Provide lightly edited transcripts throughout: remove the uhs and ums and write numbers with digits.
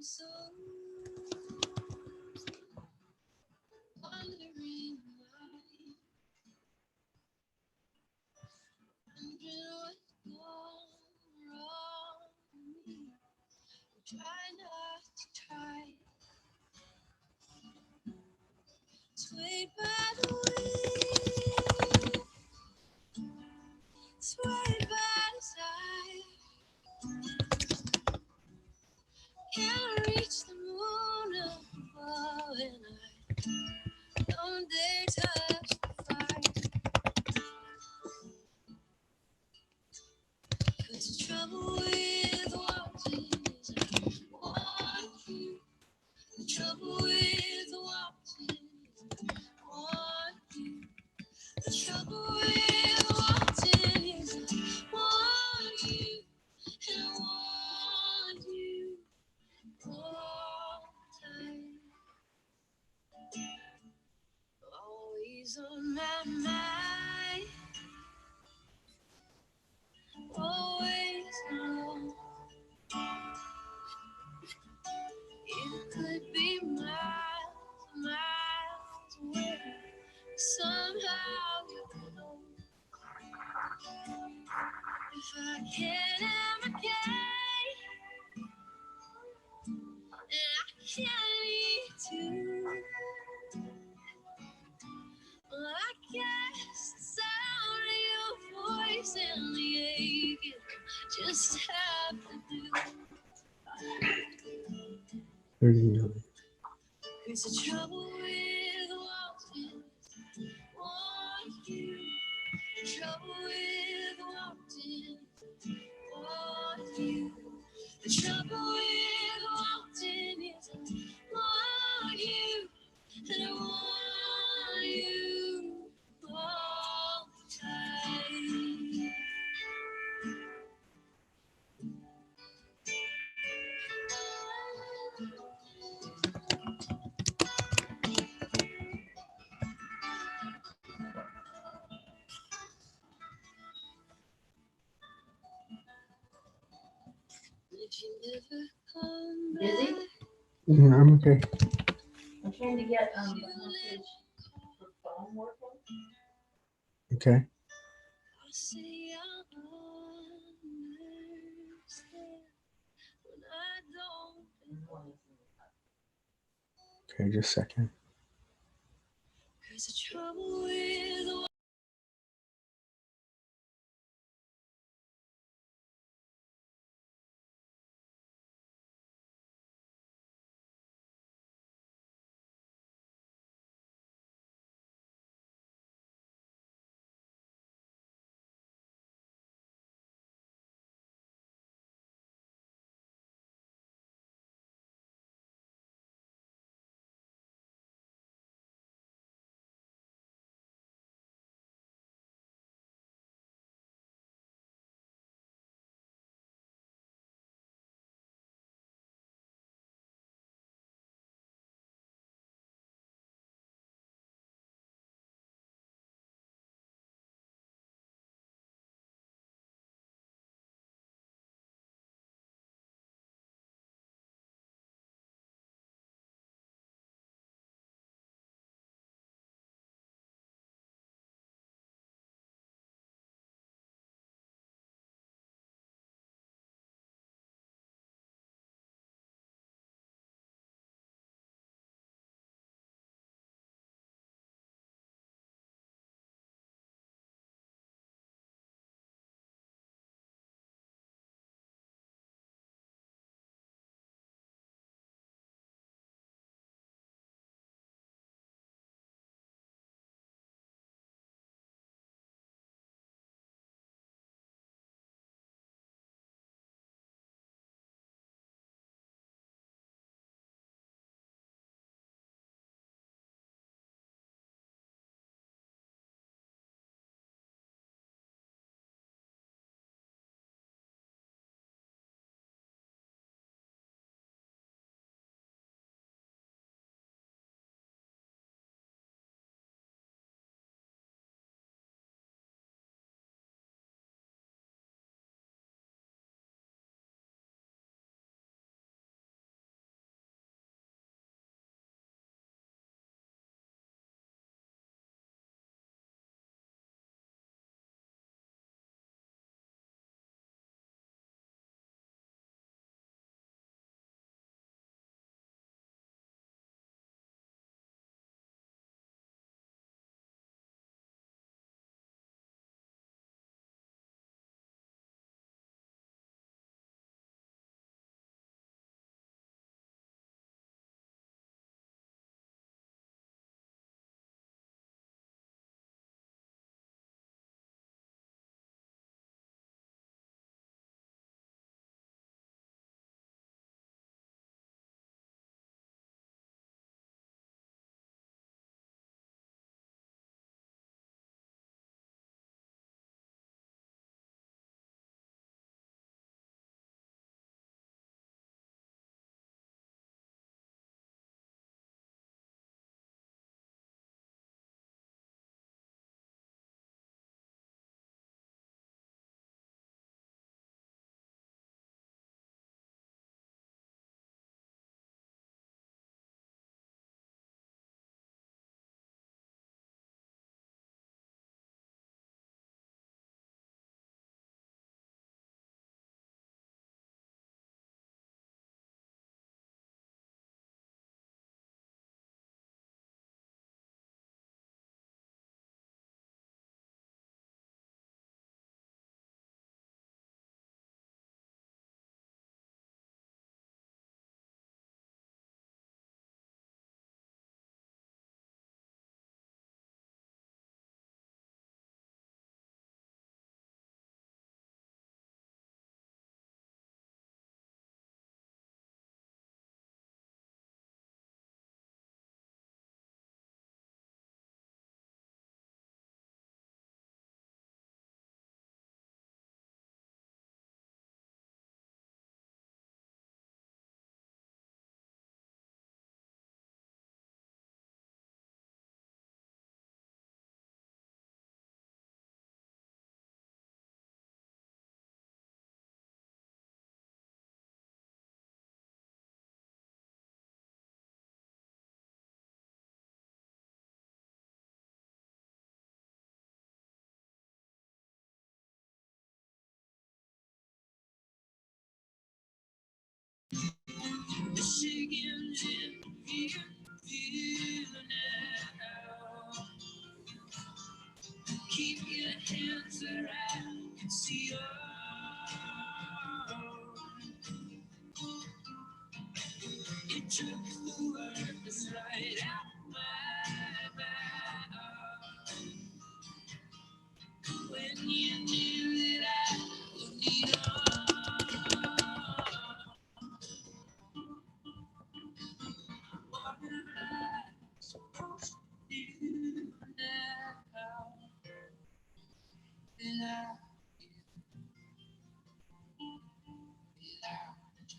so wondering why, wondering what's gone wrong with me. Try not to try. Swayed by the wind, swayed by desire. Can't reach the moon above, and I don't dare touch the fire. 'Cause the trouble with wanting is I want you. The trouble with wanting is I want you. The trouble with wanting is I want you. And I want you all the time. Always on my mind. Always know it could be miles, miles away. Somehow you know if I can't have a day, then I can't need to. Well, I guess the sound of your voice and the ache just have to do. 39. 'Cause the trouble with wanting is want you. The trouble with wanting is want you. The trouble with wanting is want you. And I want you all the time. If you never come Busy? back, I'm okay. I'm trying to get the message for phone working. Okay. I'll say I'll understand when I don't. Okay, just a second. 'Cause the trouble with Michigan's in view now. Keep your hands where I can see you. You took the words right out my mouth when you knew that I would need what am I supposed to do now? Without you.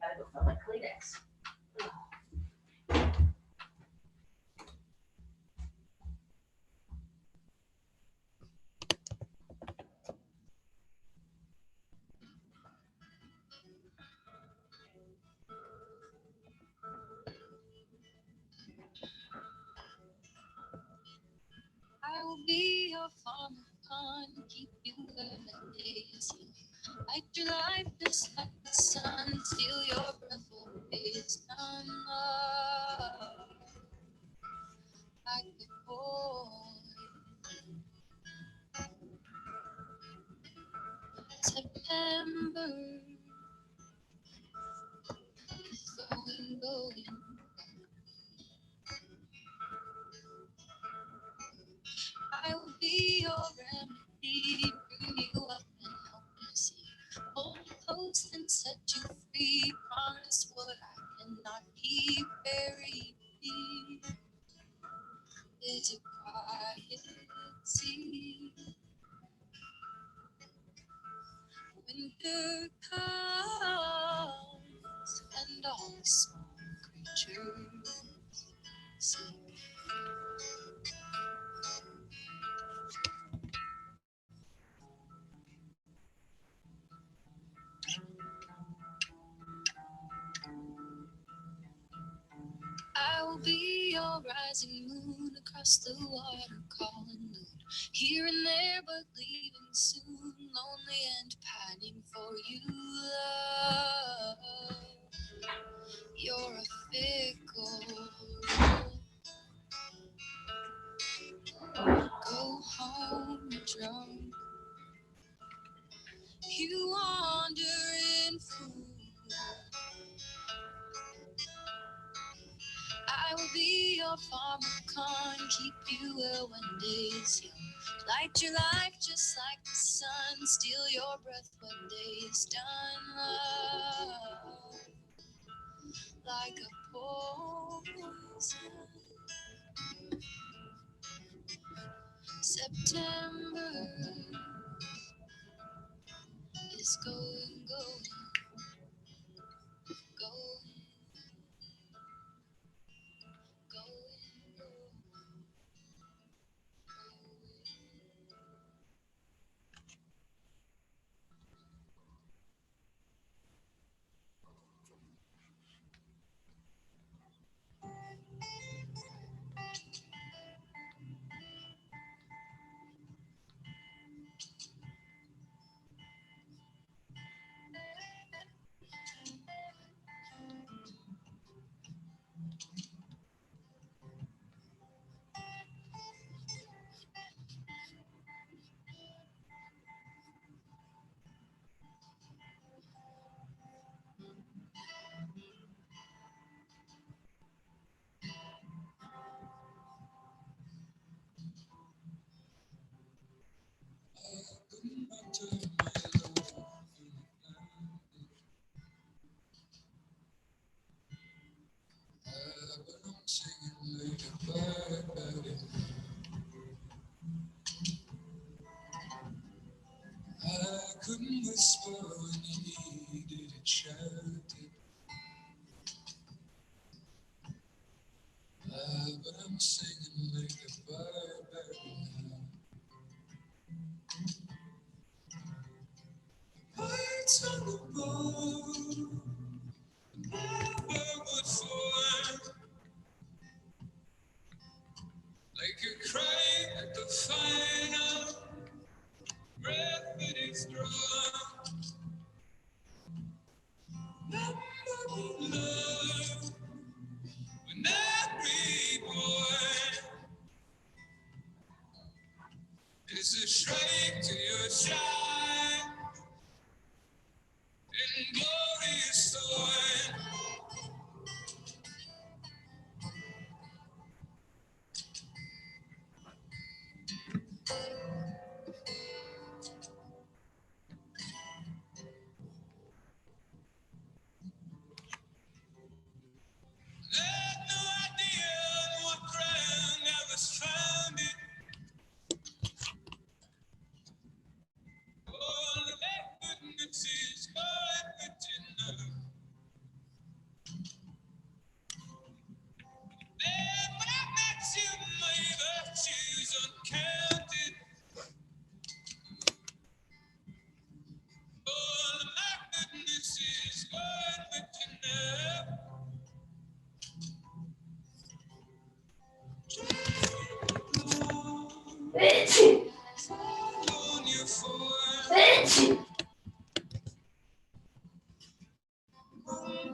Gotta go fill my Kleenex. I will be your farmer, con, keep you where the days light your life just like the sun, steal your breath for days done like the boy. September is going. I will be your remedy, bring you up and help you see. Hold you close and set you free. Promise what I cannot keep. Very deep. It's a quiet sea. Winter comes and all the small creatures sing. I will be your rising moon across the water, calling noon. Here and there, but leaving soon. Lonely and pining for you, love. You're a fickle. Go home drunk. You wandering fool. I will be your farmer, con, keep you well when day's young. Light your life just like the sun, steal your breath when day's done. Love, like a poison. September is going, going, going, going, going. enchanted. But I'm singing like a bird now. Lights on the boat, never would form. Like a cry at the final breath that is drawn. Number one love when every boy is a shrike to your shine in glorious thorn. Had no idea on what ground I was founded. All of that goodness is God written up. Then when I met you, my virtues uncounted. All of my goodness is God written up. On your form,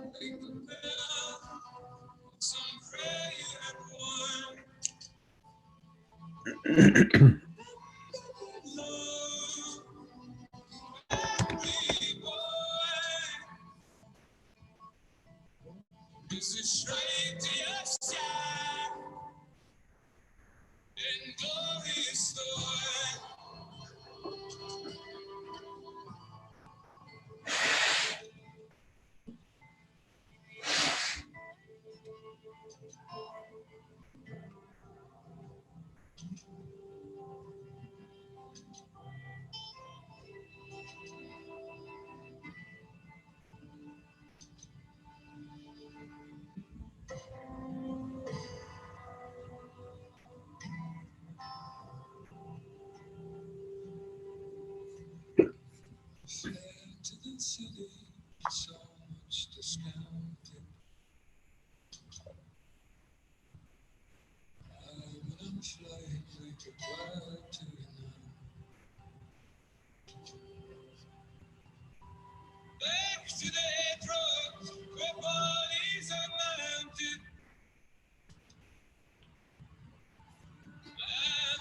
like a bell, some prayer you had won. Love, every boy is a straight to your side and glorious Lord. Fled to the city, so much discounted. When I'm flying like a bird to the night. Back to the headrock, where bodies are mounted.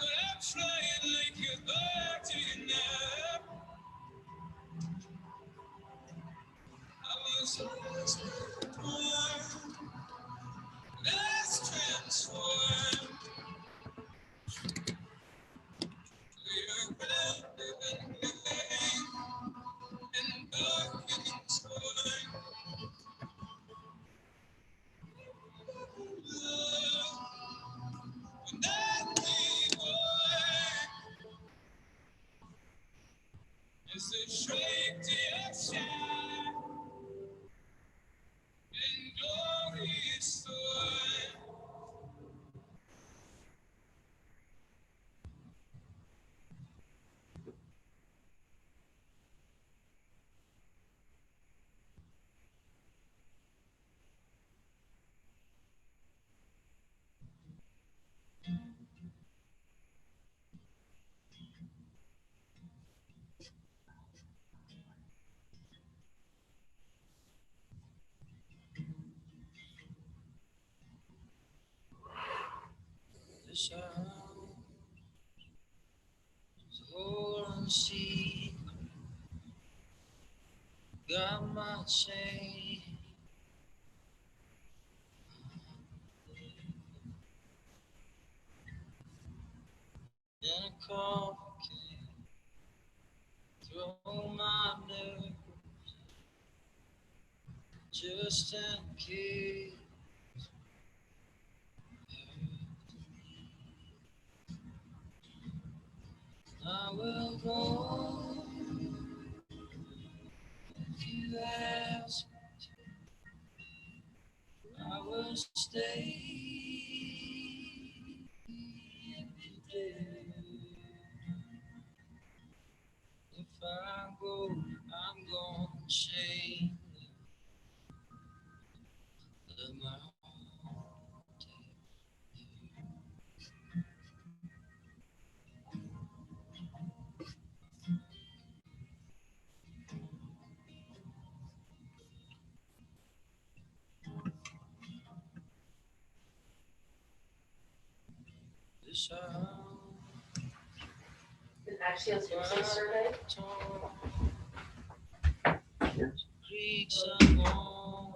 When I'm flying like a bird to the night. I was always born, let's transform. We are grounded and living in dark and scorn. Love, when every boy is a shrike to your shine in glorious thorn. This house is whole and see. God might say, in a coffee can throw my nerves just in case. I will go if you ask will stay every day. If I go, I'm gonna change the mountain. This Is Axios Insight survey? creeks I'm on.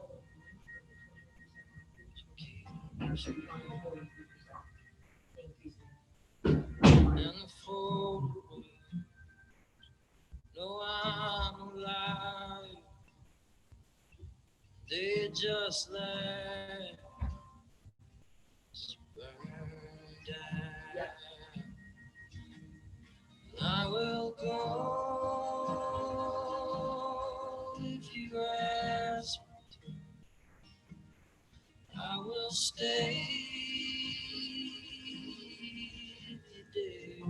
And the folk know I'm alive. They just let us burn down. I will go if you ask me to. I will stay every day.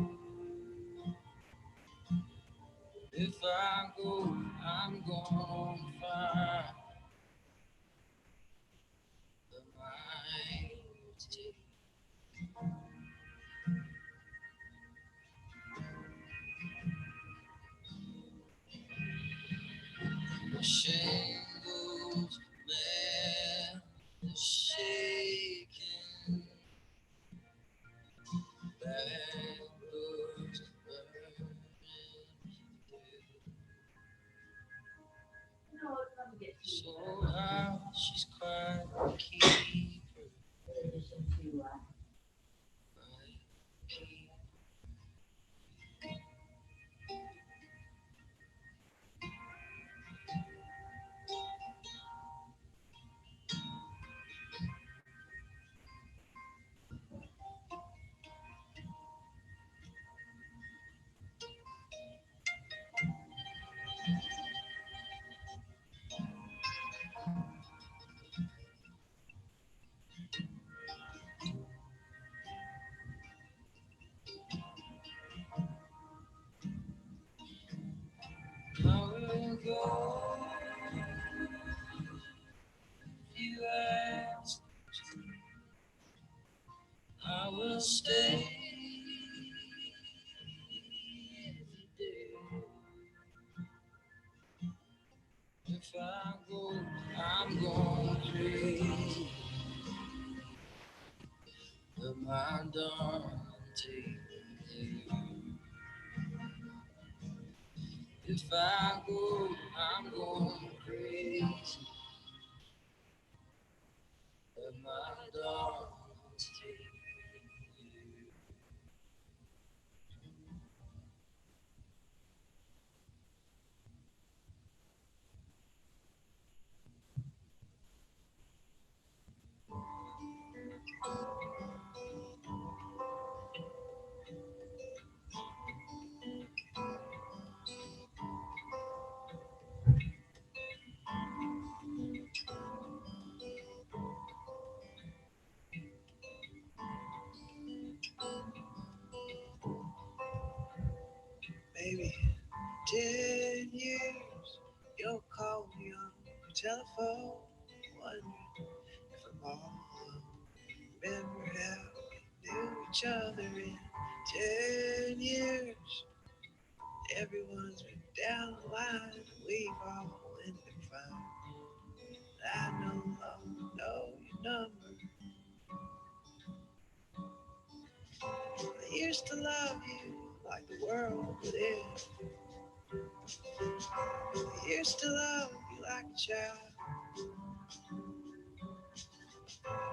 If I go, I'm gonna find the mind to take. The shingles, man, the shaking, backwards burning. No, it's not to get So how she's quite a keeper, in addition to, my keeper. I will go if you ask. I will stay every day. If I go, I'm going crazy. The mind don't take me. If I go, I'm going crazy. The mind don't take me. Maybe 10 years, you'll call me on the telephone, wondering if I'm all alone. Remember how we knew each other in 10 years. Everyone's been down the line, we've all ended fine. I no longer know your number. I used to love you like the world would end. I used to love you like a child.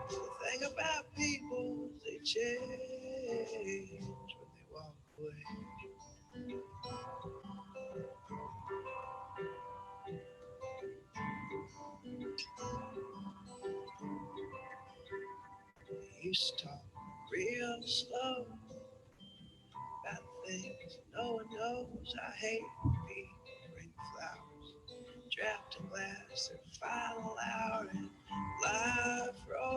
The thing about people is they change when they walk away. We used to talk real slow about things no one knows. I hate to be bring flowers, draft a glass at the final hour, and life froze.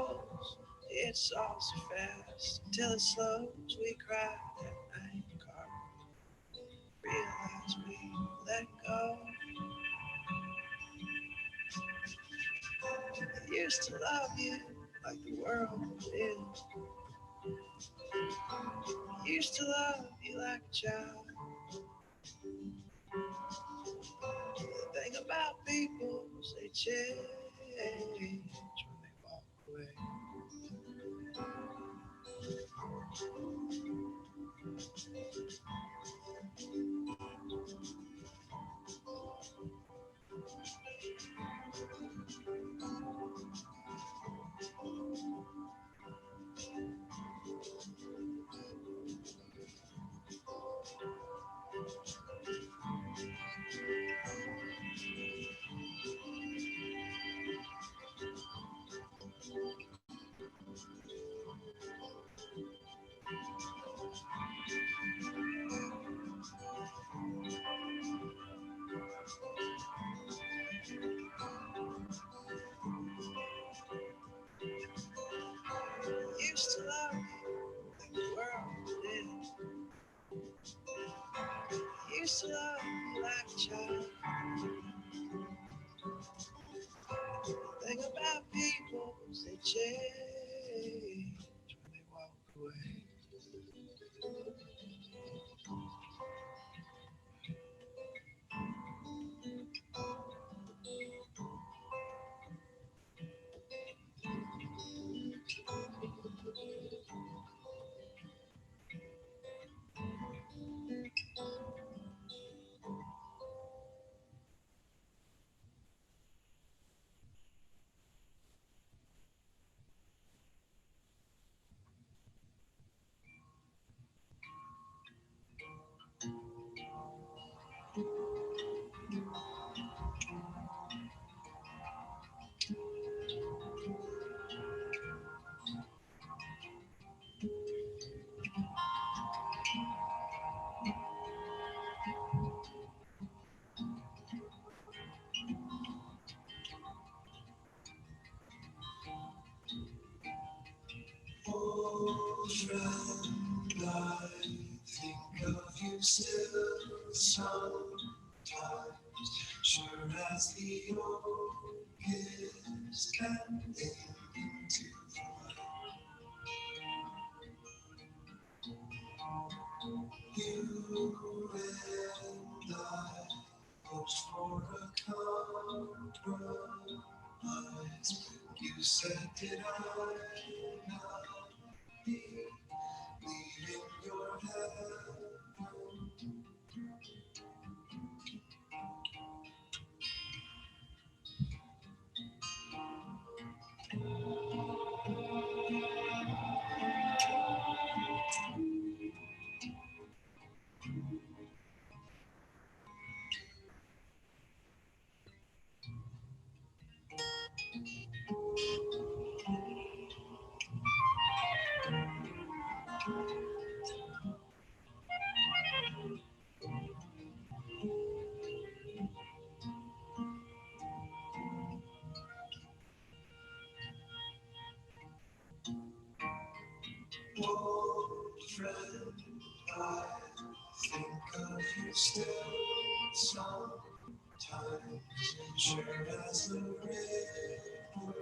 It's all so fast until it slows. We cry at night, car. Realize we let go. I used to love you like the world is. Used to love you like a child. The thing about people is they change when they walk away. Used to love you like the world is. Used to love you like a child. The thing about people is they change when they walk away. Old friend, I think of you still sometimes. Sure as the orchids can into flight. You and I hoped for a compromise. You said, did I not be leaving your head? Old friend, I think of you still sometimes. Sure as the river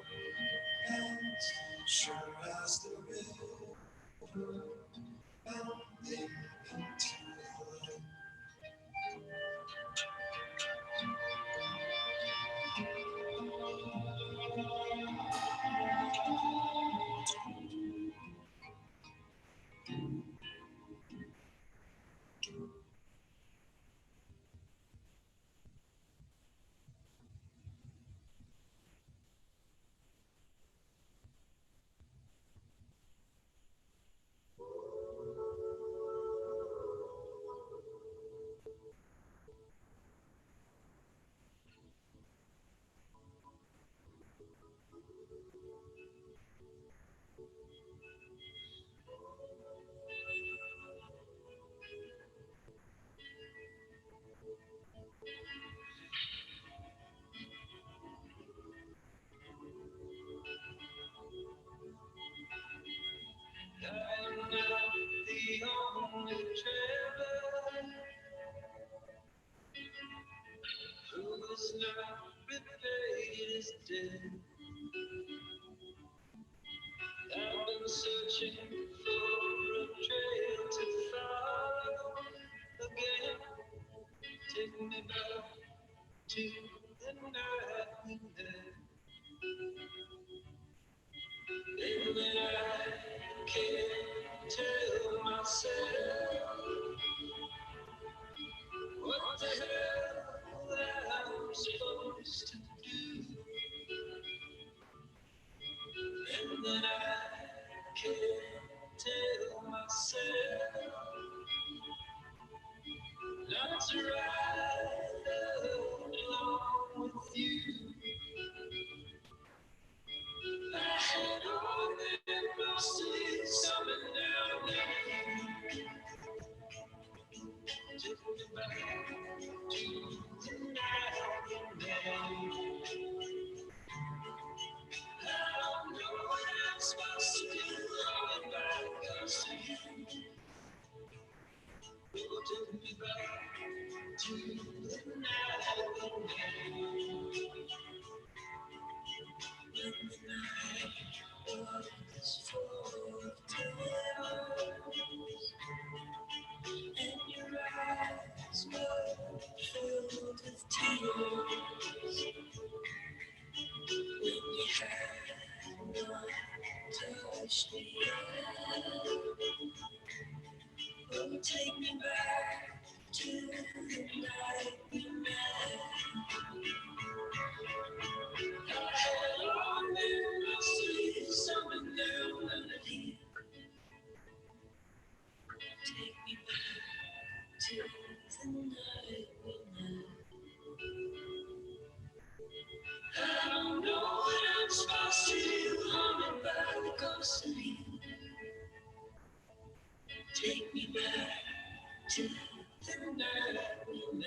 bends, sure as the river bending into the light. is dead. I've been searching for a trail to follow again. Take me back to the night we met. And then I can't tell myself what the hell I'm supposed to do. And then I can't tell myself not to ride along with you. I had all that mostly coming down there. Took me back to the night we met. I don't know what I'm supposed to do. Going back close to you. Oh, take me back to the night we met. When the night was full of tears, and your eyes were filled with tears. When you had not touched me yet, oh, take me back to the night we met. I had all my sleeves coming down underneath. Take me back to the night we met. I don't know what I'm supposed to do. Haunted by the ghost of you. Take me back to the night we met.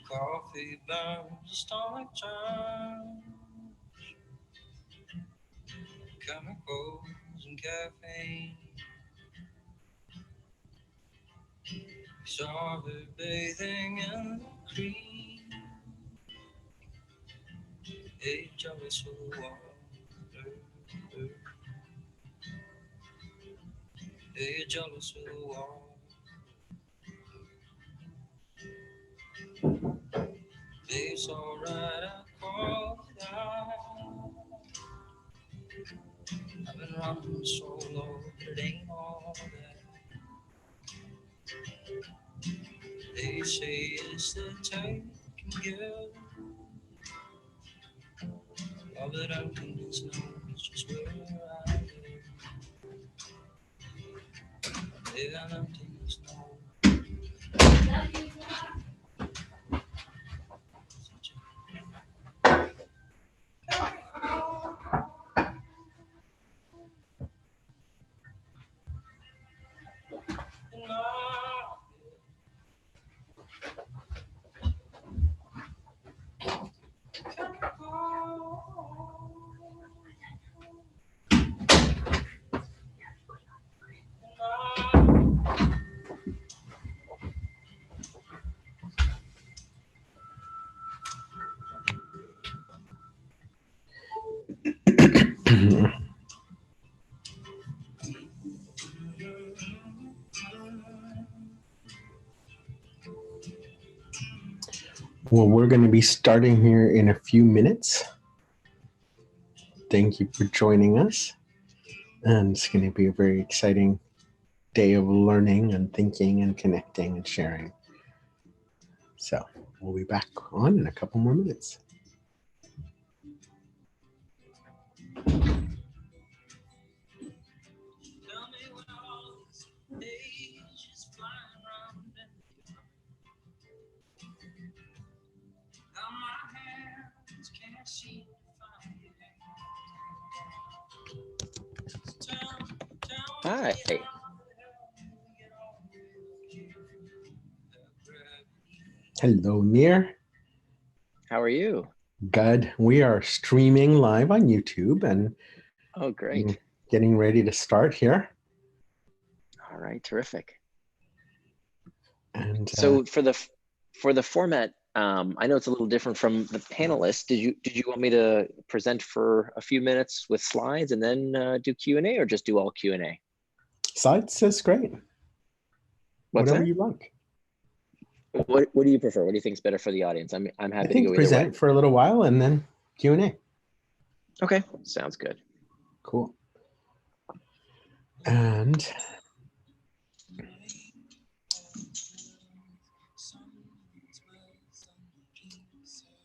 Coffee burns the stomach churn. Chemicals and caffeine. Saw her bathing in the cream. A jealous water. A jealous water. It's alright, I call it out. I've been running so low, but it ain't all that. They say it's the take and give. All that emptiness knows just where I live. Live an emptiness knows. And Well, we're going to be starting here in a few minutes. Thank you for joining us. And it's going to be a very exciting day of learning and thinking and connecting and sharing. So we'll be back on in a couple more minutes. Hi. Hello, Nir. How are you? Good. We are streaming live on YouTube and Oh, great. getting ready to start here. All right, terrific. And so for the format, I know it's a little different from the panelists. Did you want me to present for a few minutes with slides and then do Q&A, or just do all Q&A? slides is great. What's Whatever that? you like. What do you prefer? What do you think is better for the audience? I'm I happy to think go either present way. for a little while and then Q&A. Okay, sounds good. Cool. And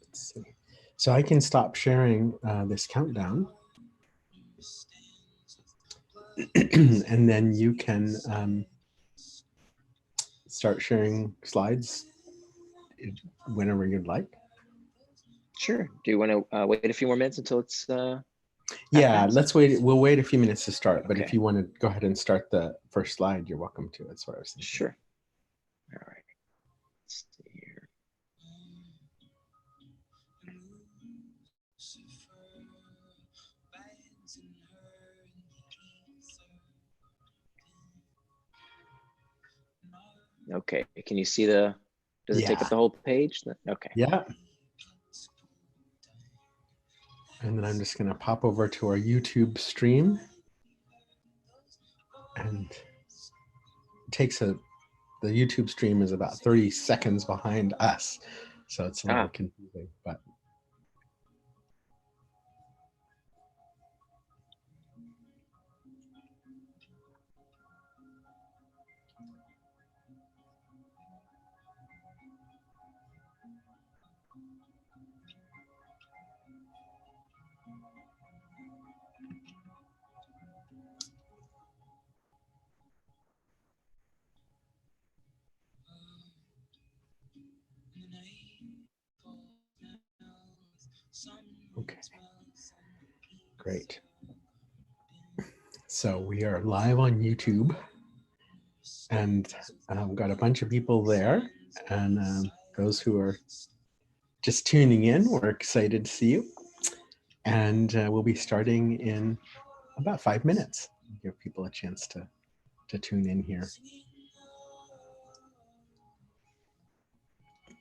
let's see. So I can stop sharing this countdown. And then you can start sharing slides whenever you'd like. Sure. Do you want to wait a few more minutes until it's Yeah, past? let's wait. We'll wait a few minutes to start, but if Okay. you want to go ahead and start the first slide, you're welcome to. That's what I was thinking. Sure. All right. Let's see here. Okay, can you see does it take up the whole page? Okay. Yeah. And then I'm just going to pop over to our YouTube stream. And it takes the YouTube stream is about 30 seconds behind us. So it's a little confusing, but. Okay, great. So we are live on YouTube, and we've got a bunch of people there, and those who are just tuning in, we're excited to see you. And we'll be starting in about 5 minutes. Give people a chance to tune in here.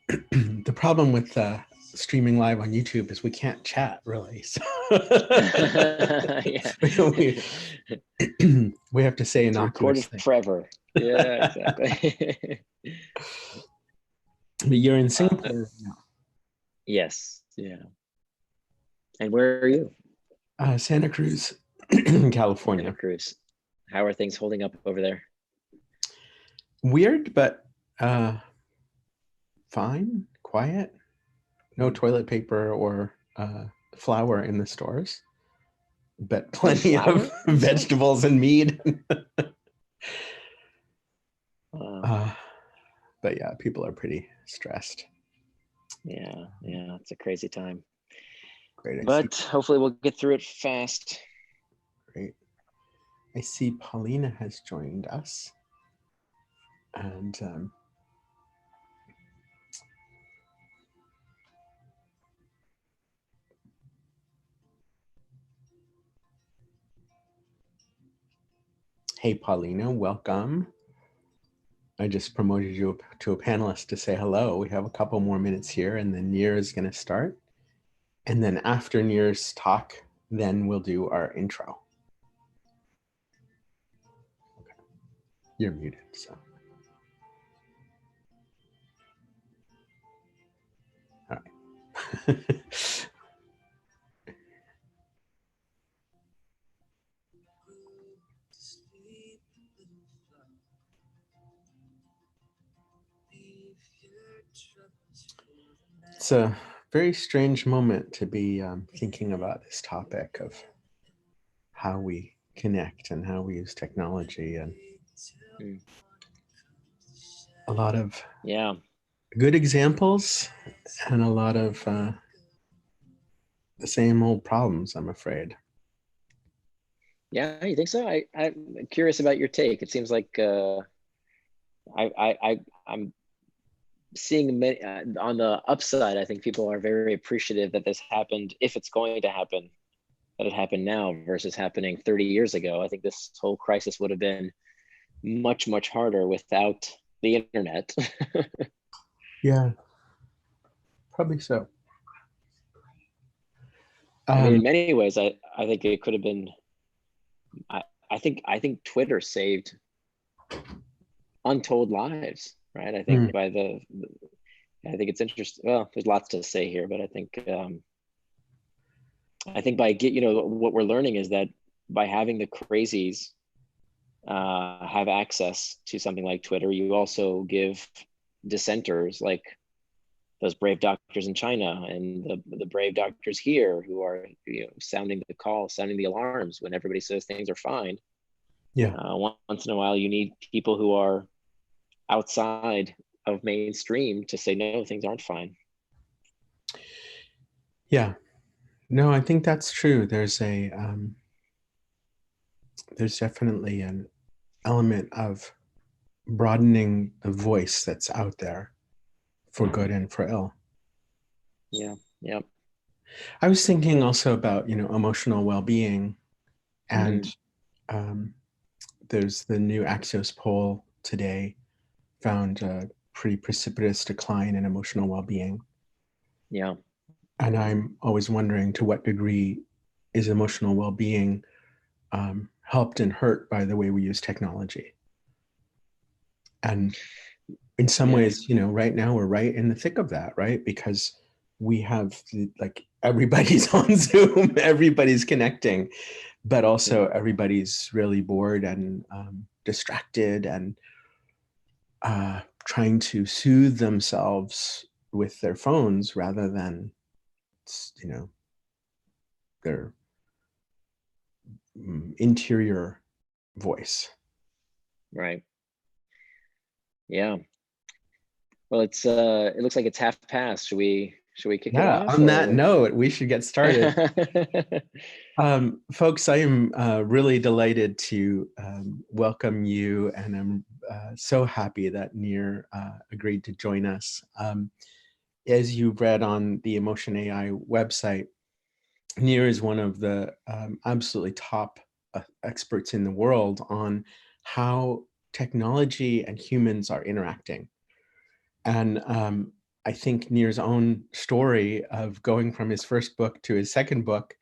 The problem with streaming live on YouTube is we can't chat really. So we have to say innocuous things. Forever. Yeah, exactly. But you're in Singapore now. Yes. Yeah. And where are you? Santa Cruz, California. Santa Cruz. How are things holding up over there? Weird, but fine, quiet. No toilet paper or flour in the stores, but plenty of vegetables and meat. But yeah, people are pretty stressed. Yeah, it's a crazy time. Great. But hopefully we'll get through it fast. Great. I see Paulina has joined us. And hey, Paulina, welcome. I just promoted you to a panelist to say hello. We have a couple more minutes here, and then Nir is going to start. And then after Nir's talk, then we'll do our intro. Okay. You're muted, so. It's a very strange moment to be thinking about this topic of how we connect and how we use technology, and Mm. a lot of Yeah. good examples and a lot of the same old problems, I'm afraid. Yeah, you think so? I'm curious about your take. It seems like I'm seeing many, on the upside. I think people are very appreciative that this happened, if it's going to happen, that it happened now versus happening 30 years ago. I think this whole crisis would have been much, much harder without the internet. Yeah, probably so. I mean, in many ways, I think it could have been. I think Twitter saved untold lives, right? I think by I think it's interesting. Well, there's lots to say here, but I think by what we're learning is that by having the crazies have access to something like Twitter, you also give dissenters like those brave doctors in China and the brave doctors here who are sounding the call, sounding the alarms when everybody says things are fine. Yeah. Once in a while, you need people who are outside of mainstream to say no, things aren't fine. Yeah, no, I think that's true. There's definitely an element of broadening the voice that's out there for good and for ill. Yeah. Yeah. I was thinking also about, emotional well-being, and there's the new Axios poll today found a pretty precipitous decline in emotional well-being. Yeah. And I'm always wondering, to what degree is emotional well-being helped and hurt by the way we use technology? And in some ways, right now we're right in the thick of that, right? Because we have everybody's on Zoom, everybody's connecting, but also everybody's really bored and distracted and trying to soothe themselves with their phones rather than, their interior voice. Right. Yeah. Well, it looks like it's half past. Should we kick it off? On that note, we should get started. Folks, I am really delighted to welcome you, and I'm so happy that Nir agreed to join us. As you've read on the EmotionAI website, Nir is one of the absolutely top experts in the world on how technology and humans are interacting. And I think Nir's own story of going from his first book to his second book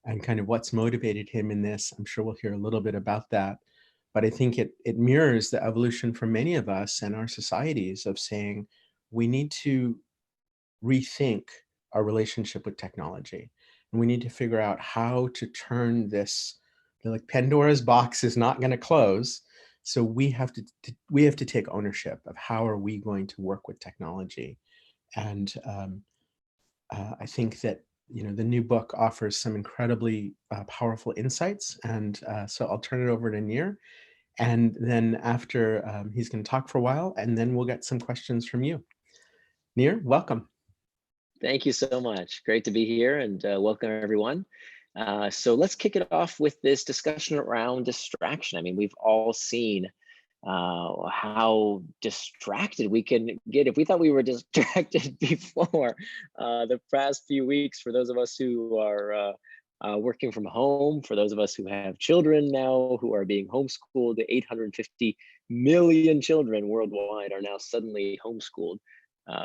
and kind of what's motivated him in this, I'm sure we'll hear a little bit about that. But I think it mirrors the evolution for many of us and our societies of saying we need to rethink our relationship with technology. And we need to figure out how to turn this, like Pandora's box is not going to close. So we have to take ownership of how are we going to work with technology. And I think that the new book offers some incredibly powerful insights. And so I'll turn it over to Nir. And then after, he's going to talk for a while, and then we'll get some questions from you. Nir, welcome. Thank you so much. Great to be here, and welcome everyone. So let's kick it off with this discussion around distraction. I mean, we've all seen how distracted we can get. If we thought we were distracted before, the past few weeks, for those of us who are working from home, for those of us who have children now who are being homeschooled, the 850 million children worldwide are now suddenly homeschooled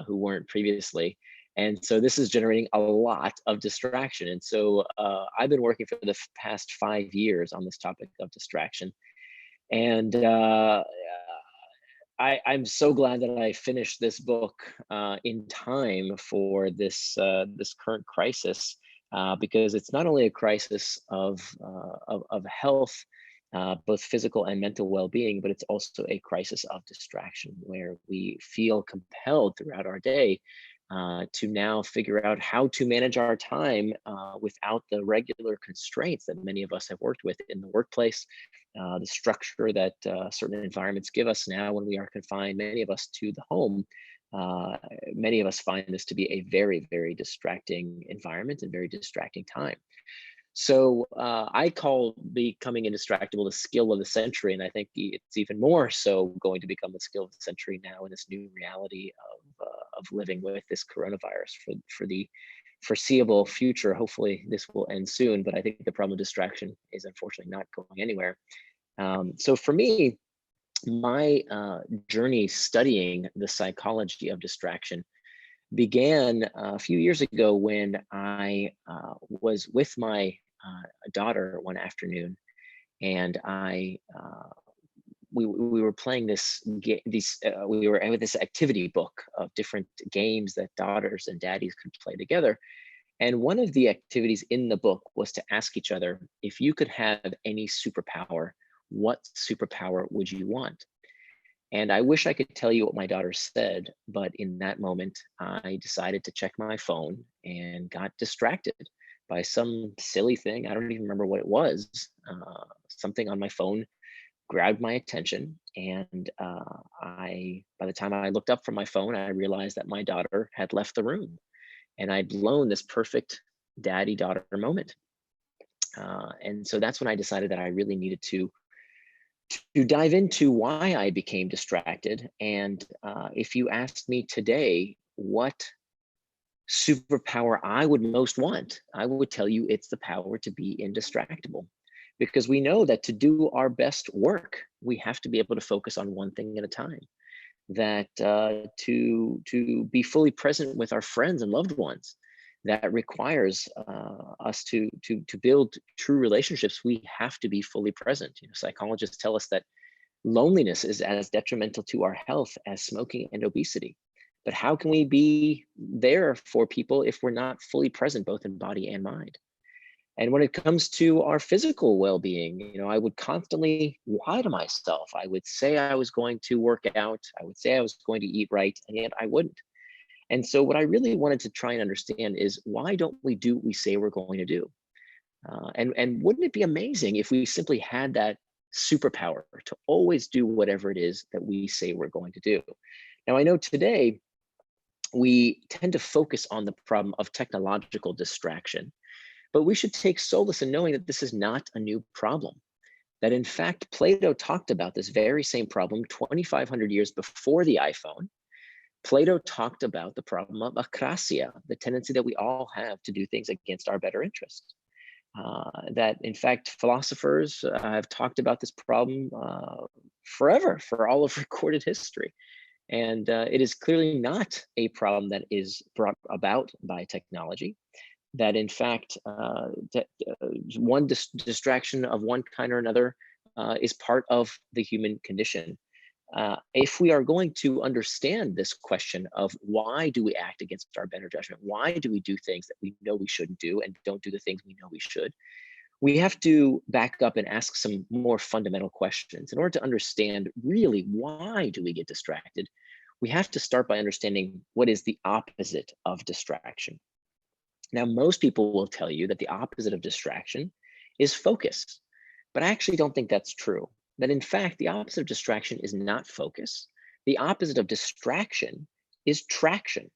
who weren't previously. And so this is generating a lot of distraction. And so I've been working for the past 5 years on this topic of distraction. And I'm so glad that I finished this book in time for this this current crisis, because it's not only a crisis of health, both physical and mental well-being, but it's also a crisis of distraction, where we feel compelled throughout our day to now figure out how to manage our time without the regular constraints that many of us have worked with in the workplace, the structure that certain environments give us now when we are confined, many of us, to the home. Many of us find this to be a very, very distracting environment and very distracting time. So I call becoming indistractable the skill of the century, and I think it's even more so going to become the skill of the century now in this new reality of living with this coronavirus for the foreseeable future. Hopefully this will end soon, but I think the problem of distraction is unfortunately not going anywhere. So for me, my journey studying the psychology of distraction began a few years ago when I was with my daughter one afternoon, and we were playing we were with this activity book of different games that daughters and daddies could play together. And one of the activities in the book was to ask each other, if you could have any superpower, what superpower would you want? And I wish I could tell you what my daughter said, but in that moment, I decided to check my phone and got distracted by some silly thing. I don't even remember what it was. Something on my phone grabbed my attention, and by the time I looked up from my phone, I realized that my daughter had left the room, and I'd blown this perfect daddy-daughter moment. And so that's when I decided that I really needed to dive into why I became distracted. And if you asked me today what superpower I would most want, I would tell you it's the power to be indistractable. Because we know that to do our best work, we have to be able to focus on one thing at a time. That to be fully present with our friends and loved ones, that requires us to build true relationships. We have to be fully present. You know, psychologists tell us that loneliness is as detrimental to our health as smoking and obesity. But how can we be there for people if we're not fully present, both in body and mind? And when it comes to our physical well-being, you know, I would constantly lie to myself. I would say I was going to work out. I would say I was going to eat right, and yet I wouldn't. And so what I really wanted to try and understand is, why don't we do what we say we're going to do? And wouldn't it be amazing if we simply had that superpower to always do whatever it is that we say we're going to do? Now, I know today we tend to focus on the problem of technological distraction, but we should take solace in knowing that this is not a new problem. That in fact, Plato talked about this very same problem 2,500 years before the iPhone. Plato talked about the problem of akrasia, the tendency that we all have to do things against our better interest. That in fact, philosophers have talked about this problem forever, for all of recorded history. And it is clearly not a problem that is brought about by technology. That in fact, one distraction of one kind or another is part of the human condition. If we are going to understand this question of why do we act against our better judgment, why do we do things that we know we shouldn't do and don't do the things we know we should, we have to back up and ask some more fundamental questions. In order to understand really why do we get distracted, we have to start by understanding what is the opposite of distraction. Now, most people will tell you that the opposite of distraction is focus, but I actually don't think that's true. That in fact, the opposite of distraction is not focus. The opposite of distraction is traction.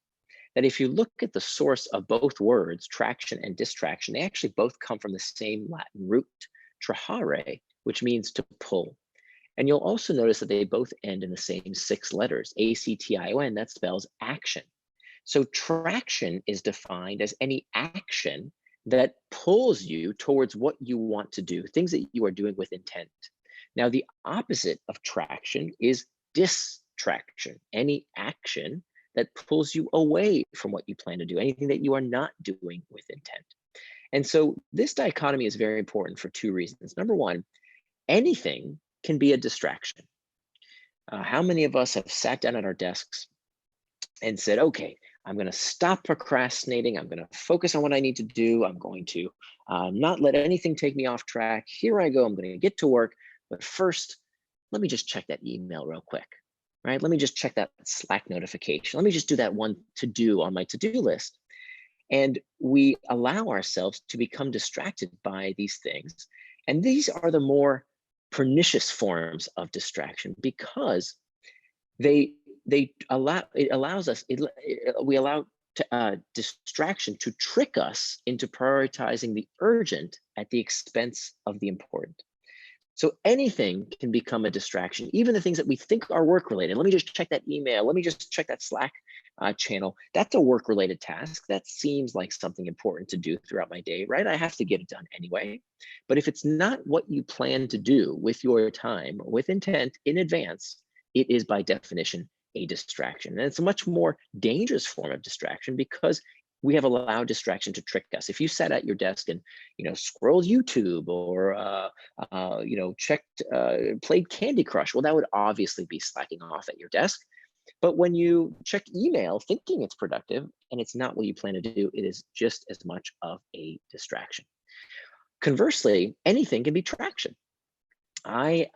That if you look at the source of both words, traction and distraction, they actually both come from the same Latin root, trahare, which means to pull. And you'll also notice that they both end in the same 6 letters, A-C-T-I-O-N, that spells action. So traction is defined as any action that pulls you towards what you want to do, things that you are doing with intent. Now, the opposite of traction is distraction, any action that pulls you away from what you plan to do, anything that you are not doing with intent. And so this dichotomy is very important for 2 reasons. Number one, anything can be a distraction. How many of us have sat down at our desks and said, okay, I'm going to stop procrastinating. I'm going to focus on what I need to do. I'm going to not let anything take me off track. Here I go. I'm going to get to work. But first, let me just check that email real quick, right? Let me just check that Slack notification. Let me just do that one to do on my to-do list. And we allow ourselves to become distracted by these things. And these are the more pernicious forms of distraction because we allow distraction to trick us into prioritizing the urgent at the expense of the important. So anything can become a distraction, even the things that we think are work related. Let me just check that email. Let me just check that Slack channel. That's a work related task. That seems like something important to do throughout my day, right? I have to get it done anyway. But if it's not what you plan to do with your time, with intent in advance, it is by definition a distraction. And it's a much more dangerous form of distraction because we have allowed distraction to trick us. If you sat at your desk and scrolled YouTube or played Candy Crush, well, that would obviously be slacking off at your desk. But when you check email thinking it's productive and it's not what you plan to do, it is just as much of a distraction. Conversely, anything can be traction. I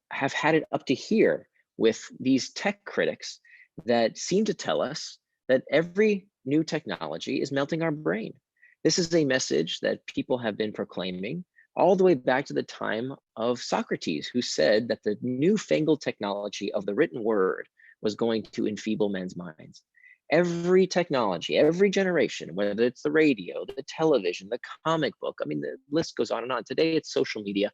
have had it up to here with these tech critics that seem to tell us that every new technology is melting our brain. This is a message that people have been proclaiming all the way back to the time of Socrates, who said that the newfangled technology of the written word was going to enfeeble men's minds. Every technology, every generation, whether it's the radio, the television, the comic book, I mean, the list goes on and on. Today, it's social media.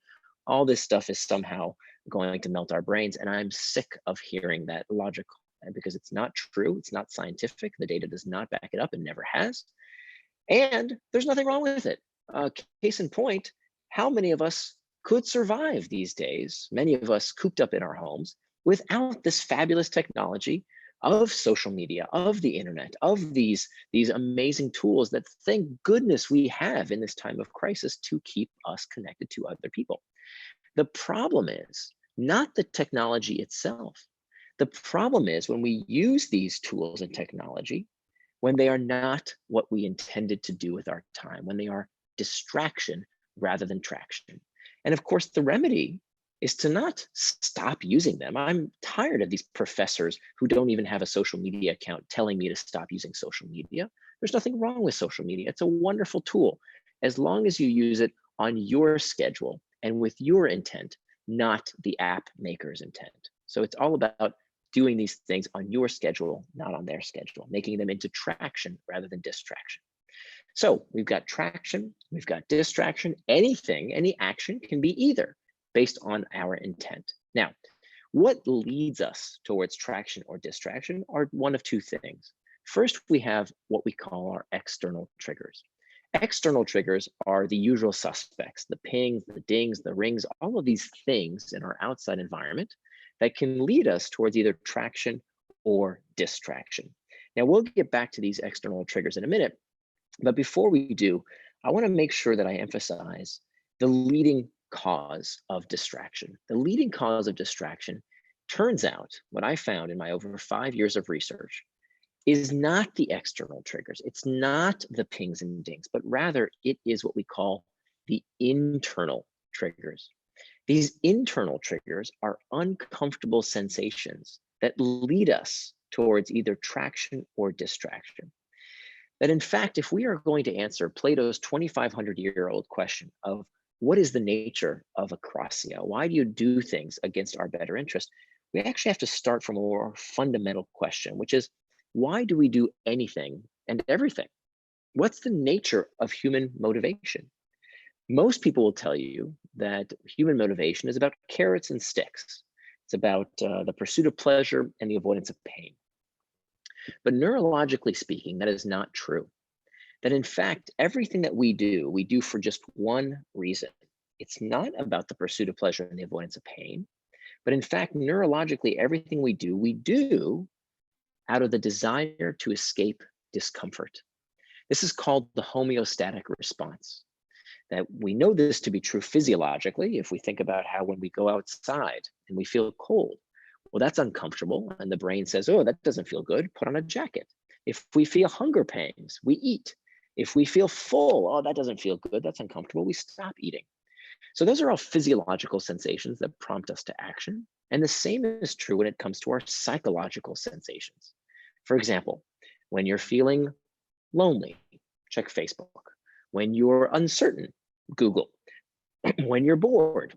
All this stuff is somehow going to melt our brains. And I'm sick of hearing that logic because it's not true. It's not scientific. The data does not back it up and never has. And there's nothing wrong with it. Case in point, how many of us could survive these days, many of us cooped up in our homes, without this fabulous technology of social media, of the internet, of these amazing tools that thank goodness we have in this time of crisis to keep us connected to other people. The problem is not the technology itself. The problem is when we use these tools and technology, when they are not what we intended to do with our time, when they are distraction rather than traction. And of course, the remedy is to not stop using them. I'm tired of these professors who don't even have a social media account telling me to stop using social media. There's nothing wrong with social media. It's a wonderful tool as long as you use it on your schedule and with your intent, not the app maker's intent. So it's all about doing these things on your schedule, not on their schedule, making them into traction rather than distraction. So we've got traction, we've got distraction. Anything, any action can be either based on our intent. Now, what leads us towards traction or distraction are one of two things. First, we have what we call our external triggers. External triggers are the usual suspects, the pings, the dings, the rings, all of these things in our outside environment that can lead us towards either traction or distraction. Now, we'll get back to these external triggers in a minute, but before we do, I want to make sure that I emphasize the leading cause of distraction. The leading cause of distraction, turns out, what I found in my over 5 years of research, is not the external triggers. It's not the pings and dings, but rather it is what we call the internal triggers. These internal triggers are uncomfortable sensations that lead us towards either traction or distraction. That in fact, if we are going to answer Plato's 2,500-year-old question of what is the nature of acrosia, why do you do things against our better interest, we actually have to start from a more fundamental question, which is, why do we do anything and everything? What's the nature of human motivation? Most people will tell you that human motivation is about carrots and sticks. It's about the pursuit of pleasure and the avoidance of pain. But neurologically speaking, that is not true. That in fact, everything that we do for just one reason. It's not about the pursuit of pleasure and the avoidance of pain, but in fact, neurologically, everything we do out of the desire to escape discomfort. This is called the homeostatic response. That we know this to be true physiologically if we think about how when we go outside and we feel cold, Well, that's uncomfortable. And the brain says, oh, that doesn't feel good. Put on a jacket. If we feel hunger pangs, we eat. If we feel full, oh, that doesn't feel good. That's uncomfortable. We stop eating. So those are all physiological sensations that prompt us to action. And the same is true when it comes to our psychological sensations. For example, when you're feeling lonely, check Facebook. When you're uncertain, Google. When you're bored,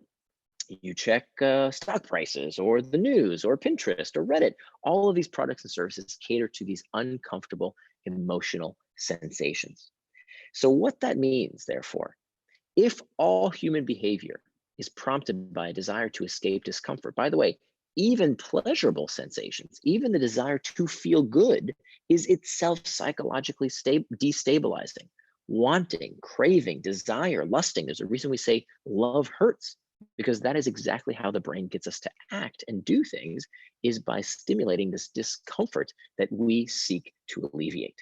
you check stock prices or the news or Pinterest or Reddit. All of these products and services cater to these uncomfortable emotional sensations. So what that means, therefore, if all human behavior is prompted by a desire to escape discomfort, by the way, even pleasurable sensations, even the desire to feel good is itself psychologically destabilizing. Wanting, craving, desire, lusting. There's a reason we say love hurts, because that is exactly how the brain gets us to act and do things, is by stimulating this discomfort that we seek to alleviate.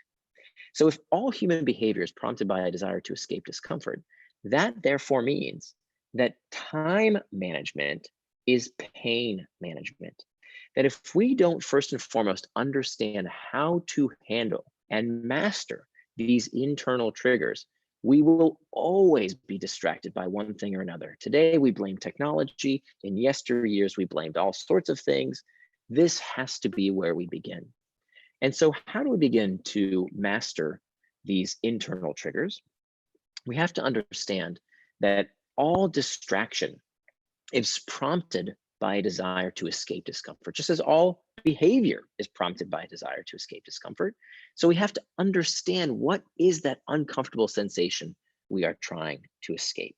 So if all human behavior is prompted by a desire to escape discomfort, that therefore means that time management is pain management. That if we don't first and foremost understand how to handle and master these internal triggers, we will always be distracted by one thing or another. Today, we blame technology. In yesteryears, we blamed all sorts of things. This has to be where we begin. And so how do we begin to master these internal triggers? We have to understand that all distraction is prompted by a desire to escape discomfort, just as all behavior is prompted by a desire to escape discomfort. So we have to understand what is that uncomfortable sensation we are trying to escape.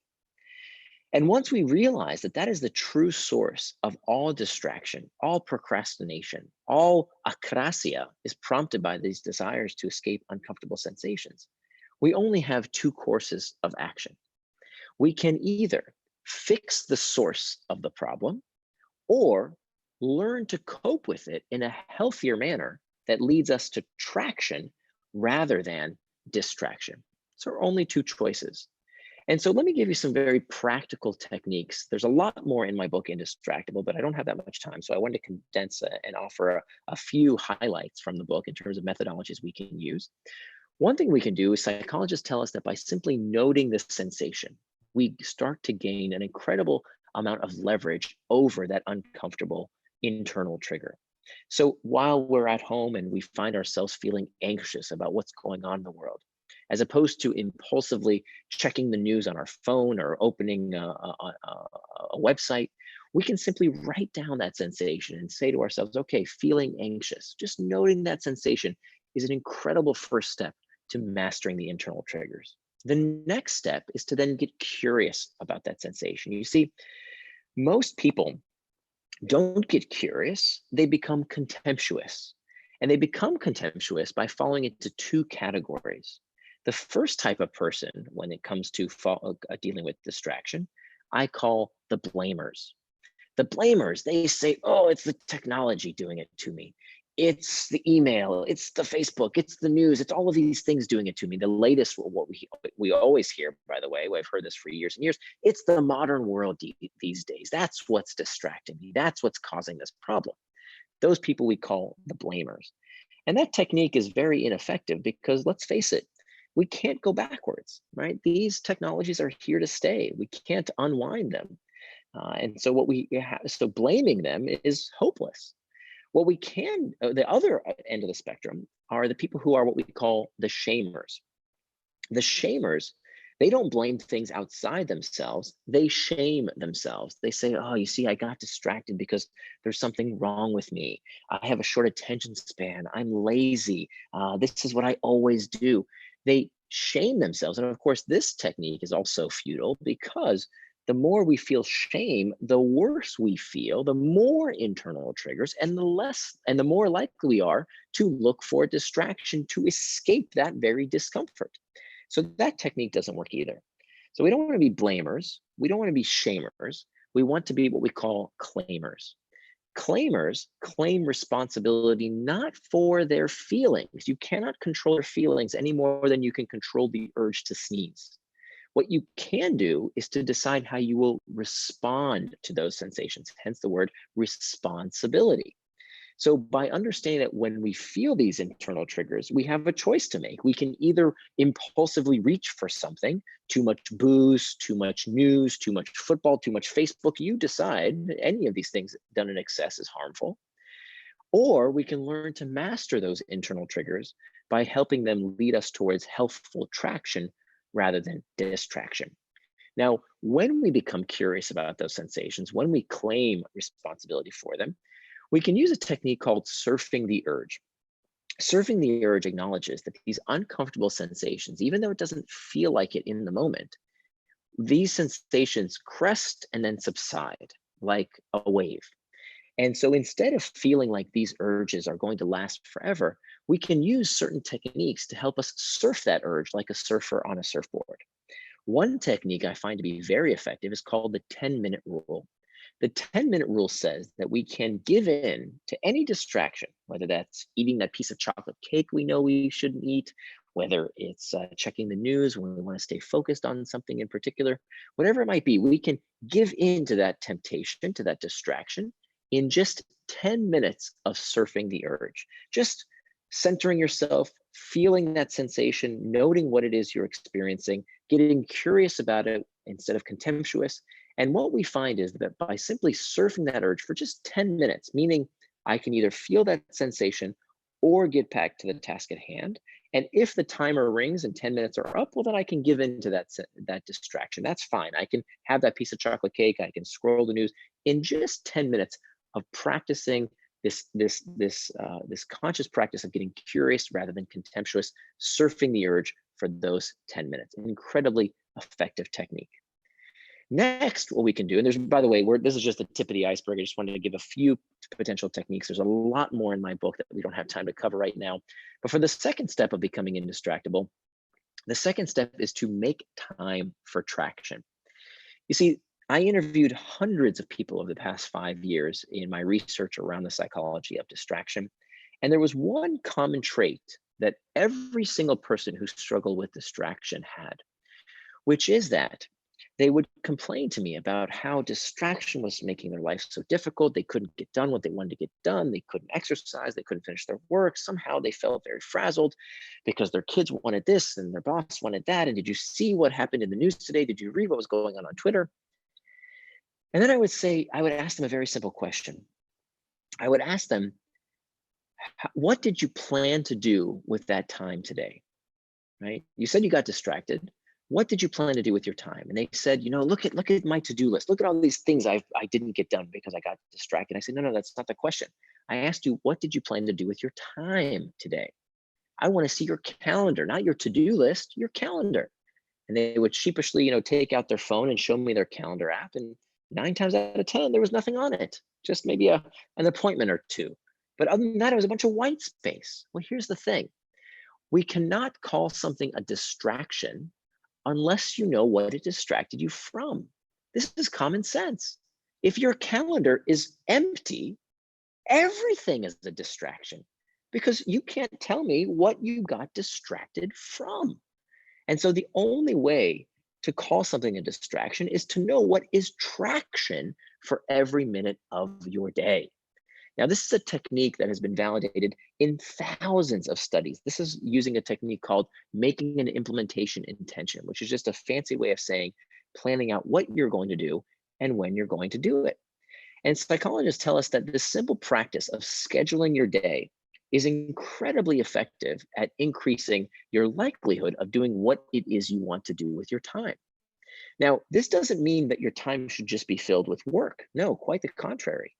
And once we realize that that is the true source of all distraction, all procrastination, all akrasia is prompted by these desires to escape uncomfortable sensations, we only have two courses of action. We can either fix the source of the problem or learn to cope with it in a healthier manner that leads us to traction rather than distraction. So there are only two choices. And so let me give you some very practical techniques. There's a lot more in my book, Indistractable, but I don't have that much time. So I wanted to condense and offer a few highlights from the book in terms of methodologies we can use. One thing we can do is psychologists tell us that by simply noting the sensation, we start to gain an incredible amount of leverage over that uncomfortable internal trigger. So while we're at home and we find ourselves feeling anxious about what's going on in the world, as opposed to impulsively checking the news on our phone or opening a website, we can simply write down that sensation and say to ourselves, okay, feeling anxious. Just noting that sensation is an incredible first step to mastering the internal triggers. The next step is to then get curious about that sensation. You see, most people don't get curious, they become contemptuous. And they become contemptuous by falling into two categories. The first type of person, when it comes to dealing with distraction, I call the blamers. The blamers, they say, oh, it's the technology doing it to me. It's the email, it's the Facebook, it's the news, it's all of these things doing it to me. The latest, what we always hear, by the way, I've heard this for years and years, it's the modern world these days. That's what's distracting me. That's what's causing this problem. Those people we call the blamers. And that technique is very ineffective because let's face it, we can't go backwards, right? These technologies are here to stay. We can't unwind them. And so what we have, so blaming them is hopeless. What we can, the other end of the spectrum are the people who are what we call the shamers. The shamers, they don't blame things outside themselves. They shame themselves. They say, oh, you see, I got distracted because there's something wrong with me. I have a short attention span. I'm lazy. This is what I always do. They shame themselves. And of course, this technique is also futile because the more we feel shame, the worse we feel, the more internal triggers, and the more likely we are to look for distraction to escape that very discomfort. So that technique doesn't work either. So we don't want to be blamers. We don't want to be shamers. We want to be what we call claimers. Claimers claim responsibility not for their feelings. You cannot control your feelings any more than you can control the urge to sneeze. What you can do is to decide how you will respond to those sensations, hence the word responsibility. So by understanding that when we feel these internal triggers, we have a choice to make. We can either impulsively reach for something, too much booze, too much news, too much football, too much Facebook. You decide. Any of these things done in excess is harmful. Or we can learn to master those internal triggers by helping them lead us towards healthful traction rather than distraction. Now, when we become curious about those sensations, when we claim responsibility for them, we can use a technique called surfing the urge. Surfing the urge acknowledges that these uncomfortable sensations, even though it doesn't feel like it in the moment, these sensations crest and then subside like a wave. And so instead of feeling like these urges are going to last forever, we can use certain techniques to help us surf that urge like a surfer on a surfboard. One technique I find to be very effective is called the 10-minute rule. The 10-minute rule says that we can give in to any distraction, whether that's eating that piece of chocolate cake we know we shouldn't eat, whether it's checking the news when we want to stay focused on something in particular, whatever it might be, we can give in to that temptation, to that distraction, in just 10 minutes of surfing the urge. Just centering yourself, feeling that sensation, noting what it is you're experiencing, getting curious about it instead of contemptuous. And what we find is that by simply surfing that urge for just 10 minutes, meaning I can either feel that sensation or get back to the task at hand. And if the timer rings and 10 minutes are up, well, then I can give in to that distraction. That's fine. I can have that piece of chocolate cake. I can scroll the news. In just 10 minutes of practicing this conscious practice of getting curious rather than contemptuous, surfing the urge for those 10 minutes. An incredibly effective technique. Next, what we can do, and there's, by the way, this is just the tip of the iceberg. I just wanted to give a few potential techniques. There's a lot more in my book that we don't have time to cover right now. But for the second step of becoming indistractable, the second step is to make time for traction. You see, I interviewed hundreds of people over the past 5 years in my research around the psychology of distraction. And there was one common trait that every single person who struggled with distraction had, which is that they would complain to me about how distraction was making their life so difficult. They couldn't get done what they wanted to get done. They couldn't exercise. They couldn't finish their work. Somehow they felt very frazzled because their kids wanted this and their boss wanted that. And did you see what happened in the news today? Did you read what was going on Twitter? And then I would ask them a very simple question. I would ask them, what did you plan to do with that time today? Right? You said you got distracted. What did you plan to do with your time? And they said, look at my to-do list. Look at all these things I didn't get done because I got distracted. I said, no, that's not the question. I asked you, what did you plan to do with your time today? I want to see your calendar, not your to-do list, your calendar. And they would sheepishly, take out their phone and show me their calendar app. And 9 times out of 10, there was nothing on it, just maybe an appointment or two. But other than that, it was a bunch of white space. Well, here's the thing. We cannot call something a distraction unless you know what it distracted you from. This is common sense. If your calendar is empty, everything is a distraction because you can't tell me what you got distracted from. And so the only way to call something a distraction is to know what is traction for every minute of your day. Now, this is a technique that has been validated in thousands of studies. This is using a technique called making an implementation intention, which is just a fancy way of saying planning out what you're going to do and when you're going to do it. And psychologists tell us that this simple practice of scheduling your day is incredibly effective at increasing your likelihood of doing what it is you want to do with your time. Now, this doesn't mean that your time should just be filled with work. No, quite the contrary.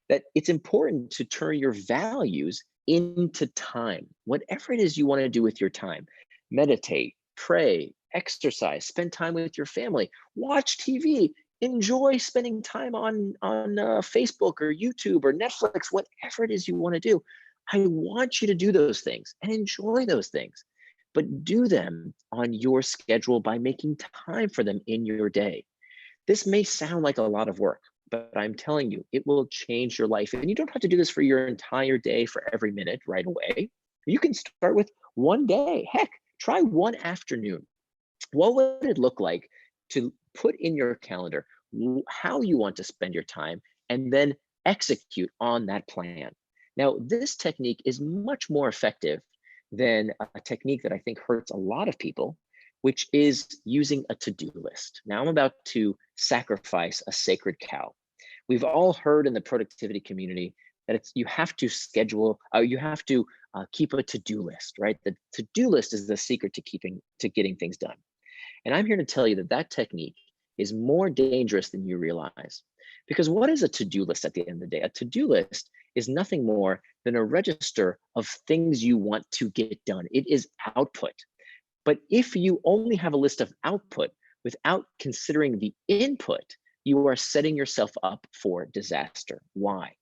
That it's important to turn your values into time, whatever it is you want to do with your time. Meditate, pray, exercise, spend time with your family, watch TV, enjoy spending time on Facebook or YouTube or Netflix, whatever it is you want to do. I want you to do those things and enjoy those things, but do them on your schedule by making time for them in your day. This may sound like a lot of work, but I'm telling you, it will change your life. And you don't have to do this for your entire day, for every minute right away. You can start with one day. Heck, try one afternoon. What would it look like to put in your calendar how you want to spend your time and then execute on that plan? Now, this technique is much more effective than a technique that I think hurts a lot of people, which is using a to-do list. Now, I'm about to sacrifice a sacred cow. We've all heard in the productivity community that you have to schedule, you have to keep a to-do list, right? The to-do list is the secret to getting things done. And I'm here to tell you that that technique is more dangerous than you realize. Because what is a to-do list at the end of the day? A to-do list is nothing more than a register of things you want to get done. It is output. But if you only have a list of output without considering the input, you are setting yourself up for disaster. Why?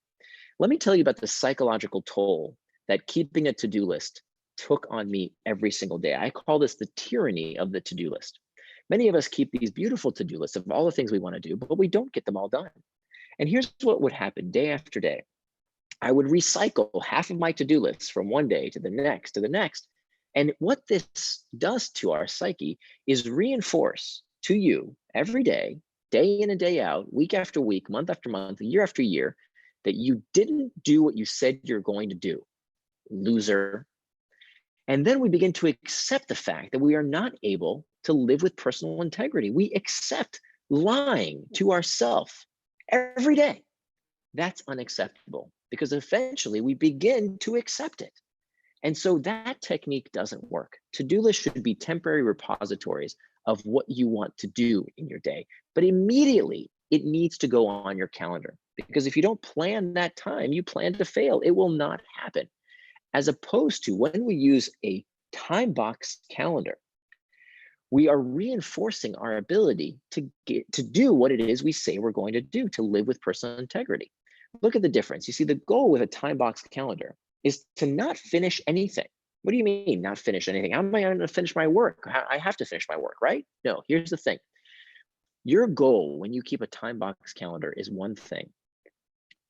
Let me tell you about the psychological toll that keeping a to-do list took on me every single day. I call this the tyranny of the to-do list. Many of us keep these beautiful to-do lists of all the things we want to do, but we don't get them all done. And here's what would happen day after day. I would recycle half of my to-do lists from one day to the next to the next. And what this does to our psyche is reinforce to you every day, day in and day out, week after week, month after month, year after year, that you didn't do what you said you're going to do, loser. And then we begin to accept the fact that we are not able to live with personal integrity. We accept lying to ourselves every day. That's unacceptable because eventually we begin to accept it. And so that technique doesn't work. To-do lists should be temporary repositories of what you want to do in your day, but immediately it needs to go on your calendar, because if you don't plan that time, you plan to fail. It will not happen. As opposed to when we use a time box calendar, we are reinforcing our ability to do what it is we say we're going to do, to live with personal integrity. Look at the difference. You see, the goal with a time box calendar is to not finish anything. What do you mean not finish anything? How am I going to finish my work? I have to finish my work, right? No, here's the thing. Your goal when you keep a time box calendar is one thing: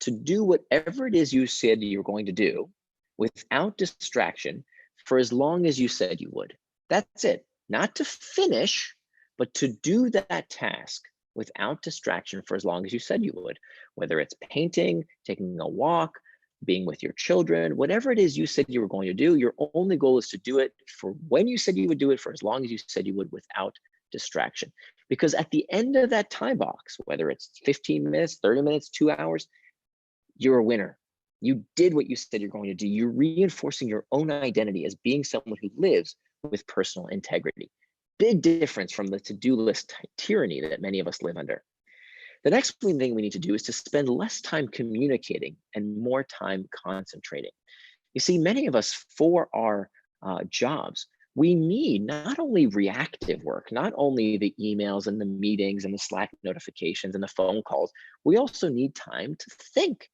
to do whatever it is you said you're going to do without distraction for as long as you said you would. That's it. Not to finish, but to do that task without distraction for as long as you said you would, whether it's painting, taking a walk, being with your children, whatever it is you said you were going to do, your only goal is to do it for when you said you would do it, for as long as you said you would, without distraction. Because at the end of that time box, whether it's 15 minutes, 30 minutes, 2 hours, you're a winner. You did what you said you're going to do. You're reinforcing your own identity as being someone who lives with personal integrity. Big difference from the to-do list tyranny that many of us live under. The next thing we need to do is to spend less time communicating and more time concentrating. You see, many of us, for our jobs, we need not only reactive work, not only the emails and the meetings and the Slack notifications and the phone calls, we also need time to think.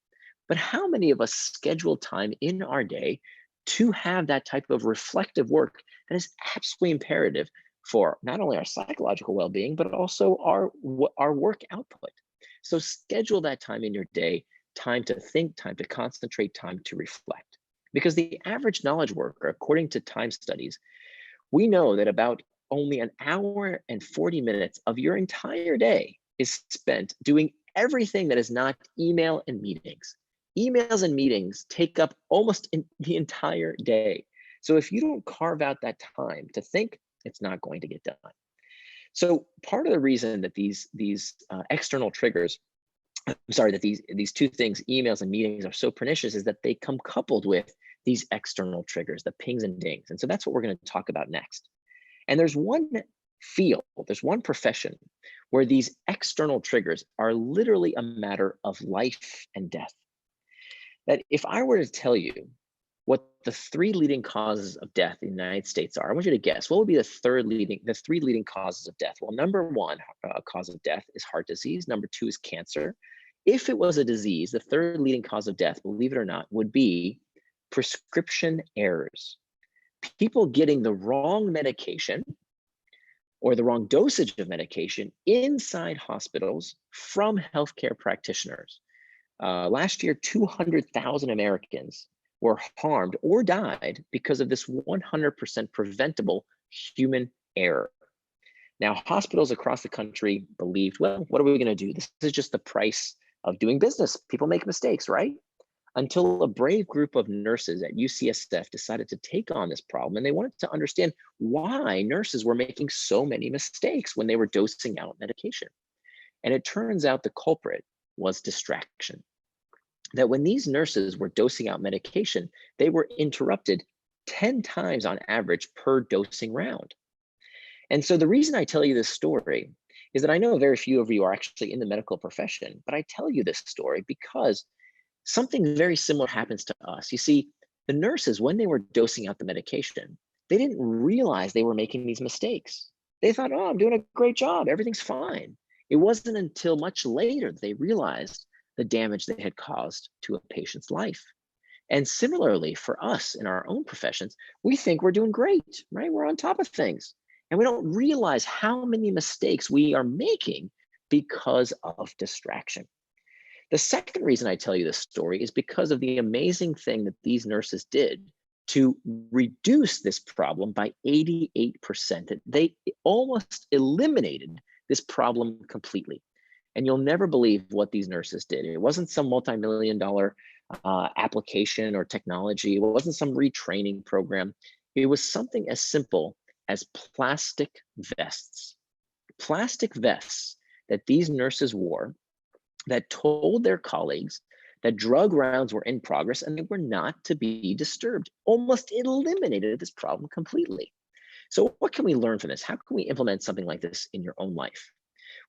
But how many of us schedule time in our day to have that type of reflective work that is absolutely imperative for not only our psychological well-being, but also our work output? So schedule that time in your day, time to think, time to concentrate, time to reflect. Because the average knowledge worker, according to time studies, we know that about only an hour and 40 minutes of your entire day is spent doing everything that is not email and meetings. Emails and meetings take up almost the entire day. So if you don't carve out that time to think, it's not going to get done. So part of the reason that these external triggers, that these two things, emails and meetings, are so pernicious is that they come coupled with these external triggers, the pings and dings. And so that's what we're going to talk about next. And there's one field, there's one profession where these external triggers are literally a matter of life and death. That if I were to tell you what the 3 leading causes of death in the United States are, I want you to guess, what would be the 3 leading causes of death? Well, number 1 cause of death is heart disease. Number 2 is cancer. If it was a disease, the 3rd leading cause of death, believe it or not, would be prescription errors. People getting the wrong medication or the wrong dosage of medication inside hospitals from healthcare practitioners. Last year, 200,000 Americans were harmed or died because of this 100% preventable human error. Now, hospitals across the country believed, well, what are we going to do? This is just the price of doing business. People make mistakes, right? Until a brave group of nurses at UCSF decided to take on this problem, and they wanted to understand why nurses were making so many mistakes when they were dosing out medication. And it turns out the culprit was distraction. That when these nurses were dosing out medication, they were interrupted 10 times on average per dosing round. And so the reason I tell you this story is that I know very few of you are actually in the medical profession, but I tell you this story because something very similar happens to us. You see, the nurses, when they were dosing out the medication, they didn't realize they were making these mistakes. They thought, oh, I'm doing a great job. Everything's fine. It wasn't until much later that they realized the damage they had caused to a patient's life. And similarly, for us in our own professions, we think we're doing great, right? We're on top of things. And we don't realize how many mistakes we are making because of distraction. The second reason I tell you this story is because of the amazing thing that these nurses did to reduce this problem by 88%. They almost eliminated this problem completely. And you'll never believe what these nurses did. It wasn't some multi-million-dollar application or technology. It wasn't some retraining program. It was something as simple as plastic vests. Plastic vests that these nurses wore that told their colleagues that drug rounds were in progress and they were not to be disturbed. Almost eliminated this problem completely. So what can we learn from this? How can we implement something like this in your own life?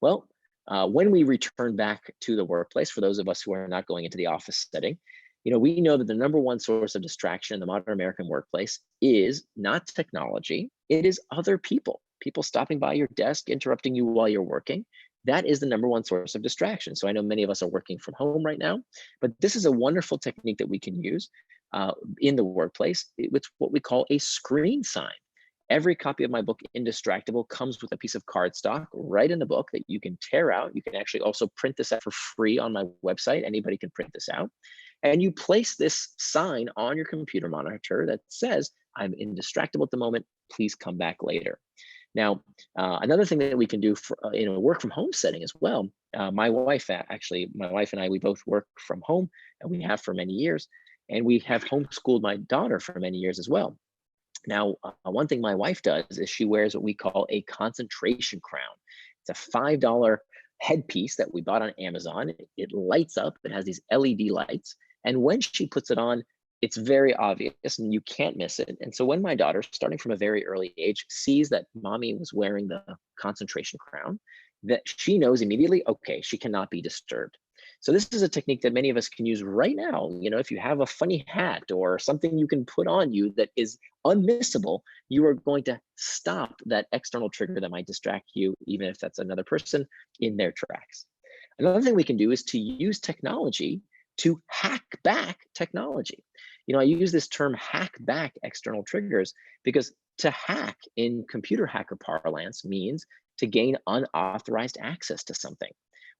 Well, when we return back to the workplace, for those of us who are not going into the office setting, we know that the number one source of distraction in the modern American workplace is not technology, it is other people. People stopping by your desk, interrupting you while you're working. That is the number one source of distraction. So I know many of us are working from home right now, but this is a wonderful technique that we can use in the workplace. It's what we call a screen sign. Every copy of my book, Indistractable, comes with a piece of cardstock right in the book that you can tear out. You can actually also print this out for free on my website. Anybody can print this out. And you place this sign on your computer monitor that says, I'm indistractable at the moment, please come back later. Now, another thing that we can do for, in a work from home setting as well, my wife and I, we both work from home, and we have for many years, and we have homeschooled my daughter for many years as well. Now, one thing my wife does is she wears what we call a concentration crown. It's a $5 headpiece that we bought on Amazon. It lights up, it has these LED lights, and when she puts it on, it's very obvious and you can't miss it. And so when my daughter, starting from a very early age, sees that mommy was wearing the concentration crown, that she knows immediately, okay, she cannot be disturbed. So this is a technique that many of us can use right now. If you have a funny hat or something you can put on you that is unmissable, you are going to stop that external trigger that might distract you, even if that's another person, in their tracks. Another thing we can do is to use technology to hack back technology. I use this term hack back external triggers because to hack in computer hacker parlance means to gain unauthorized access to something.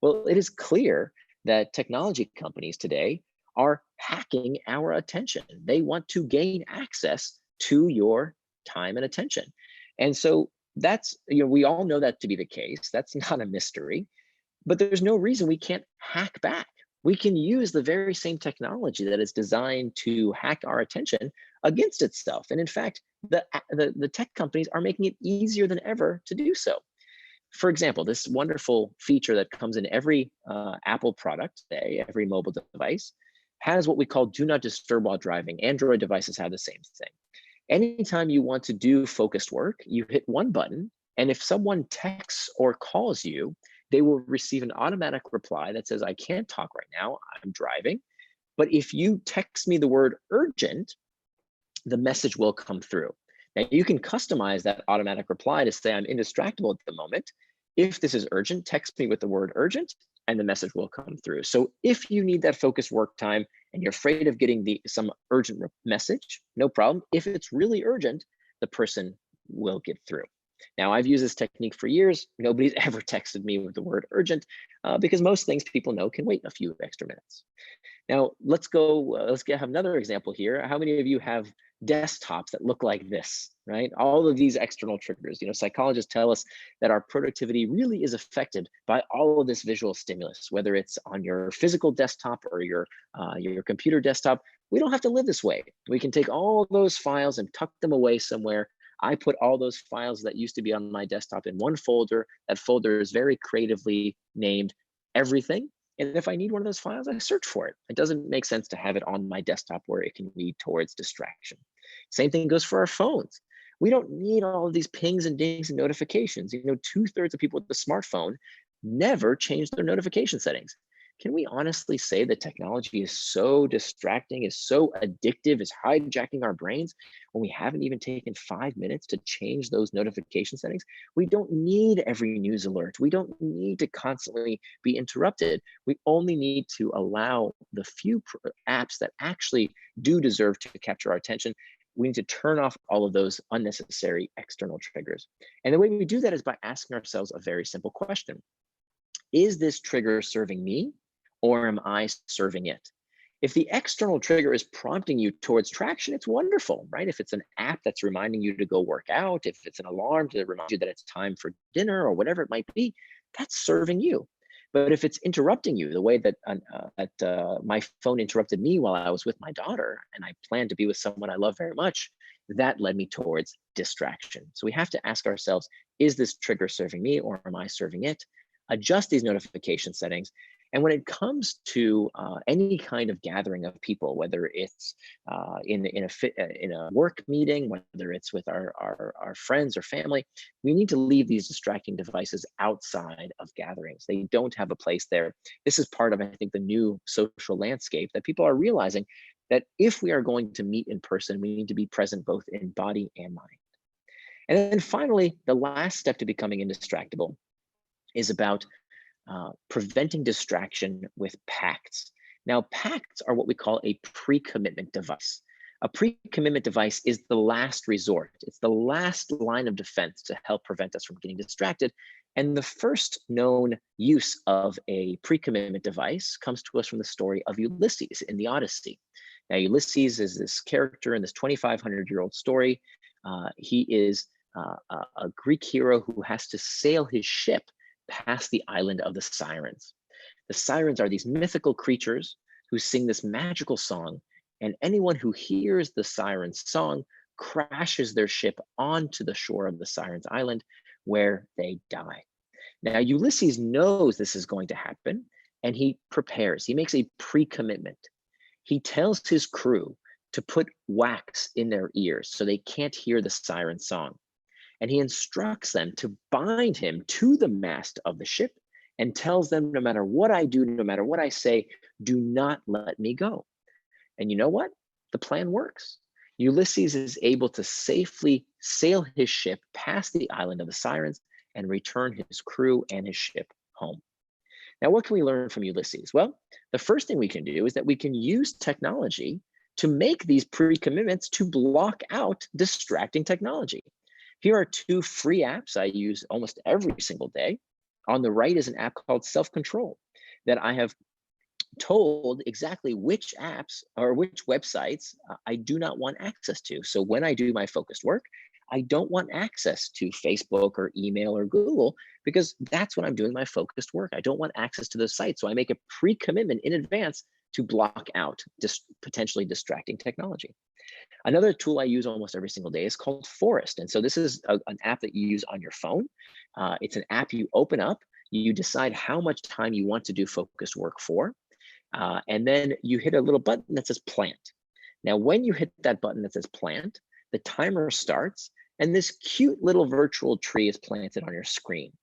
Well, it is clear that technology companies today are hacking our attention. They want to gain access to your time and attention. And so that's, we all know that to be the case. That's not a mystery, but there's no reason we can't hack back. We can use the very same technology that is designed to hack our attention against itself. And in fact, the tech companies are making it easier than ever to do so. For example, this wonderful feature that comes in every Apple product today, every mobile device, has what we call do not disturb while driving. Android devices have the same thing. Anytime you want to do focused work, you hit one button, and if someone texts or calls you, they will receive an automatic reply that says, I can't talk right now, I'm driving. But if you text me the word urgent, the message will come through. Now you can customize that automatic reply to say, I'm indistractable at the moment. If this is urgent, text me with the word urgent and the message will come through. So if you need that focused work time and you're afraid of getting some urgent message, no problem. If it's really urgent, the person will get through. Now, I've used this technique for years. Nobody's ever texted me with the word urgent because most things people know can wait a few extra minutes. Now, let's have another example here. How many of you have desktops that look like this, right? All of these external triggers. You know, psychologists tell us that our productivity really is affected by all of this visual stimulus, whether it's on your physical desktop or your computer desktop. We don't have to live this way. We can take all those files and tuck them away somewhere. I put all those files that used to be on my desktop in one folder. That folder is very creatively named everything. And if I need one of those files, I search for it. It doesn't make sense to have it on my desktop where it can lead towards distraction. Same thing goes for our phones. We don't need all of these pings and dings and notifications. You know, 2/3 of people with a smartphone never change their notification settings. Can we honestly say that technology is so distracting, is so addictive, is hijacking our brains when we haven't even taken 5 minutes to change those notification settings? We don't need every news alert. We don't need to constantly be interrupted. We only need to allow the few apps that actually do deserve to capture our attention. We need to turn off all of those unnecessary external triggers. And the way we do that is by asking ourselves a very simple question. Is this trigger serving me, or am I serving it? If the external trigger is prompting you towards traction, it's wonderful, right? If it's an app that's reminding you to go work out, if it's an alarm to remind you that it's time for dinner or whatever it might be, that's serving you. But if it's interrupting you the way that my phone interrupted me while I was with my daughter and I planned to be with someone I love very much, that led me towards distraction. So we have to ask ourselves, is this trigger serving me or am I serving it? Adjust these notification settings. And when it comes to any kind of gathering of people, whether it's in a work meeting, whether it's with our friends or family, we need to leave these distracting devices outside of gatherings. They don't have a place there. This is part of, I think, the new social landscape that people are realizing that if we are going to meet in person, we need to be present both in body and mind. And then finally, the last step to becoming indistractable is about preventing distraction with pacts. Now, pacts are what we call a pre-commitment device. A pre-commitment device is the last resort. It's the last line of defense to help prevent us from getting distracted. And the first known use of a pre-commitment device comes to us from the story of Ulysses in the Odyssey. Now, Ulysses is this character in this 2,500-year-old story. He is a Greek hero who has to sail his ship past the island of the Sirens. The Sirens are these mythical creatures who sing this magical song, and anyone who hears the Sirens' song crashes their ship onto the shore of the Sirens' island, where they die. Now, Ulysses knows this is going to happen, and he prepares. He makes a pre-commitment. He tells his crew to put wax in their ears so they can't hear the siren song. And he instructs them to bind him to the mast of the ship and tells them, no matter what I do, no matter what I say, do not let me go. And you know what? The plan works. Ulysses is able to safely sail his ship past the island of the Sirens and return his crew and his ship home. Now, what can we learn from Ulysses? Well, the first thing we can do is that we can use technology to make these pre-commitments to block out distracting technology. Here are two free apps I use almost every single day. On the right is an app called Self-Control that I have told exactly which apps or which websites I do not want access to. So when I do my focused work, I don't want access to Facebook or email or Google because that's when I'm doing my focused work. I don't want access to those sites. So I make a pre-commitment in advance to block out potentially distracting technology. Another tool I use almost every single day is called Forest. And so this is an app that you use on your phone. It's an app you open up, you decide how much time you want to do focused work for, and then you hit a little button that says plant. Now, when you hit that button that says plant, the timer starts and this cute little virtual tree is planted on your screen.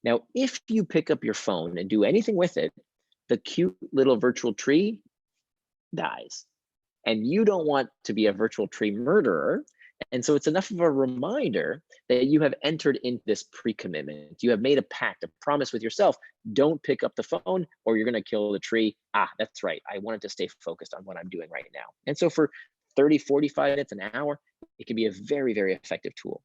Now, if you pick up your phone and do anything with it, the cute little virtual tree dies. And you don't want to be a virtual tree murderer. And so it's enough of a reminder that you have entered into this pre-commitment. You have made a pact, a promise with yourself. Don't pick up the phone or you're going to kill the tree. That's right. I wanted to stay focused on what I'm doing right now. And so for 30, 45 minutes, an hour, it can be a very, very effective tool.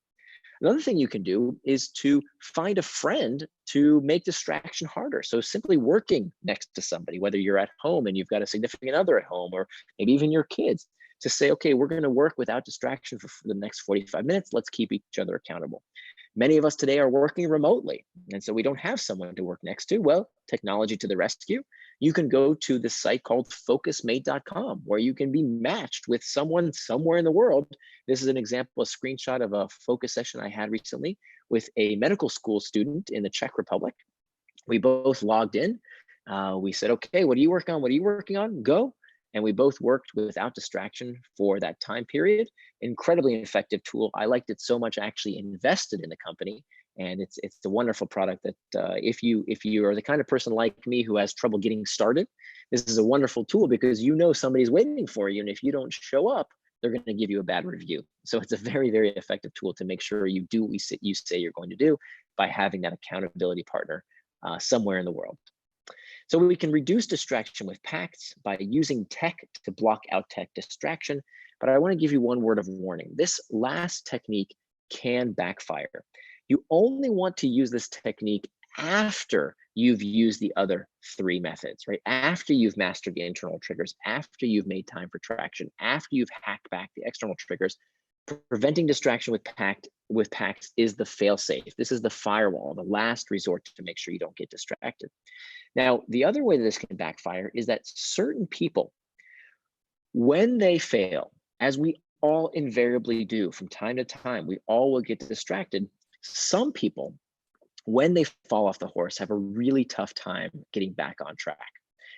Another thing you can do is to find a friend to make distraction harder. So simply working next to somebody, whether you're at home and you've got a significant other at home, or maybe even your kids, to say, okay, we're going to work without distraction for the next 45 minutes. Let's keep each other accountable. Many of us today are working remotely, and so we don't have someone to work next to. Well, technology to the rescue. You can go to the site called focusmate.com, where you can be matched with someone somewhere in the world. This is an example, a screenshot of a focus session I had recently with a medical school student in the Czech Republic. We both logged in. We said, okay, what are you working on? What are you working on? Go. And we both worked without distraction for that time period. Incredibly effective tool. I liked it so much, I actually invested in the company. And it's a wonderful product that if you are the kind of person like me who has trouble getting started, this is a wonderful tool, because you know somebody's waiting for you. And if you don't show up, they're going to give you a bad review. So it's a very, very effective tool to make sure you do what you say you're going to do, by having that accountability partner somewhere in the world. So we can reduce distraction with pacts by using tech to block out tech distraction. But I want to give you one word of warning. This last technique can backfire. You only want to use this technique after you've used the other three methods, right? After you've mastered the internal triggers, after you've made time for traction, after you've hacked back the external triggers. Preventing distraction with pacts is the fail-safe. This is the firewall, the last resort to make sure you don't get distracted. Now, the other way that this can backfire is that certain people, when they fail, as we all invariably do from time to time, we all will get distracted. Some people, when they fall off the horse, have a really tough time getting back on track.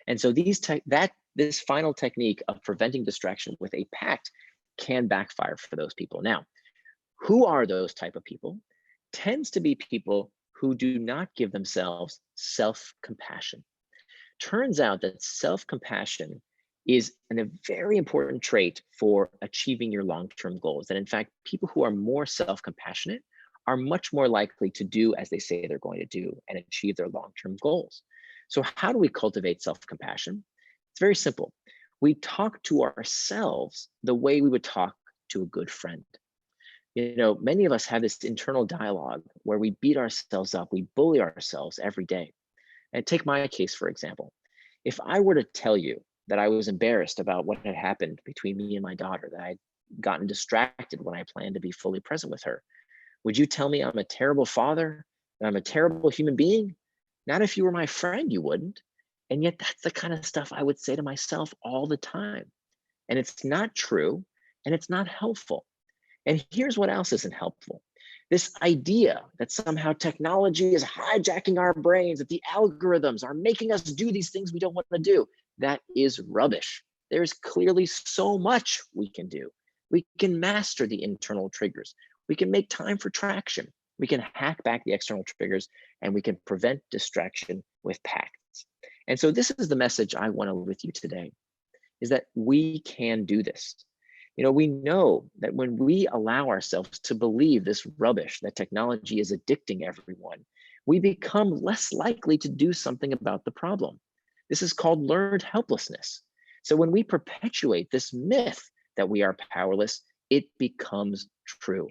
And so this final technique of preventing distraction with a pact can backfire for those people. Now, who are those type of people? Tends to be people who do not give themselves self-compassion. Turns out that self-compassion is a very important trait for achieving your long-term goals. And in fact, people who are more self-compassionate are much more likely to do as they say they're going to do and achieve their long-term goals. So how do we cultivate self-compassion? It's very simple. We talk to ourselves the way we would talk to a good friend. You know, many of us have this internal dialogue where we beat ourselves up, we bully ourselves every day. And take my case, for example. If I were to tell you that I was embarrassed about what had happened between me and my daughter, that I'd gotten distracted when I planned to be fully present with her, would you tell me I'm a terrible father, that I'm a terrible human being? Not if you were my friend, you wouldn't. And yet that's the kind of stuff I would say to myself all the time. And it's not true, and it's not helpful. And here's what else isn't helpful. This idea that somehow technology is hijacking our brains, that the algorithms are making us do these things we don't want to do, that is rubbish. There's clearly so much we can do. We can master the internal triggers. We can make time for traction. We can hack back the external triggers, and we can prevent distraction with pacts. And so this is the message I want to leave with you today, is that we can do this. You know, we know that when we allow ourselves to believe this rubbish, that technology is addicting everyone, we become less likely to do something about the problem. This is called learned helplessness. So when we perpetuate this myth that we are powerless, it becomes true.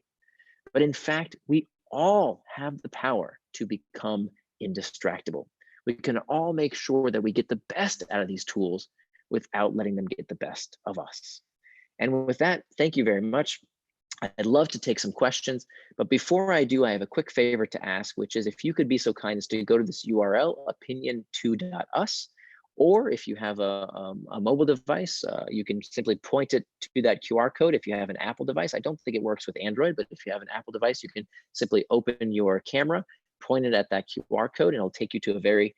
But in fact, we all have the power to become indistractable. We can all make sure that we get the best out of these tools without letting them get the best of us. And with that, thank you very much. I'd love to take some questions, but before I do, I have a quick favor to ask, which is if you could be so kind as to go to this URL, opinion2.us, or if you have a mobile device, you can simply point it to that QR code. If you have an Apple device, I don't think it works with Android, but if you have an Apple device, you can simply open your camera, point it at that QR code, and it'll take you to a very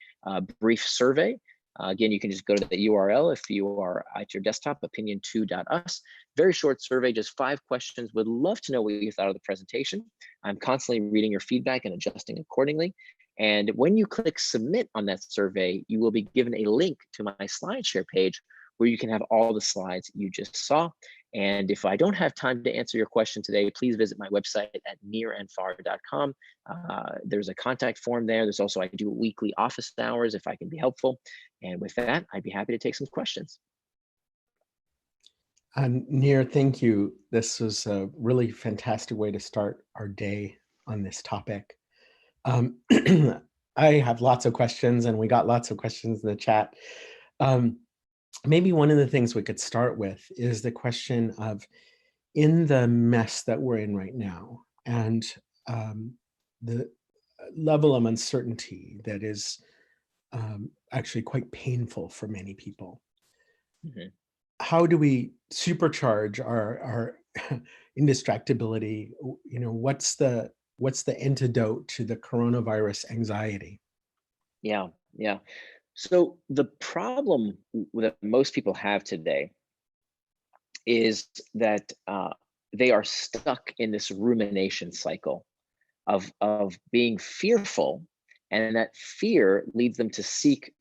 brief survey. Again, you can just go to the URL if you are at your desktop, opinion2.us. Very short survey, just 5 questions. Would love to know what you thought of the presentation. I'm constantly reading your feedback and adjusting accordingly. And when you click submit on that survey, you will be given a link to my SlideShare page where you can have all the slides you just saw. And if I don't have time to answer your question today, please visit my website at nirandfar.com. There's a contact form there. There's also, I do weekly office hours if I can be helpful. And with that, I'd be happy to take some questions. Nir, thank you. This was a really fantastic way to start our day on this topic. I have lots of questions, and we got lots of questions in the chat. maybe one of the things we could start with is the question of, in the mess that we're in right now, and the level of uncertainty that is actually quite painful for many people. Mhm. How do we supercharge our indistractability? You know, what's the antidote to the coronavirus anxiety? Yeah, yeah. So the problem that most people have today is that they are stuck in this rumination cycle of being fearful, and that fear leads them to seek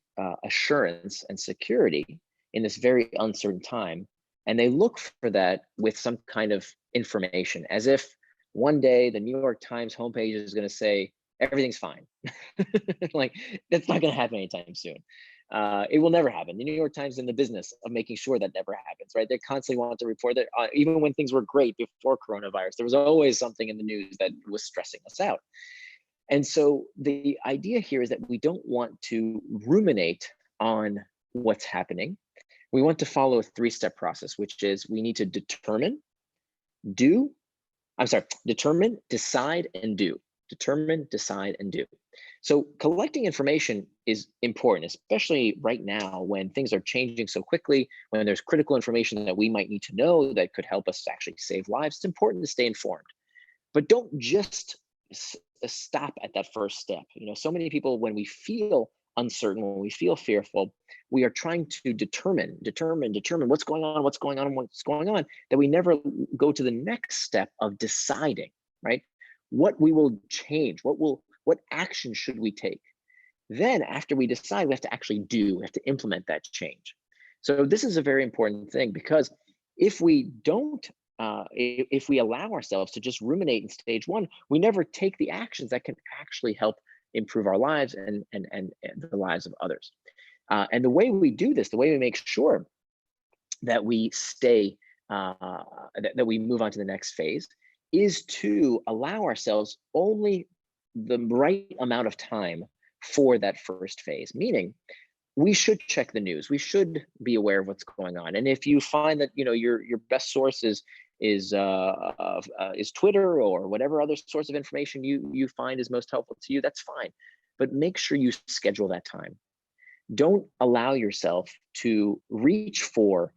assurance and security in this very uncertain time, and they look for that with some kind of information, as if one day the New York Times homepage is going to say everything's fine. Like, that's not going to happen anytime soon. It will never happen. The New York Times is in the business of making sure that never happens, right? They constantly want to report that even when things were great before coronavirus, there was always something in the news that was stressing us out. And so the idea here is that we don't want to ruminate on what's happening. We want to follow a three-step process, which is we need to determine, decide, and do. Determine, decide, and do. So collecting information is important, especially right now when things are changing so quickly, when there's critical information that we might need to know that could help us actually save lives. It's important to stay informed, but don't just stop at that first step. You know, so many people, when we feel uncertain, when we feel fearful, we are trying to determine what's going on, that we never go to the next step of deciding, right? What we will change, what action should we take? Then after we decide, we have to actually do, we have to implement that change. So this is a very important thing, because if we don't, if we allow ourselves to just ruminate in stage one, we never take the actions that can actually help improve our lives and the lives of others. And the way we do this, the way we make sure that we stay, that we move on to the next phase, is to allow ourselves only the right amount of time for that first phase. Meaning, we should check the news. We should be aware of what's going on. And if you find that, you know, your best source is Twitter or whatever other source of information you find is most helpful to you, that's fine. But make sure you schedule that time. Don't allow yourself to reach for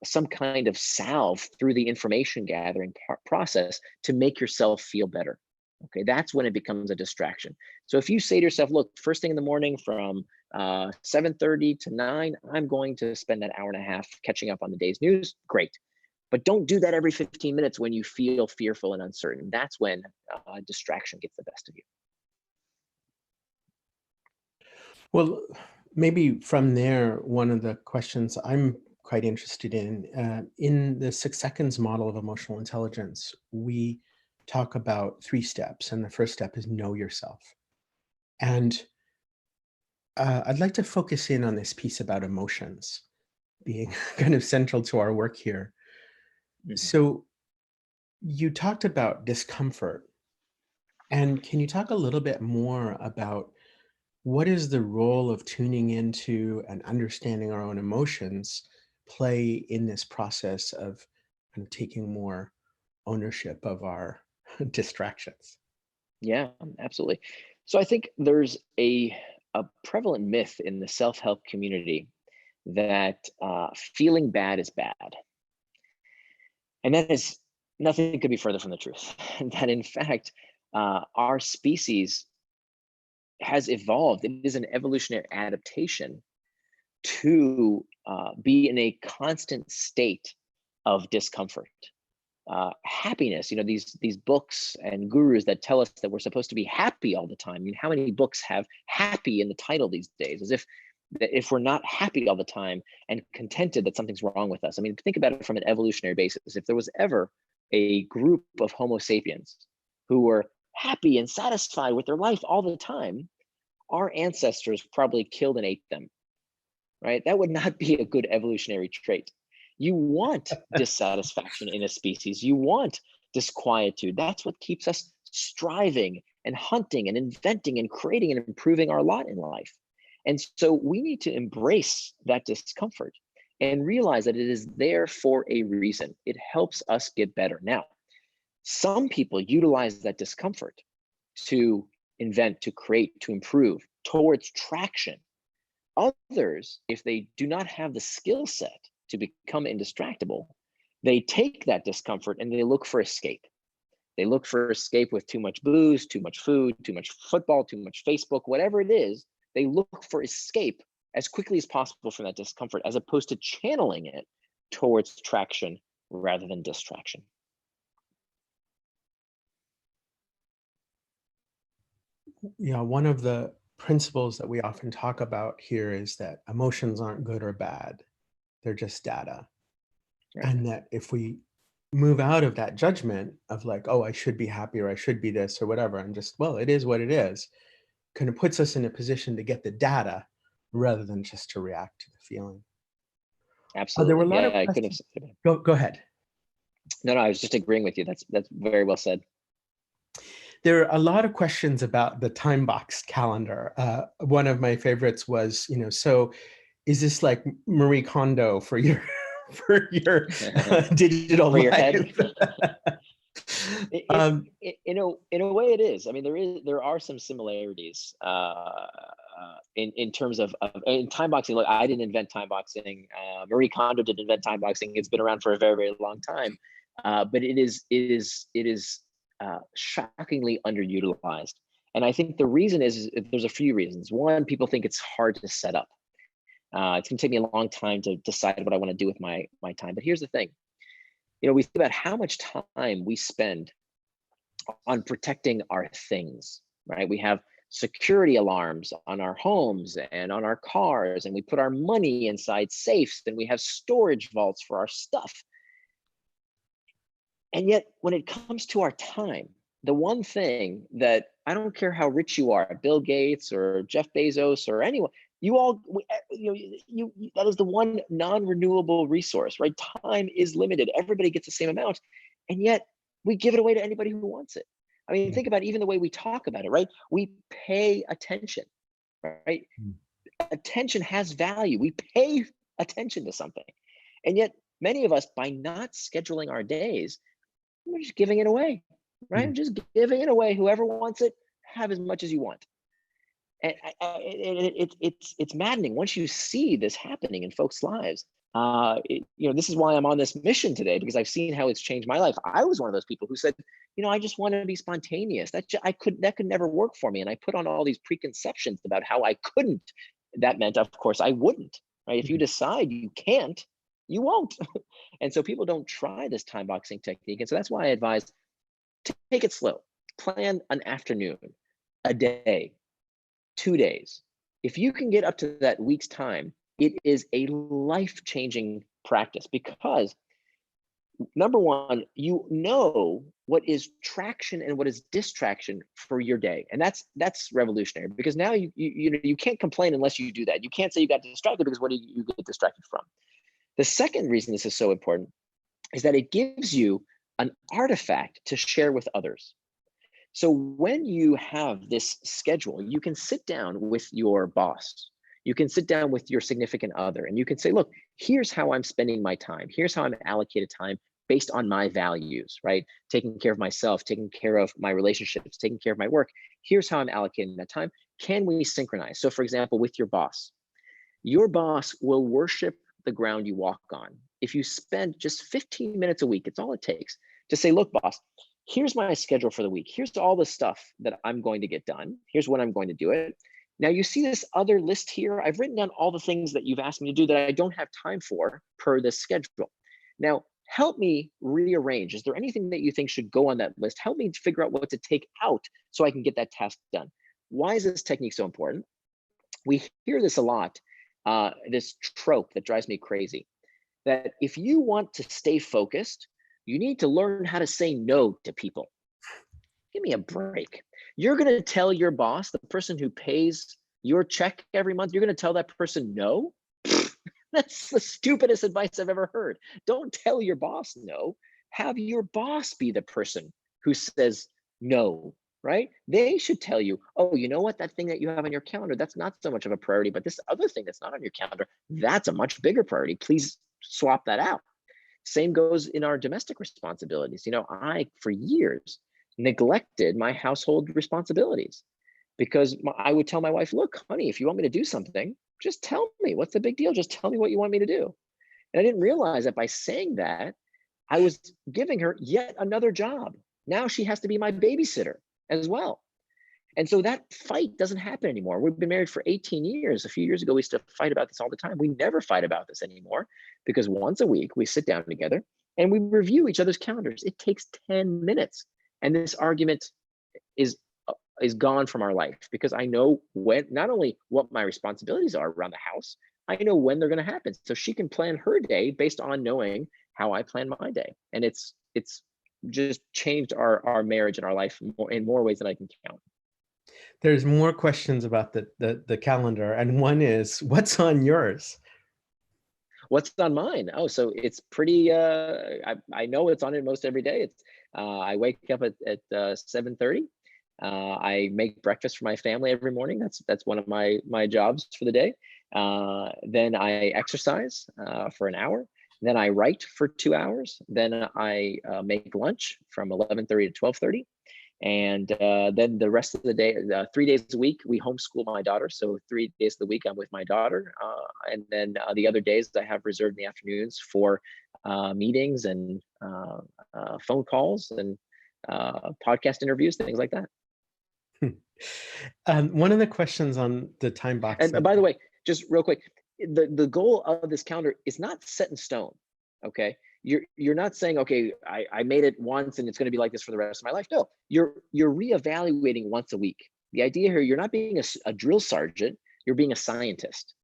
some kind of salve through the information gathering process to make yourself feel better. Okay, that's when it becomes a distraction. So if you say to yourself, look, first thing in the morning from 7:30 to 9, I'm going to spend that hour and a half catching up on the day's news, great. But don't do that every 15 minutes when you feel fearful and uncertain. That's when distraction gets the best of you. Well, maybe from there, one of the questions I'm quite interested in the 6 seconds model of emotional intelligence, we talk about 3 steps, and the first step is know yourself. And I'd like to focus in on this piece about emotions being kind of central to our work here. Mhm. So you talked about discomfort, and can you talk a little bit more about what is the role of tuning into and understanding our own emotions play in this process of kind of taking more ownership of our distractions? Yeah, absolutely. So I think there's a prevalent myth in the self-help community that feeling bad is bad. And that is, nothing could be further from the truth. That in fact, our species has evolved. It is an evolutionary adaptation to be in a constant state of discomfort. Happiness, you know, these books and gurus that tell us that we're supposed to be happy all the time. I mean, how many books have happy in the title these days? As if we're not happy all the time and contented, that something's wrong with us. I mean, think about it from an evolutionary basis. If there was ever a group of Homo sapiens who were happy and satisfied with their life all the time, our ancestors probably killed and ate them, right? That would not be a good evolutionary trait. You want dissatisfaction in a species. You want disquietude. That's what keeps us striving and hunting and inventing and creating and improving our lot in life. And so we need to embrace that discomfort and realize that it is there for a reason. It helps us get better. Now, some people utilize that discomfort to invent, to create, to improve towards traction. Others, if they do not have the skill set to become indistractable, they take that discomfort and they look for escape. They look for escape with too much booze, too much food, too much football, too much Facebook, whatever it is. They look for escape as quickly as possible from that discomfort, as opposed to channeling it towards traction rather than distraction. Yeah, one of the principles that we often talk about here is that emotions aren't good or bad. They're just data. Right. And that if we move out of that judgment of like, oh, I should be happy or I should be this or whatever, and just, well, it is what it is, kind of puts us in a position to get the data rather than just to react to the feeling. Absolutely. There were a lot Yeah, of I couldn't questions. have said it. Go ahead. No, I was just agreeing with you. That's very well said. There are a lot of questions about the time boxed calendar. One of my favorites was, so is this like Marie Kondo for your digital For your life? head. In a way, it is. I mean, there are some similarities in terms of in time boxing. Look, I didn't invent time boxing. Marie Kondo didn't invent time boxing. It's been around for a very, very long time, but it is shockingly underutilized. And I think the reason is there's a few reasons. One, people think it's hard to set up. It's gonna take me a long time to decide what I want to do with my time. But here's the thing. We think about how much time we spend on protecting our things, right? We have security alarms on our homes and on our cars, and we put our money inside safes, and we have storage vaults for our stuff. And yet, when it comes to our time, the one thing that, I don't care how rich you are, Bill Gates or Jeff Bezos or anyone, that is the one non-renewable resource, right? Time is limited. Everybody gets the same amount, and yet we give it away to anybody who wants it. I mean, think about even the way we talk about it, right? We pay attention, right? Attention has value. We pay attention to something, and yet many of us, by not scheduling our days, we're just giving it away, right? Just giving it away. Whoever wants it, have as much as you want. And it's maddening once you see this happening in folks' lives. This is why I'm on this mission today, because I've seen how it's changed my life. I was one of those people who said, I just want to be spontaneous. That could never work for me. And I put on all these preconceptions about how I couldn't. That meant, of course, I wouldn't, right? If you decide you can't, you won't. And so people don't try this time boxing technique. And so that's why I advise, take it slow. Plan an afternoon, a day, 2 days. If you can get up to that week's time, it is a life-changing practice, because number one, you know what is traction and what is distraction for your day. And that's revolutionary, because now you can't complain unless you do that. You can't say you got distracted, because what do you get distracted from? The second reason this is so important is that it gives you an artifact to share with others. So when you have this schedule, you can sit down with your boss, you can sit down with your significant other, and you can say, look, here's how I'm spending my time. Here's how I'm allocated time based on my values, right? Taking care of myself, taking care of my relationships, taking care of my work. Here's how I'm allocating that time. Can we synchronize? So for example, with your boss will worship the ground you walk on. If you spend just 15 minutes a week, it's all it takes to say, look, boss, here's my schedule for the week. Here's all the stuff that I'm going to get done. Here's when I'm going to do it. Now you see this other list here. I've written down all the things that you've asked me to do that I don't have time for per this schedule. Now, help me rearrange. Is there anything that you think should go on that list? Help me figure out what to take out so I can get that task done. Why is this technique so important? We hear this a lot, this trope that drives me crazy, that if you want to stay focused, you need to learn how to say no to people. Give me a break. You're going to tell your boss, the person who pays your check every month, you're going to tell that person no? That's the stupidest advice I've ever heard. Don't tell your boss no. Have your boss be the person who says no, right? They should tell you, oh, you know what, that thing that you have on your calendar, that's not so much of a priority, but this other thing that's not on your calendar, that's a much bigger priority. Please swap that out. Same goes in our domestic responsibilities. You know, I, for years, neglected my household responsibilities because I would tell my wife, look, honey, if you want me to do something, just tell me. What's the big deal? Just tell me what you want me to do. And I didn't realize that by saying that, I was giving her yet another job. Now she has to be my babysitter as well. And so that fight doesn't happen anymore. We've been married for 18 years. A few years ago, we used to fight about this all the time. We never fight about this anymore because once a week we sit down together and we review each other's calendars. It takes 10 minutes. And this argument is gone from our life because I know when, not only what my responsibilities are around the house, I know when they're going to happen. So she can plan her day based on knowing how I plan my day. And it's just changed our marriage and our life in more ways than I can count. There's more questions about the calendar, and one is, what's on yours? What's on mine? Oh, so it's pretty, I know it's on it most every day. It's, I wake up at 7:30. I make breakfast for my family every morning. That's one of my jobs for the day. Then I exercise for an hour. Then I write for 2 hours. Then I make lunch from 11:30 to 12:30. And then the rest of the day, 3 days a week, we homeschool my daughter. So 3 days of the week, I'm with my daughter. And then the other days I have reserved in the afternoons for meetings and phone calls and podcast interviews, things like that. One of the questions on the time box. And by the way, just real quick, the goal of this calendar is not set in stone. Okay. You're not saying, okay, I made it once and it's going to be like this for the rest of my life. No, you're reevaluating once a week. The idea here, you're not being a drill sergeant, you're being a scientist.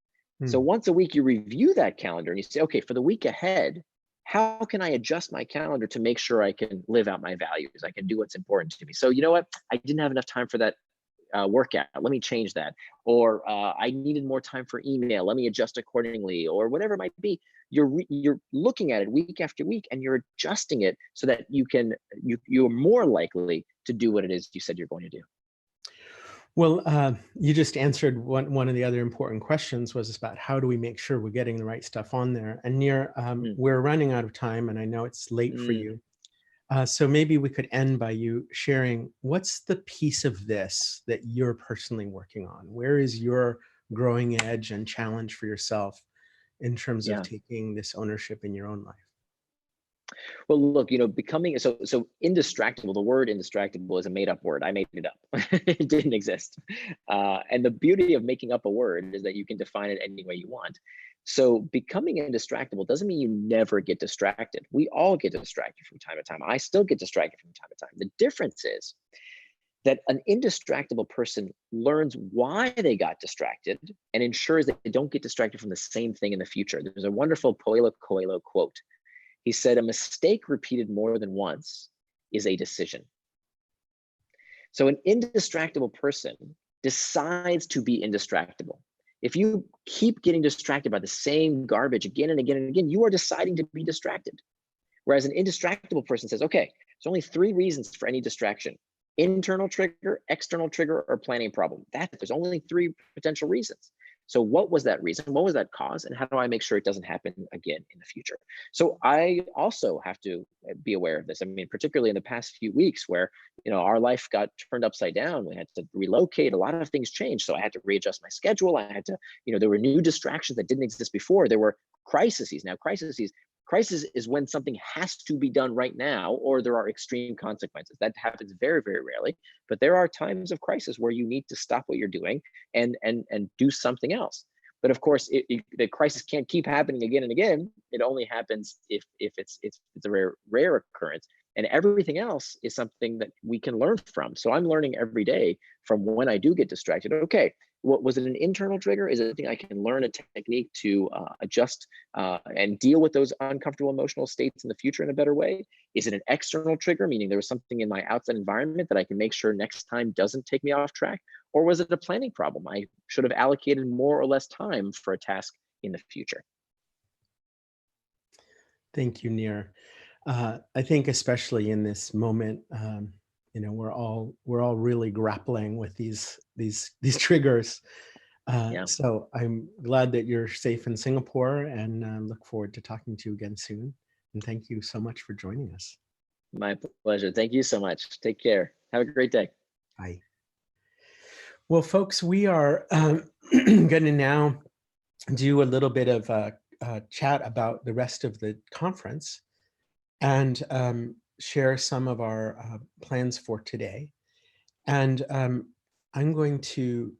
So once a week you review that calendar and you say, okay, for the week ahead, how can I adjust my calendar to make sure I can live out my values? I can do what's important to me. So you know what? I didn't have enough time for that workout. Let me change that. Or I needed more time for email. Let me adjust accordingly, or whatever it might be. You're looking at it week after week and you're adjusting it so that you're more likely to do what it is you said you're going to do. Well, you just answered one of the other important questions, was about how do we make sure we're getting the right stuff on there? And Nir, we're running out of time, and I know it's late for you. So maybe we could end by you sharing, what's the piece of this that you're personally working on? Where is your growing edge and challenge for yourself in terms of taking this ownership in your own life? Well, look, you know, becoming so indistractable. The word indistractable is a made-up word. I made it up. It didn't exist. And the beauty of making up a word is that you can define it any way you want. So becoming indistractable doesn't mean you never get distracted. We all get distracted from time to time. I still get distracted from time to time. The difference is that an indistractable person learns why they got distracted and ensures that they don't get distracted from the same thing in the future. There's a wonderful Paulo Coelho quote. He said, a mistake repeated more than once is a decision. So an indistractable person decides to be indistractable. If you keep getting distracted by the same garbage again and again and again, you are deciding to be distracted. Whereas an indistractable person says, okay, there's only 3 reasons for any distraction: internal trigger, external trigger, or planning problem. There's only 3 potential reasons. So what was that reason? What was that cause? And how do I make sure it doesn't happen again in the future? So I also have to be aware of this. I mean, particularly in the past few weeks where, you know, our life got turned upside down. We had to relocate. A lot of things changed. So I had to readjust my schedule. I had to, you know, there were new distractions that didn't exist before. There were crises. Now, crisis is when something has to be done right now, or there are extreme consequences. That happens very, very rarely. But there are times of crisis where you need to stop what you're doing and do something else. But of course, the crisis can't keep happening again and again. It only happens if it's a rare occurrence. And everything else is something that we can learn from. So I'm learning every day from when I do get distracted. Okay, what was it, an internal trigger? Is it a thing I can learn a technique to adjust and deal with those uncomfortable emotional states in the future in a better way? Is it an external trigger, meaning there was something in my outside environment that I can make sure next time doesn't take me off track? Or was it a planning problem? I should have allocated more or less time for a task in the future. Thank you, Nir. I think especially in this moment you know, we're all really grappling with these triggers. Yeah. So I'm glad that you're safe in Singapore, and look forward to talking to you again soon. And thank you so much for joining us. My pleasure. Thank you so much. Take care. Have a great day. Bye. Well, folks, we are going to now do a little bit of a chat about the rest of the conference and share some of our plans for today. And I'm going to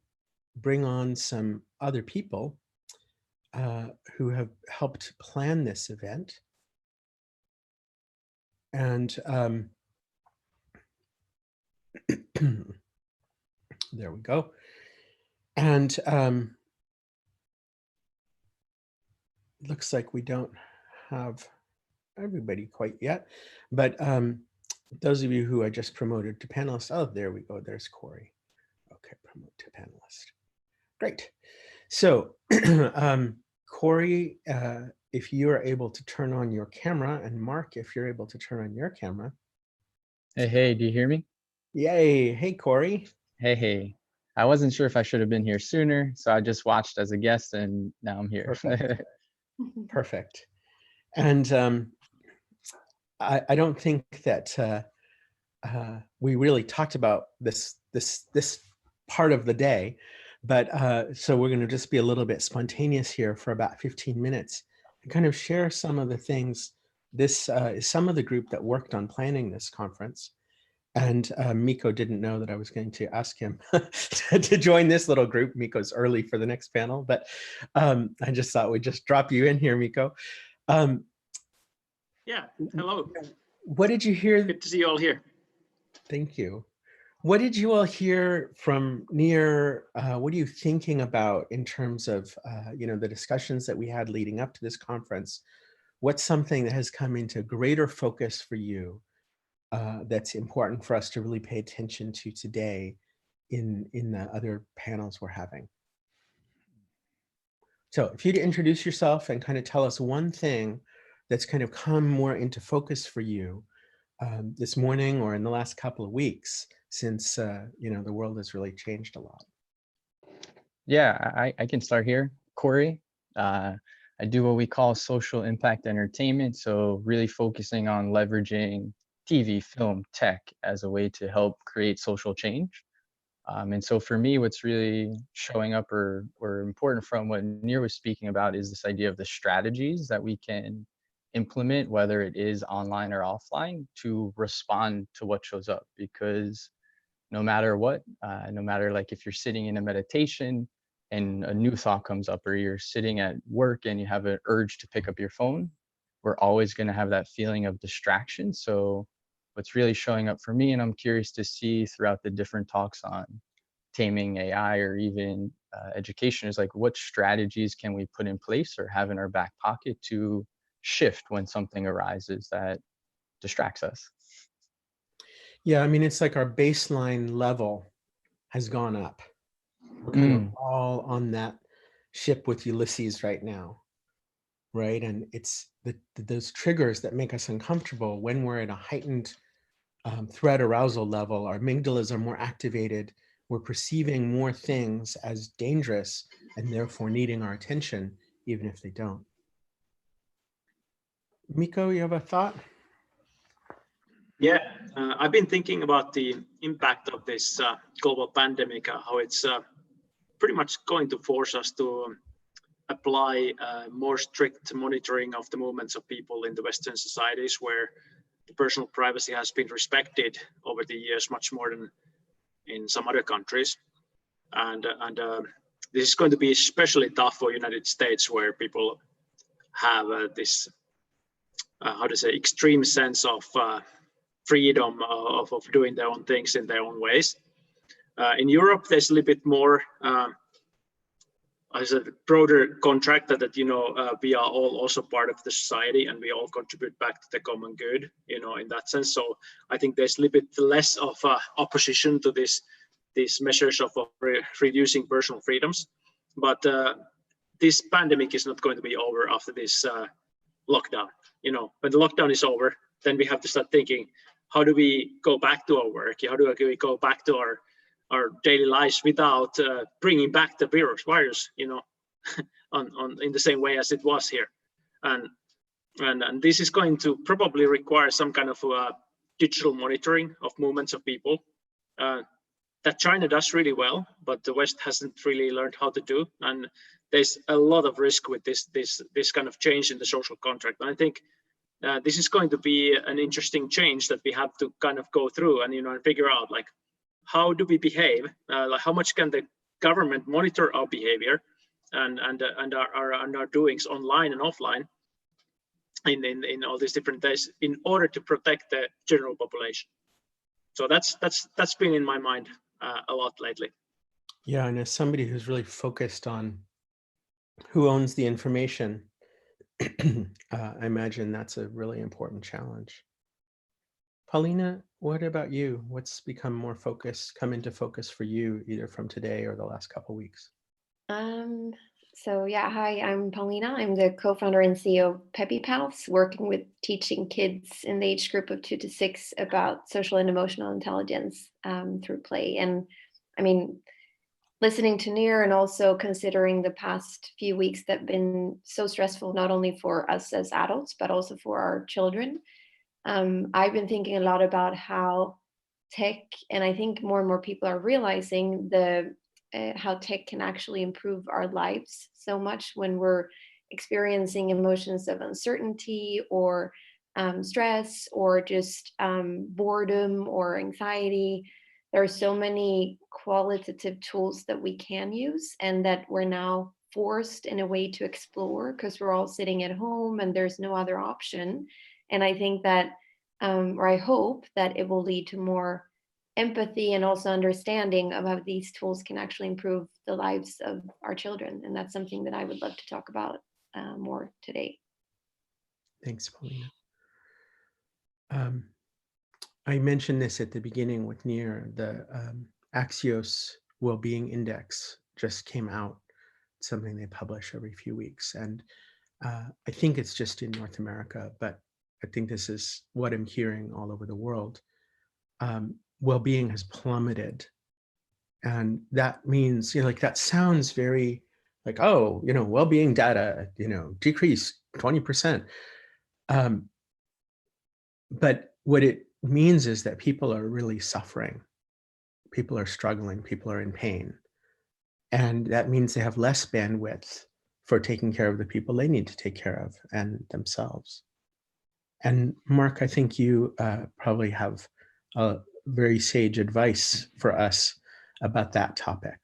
bring on some other people who have helped plan this event. And there we go. And looks like we don't have everybody quite yet, but those of you who I just promoted to panelists, oh, there we go, there's Corey. Okay, promote to panelist. Great. So Corey, if you are able to turn on your camera, and Mark, if you're able to turn on your camera. Hey, do you hear me? Yay. Hey, Corey. Hey. I wasn't sure if I should have been here sooner, so I just watched as a guest, and now I'm here. Perfect. Perfect. And I don't think that we really talked about this part of the day, but so we're going to just be a little bit spontaneous here for about 15 minutes and kind of share some of the things. This is some of the group that worked on planning this conference. And Miko didn't know that I was going to ask him to join this little group. Miko's early for the next panel, but I just thought we'd just drop you in here, Miko. Yeah, hello. What did you hear? Good to see you all here. Thank you. What did you all hear from Nir? What are you thinking about in terms of you know, the discussions that we had leading up to this conference? What's something that has come into greater focus for you that's important for us to really pay attention to today in the other panels we're having? So if you'd introduce yourself and kind of tell us one thing that's kind of come more into focus for you this morning or in the last couple of weeks, since you know, the world has really changed a lot. Yeah, I can start here. Corey, I do what we call social impact entertainment, so really focusing on leveraging TV, film, tech as a way to help create social change. And so for me, what's really showing up or important from what Nir was speaking about is this idea of the strategies that we can implement, whether it is online or offline, to respond to what shows up. Because no matter what, no matter like if you're sitting in a meditation and a new thought comes up, or you're sitting at work and you have an urge to pick up your phone, we're always going to have that feeling of distraction. So what's really showing up for me, and I'm curious to see throughout the different talks on taming AI or even education, is like, what strategies can we put in place or have in our back pocket to shift when something arises that distracts us? Yeah, I mean, it's like our baseline level has gone up. We're kind of all on that ship with Ulysses right now, right? And it's those triggers that make us uncomfortable when we're at a heightened threat arousal level. Our amygdalas are more activated. We're perceiving more things as dangerous and therefore needing our attention, even if they don't. Miko, you have a thought? Yeah, I've been thinking about the impact of this global pandemic, how it's pretty much going to force us to apply more strict monitoring of the movements of people in the Western societies, where the personal privacy has been respected over the years much more than in some other countries. And this is going to be especially tough for United States, where people have this, how to say, extreme sense of freedom of doing their own things in their own ways. In Europe, there's a little bit more as a broader contract that you know, we are all also part of the society and we all contribute back to the common good, you know, in that sense. So I think there's a little bit less of opposition to these measures of reducing personal freedoms. But this pandemic is not going to be over after this lockdown. You know, when the lockdown is over, then we have to start thinking, how do we go back to our work? How do we go back to our daily lives without bringing back the virus, you know, in the same way as it was here? And this is going to probably require some kind of digital monitoring of movements of people that China does really well, but the West hasn't really learned how to do. And there's a lot of risk with this kind of change in the social contract. And I think this is going to be an interesting change that we have to kind of go through and, you know, and figure out, like, how do we behave? Like, how much can the government monitor our behavior and our doings online and offline in all these different days in order to protect the general population? So that's been in my mind a lot lately. Yeah, and as somebody who's really focused on who owns the information, I imagine that's a really important challenge. Paulina, what about you? What's become more come into focus for you, either from today or the last couple of weeks? So yeah, hi, I'm Paulina. I'm the co-founder and CEO of PepiPals, working with teaching kids in the age group of 2 to 6 about social and emotional intelligence through play. And I mean, listening to Nir and also considering the past few weeks that have been so stressful, not only for us as adults, but also for our children. I've been thinking a lot about how tech, and I think more and more people are realizing how tech can actually improve our lives so much when we're experiencing emotions of uncertainty or stress or just boredom or anxiety. There are so many qualitative tools that we can use and that we're now forced in a way to explore because we're all sitting at home and there's no other option. And I think that, or I hope that it will lead to more empathy and also understanding of how these tools can actually improve the lives of our children. And that's something that I would love to talk about more today. Thanks, Paulina. I mentioned this at the beginning with Nir. The Axios Wellbeing Index just came out, something they publish every few weeks. And I think it's just in North America, but I think this is what I'm hearing all over the world. Well-being has plummeted. And that means, you know, like that sounds very like, oh, you know, well-being data, you know, decreased 20%. But what it means is that people are really suffering. People are struggling, people are in pain. And that means they have less bandwidth for taking care of the people they need to take care of and themselves. And Mark, I think you probably have very sage advice for us about that topic.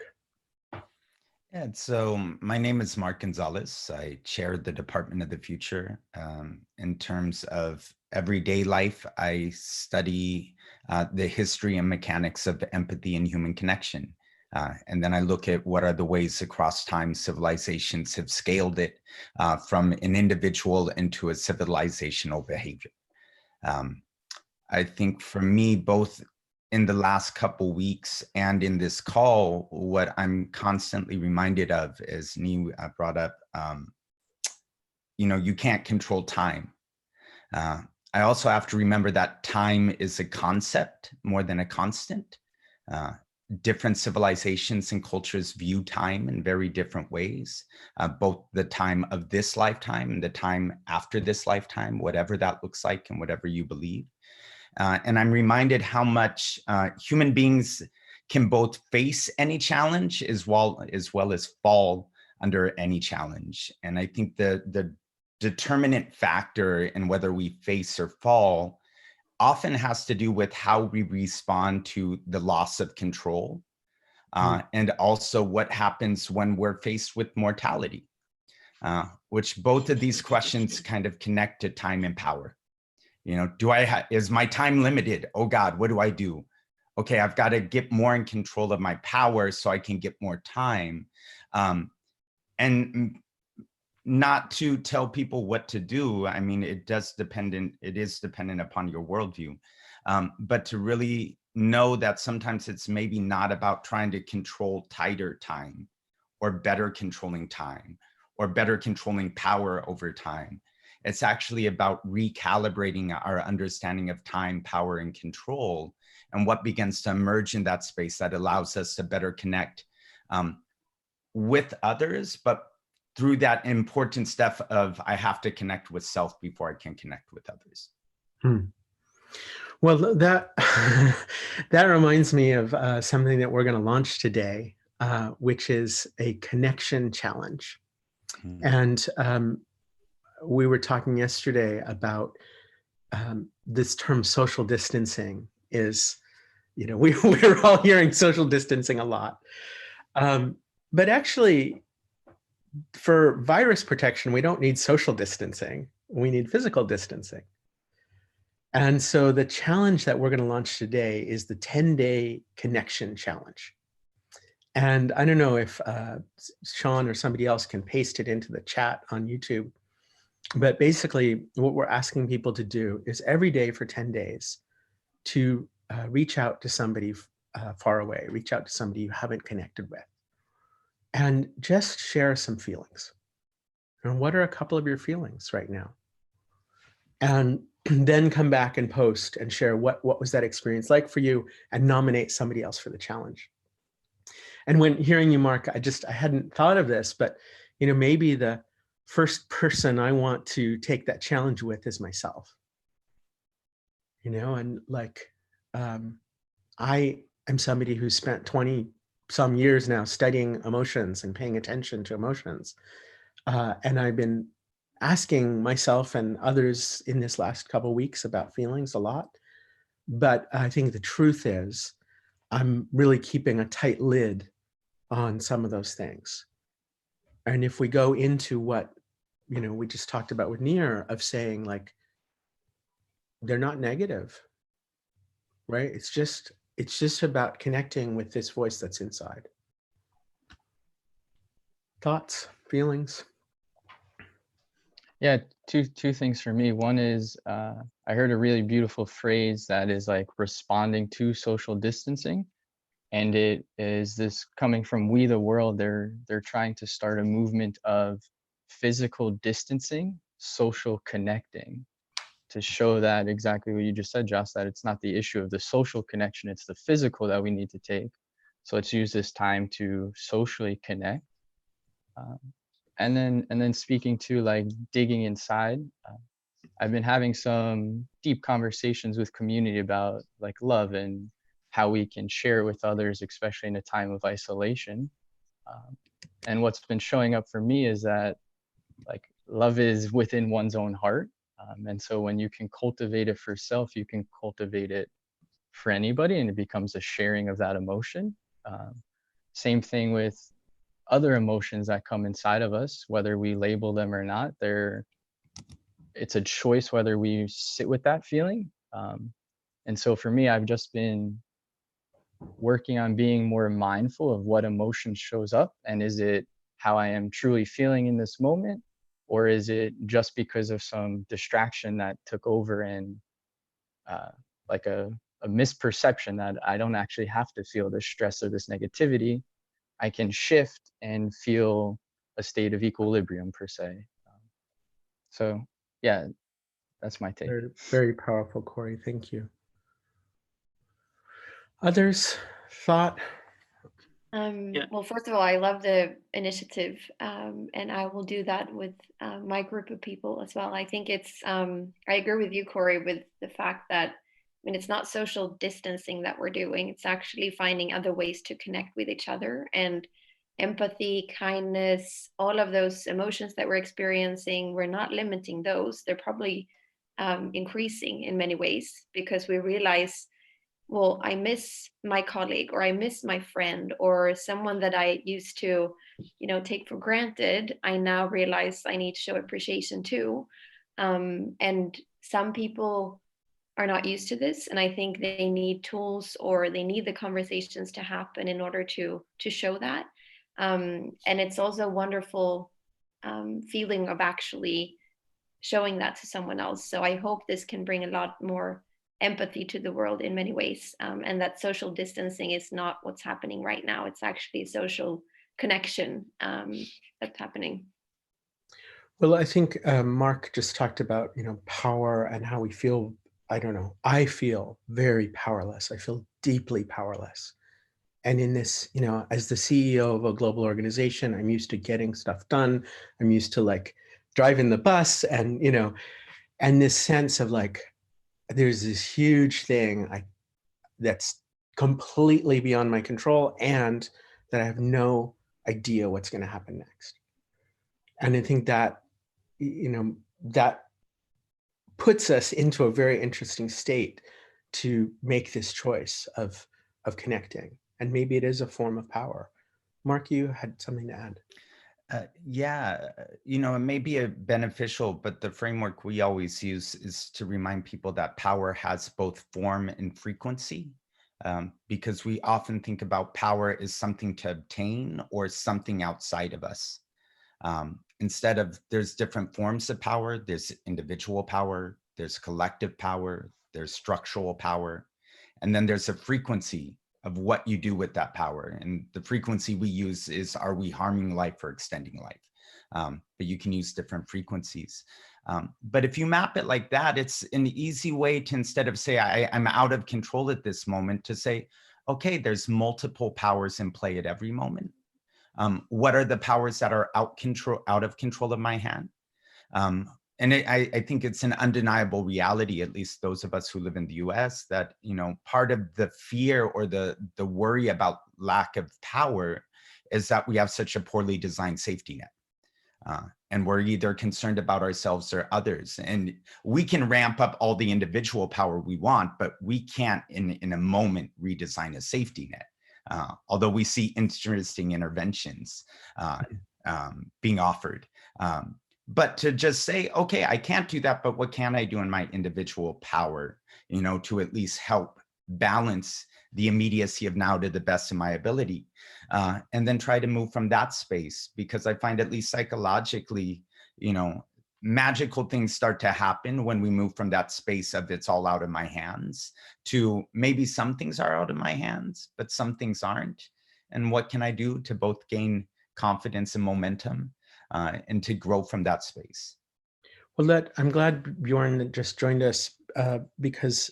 Yeah, so my name is Mark Gonzalez. I chair the Department of the Future. In terms of everyday life, I study the history and mechanics of empathy and human connection. And then I look at what are the ways across time civilizations have scaled it from an individual into a civilizational behavior. I think for me, both in the last couple weeks and in this call, what I'm constantly reminded of, as Nir brought up, you know, you can't control time. I also have to remember that time is a concept more than a constant. Different civilizations and cultures view time in very different ways, both the time of this lifetime and the time after this lifetime, whatever that looks like and whatever you believe. And I'm reminded how much human beings can both face any challenge as well as fall under any challenge. And I think the determinant factor in whether we face or fall often has to do with how we respond to the loss of control, and also what happens when we're faced with mortality, which both of these questions kind of connect to time and power. You know, is my time limited? Oh God, what do I do? Okay, I've got to get more in control of my power so I can get more time. And not to tell people what to do. I mean, it is dependent upon your worldview. But to really know that sometimes it's maybe not about trying to control tighter time or better controlling time or better controlling power over time. It's actually about recalibrating our understanding of time, power, and control, and what begins to emerge in that space that allows us to better connect with others, but through that important step of I have to connect with self before I can connect with others. Well, that that reminds me of something that we're going to launch today, which is a connection challenge. And we were talking yesterday about this term social distancing is, we're all hearing social distancing a lot. But actually, for virus protection, we don't need social distancing. We need physical distancing. And so the challenge that we're going to launch today is the 10-day connection challenge. And I don't know if Sean or somebody else can paste it into the chat on YouTube. But basically, what we're asking people to do is every day for 10 days to reach out to somebody far away, reach out to somebody you haven't connected with, and just share some feelings. And what are a couple of your feelings right now? And then come back and post and share what was that experience like for you, and nominate somebody else for the challenge. And when hearing you, Mark, I hadn't thought of this, but maybe the first person I want to take that challenge with is myself. And like, I am somebody who's spent 20 some years now studying emotions and paying attention to emotions. And I've been asking myself and others in this last couple of weeks about feelings a lot. But I think the truth is I'm really keeping a tight lid on some of those things. And if we go into what, we just talked about with Nir, of saying like, they're not negative, right? It's just about connecting with this voice that's inside. Thoughts, feelings? Yeah, two things for me. One is I heard a really beautiful phrase that is like responding to social distancing, and it is this coming from We the World. They're trying to start a movement of physical distancing, social connecting, to show that exactly what you just said, Josh, that it's not the issue of the social connection, it's the physical that we need to take. So let's use this time to socially connect. And then speaking to like digging inside, I've been having some deep conversations with community about like love and how we can share with others, especially in a time of isolation. And what's been showing up for me is that like love is within one's own heart. And so when you can cultivate it for self, you can cultivate it for anybody, and it becomes a sharing of that emotion. Same thing with other emotions that come inside of us, whether we label them or not. It's a choice whether we sit with that feeling. And so for me, I've just been working on being more mindful of what emotion shows up, and is it how I am truly feeling in this moment, or is it just because of some distraction that took over and like a misperception that I don't actually have to feel this stress or this negativity. I can shift and feel a state of equilibrium per se. So yeah, that's my take. Very, very powerful, Corey. Thank you. Others thought? Well, first of all, I love the initiative, and I will do that with my group of people as well. I think it's, I agree with you, Corey, with the fact that, it's not social distancing that we're doing. It's actually finding other ways to connect with each other, and empathy, kindness, all of those emotions that we're experiencing, we're not limiting those. They're probably increasing in many ways, because we realize, well, I miss my colleague, or I miss my friend, or someone that I used to, take for granted. I now realize I need to show appreciation too. And some people are not used to this, and I think they need tools, or they need the conversations to happen in order to show that. And it's also a wonderful feeling of actually showing that to someone else. So I hope this can bring a lot more empathy to the world in many ways, and that social distancing is not what's happening right now. It's actually social connection that's happening. Well, I think Mark just talked about, power and how we feel. I don't know. I feel very powerless. I feel deeply powerless. And in this, as the CEO of a global organization, I'm used to getting stuff done. I'm used to like driving the bus and, and this sense of like, there's this huge thing that's completely beyond my control and that I have no idea what's going to happen next. And I think that, that puts us into a very interesting state to make this choice of connecting. And maybe it is a form of power. Mark, you had something to add. Yeah, it may be a beneficial, but the framework we always use is to remind people that power has both form and frequency, because we often think about power as something to obtain or something outside of us. Instead of, there's different forms of power. There's individual power, there's collective power, there's structural power, and then there's a frequency of what you do with that power. And the frequency we use is, are we harming life or extending life? But you can use different frequencies. But if you map it like that, it's an easy way to, instead of say, I'm out of control at this moment, to say, okay, there's multiple powers in play at every moment. What are the powers that are out of control of my hand? And I think it's an undeniable reality, at least those of us who live in the US, that, part of the fear or the worry about lack of power is that we have such a poorly designed safety net. And we're either concerned about ourselves or others. And we can ramp up all the individual power we want, but we can't in a moment redesign a safety net. Although we see interesting interventions being offered. But to just say, okay, I can't do that, but what can I do in my individual power, to at least help balance the immediacy of now to the best of my ability, and then try to move from that space, because I find, at least psychologically, magical things start to happen when we move from that space of it's all out of my hands to maybe some things are out of my hands, but some things aren't. And what can I do to both gain confidence and momentum, and to grow from that space? Well, I'm glad Bjorn just joined us, because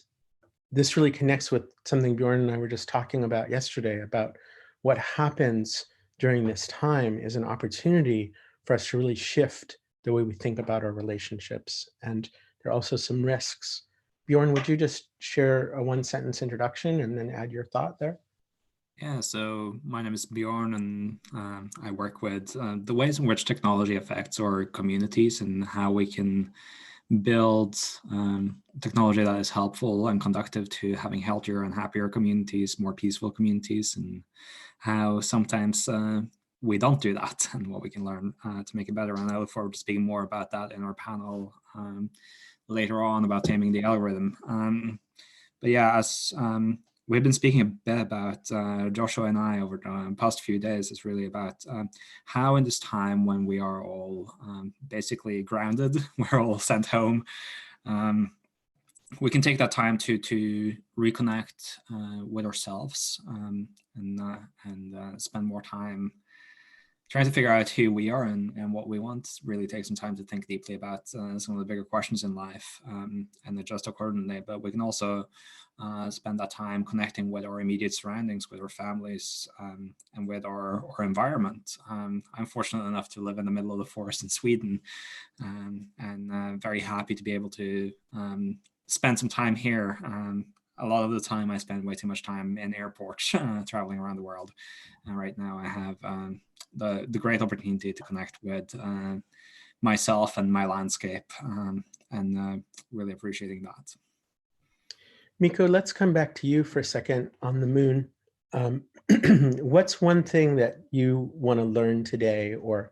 this really connects with something Bjorn and I were just talking about yesterday, about what happens during this time is an opportunity for us to really shift the way we think about our relationships. And there are also some risks. Bjorn, would you just share a one-sentence introduction and then add your thought there? Yeah, so my name is Bjorn, and I work with the ways in which technology affects our communities and how we can build technology that is helpful and conducive to having healthier and happier communities, more peaceful communities, and how sometimes we don't do that, and what we can learn to make it better. And I look forward to speaking more about that in our panel later on about taming the algorithm. But yeah, as we've been speaking a bit about, Joshua and I, over the past few days, is really about how in this time when we are all basically grounded, we're all sent home, we can take that time to reconnect with ourselves, and spend more time trying to figure out who we are and what we want. Really take some time to think deeply about some of the bigger questions in life, and adjust accordingly. But we can also spend that time connecting with our immediate surroundings, with our families, and with our environment. I'm fortunate enough to live in the middle of the forest in Sweden, and very happy to be able to spend some time here. A lot of the time I spend way too much time in airports, traveling around the world. And right now I have the great opportunity to connect with myself and my landscape, and really appreciating that. Miko, let's come back to you for a second on the moon. What's one thing that you want to learn today or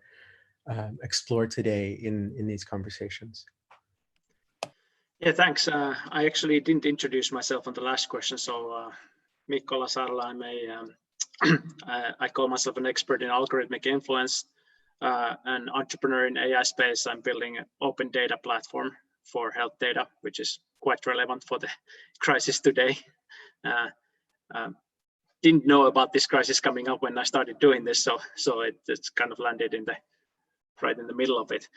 explore today in these conversations? Yeah, thanks. I actually didn't introduce myself on the last question. So Mikko Lasarla, I'm I call myself an expert in algorithmic influence, an entrepreneur in AI space. I'm building an open data platform for health data, which is quite relevant for the crisis today. Didn't know about this crisis coming up when I started doing this, so it's kind of landed in the right in the middle of it.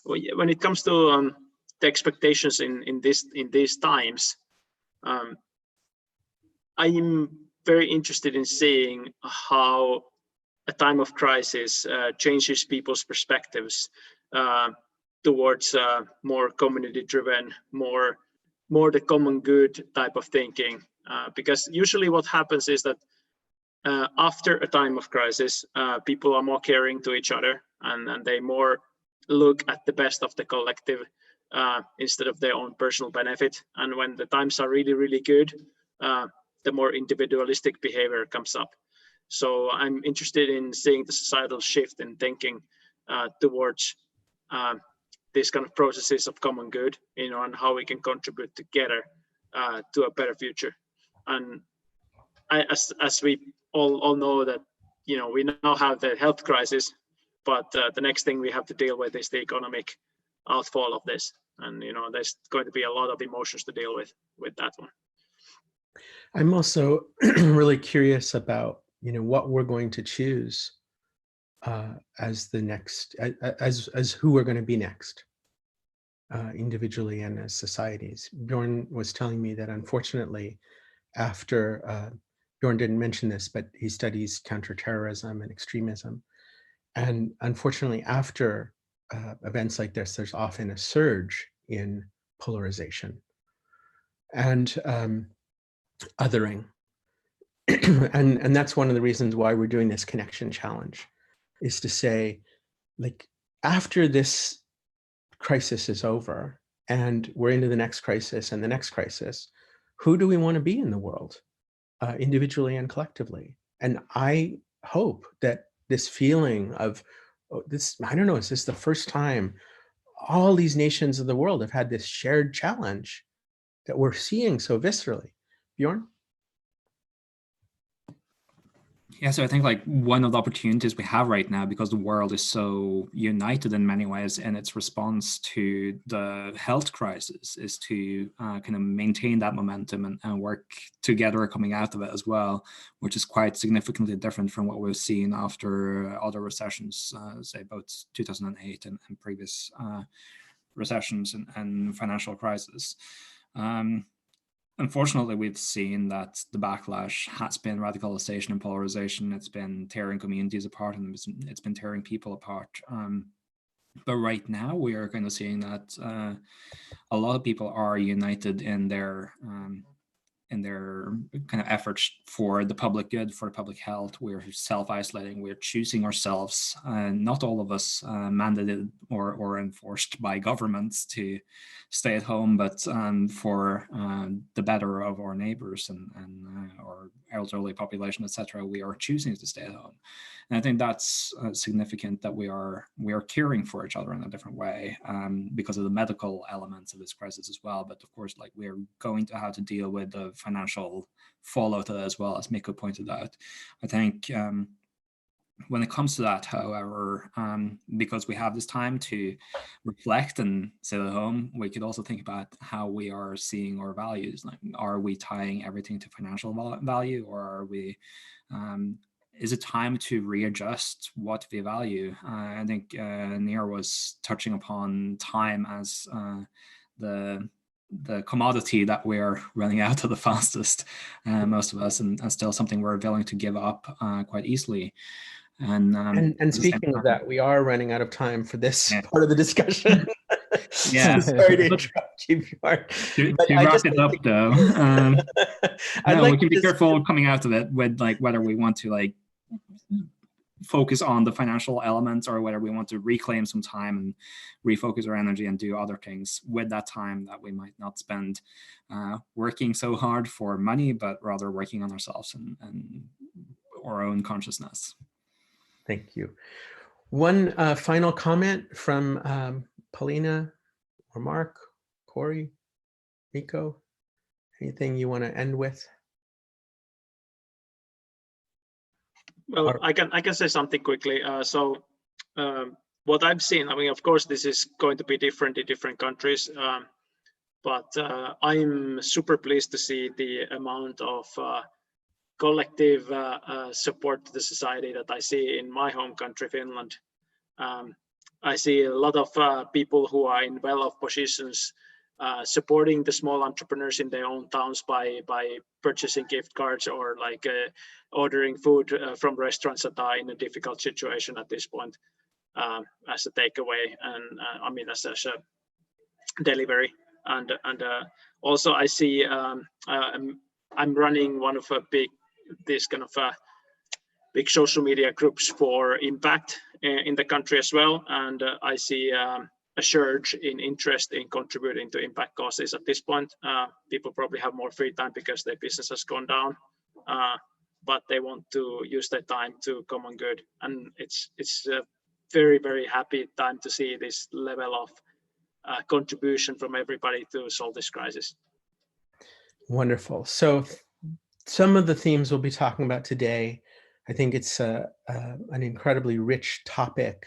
When it comes to the expectations in these times, I'm very interested in seeing how a time of crisis changes people's perspectives towards more community-driven, more the common good type of thinking. Because usually what happens is that after a time of crisis, people are more caring to each other, and they more look at the best of the collective instead of their own personal benefit. And when the times are really, really good, the more individualistic behavior comes up. So I'm interested in seeing the societal shift in thinking towards these kind of processes of common good, and how we can contribute together to a better future. And as we all know that, we now have the health crisis, but the next thing we have to deal with is the economic outfall of this. And, there's going to be a lot of emotions to deal with that one. I'm also really curious about, what we're going to choose as the next, as who we're going to be next, individually and as societies. Bjorn was telling me that unfortunately, after Bjorn didn't mention this, but he studies counterterrorism and extremism. And unfortunately, after events like this, there's often a surge in polarization and othering. and that's one of the reasons why we're doing this connection challenge, is to say, like, after this crisis is over and we're into the next crisis and the next crisis, who do we want to be in the world, individually and collectively? And I hope that this feeling of this, I don't know, is this the first time all these nations of the world have had this shared challenge that we're seeing so viscerally? Bjorn? Yeah, so I think like one of the opportunities we have right now, because the world is so united in many ways in its response to the health crisis, is to kind of maintain that momentum and work together coming out of it as well, which is quite significantly different from what we've seen after other recessions, say both 2008 and previous recessions and financial crisis. Unfortunately, we've seen that the backlash has been radicalization and polarization. It's been tearing communities apart, and it's been tearing people apart. But right now, we are kind of seeing that a lot of people are united in their kind of efforts for the public good, for public health. We're self-isolating, we're choosing ourselves. Not all of us mandated or enforced by governments to stay at home, but for the better of our neighbors and our elderly population, etc., we are choosing to stay at home. And I think that's significant, that we are caring for each other in a different way because of the medical elements of this crisis as well. But of course, like, we're going to have to deal with the financial fallout of that as well, as Mikko pointed out. I think when it comes to that, however, because we have this time to reflect and sit at home, we could also think about how we are seeing our values. Like, are we tying everything to financial value, or are we is it time to readjust what we value? I think Nir was touching upon time as the commodity that we're running out of the fastest, most of us, and still something we're willing to give up quite easily. And speaking of that, we are running out of time for this part of the discussion. Yeah. Sorry to interrupt you, Bjorn. To wrap it up, though, we can be careful coming out of it with, like, whether we want to, like, focus on the financial elements, or whether we want to reclaim some time and refocus our energy and do other things with that time that we might not spend working so hard for money, but rather working on ourselves and our own consciousness. Thank you. One final comment from Paulina or Mark, Corey, Mikko, anything you want to end with? Well, I can say something quickly. So what I've seen, I mean, of course, this is going to be different in different countries, but I'm super pleased to see the amount of collective support to the society that I see in my home country, Finland. I see a lot of people who are in well-off positions supporting the small entrepreneurs in their own towns by purchasing gift cards or like ordering food from restaurants that are in a difficult situation at this point as a takeaway, and I mean as a delivery. And also I see I'm running one of this kind of big social media groups for impact in the country as well, and I see a surge in interest in contributing to impact causes at this point. People probably have more free time because their business has gone down, but they want to use their time to common good, and it's a very, very happy time to see this level of contribution from everybody to solve this crisis. Wonderful. So some of the themes we'll be talking about today, I think it's an incredibly rich topic.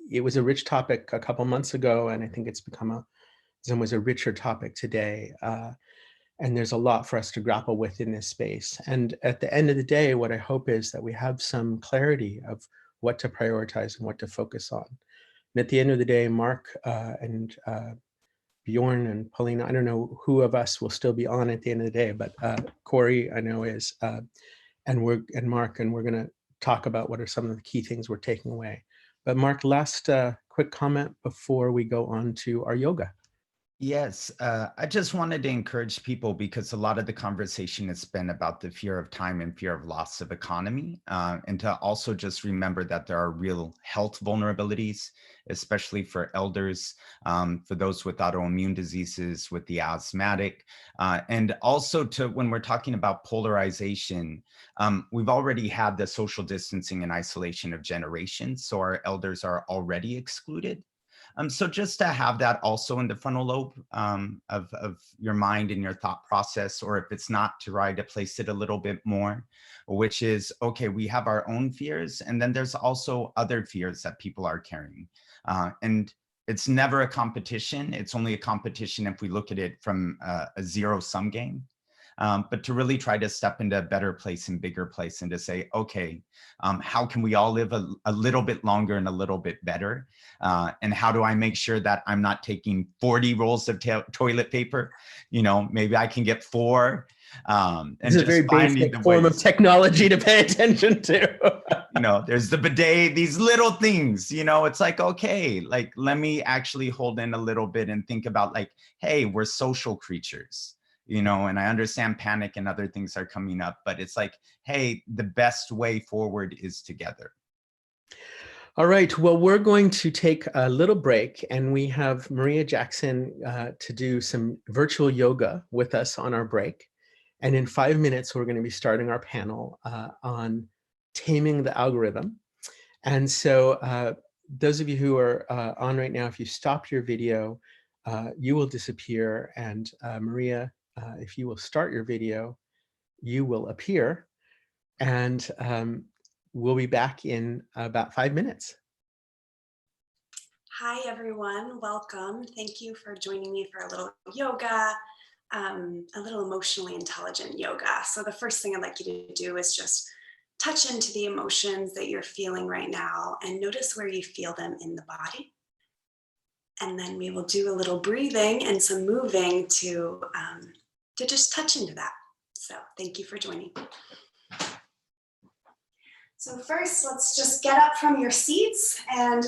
It was a rich topic a couple months ago, and I think it's become in some ways a richer topic today. And there's a lot for us to grapple with in this space. And at the end of the day, what I hope is that we have some clarity of what to prioritize and what to focus on. And at the end of the day, Mark and Bjorn and Paulina, I don't know who of us will still be on at the end of the day, but Corey, I know is, and Mark, and we're going to talk about what are some of the key things we're taking away. But Mark, last quick comment before we go on to our yoga. Yes, I just wanted to encourage people, because a lot of the conversation has been about the fear of time and fear of loss of economy, and to also just remember that there are real health vulnerabilities, especially for elders, for those with autoimmune diseases, with the asthmatic, and also to when we're talking about polarization, we've already had the social distancing and isolation of generations, so our elders are already excluded. So just to have that also in the frontal lobe of your mind and your thought process, or if it's not, to try to place it a little bit more, which is, okay, we have our own fears, and then there's also other fears that people are carrying. And it's never a competition. It's only a competition if we look at it from a zero-sum game. But to really try to step into a better place and bigger place, and to say, okay, how can we all live a little bit longer and a little bit better? And how do I make sure that I'm not taking 40 rolls of toilet paper? You know, maybe I can get 4. And it's a very basic form of technology to pay attention to. You know, there's the bidet, these little things, you know, it's like, okay, like, let me actually hold in a little bit and think about, like, hey, we're social creatures. You know, and I understand panic and other things are coming up, but it's like, hey, the best way forward is together. All right, well, we're going to take a little break, and we have Maria Jackson to do some virtual yoga with us on our break. And in 5 minutes, we're going to be starting our panel on taming the algorithm. And so those of you who are on right now, if you stop your video, you will disappear. And Maria, if you will start your video, you will appear, and we'll be back in about 5 minutes. Hi, everyone. Welcome. Thank you for joining me for a little yoga, a little emotionally intelligent yoga. So the first thing I'd like you to do is just touch into the emotions that you're feeling right now and notice where you feel them in the body. And then we will do a little breathing and some moving to just touch into that. So thank you for joining. So first, let's just get up from your seats and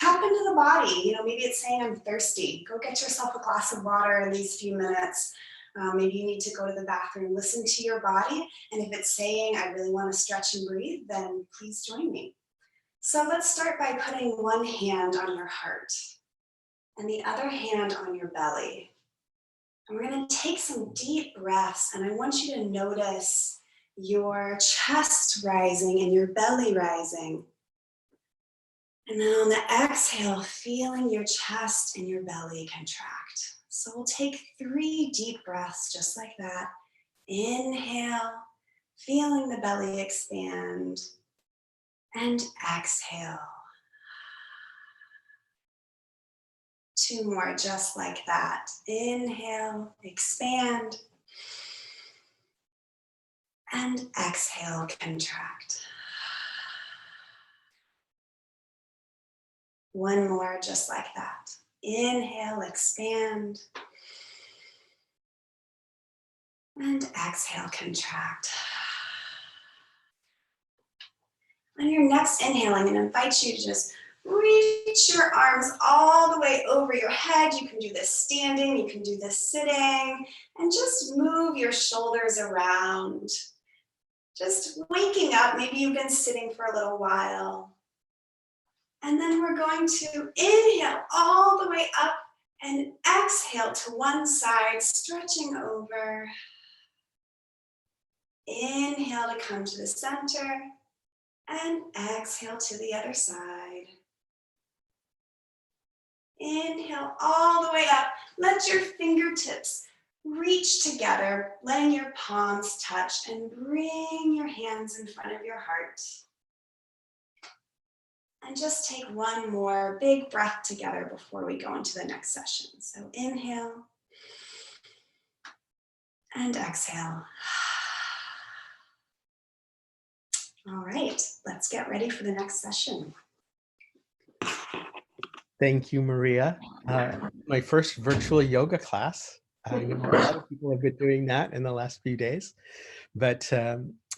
tap into the body. You know, maybe it's saying I'm thirsty. Go get yourself a glass of water in these few minutes. Maybe you need to go to the bathroom. Listen to your body. And if it's saying I really want to stretch and breathe, then please join me. So let's start by putting one hand on your heart and the other hand on your belly. And we're going to take some deep breaths, and I want you to notice your chest rising and your belly rising. And then on the exhale, feeling your chest and your belly contract. So we'll take 3 deep breaths just like that. Inhale, feeling the belly expand, and exhale. 2 more just like that. Inhale, expand, and exhale, contract. One more, just like that. Inhale, expand. And exhale, contract. On your next inhale, I'm going to invite you to just reach your arms all the way over your head. You can do this standing, you can do this sitting, and just move your shoulders around. Just waking up, maybe you've been sitting for a little while. And then we're going to inhale all the way up and exhale to one side, stretching over. Inhale to come to the center and exhale to the other side. Inhale all the way up. Let your fingertips reach together, letting your palms touch, and bring your hands in front of your heart. And just take one more big breath together before we go into the next session. So inhale and exhale. All right, let's get ready for the next session. Thank you, Maria. My first virtual yoga class. I know a lot of people have been doing that in the last few days, but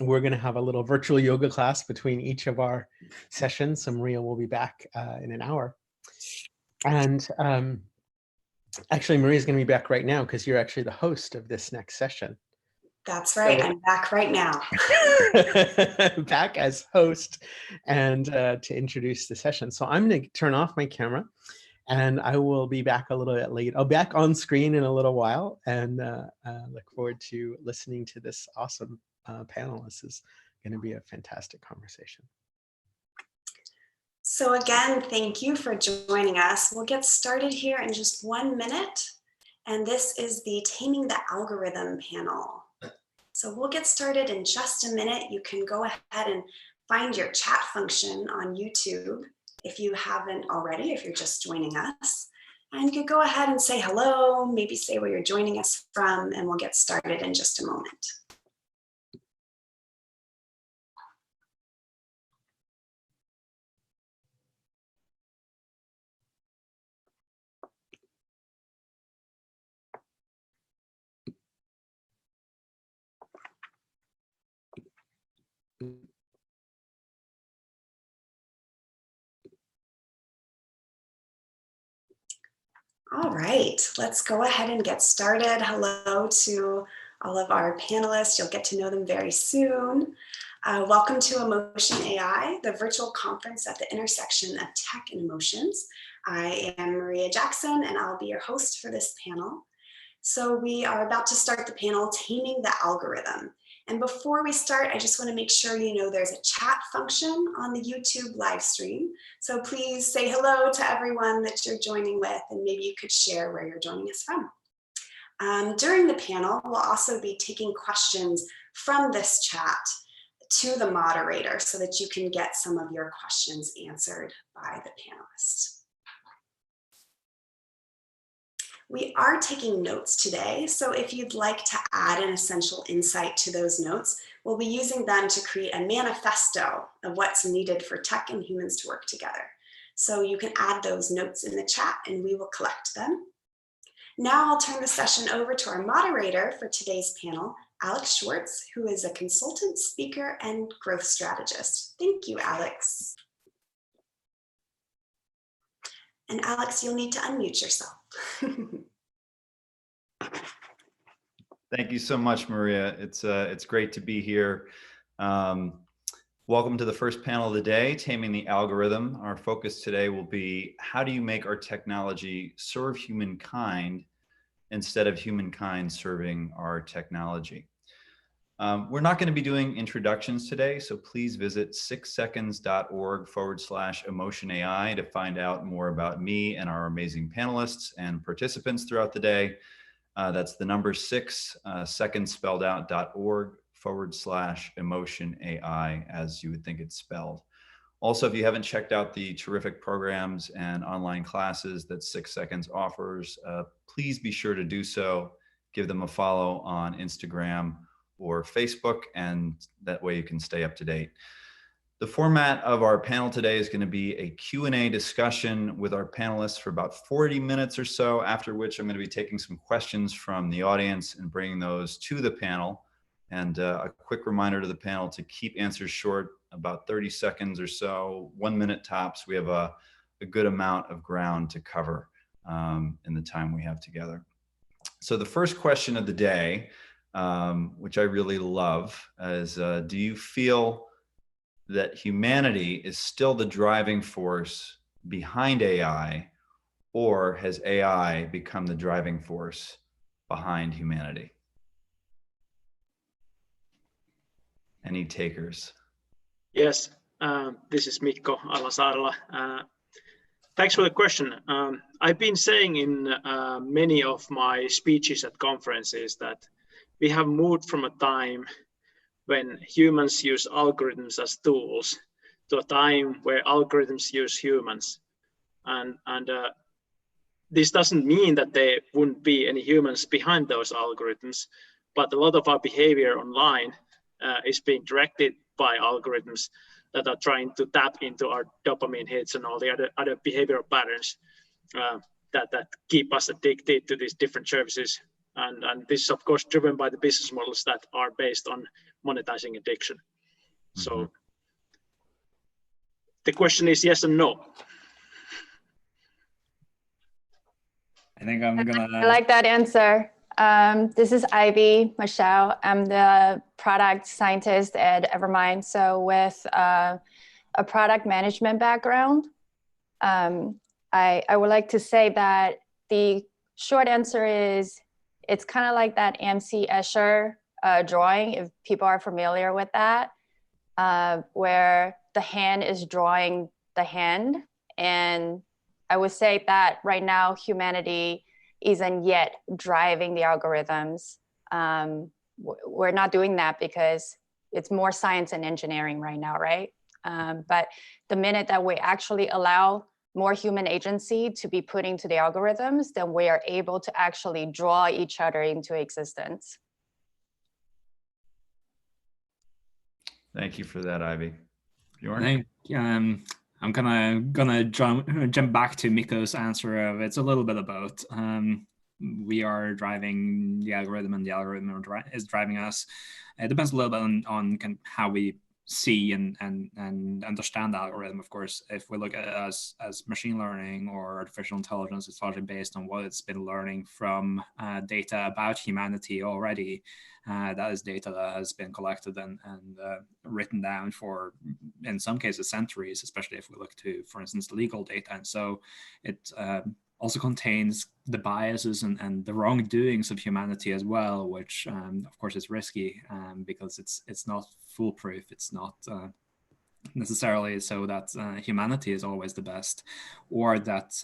we're going to have a little virtual yoga class between each of our sessions. So Maria will be back in an hour. And actually, Maria's going to be back right now because you're actually the host of this next session. That's right, I'm back right now. Back as host and to introduce the session. So I'm going to turn off my camera and I will be back a little bit late. I'll be back on screen in a little while and look forward to listening to this awesome panel. This is going to be a fantastic conversation. So again, thank you for joining us. We'll get started here in just 1 minute. And this is the Taming the Algorithm panel. So we'll get started in just a minute. You can go ahead and find your chat function on YouTube if you haven't already, if you're just joining us. And you can go ahead and say hello, maybe say where you're joining us from, and we'll get started in just a moment. All right, let's go ahead and get started. Hello to all of our panelists. You'll get to know them very soon. Welcome to EmotionAI, the virtual conference at the intersection of tech and emotions. I am Maria Jackson, and I'll be your host for this panel. So we are about to start the panel, Taming the Algorithm. And before we start, I just want to make sure you know there's a chat function on the YouTube live stream. So please say hello to everyone that you're joining with, and maybe you could share where you're joining us from. During the panel, we'll also be taking questions from this chat to the moderator so that you can get some of your questions answered by the panelists. We are taking notes today, so if you'd like to add an essential insight to those notes, we'll be using them to create a manifesto of what's needed for tech and humans to work together. So you can add those notes in the chat and we will collect them. Now I'll turn the session over to our moderator for today's panel, Alex Schwartz, who is a consultant, speaker, and growth strategist. Thank you, Alex. And Alex, you'll need to unmute yourself. Thank you so much, Maria. It's great to be here. Welcome to the first panel of the day, Taming the Algorithm. Our focus today will be, how do you make our technology serve humankind instead of humankind serving our technology? We're not going to be doing introductions today, so please visit 6seconds.org/EmotionAI to find out more about me and our amazing panelists and participants throughout the day. That's the number 6 seconds spelled out .org/EmotionAI, as you would think it's spelled. Also, if you haven't checked out the terrific programs and online classes that 6 Seconds offers, please be sure to do so. Give them a follow on Instagram or Facebook, and that way you can stay up to date. The format of our panel today is going to be a Q&A discussion with our panelists for about 40 minutes or so, after which I'm going to be taking some questions from the audience and bringing those to the panel. And a quick reminder to the panel to keep answers short, about 30 seconds or so, 1 minute tops. We have a good amount of ground to cover in the time we have together. So the first question of the day, which I really love, is do you feel that humanity is still the driving force behind AI, or has AI become the driving force behind humanity? Any takers? Yes, this is Mikko Alasaarela. Thanks for the question. I've been saying in many of my speeches at conferences that we have moved from a time when humans use algorithms as tools to a time where algorithms use humans. And this doesn't mean that there wouldn't be any humans behind those algorithms, but a lot of our behavior online is being directed by algorithms that are trying to tap into our dopamine hits and all the other behavioral patterns that keep us addicted to these different services. And this is, of course, driven by the business models that are based on monetizing addiction. Mm-hmm. So the question is yes and no. I think I'm gonna... I like that answer. This is Ivy Michelle. I'm the product scientist at Evermind. So with a product management background, I would like to say that the short answer is it's kind of like that MC Escher drawing, if people are familiar with that, where the hand is drawing the hand. And I would say that right now humanity isn't yet driving the algorithms. We're not doing that because it's more science and engineering right now, right? But the minute that we actually allow more human agency to be put into the algorithms, then we are able to actually draw each other into existence. Thank you for that, Ivy. Bjorn? I think I'm gonna jump back to Mikko's answer of it's a little bit of both. We are driving the algorithm, and the algorithm is driving us. It depends a little bit on how we see and understand the algorithm. Of course, if we look at it as machine learning or artificial intelligence, it's largely based on what it's been learning from data about humanity already. That is data that has been collected and written down for, in some cases, centuries, especially if we look to, for instance, legal data. And so it also contains the biases and the wrongdoings of humanity as well, which of course is risky because it's not foolproof. It's not necessarily so that humanity is always the best, or that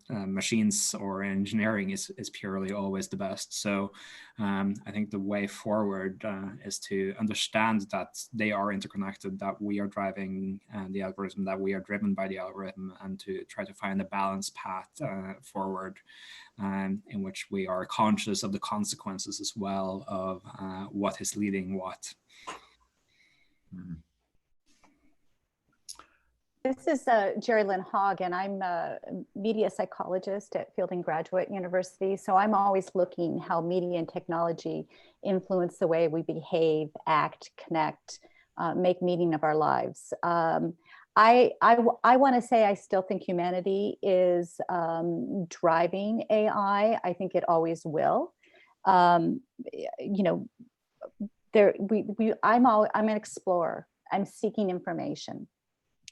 machines or engineering is purely always the best. So I think the way forward is to understand that they are interconnected, that we are driving the algorithm, that we are driven by the algorithm, and to try to find a balanced path forward in which we are conscious of the consequences as well of what is leading what. Mm-hmm. This is Jerry Lynn Hogg, and I'm a media psychologist at Fielding Graduate University. So I'm always looking how media and technology influence the way we behave, act, connect, make meaning of our lives. I want to say I still think humanity is driving AI. I think it always will. You know, I'm an explorer. I'm seeking information.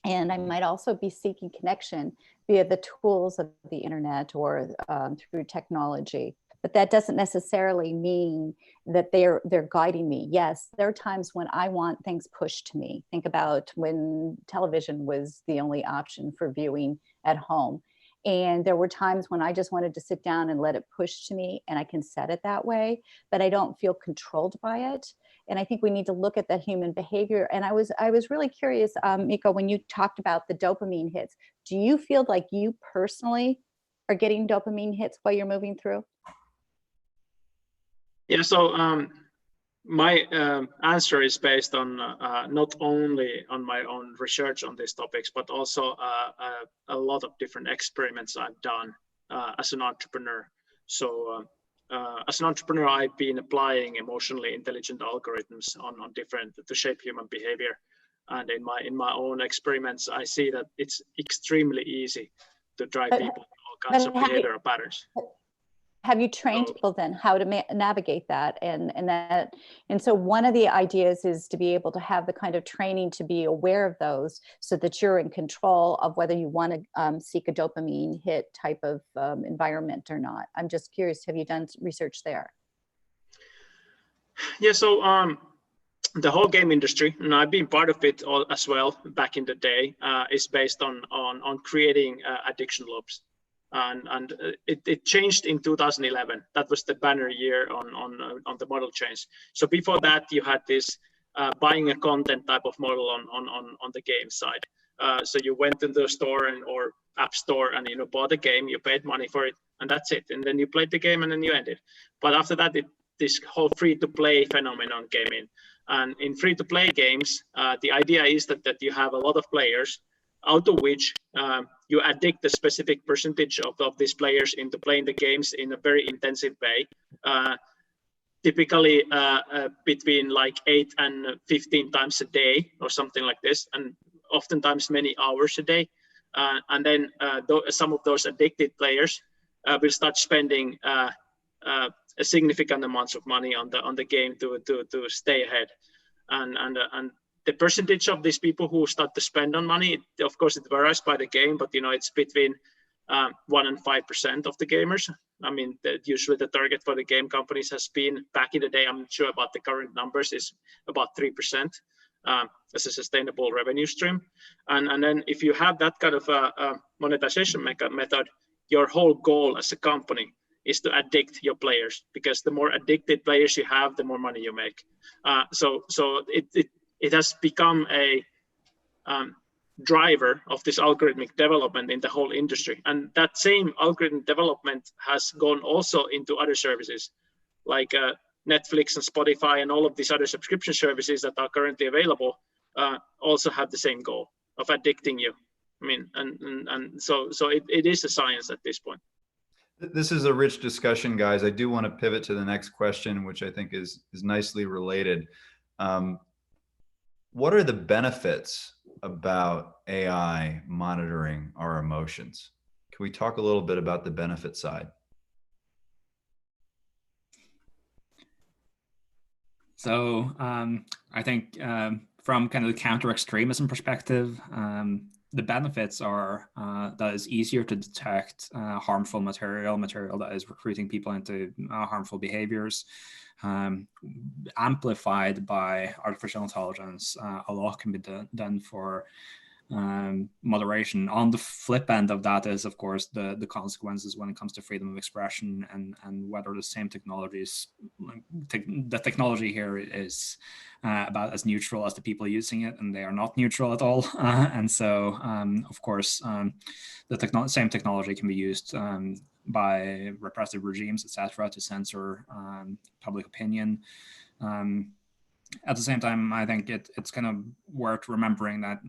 And I might also be seeking connection via the tools of the internet or through technology. But that doesn't necessarily mean that they're guiding me. Yes, there are times when I want things pushed to me. Think about when television was the only option for viewing at home. And there were times when I just wanted to sit down and let it push to me, and I can set it that way, but I don't feel controlled by it. And I think we need to look at that human behavior. And I was really curious, Mikko, when you talked about the dopamine hits, do you feel like you personally are getting dopamine hits while you're moving through? Yeah, so my answer is based on not only on my own research on these topics, but also a lot of different experiments I've done as an entrepreneur. So as an entrepreneur, I've been applying emotionally intelligent algorithms on different to shape human behavior. And in my own experiments, I see that it's extremely easy to drive people to all kinds of behavioral patterns. Have you trained people then how to navigate that? And so one of the ideas is to be able to have the kind of training to be aware of those so that you're in control of whether you want to seek a dopamine hit type of environment or not. I'm just curious, have you done research there? Yeah, so the whole game industry, and I've been part of it all as well back in the day, is based on creating addiction loops. And it changed in 2011. That was the banner year on the model change. So before that, you had this buying a content type of model on the game side. So you went into the store or app store and bought a game, you paid money for it, and that's it. And then you played the game and then you ended. But after that, this whole free-to-play phenomenon came in. And in free-to-play games, the idea is that you have a lot of players, out of which you addict a specific percentage of these players into playing the games in a very intensive way, typically between like 8 and 15 times a day or something like this, and oftentimes many hours a day. And then some of those addicted players will start spending a significant amounts of money on the game to stay ahead. And the percentage of these people who start to spend on money, of course, it varies by the game, but it's between 1% and 5% of the gamers. I mean, usually the target for the game companies has been, back in the day, I'm not sure about the current numbers, is about 3% as a sustainable revenue stream. And then if you have that kind of a monetization method, your whole goal as a company is to addict your players, because the more addicted players you have, the more money you make. So it has become a driver of this algorithmic development in the whole industry. And that same algorithm development has gone also into other services like Netflix and Spotify and all of these other subscription services that are currently available also have the same goal of addicting you. I mean, and so it is a science at this point. This is a rich discussion, guys. I do want to pivot to the next question, which I think is nicely related. What are the benefits about AI monitoring our emotions? Can we talk a little bit about the benefit side? So I think from kind of the counter-extremism perspective, the benefits are that it's easier to detect harmful material that is recruiting people into harmful behaviors. Amplified by artificial intelligence, a lot can be done for moderation. On the flip end of that is, of course, the consequences when it comes to freedom of expression and whether the same technologies, the technology here is about as neutral as the people using it, and they are not neutral at all. And so, of course, the same technology can be used by repressive regimes, etc., to censor public opinion. At the same time, I think it's kind of worth remembering that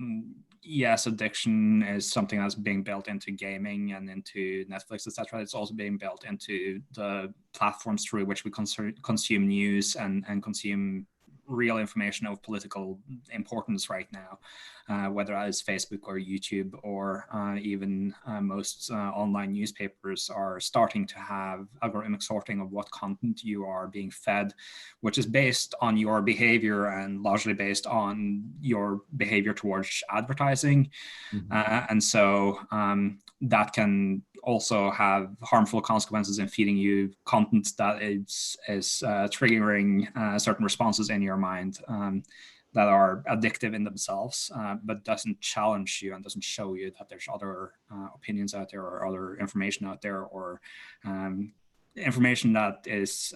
yes, addiction is something that's being built into gaming and into Netflix, etc. It's also being built into the platforms through which we consume news and consume real information of political importance right now, whether that is Facebook or YouTube or even most online newspapers are starting to have algorithmic sorting of what content you are being fed, which is based on your behavior and largely based on your behavior towards advertising. And so that can also have harmful consequences in feeding you content that is triggering certain responses in your mind that are addictive in themselves, but doesn't challenge you and doesn't show you that there's other opinions out there or other information out there, or information that is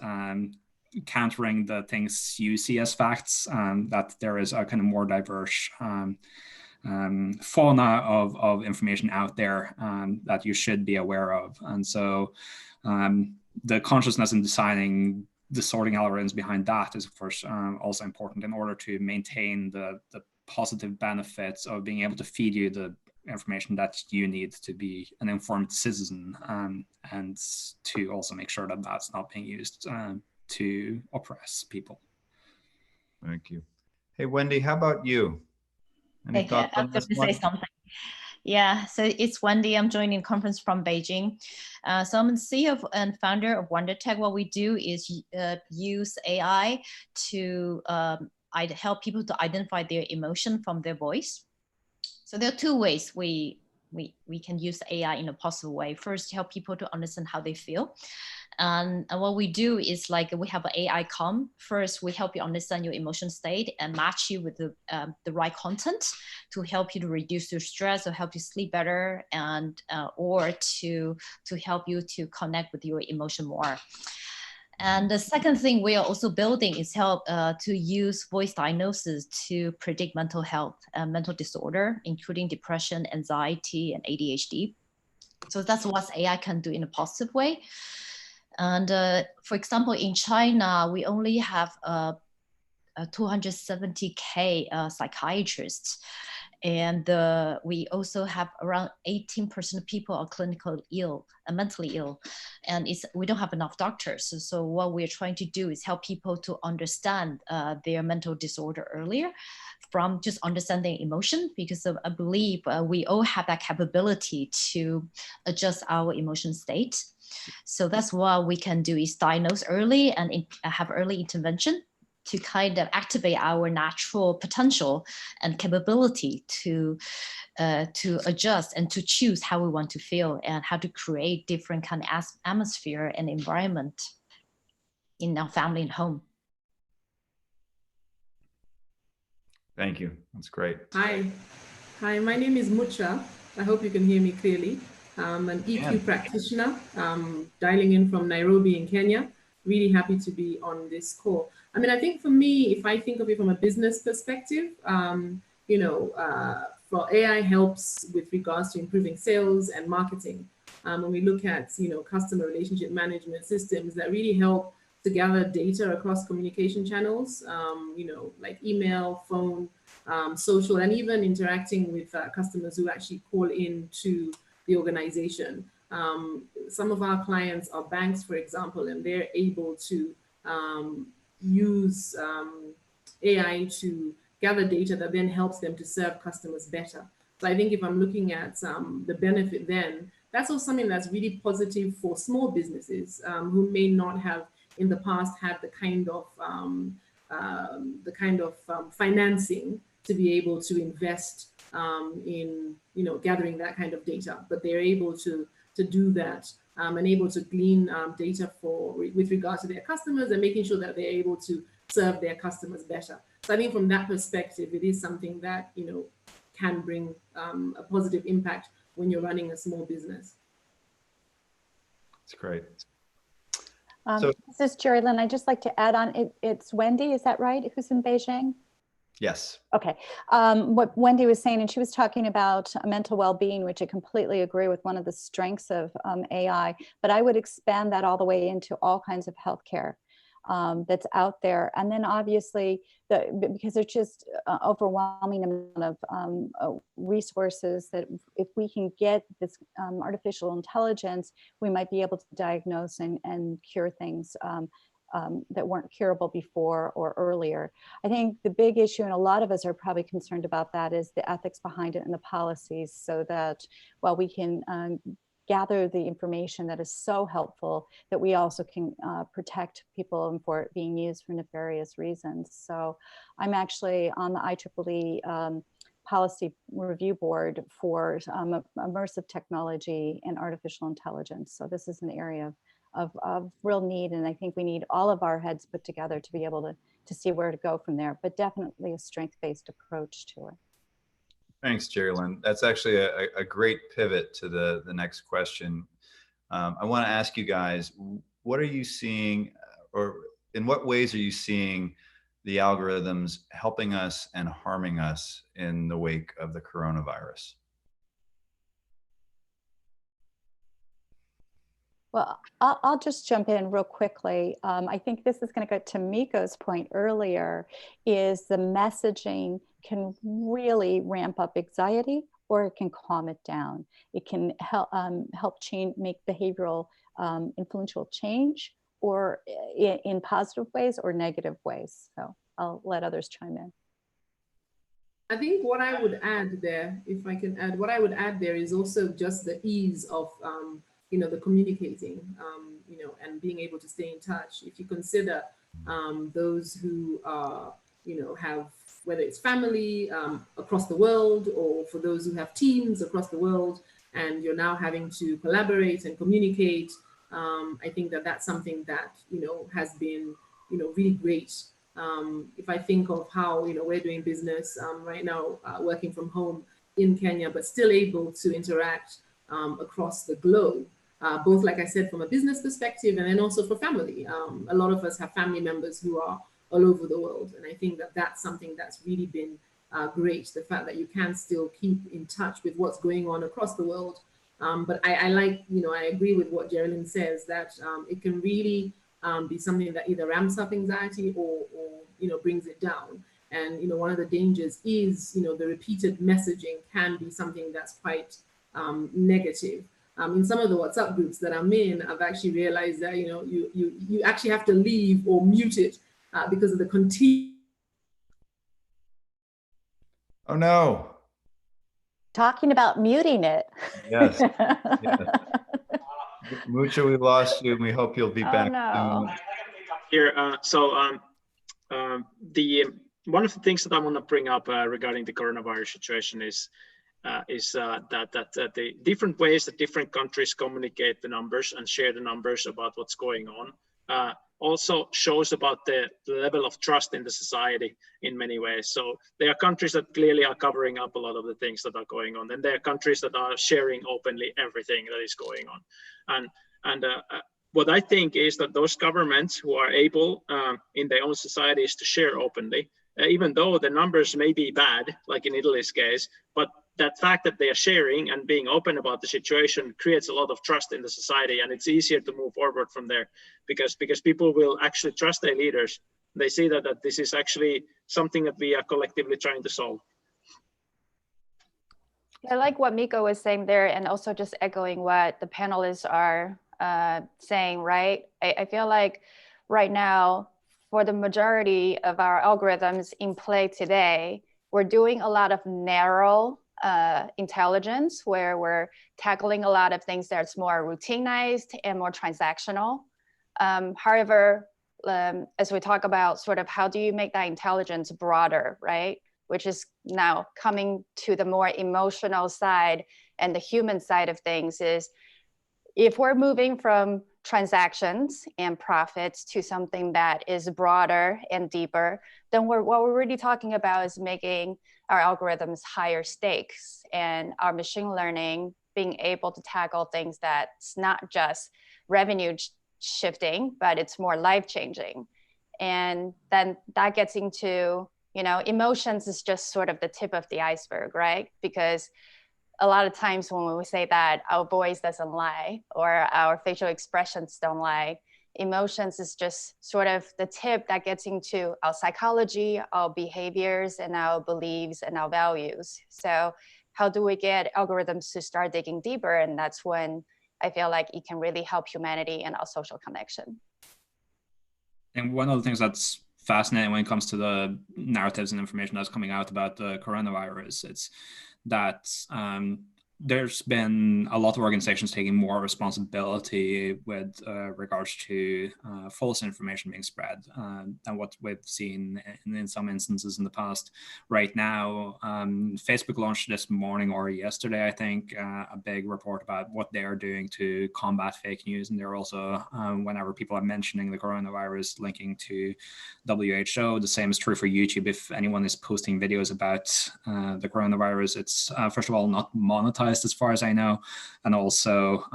countering the things you see as facts, that there is a kind of more diverse fauna of information out there that you should be aware of. And so the consciousness in designing the sorting algorithms behind that is, of course, also important in order to maintain the positive benefits of being able to feed you the information that you need to be an informed citizen, and to also make sure that that's not being used to oppress people. Thank you. Hey, Wendy, how about you? Any thoughts on this one? Say something. Yeah, so it's Wendy. I'm joining conference from Beijing. So I'm the CEO and founder of WonderTech. What we do is use AI to help people to identify their emotion from their voice. So there are two ways we can use AI in a possible way. First, help people to understand how they feel. And what we do is like we have an AI com. First, we help you understand your emotion state and match you with the right content to help you to reduce your stress or help you sleep better, and or to help you to connect with your emotion more. And the second thing we are also building is help to use voice diagnosis to predict mental health and mental disorder, including depression, anxiety, and ADHD. So that's what AI can do in a positive way. And for example, in China, we only have 270K psychiatrists. And we also have around 18% of people are clinically ill and mentally ill. And we don't have enough doctors. So what we're trying to do is help people to understand their mental disorder earlier from just understanding emotion, because I believe we all have that capability to adjust our emotion state. So that's what we can do is diagnose early and have early intervention to kind of activate our natural potential and capability to adjust and to choose how we want to feel and how to create different kind of atmosphere and environment in our family and home. Thank you. That's great. Hi, my name is Mucha. I hope you can hear me clearly. I'm an EQ practitioner, dialing in from Nairobi in Kenya. Really happy to be on this call. I mean, I think for me, if I think of it from a business perspective, for AI helps with regards to improving sales and marketing. When we look at, customer relationship management systems that really help to gather data across communication channels, like email, phone, social, and even interacting with customers who actually call in to the organization. Some of our clients are banks, for example, and they're able to use AI to gather data that then helps them to serve customers better. So I think if I'm looking at the benefit, then that's also something that's really positive for small businesses who may not have in the past had the kind of financing to be able to invest in gathering that kind of data, but they're able to do that and able to glean data with regards to their customers and making sure that they're able to serve their customers better. So I think from that perspective, it is something that can bring a positive impact when you're running a small business. That's great. This is Jerry Lynn. I'd just like to add on, it's Wendy, is that right, who's in Beijing? Yes. Okay. What Wendy was saying, and she was talking about mental well-being, which I completely agree with, one of the strengths of AI, but I would expand that all the way into all kinds of healthcare that's out there. And then obviously, because there's just overwhelming amount of resources that if we can get this artificial intelligence, we might be able to diagnose and cure things that weren't curable before or earlier. I think the big issue, and a lot of us are probably concerned about that, is the ethics behind it and the policies, so that while we can gather the information that is so helpful, that we also can protect people for it being used for nefarious reasons. So I'm actually on the IEEE policy review board for immersive technology and artificial intelligence. So this is an area of real need, and I think we need all of our heads put together to be able to see where to go from there, but definitely a strength-based approach to it. Thanks, Jerry Lynn. That's actually a great pivot to the next question. I want to ask you guys, what are you seeing, or in what ways are you seeing the algorithms helping us and harming us in the wake of the coronavirus? Well, I'll just jump in real quickly. I think this is going to go to Miko's point earlier, is the messaging can really ramp up anxiety or it can calm it down. It can help change, make behavioral influential change, or in positive ways or negative ways. So I'll let others chime in. I think what I would add there, if I can add, what I would add there is also just the ease of, the communicating, and being able to stay in touch. If you consider those who are, have, whether it's family across the world, or for those who have teams across the world, and you're now having to collaborate and communicate, I think that that's something that, has been, really great. If I think of how, we're doing business right now, working from home in Kenya, but still able to interact across the globe, both, like I said, from a business perspective, and then also for family. A lot of us have family members who are all over the world. And I think that that's something that's really been great, the fact that you can still keep in touch with what's going on across the world. But I like, I agree with what Geraldine says, that it can really be something that either ramps up anxiety or brings it down. And, one of the dangers is, the repeated messaging can be something that's quite negative. In some of the WhatsApp groups that I'm in, I've actually realized that, you actually have to leave or mute it because of the continued. Oh no. Talking about muting it. Yes. Yes. Mucha, we lost you, and we hope you'll be back soon. Here, one of the things that I want to bring up regarding the coronavirus situation is that the different ways that different countries communicate the numbers and share the numbers about what's going on also shows about the level of trust in the society in many ways. So there are countries that clearly are covering up a lot of the things that are going on. Then there are countries that are sharing openly everything that is going on. And what I think is that those governments who are able in their own societies to share openly, even though the numbers may be bad, like in Italy's case, but that fact that they are sharing and being open about the situation creates a lot of trust in the society, and it's easier to move forward from there because people will actually trust their leaders. They see that this is actually something that we are collectively trying to solve. I like what Miko was saying there, and also just echoing what the panelists are saying, right? I feel like right now, for the majority of our algorithms in play today, we're doing a lot of narrow intelligence, where we're tackling a lot of things that's more routinized and more transactional. However, as we talk about sort of how do you make that intelligence broader, right? Which is now coming to the more emotional side and the human side of things, is if we're moving from transactions and profits to something that is broader and deeper, then what we're really talking about is making our algorithms higher stakes, and our machine learning being able to tackle things that's not just revenue shifting, but it's more life-changing. And then that gets into, emotions is just sort of the tip of the iceberg, right? Because a lot of times when we say that our voice doesn't lie or our facial expressions don't lie, emotions is just sort of the tip that gets into our psychology, our behaviors, and our beliefs and our values. So how do we get algorithms to start digging deeper? And that's when I feel like it can really help humanity and our social connection. And one of the things that's fascinating when it comes to the narratives and information that's coming out about the coronavirus, it's that there's been a lot of organizations taking more responsibility with regards to false information being spread than what we've seen in some instances in the past. Right now, Facebook launched this morning or yesterday, I think, a big report about what they are doing to combat fake news. And they're also, whenever people are mentioning the coronavirus, linking to WHO. The same is true for YouTube. If anyone is posting videos about the coronavirus, it's first of all not monetized as far as I know, and also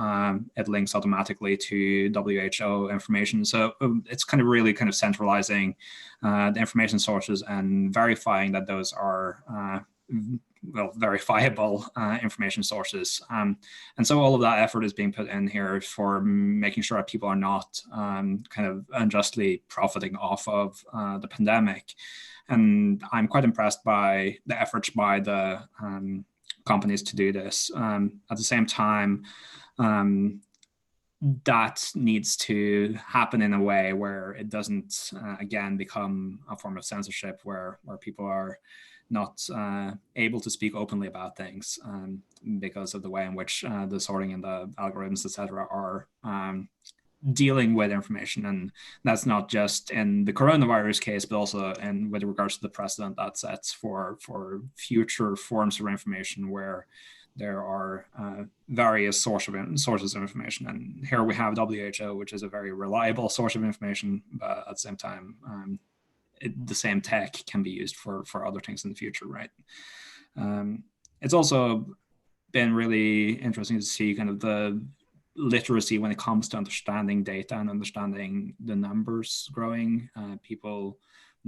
it links automatically to WHO information. So it's kind of really kind of centralizing the information sources and verifying that those are well, verifiable information sources. And so all of that effort is being put in here for making sure that people are not kind of unjustly profiting off of the pandemic. And I'm quite impressed by the efforts by the companies to do this. At the same time, that needs to happen in a way where it doesn't, again, become a form of censorship where people are not able to speak openly about things because of the way in which the sorting and the algorithms, etc., are dealing with information. And that's not just in the coronavirus case, but also in with regards to the precedent that sets for future forms of information where there are various sources of information. And here we have WHO, which is a very reliable source of information, but at the same time, the same tech can be used for other things in the future, right? It's also been really interesting to see kind of the literacy when it comes to understanding data and understanding the numbers growing. People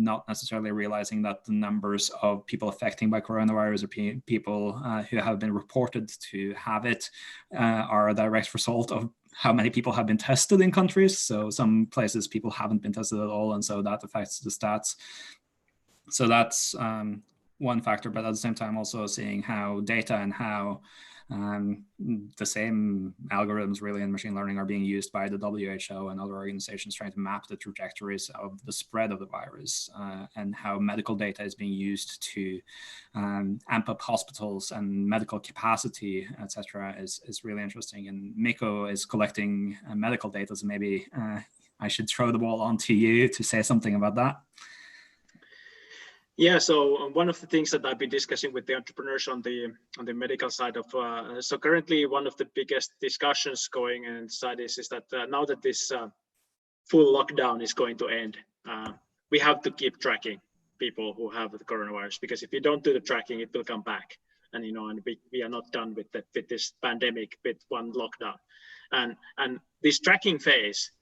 not necessarily realizing that the numbers of people affected by coronavirus or people who have been reported to have it are a direct result of how many people have been tested in countries. So some places people haven't been tested at all, and so that affects the stats. So that's one factor, but at the same time also seeing how data and how the same algorithms really in machine learning are being used by the WHO and other organizations trying to map the trajectories of the spread of the virus and how medical data is being used to amp up hospitals and medical capacity, etc., is really interesting. And Miko is collecting medical data, so maybe I should throw the ball on to you to say something about that. Yeah, so one of the things that I've been discussing with the entrepreneurs on the medical side of, so currently one of the biggest discussions going inside is that now that this full lockdown is going to end, we have to keep tracking people who have the coronavirus, because if you don't do the tracking, it will come back. And, you know, and we are not done with this pandemic with one lockdown. And this tracking phase,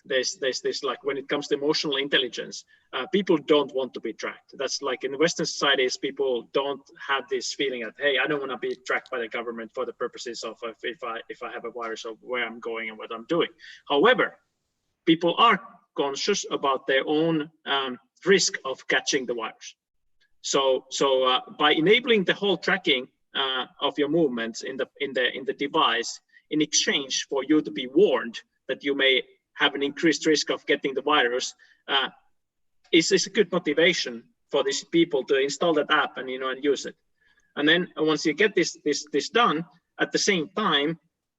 there's this, like when it comes to emotional intelligence, people don't want to be tracked. That's like in the Western societies, people don't have this feeling that, hey, I don't want to be tracked by the government for the purposes of if I have a virus of where I'm going and what I'm doing. However, people are conscious about their own risk of catching the virus. So by enabling the whole tracking of your movements in the device, in exchange for you to be warned that you may have an increased risk of getting the virus, is a good motivation for these people to install that app and and use it. And then once you get this done, at the same time,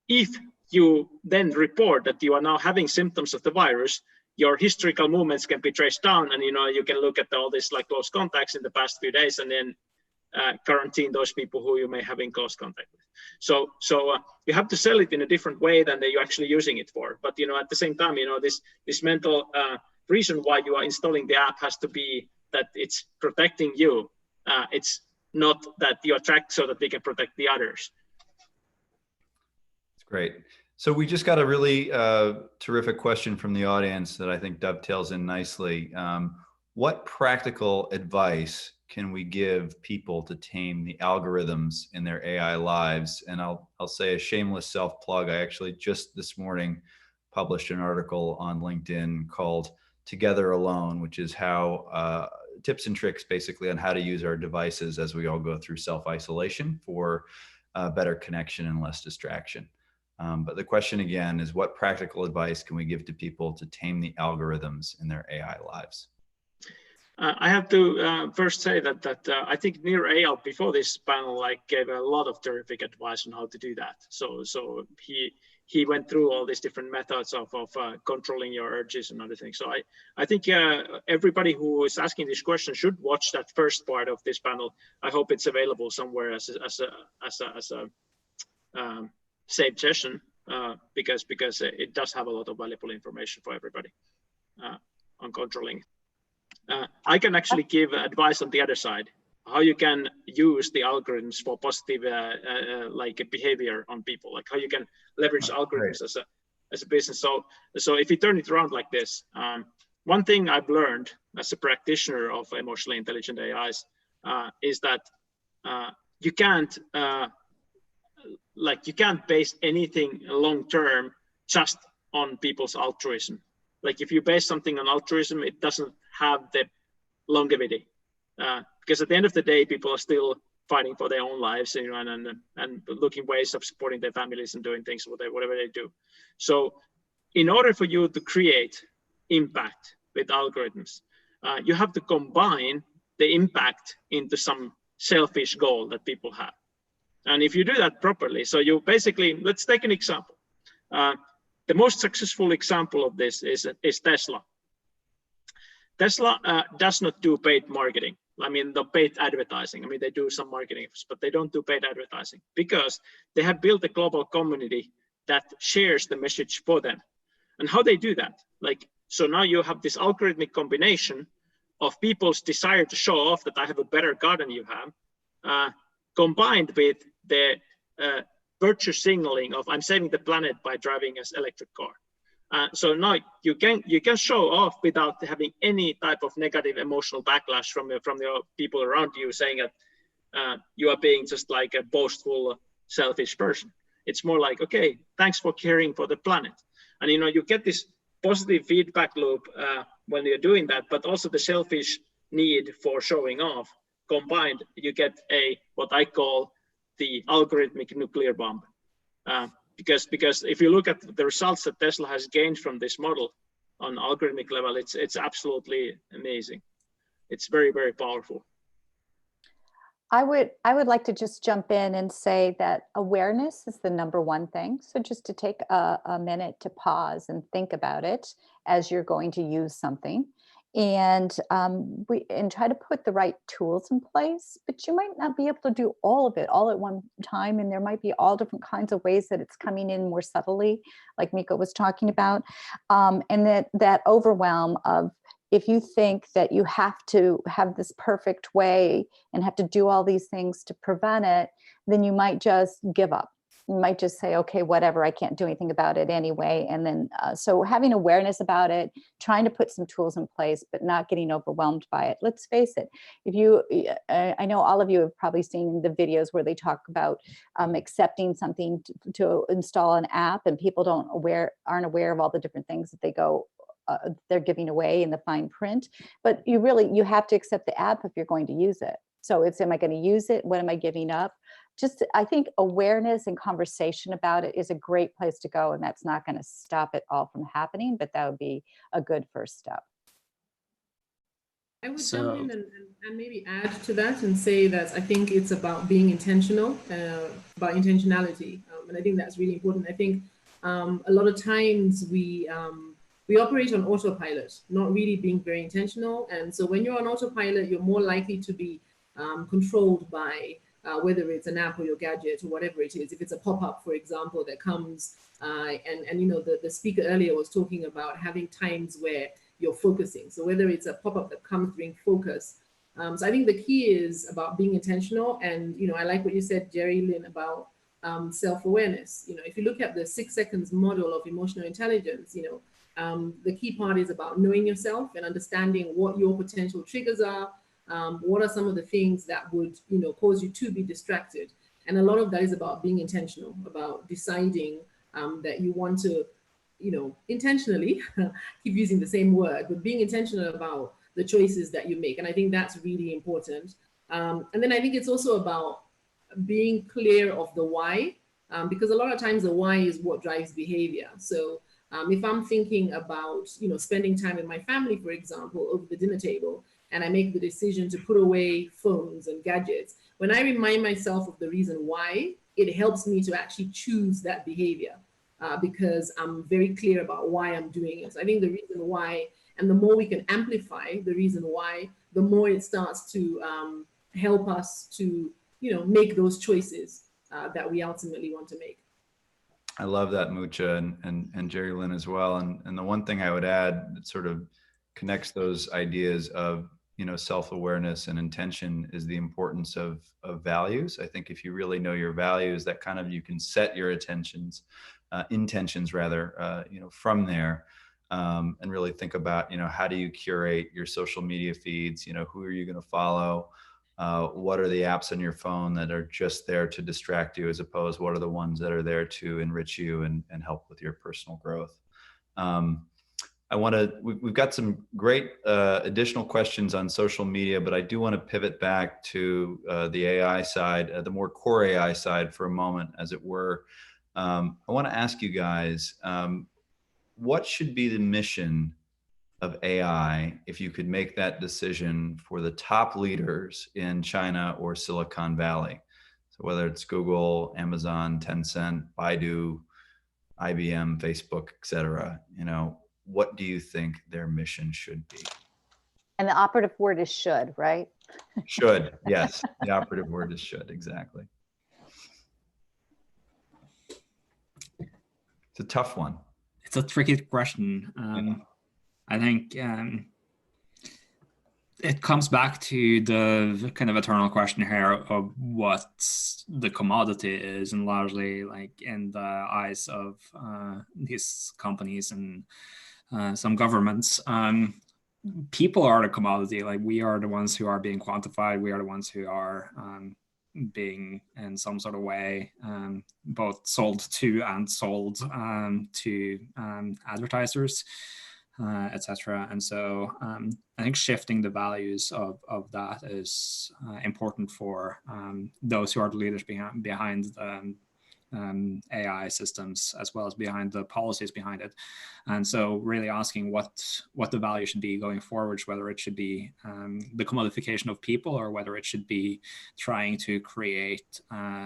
if you then report that you are now having symptoms of the virus, your historical movements can be traced down, and you can look at all these like close contacts in the past few days, and then quarantine those people who you may have in close contact with. So you have to sell it in a different way than you're actually using it for. But at the same time, this mental reason why you are installing the app has to be that it's protecting you. It's not that you are tracked so that they can protect the others. That's great. So we just got a really terrific question from the audience that I think dovetails in nicely. What practical advice can we give people to tame the algorithms in their AI lives? And I'll say a shameless self-plug. I actually just this morning published an article on LinkedIn called Together Alone, which is how tips and tricks basically on how to use our devices as we all go through self-isolation for better connection and less distraction. But the question again is, what practical advice can we give to people to tame the algorithms in their AI lives? I have to first say that I think Nir Eyal before this panel gave a lot of terrific advice on how to do that. So he went through all these different methods of controlling your urges and other things. So I think everybody who is asking this question should watch that first part of this panel. I hope it's available somewhere as a saved session because it does have a lot of valuable information for everybody on controlling. I can actually give advice on the other side, how you can use the algorithms for positive behavior on people, like how you can leverage algorithms as a business. So if you turn it around like this, one thing I've learned as a practitioner of emotionally intelligent AIs is that you can't you can't base anything long term just on people's altruism. Like if you base something on altruism, it doesn't have the longevity, because at the end of the day, people are still fighting for their own lives, you know, and looking ways of supporting their families and doing things whatever they do. So in order for you to create impact with algorithms, you have to combine the impact into some selfish goal that people have. And if you do that properly, so you basically, let's take an example. The most successful example of this is Tesla. Tesla does not do paid marketing. I mean, the paid advertising. I mean, they do some marketing, but they don't do paid advertising because they have built a global community that shares the message for them. And how they do that? Like, so now you have this algorithmic combination of people's desire to show off that I have a better car than you have, combined with the virtue signaling of I'm saving the planet by driving an electric car. So now you can show off without having any type of negative emotional backlash from the people around you saying that you are being just like a boastful, selfish person. It's more like, okay, thanks for caring for the planet. And you know, you get this positive feedback loop when you're doing that, but also the selfish need for showing off combined, you get what I call the algorithmic nuclear bomb. Because if you look at the results that Tesla has gained from this model on algorithmic level, it's absolutely amazing. It's very, very powerful. I would like to just jump in and say that awareness is the #1 thing. So just to take a minute to pause and think about it as you're going to use something, and try to put the right tools in place. But you might not be able to do all of it all at one time, and there might be all different kinds of ways that it's coming in more subtly, like Miko was talking about, and that overwhelm of, if you think that you have to have this perfect way and have to do all these things to prevent it, then you might just give up. You might just say, okay, whatever, I can't do anything about it anyway. And then, so having awareness about it, trying to put some tools in place, but not getting overwhelmed by it. Let's face it. I know all of you have probably seen the videos where they talk about accepting something to install an app, and people aren't aware of all the different things that they're giving away in the fine print. But you have to accept the app if you're going to use it. So am I going to use it? What am I giving up? I think awareness and conversation about it is a great place to go, and that's not going to stop it all from happening, but that would be a good first step. I would jump in and maybe add to that and say that I think it's about being intentional, about intentionality, and I think that's really important. I think a lot of times we operate on autopilot, not really being very intentional, and so when you're on autopilot, you're more likely to be controlled by whether it's an app or your gadget or whatever it is. If it's a pop-up, for example, that comes, and you know, the speaker earlier was talking about having times where you're focusing. So whether it's a pop-up that comes during focus. So I think the key is about being intentional. And, you know, I like what you said, Jerry Lynn, about self-awareness. You know, if you look at the 6 seconds model of emotional intelligence, you know, the key part is about knowing yourself and understanding what your potential triggers are. What are some of the things that would, you know, cause you to be distracted? And a lot of that is about being intentional, about deciding that you want to, you know, intentionally, keep using the same word, but being intentional about the choices that you make. And I think that's really important. And then I think it's also about being clear of the why, because a lot of times the why is what drives behavior. So if I'm thinking about, you know, spending time with my family, for example, over the dinner table, and I make the decision to put away phones and gadgets, when I remind myself of the reason why, it helps me to actually choose that behavior because I'm very clear about why I'm doing it. So I think the reason why, and the more we can amplify the reason why, the more it starts to help us to, you know, make those choices that we ultimately want to make. I love that, Mucha, and Jerry Lynn as well. And the one thing I would add that sort of connects those ideas of, you know, self-awareness and intention is the importance of values. I think if you really know your values, that kind of, you can set your intentions rather, you know, from there, and really think about, you know, how do you curate your social media feeds? You know, who are you going to follow? What are the apps on your phone that are just there to distract you, as opposed what are the ones that are there to enrich you and help with your personal growth? We've got some great additional questions on social media, but I do want to pivot back to the AI side, the more core AI side for a moment, as it were. I want to ask you guys, what should be the mission of AI if you could make that decision for the top leaders in China or Silicon Valley? So whether it's Google, Amazon, Tencent, Baidu, IBM, Facebook, et cetera, what do you think their mission should be? And the operative word is should, right? Should, yes. The operative word is should, exactly. It's a tough one. It's a tricky question. I think it comes back to the kind of eternal question here of what the commodity is, and largely like in the eyes of these companies and some governments. People are the commodity. Like, we are the ones who are being quantified. We are the ones who are being in some sort of way both sold to and sold to advertisers, etc. And so I think shifting the values of that is important for those who are the leaders behind AI systems, as well as behind the policies behind it. And so really asking what the value should be going forward, whether it should be the commodification of people, or whether it should be trying to create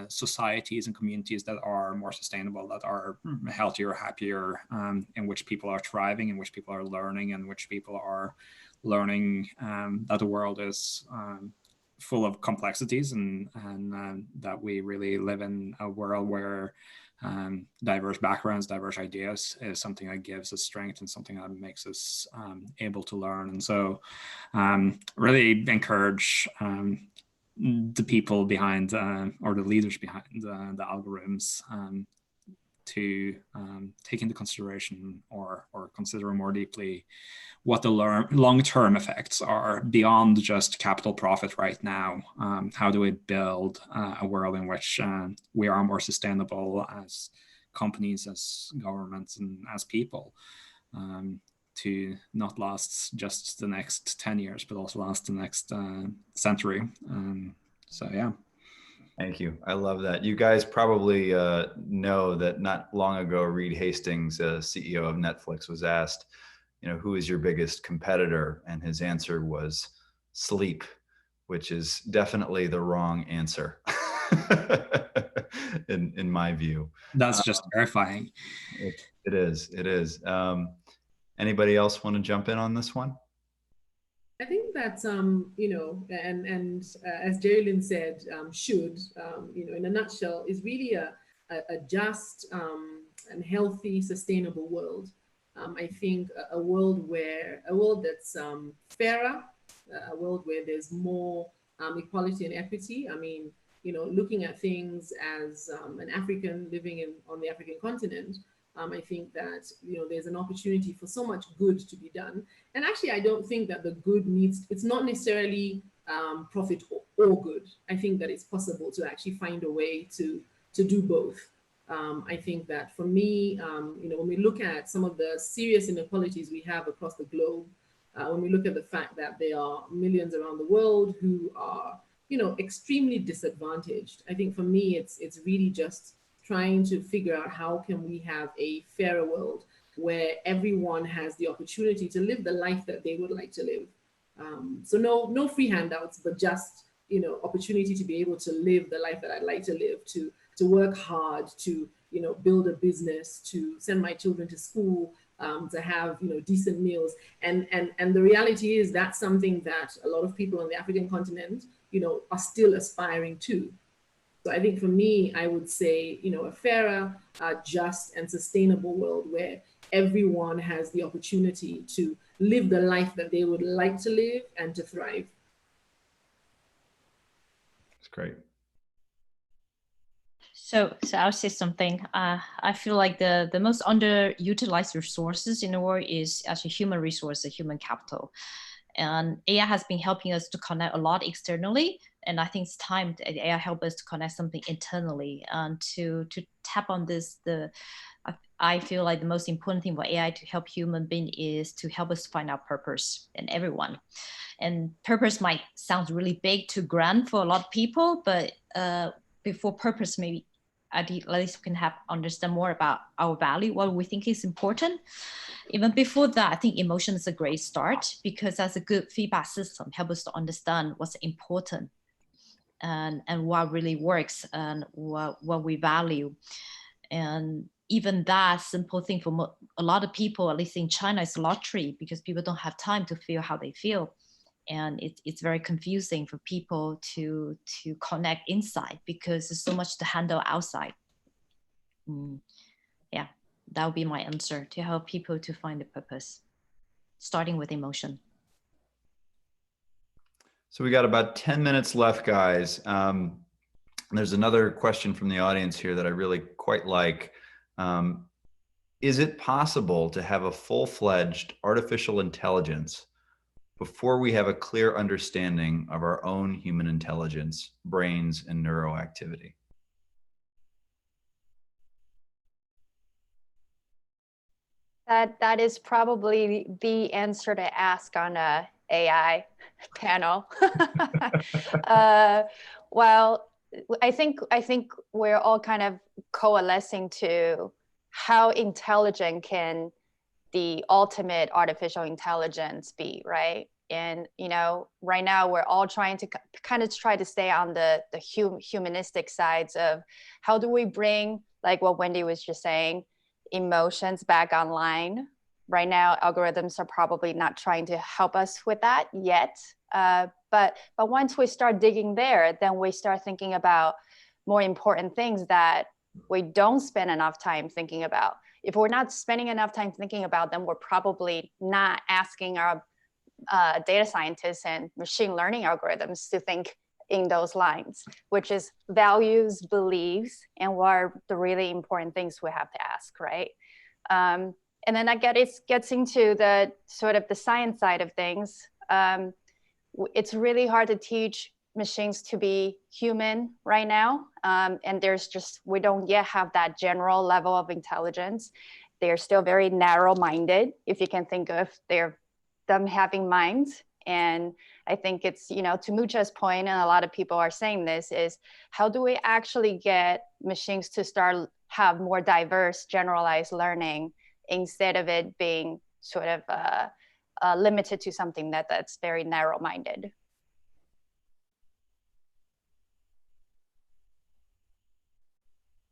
societies and communities that are more sustainable, that are healthier, happier, in which people are thriving, in which people are learning, and which people are learning that the world is full of complexities, and that we really live in a world where diverse backgrounds, diverse ideas is something that gives us strength and something that makes us able to learn. And so really encourage the people behind or the leaders behind the algorithms to take into consideration or consider more deeply what the long-term effects are beyond just capital profit right now. How do we build a world in which we are more sustainable as companies, as governments, and as people, to not last just the next 10 years, but also last the next century. So yeah. Thank you. I love that. You guys probably know that not long ago, Reed Hastings, CEO of Netflix, was asked, who is your biggest competitor? And his answer was sleep, which is definitely the wrong answer in my view. That's just terrifying. It is. Anybody else want to jump in on this one? I think that, and as Jerilyn said, should, in a nutshell, is really a just and healthy, sustainable world. I think a world that's fairer, a world where there's more equality and equity. I mean, looking at things as an African living on the African continent, I think that there's an opportunity for so much good to be done. And actually, I don't think that the good it's not necessarily profit or good. I think that it's possible to actually find a way to do both. I think that for me, when we look at some of the serious inequalities we have across the globe, when we look at the fact that there are millions around the world who are, extremely disadvantaged, I think for me, it's really just trying to figure out how can we have a fairer world where everyone has the opportunity to live the life that they would like to live. So no free handouts, but just opportunity to be able to live the life that I'd like to live, to work hard, to build a business, to send my children to school, to have decent meals. And the reality is that's something that a lot of people on the African continent are still aspiring to. So I think for me, I would say, a fairer, just and sustainable world where everyone has the opportunity to live the life that they would like to live and to thrive. That's great. So I'll say something. I feel like the most underutilized resources in the world is actually human resources, human capital. And AI has been helping us to connect a lot externally And I think it's time that AI help us to connect something internally and to tap on this. I feel like the most important thing for AI to help human being is to help us find our purpose in everyone. And purpose might sound really big to grand for a lot of people, but before purpose, maybe at least we can understand more about our value, what we think is important. Even before that, I think emotion is a great start, because that's a good feedback system, help us to understand what's important and what really works and what we value. And even that simple thing for a lot of people, at least in China, is lottery, because people don't have time to feel how they feel. And it's very confusing for people to connect inside, because there's so much to handle outside. Yeah, that would be my answer, to help people to find the purpose, starting with emotion. So we got about 10 minutes left, guys. There's another question from the audience here that I really quite like. Is it possible to have a full-fledged artificial intelligence before we have a clear understanding of our own human intelligence, brains, and neuroactivity? That is probably the answer to ask on a AI panel. Well, I think we're all kind of coalescing to how intelligent can the ultimate artificial intelligence be, right? And right now we're all trying to kind of try to stay on the humanistic sides of how do we bring, like what Wendy was just saying, emotions back online. Right now, algorithms are probably not trying to help us with that yet. But once we start digging there, then we start thinking about more important things that we don't spend enough time thinking about. If we're not spending enough time thinking about them, we're probably not asking our data scientists and machine learning algorithms to think in those lines, which is values, beliefs, and what are the really important things we have to ask, right? And then it gets into the sort of the science side of things. It's really hard to teach machines to be human right now. And we don't yet have that general level of intelligence. They're still very narrow-minded, if you can think of them having minds. And I think it's, to Mucha's point, and a lot of people are saying this, is how do we actually get machines to start have more diverse, generalized learning instead of it being sort of limited to something that's very narrow-minded.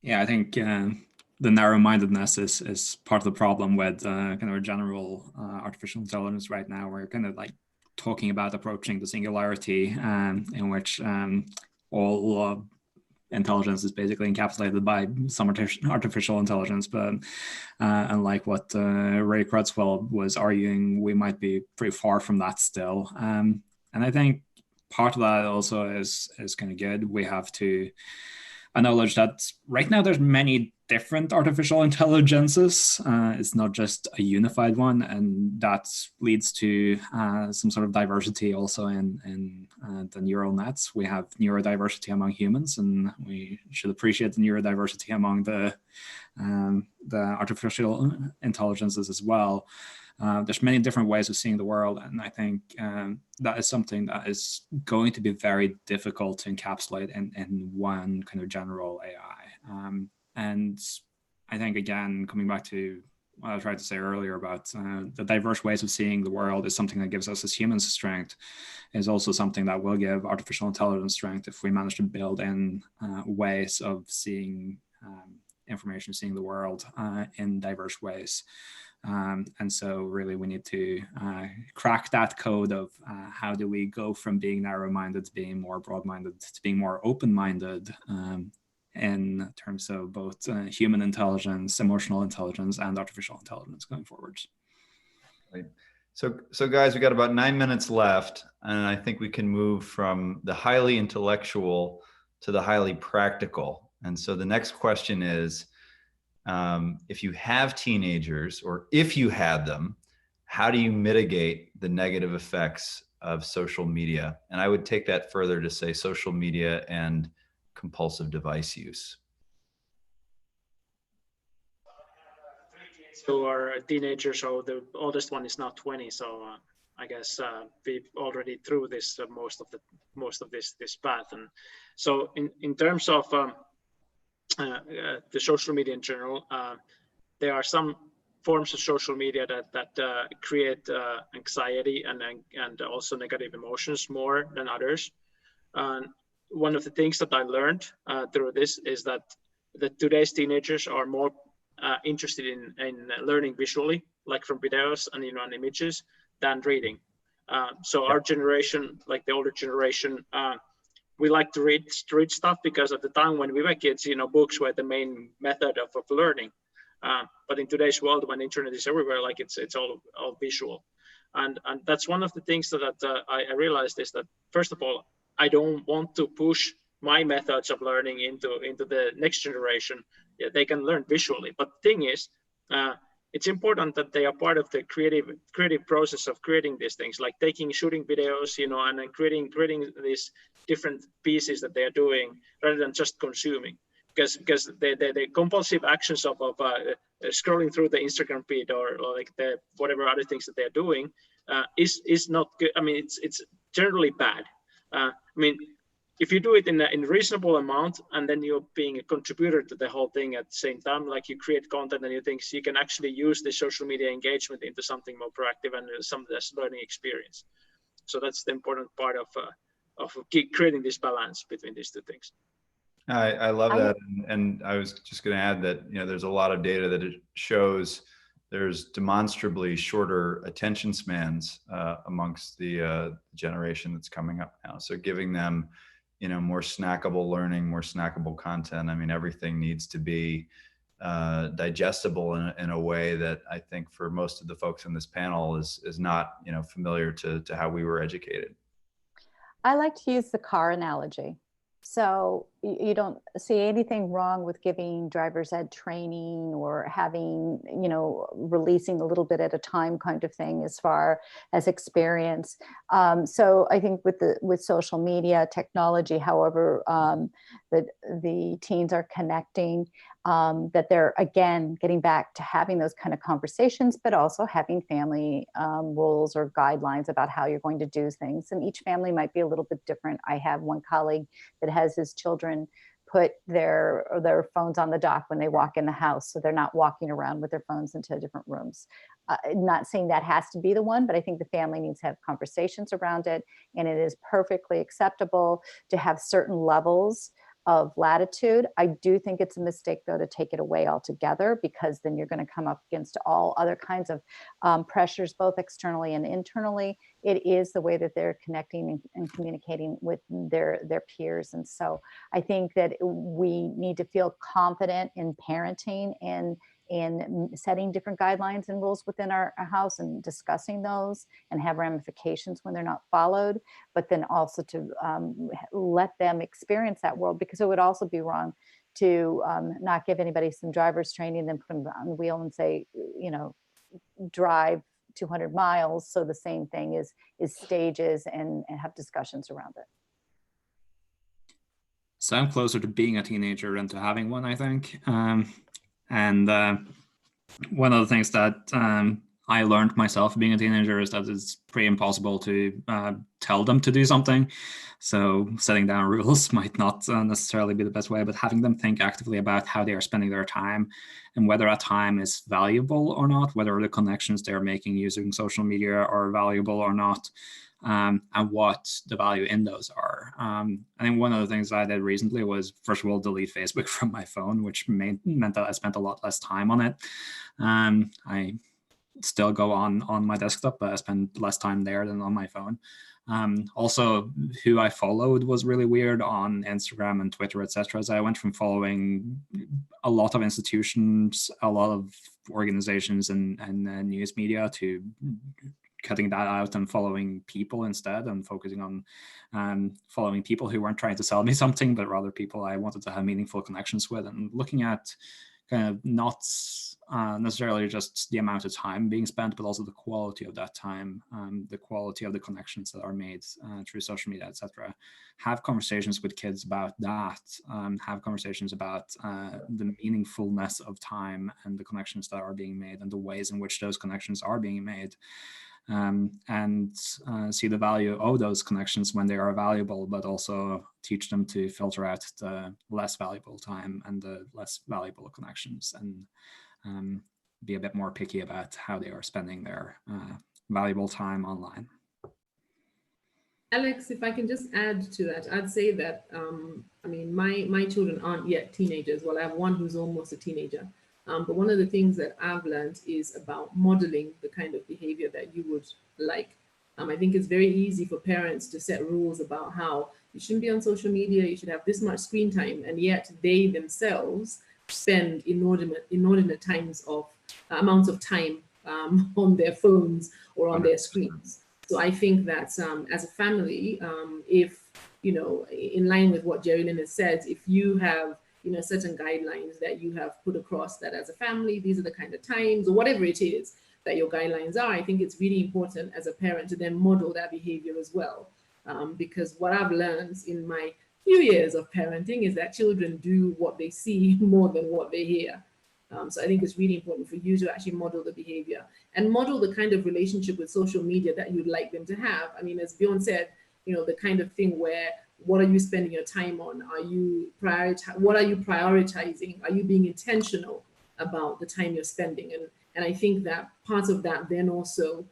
Yeah, I think the narrow-mindedness is part of the problem with kind of a general artificial intelligence right now. We're kind of like talking about approaching the singularity in which all intelligence is basically encapsulated by some artificial intelligence. But unlike what Ray Kurzweil was arguing, we might be pretty far from that still. And I think part of that also is kind of good. We have to acknowledge that right now there's many different artificial intelligences. It's not just a unified one, and that leads to some sort of diversity also in the neural nets. We have neurodiversity among humans, and we should appreciate the neurodiversity among the artificial intelligences as well. There's many different ways of seeing the world, and I think that is something that is going to be very difficult to encapsulate in one kind of general AI. And I think, again, coming back to what I tried to say earlier about the diverse ways of seeing the world is something that gives us as humans strength, is also something that will give artificial intelligence strength if we manage to build in ways of seeing information, seeing the world in diverse ways. And so really we need to crack that code of how do we go from being narrow-minded to being more broad-minded to being more open-minded in terms of both human intelligence, emotional intelligence, and artificial intelligence going forward. Right. So guys, we got about 9 minutes left, and I think we can move from the highly intellectual to the highly practical. And so the next question is, if you have teenagers, or if you had them, how do you mitigate the negative effects of social media. And I would take that further to say social media and compulsive device use. So our teenagers, so the oldest one is now 20. So I guess we've already through this most of this path. And so in terms of the social media in general, there are some forms of social media that create anxiety and also negative emotions more than others. One of the things that I learned through this is that today's teenagers are more interested in learning visually, like from videos and and images, than reading. So our generation, like the older generation, we like to read stuff because at the time when we were kids, books were the main method of learning. But in today's world, when internet is everywhere, like it's all visual, and that's one of the things that I realized is that, first of all, I don't want to push my methods of learning into the next generation. Yeah, they can learn visually, but the thing is, it's important that they are part of the creative process of creating these things, like shooting videos, and then creating these different pieces that they are doing rather than just consuming. Because the compulsive actions of scrolling through the Instagram feed or like the whatever other things that they are doing is not good. I mean, it's generally bad. I mean, if you do it in a reasonable amount, and then you're being a contributor to the whole thing at the same time, like you create content and you think you can actually use the social media engagement into something more proactive and some less learning experience. So that's the important part of creating this balance between these two things. I love that. And I was just going to add that, there's a lot of data that it shows there's demonstrably shorter attention spans amongst the generation that's coming up now. So giving them, more snackable learning, more snackable content. I mean, everything needs to be digestible in a way that I think for most of the folks in this panel is not, familiar to how we were educated. I like to use the car analogy. So you don't see anything wrong with giving driver's ed training or having, releasing a little bit at a time kind of thing as far as experience. So I think with social media technology, however, the teens are connecting, that they're, again, getting back to having those kind of conversations, but also having family rules or guidelines about how you're going to do things. And each family might be a little bit different. I have one colleague that has his children put their phones on the dock when they walk in the house, so they're not walking around with their phones into different rooms. Not saying that has to be the one, but I think the family needs to have conversations around it, and it is perfectly acceptable to have certain levels of latitude. I do think it's a mistake, though, to take it away altogether, because then you're going to come up against all other kinds of pressures, both externally and internally. It is the way that they're connecting and communicating with their peers. And so I think that we need to feel confident in parenting and setting different guidelines and rules within our house and discussing those and have ramifications when they're not followed, but then also to let them experience that world, because it would also be wrong to not give anybody some driver's training and then put them on the wheel and say, drive 200 miles. So the same thing is stages and have discussions around it. So I'm closer to being a teenager than to having one, I think. And one of the things that I learned myself being a teenager is that it's pretty impossible to tell them to do something. So setting down rules might not necessarily be the best way, but having them think actively about how they are spending their time and whether that time is valuable or not, whether the connections they're making using social media are valuable or not, and what the value in those are. I think one of the things I did recently was, first of all, delete Facebook from my phone, which meant that I spent a lot less time on it. I still go on my desktop, but I spend less time there than on my phone. Also, who I followed was really weird on Instagram and Twitter, etc. So I went from following a lot of institutions, a lot of organizations and news media to cutting that out and following people instead, and focusing on following people who weren't trying to sell me something, but rather people I wanted to have meaningful connections with, and looking at kind of not necessarily just the amount of time being spent, but also the quality of that time, the quality of the connections that are made through social media, etc. Have conversations with kids about that. Have conversations about the meaningfulness of time and the connections that are being made and the ways in which those connections are being made. And see the value of those connections when they are valuable, but also teach them to filter out the less valuable time and the less valuable connections, and be a bit more picky about how they are spending their valuable time online. Alex, if I can just add to that, I'd say that, I mean, my children aren't yet teenagers. Well, I have one who's almost a teenager. But one of the things that I've learned is about modeling the kind of behavior that you would like. I think it's very easy for parents to set rules about how you shouldn't be on social media, you should have this much screen time, and yet they themselves spend inordinate times of amounts of time on their phones or on their screens. So I think that as a family, if, you know, in line with what Jerilyn has said, if you have, you know, certain guidelines that you have put across that as a family, these are the kind of times or whatever it is that your guidelines are, I think it's really important as a parent to then model that behavior as well. Because what I've learned in my few years of parenting is that children do what they see more than what they hear. So I think it's really important for you to actually model the behavior and model the kind of relationship with social media that you'd like them to have. I mean, as Bjorn said, you know, the kind of thing where, what are you spending your time on? Are you what are you prioritizing? Are you being intentional about the time you're spending? And I think that part of that then also,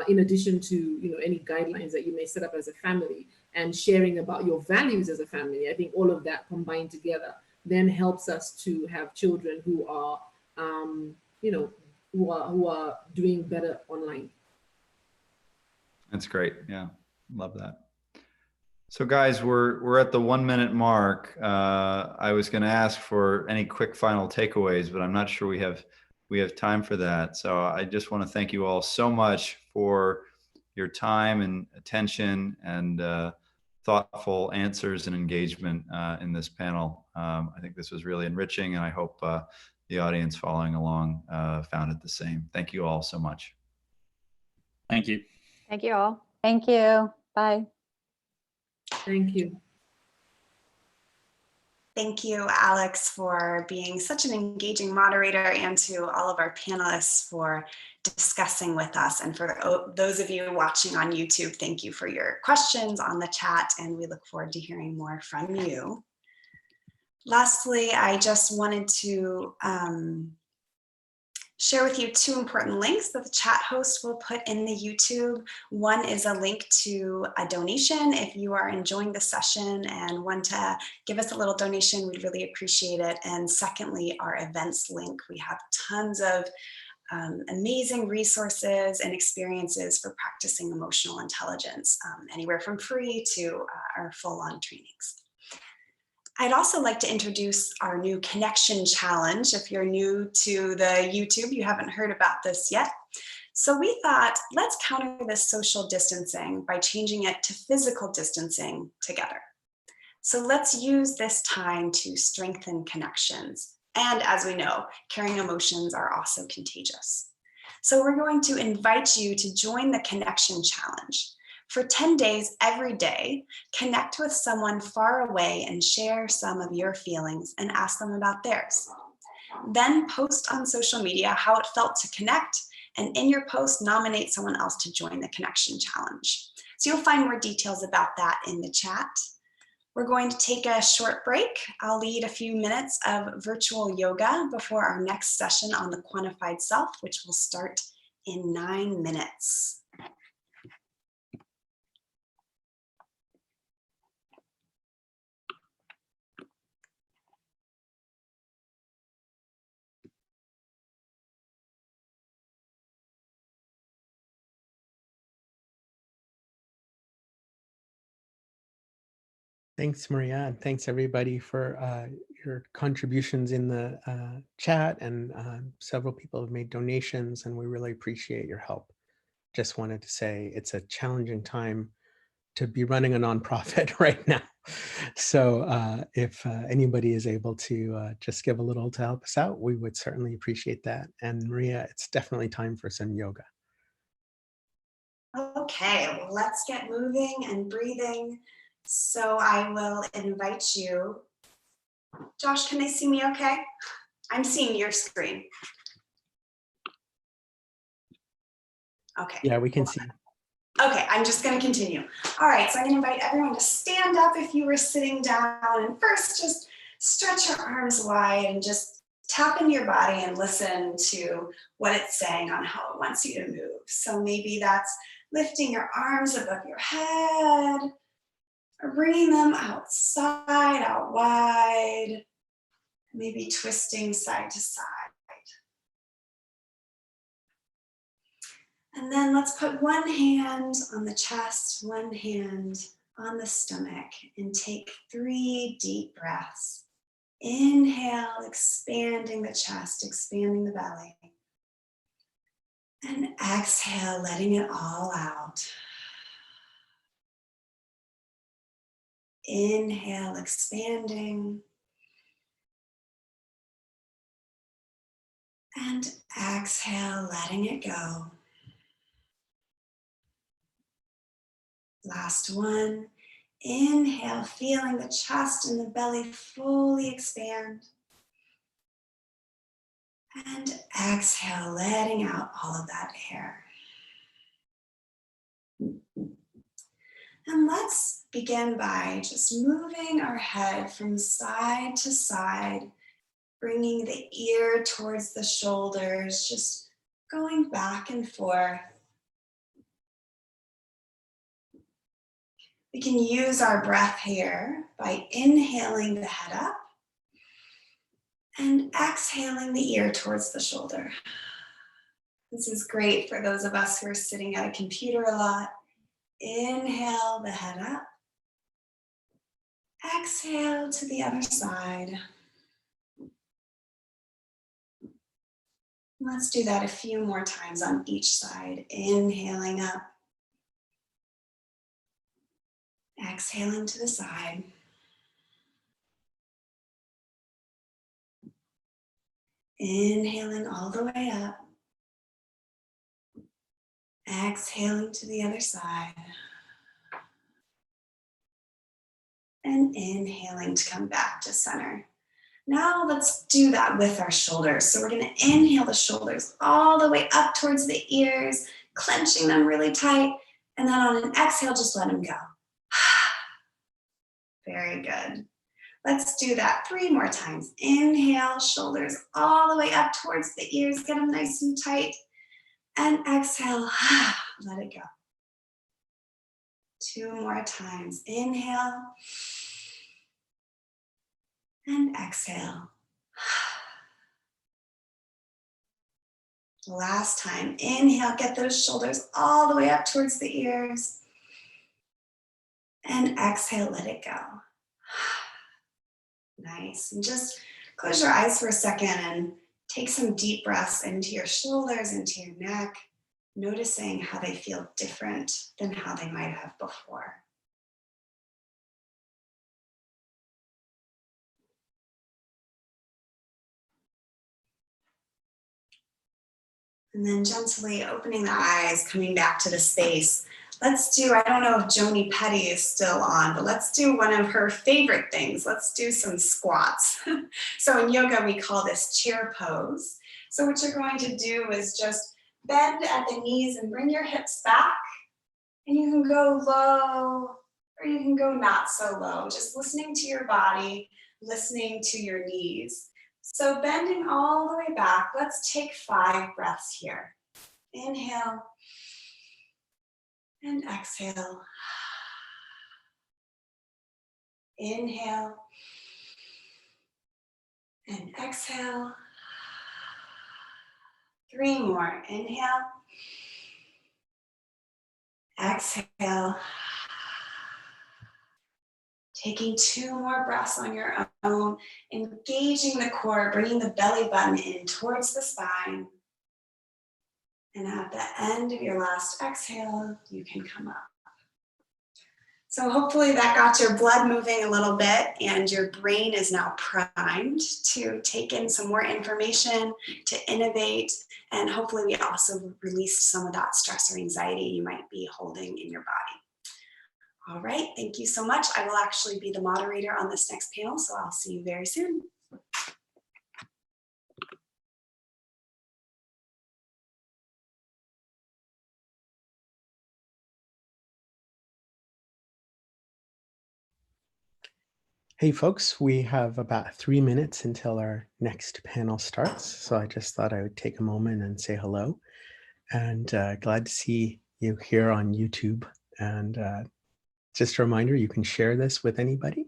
in addition to, you know, any guidelines that you may set up as a family and sharing about your values as a family, I think all of that combined together then helps us to have children who are, you know, who are doing better online. That's great. Yeah, love that. So guys, we're at the 1 minute mark. I was going to ask for any quick final takeaways, but I'm not sure we have time for that. So I just want to thank you all so much for your time and attention and thoughtful answers and engagement in this panel. I think this was really enriching, and I hope the audience following along found it the same. Thank you all so much. Thank you. Thank you all. Thank you. Bye. Thank you. Thank you, Alex, for being such an engaging moderator, and to all of our panelists for discussing with us. And for those of you watching on YouTube, thank you for your questions on the chat, and we look forward to hearing more from you. Lastly, I just wanted to share with you two important links that the chat host will put in the YouTube. One is a link to a donation. If you are enjoying the session and want to give us a little donation, we'd really appreciate it. And secondly, our events link. We have tons of amazing resources and experiences for practicing emotional intelligence, anywhere from free to our full-on trainings. I'd also like to introduce our new connection challenge. If you're new to the YouTube, you haven't heard about this yet. So we thought, let's counter this social distancing by changing it to physical distancing together. So let's use this time to strengthen connections. And as we know, carrying emotions are also contagious. So we're going to invite you to join the connection challenge. For 10 days, every day, connect with someone far away and share some of your feelings and ask them about theirs. Then post on social media how it felt to connect, and in your post, nominate someone else to join the connection challenge. So you'll find more details about that in the chat. We're going to take a short break. I'll lead a few minutes of virtual yoga before our next session on the quantified self, which will start in 9 minutes. Thanks, Maria, and thanks everybody for your contributions in the chat, and several people have made donations, and we really appreciate your help. Just wanted to say it's a challenging time to be running a nonprofit right now. So if anybody is able to just give a little to help us out, we would certainly appreciate that. And Maria, it's definitely time for some yoga. Okay, well, let's get moving and breathing. So I will invite you. Josh, can they see me okay? I'm seeing your screen. Okay. Yeah, we can see. Okay, I'm just going to continue. All right, so I'm going to invite everyone to stand up if you were sitting down. And first, just stretch your arms wide and just tap into your body and listen to what it's saying on how it wants you to move. So maybe that's lifting your arms above your head, or bringing them outside, out wide, maybe twisting side to side. And then let's put one hand on the chest, one hand on the stomach, and take 3 deep breaths. Inhale, expanding the chest, expanding the belly. And exhale, letting it all out. Inhale, expanding. And exhale, letting it go. Last one. Inhale, feeling the chest and the belly fully expand. And exhale, letting out all of that air. And let's begin by just moving our head from side to side, bringing the ear towards the shoulders, just going back and forth. We can use our breath here by inhaling the head up and exhaling the ear towards the shoulder. This is great for those of us who are sitting at a computer a lot. Inhale the head up. Exhale to the other side. Let's do that a few more times on each side. Inhaling up. Exhaling to the side. Inhaling all the way up. Exhaling to the other side. And inhaling to come back to center. Now let's do that with our shoulders. So we're going to inhale the shoulders all the way up towards the ears, clenching them really tight. And then on an exhale, just let them go. Very good. Let's do that 3 more times. Inhale, shoulders all the way up towards the ears. Get them nice and tight. And exhale, let it go. 2 more times. Inhale. And exhale. Last time. Inhale, get those shoulders all the way up towards the ears. And exhale, let it go. Nice. And just close your eyes for a second and take some deep breaths into your shoulders, into your neck, noticing how they feel different than how they might have before. And then gently opening the eyes, coming back to the space. Let's do, I don't know if Joni Petty is still on, but let's do one of her favorite things. Let's do some squats. So in yoga, we call this chair pose. So what you're going to do is just bend at the knees and bring your hips back. And you can go low or you can go not so low, just listening to your body, listening to your knees. So bending all the way back, let's take 5 breaths here. Inhale and exhale. Inhale and exhale. 3 more. Inhale. Exhale. Taking 2 more breaths on your own, engaging the core, bringing the belly button in towards the spine. And at the end of your last exhale, you can come up. So hopefully that got your blood moving a little bit and your brain is now primed to take in some more information, to innovate, and hopefully we also released some of that stress or anxiety you might be holding in your body. All right, thank you so much. I will actually be the moderator on this next panel, so I'll see you very soon. Hey folks, we have about 3 minutes until our next panel starts. So I just thought I would take a moment and say hello, and glad to see you here on YouTube. And just a reminder, you can share this with anybody.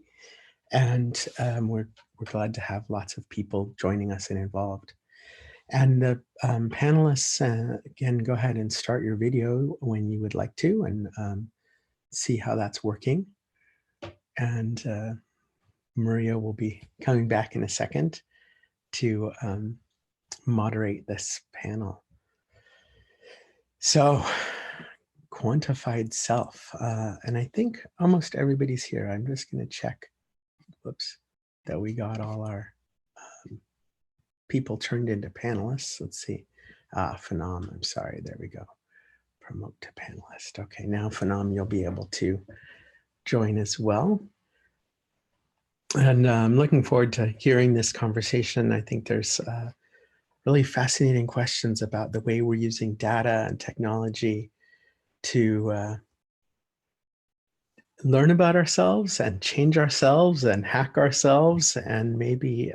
And we're glad to have lots of people joining us and involved. And the panelists, again, go ahead and start your video when you would like to, and see how that's working. And Maria will be coming back in a second to moderate this panel. So, quantified self. And I think almost everybody's here. I'm just going to check, whoops, that we got all our people turned into panelists. Let's see. Phenom, I'm sorry. There we go. Promote to panelist. Okay, now Phenom, you'll be able to join as well. And I'm looking forward to hearing this conversation. I think there's really fascinating questions about the way we're using data and technology to learn about ourselves and change ourselves and hack ourselves and maybe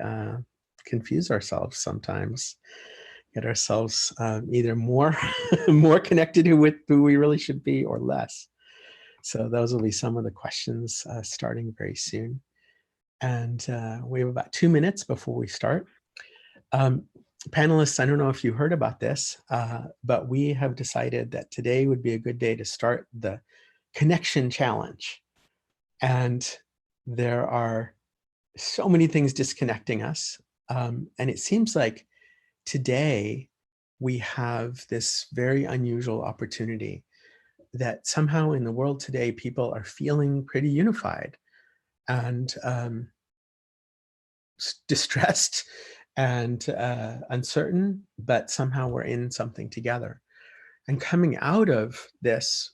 confuse ourselves sometimes, get ourselves either more, more connected with who we really should be or less. So those will be some of the questions starting very soon. And we have about 2 minutes before we start. Panelists, I don't know if you heard about this, but we have decided that today would be a good day to start the connection challenge. And there are so many things disconnecting us. And it seems like today we have this very unusual opportunity that somehow in the world today, people are feeling pretty unified and distressed and uncertain, but somehow we're in something together. And coming out of this,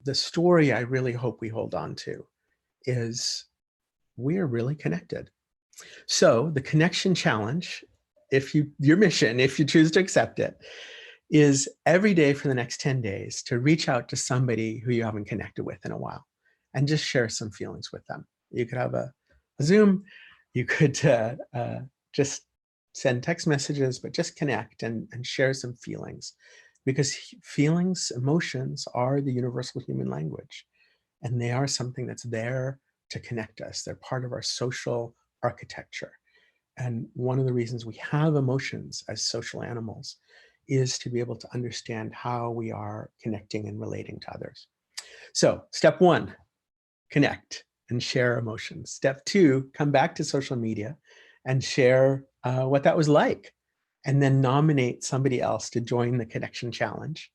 the story I really hope we hold on to is we are really connected. So the connection challenge, your mission, if you choose to accept it, is every day for the next 10 days to reach out to somebody who you haven't connected with in a while and just share some feelings with them. You could have a Zoom, you could just send text messages, but just connect and share some feelings, because feelings, emotions are the universal human language, and they are something that's there to connect us. They're part of our social architecture. And one of the reasons we have emotions as social animals is to be able to understand how we are connecting and relating to others. So step 1, connect and share emotions. Step 2, come back to social media and share what that was like, and then nominate somebody else to join the connection challenge.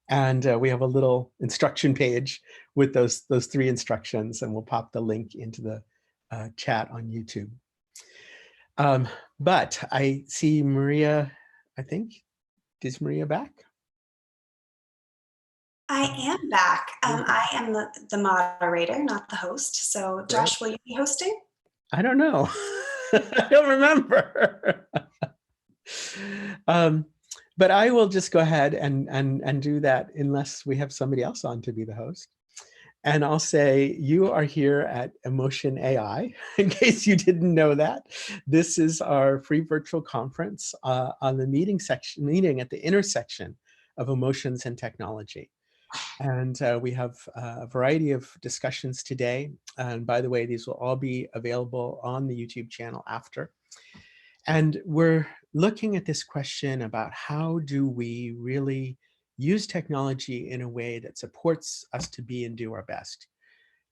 And we have a little instruction page with those 3 instructions, and we'll pop the link into the chat on YouTube. But I see Maria, I think. Is Maria back? I am back. I am the moderator, not the host. So Josh, will you be hosting? I don't know. I don't remember. But I will just go ahead and do that unless we have somebody else on to be the host. And I'll say, you are here at EmotionAI, in case you didn't know that. This is our free virtual conference on the meeting at the intersection of emotions and technology. And we have a variety of discussions today. And by the way, these will all be available on the YouTube channel after. And we're looking at this question about how do we really use technology in a way that supports us to be and do our best.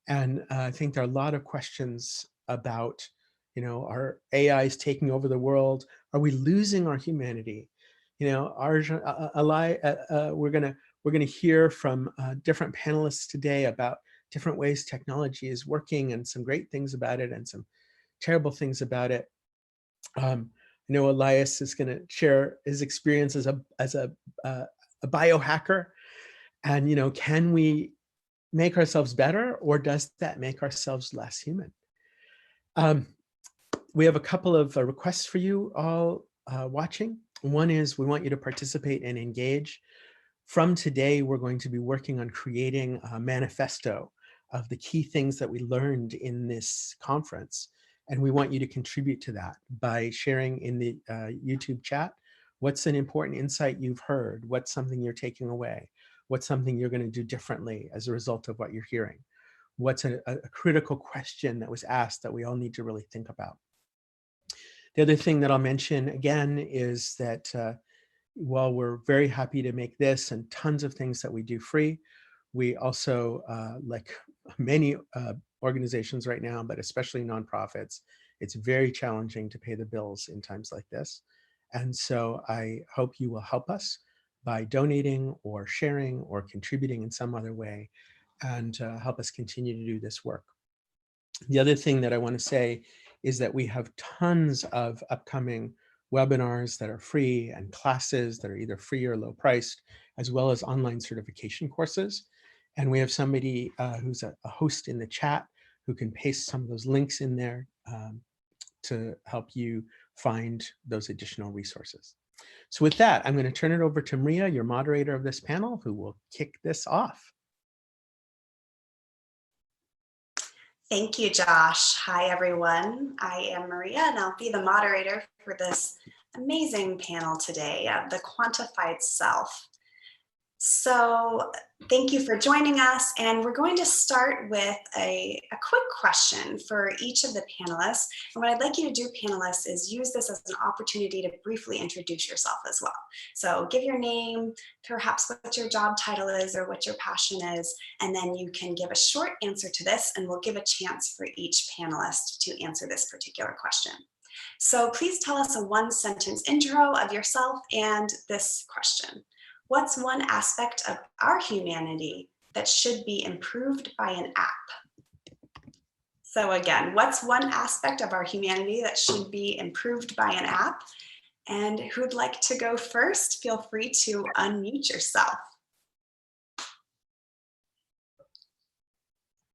And I think there are a lot of questions about, are AIs taking over the world? Are we losing our humanity? We're gonna hear from different panelists today about different ways technology is working and some great things about it and some terrible things about it. I know Elias is going to share his experience as a biohacker, and can we make ourselves better, or does that make ourselves less human? We have a couple of requests for you all watching. One is we want you to participate and engage. From today, we're going to be working on creating a manifesto of the key things that we learned in this conference. And we want you to contribute to that by sharing in the YouTube chat. What's an important insight you've heard? What's something you're taking away? What's something you're going to do differently as a result of what you're hearing? What's a critical question that was asked that we all need to really think about? The other thing that I'll mention again is that while we're very happy to make this and tons of things that we do free, we also, like many organizations right now, but especially nonprofits, it's very challenging to pay the bills in times like this. And so I hope you will help us by donating or sharing or contributing in some other way, and help us continue to do this work. The other thing that I want to say is that we have tons of upcoming webinars that are free and classes that are either free or low priced, as well as online certification courses. And we have somebody who's a host in the chat who can paste some of those links in there to help you find those additional resources. So with that, I'm going to turn it over to Maria, your moderator of this panel, who will kick this off. Thank you, Josh. Hi, everyone. I am Maria, and I'll be the moderator for this amazing panel today, the Quantified Self. So thank you for joining us, and we're going to start with a quick question for each of the panelists. And what I'd like you to do, panelists, is use this as an opportunity to briefly introduce yourself as well. So give your name, perhaps what your job title is or what your passion is, and then you can give a short answer to this, and we'll give a chance for each panelist to answer this particular question. So please tell us a one-sentence intro of yourself and this question. What's one aspect of our humanity that should be improved by an app? So again, what's one aspect of our humanity that should be improved by an app? And who'd like to go first? Feel free to unmute yourself.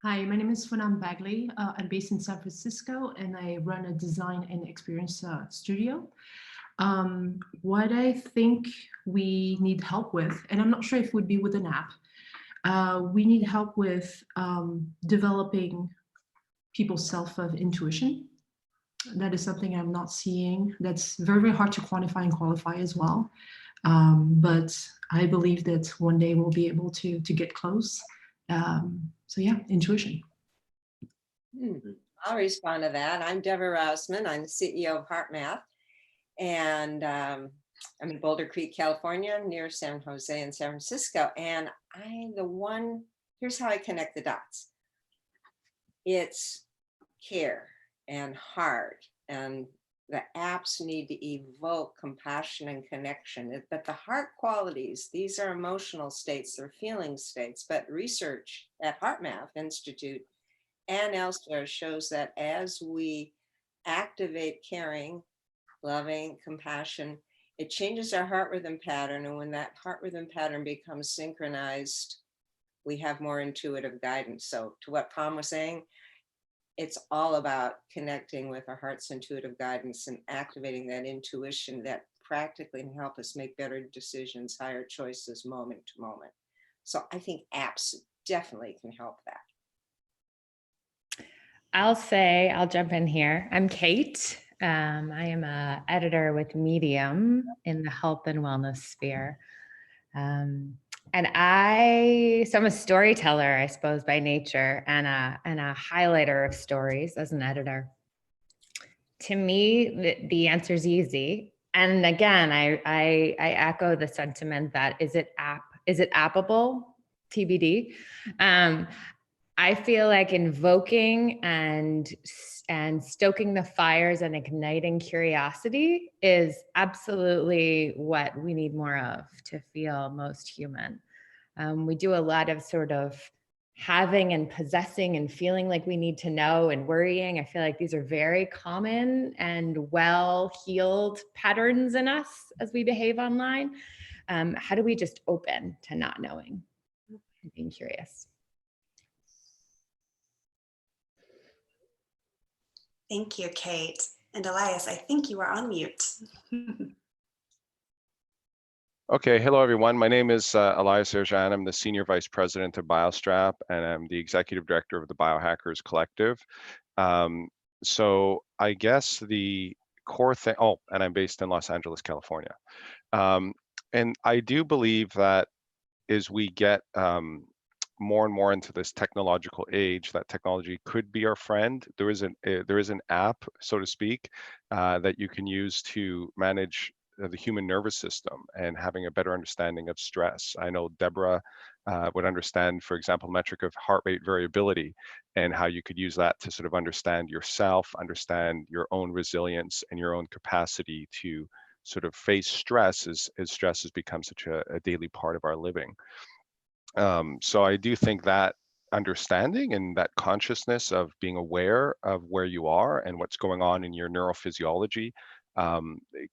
Hi, my name is Funam Bagley. I'm based in San Francisco, and I run a design and experience studio. What I think we need help with, and I'm not sure if it would be with an app, we need help with developing people's self of intuition. That is something I'm not seeing. That's very, very hard to quantify and qualify as well. But I believe that one day we'll be able to get close. So yeah, intuition. I'll respond to that. I'm Deborah Rousman. I'm the CEO of HeartMath. And I'm in Boulder Creek, California, near San Jose and San Francisco. And here's how I connect the dots. It's care and heart, and the apps need to evoke compassion and connection. But the heart qualities, these are emotional states, they're feeling states. But research at HeartMath Institute and elsewhere shows that as we activate caring, loving, compassion, it changes our heart rhythm pattern. And when that heart rhythm pattern becomes synchronized, we have more intuitive guidance. So to what Pam was saying, it's all about connecting with our heart's intuitive guidance and activating that intuition that practically can help us make better decisions, higher choices, moment to moment. So I think apps definitely can help that. I'll jump in here. I'm Kate. I am an editor with Medium in the health and wellness sphere. And I'm a storyteller, I suppose, by nature, and a highlighter of stories as an editor. To me, the answer is easy. And again, I echo the sentiment that is it appable? TBD. I feel like invoking and stoking the fires and igniting curiosity is absolutely what we need more of to feel most human. We do a lot of sort of having and possessing and feeling like we need to know and worrying. I feel like these are very common and well-heeled patterns in us as we behave online. How do we just open to not knowing and being curious? Thank you, Kate. And Elias, I think you are on mute. Okay, hello everyone. My name is Elias Erjan. I'm the Senior Vice President of BioStrap, and I'm the Executive Director of the Biohackers Collective. So I guess the core thing, and I'm based in Los Angeles, California. And I do believe that as we get more and more into this technological age, that technology could be our friend. There is an app, so to speak, that you can use to manage the human nervous system and having a better understanding of stress. I know Deborah would understand, for example, metric of heart rate variability and how you could use that to sort of understand yourself, understand your own resilience and your own capacity to sort of face stress as stress has become such a daily part of our living. So I do think that understanding and that consciousness of being aware of where you are and what's going on in your neurophysiology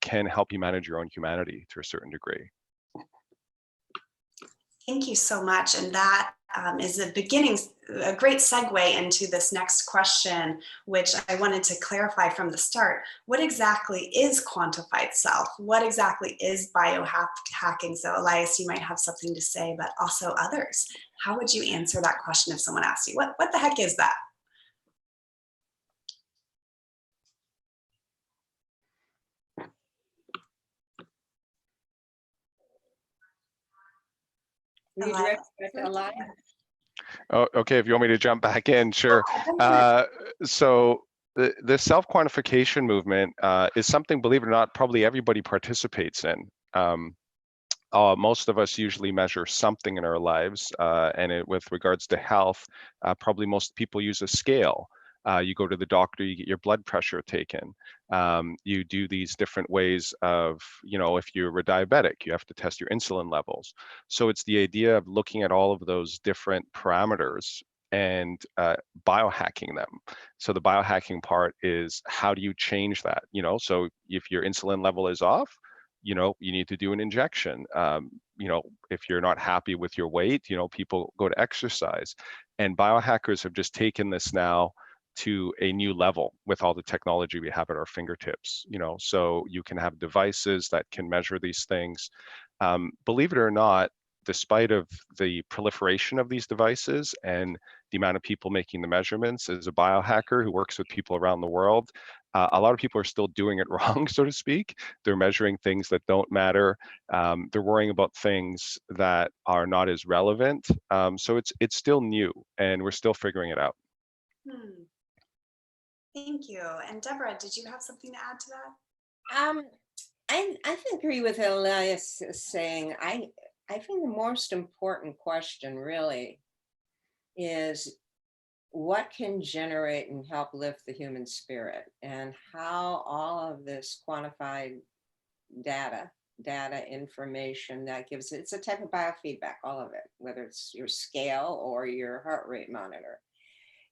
can help you manage your own humanity to a certain degree. Thank you so much. And that is a great segue into this next question, which I wanted to clarify from the start. What exactly is quantified self? What exactly is biohacking? So Elias, you might have something to say, but also others. How would you answer that question if someone asked you, what the heck is that? Will you direct that to Elias? Oh, okay, if you want me to jump back in, sure. So the self-quantification movement is something, believe it or not, probably everybody participates in. Most of us usually measure something in our lives, and with regards to health, probably most people use a scale. You go to the doctor, you get your blood pressure taken. You do these different ways of, if you're a diabetic, you have to test your insulin levels. So it's the idea of looking at all of those different parameters and biohacking them. So the biohacking part is, how do you change that? So if your insulin level is off, you need to do an injection. If you're not happy with your weight, people go to exercise. And biohackers have just taken this now to a new level with all the technology we have at our fingertips. So you can have devices that can measure these things. Believe it or not, despite of the proliferation of these devices and the amount of people making the measurements, as a biohacker who works with people around the world, a lot of people are still doing it wrong, so to speak. They're measuring things that don't matter. They're worrying about things that are not as relevant. So it's still new, and we're still figuring it out. Thank you. And Deborah, did you have something to add to that? I agree with Elias saying. I think the most important question really is, what can generate and help lift the human spirit, and how all of this quantified data information that gives it's a type of biofeedback, all of it, whether it's your scale or your heart rate monitor.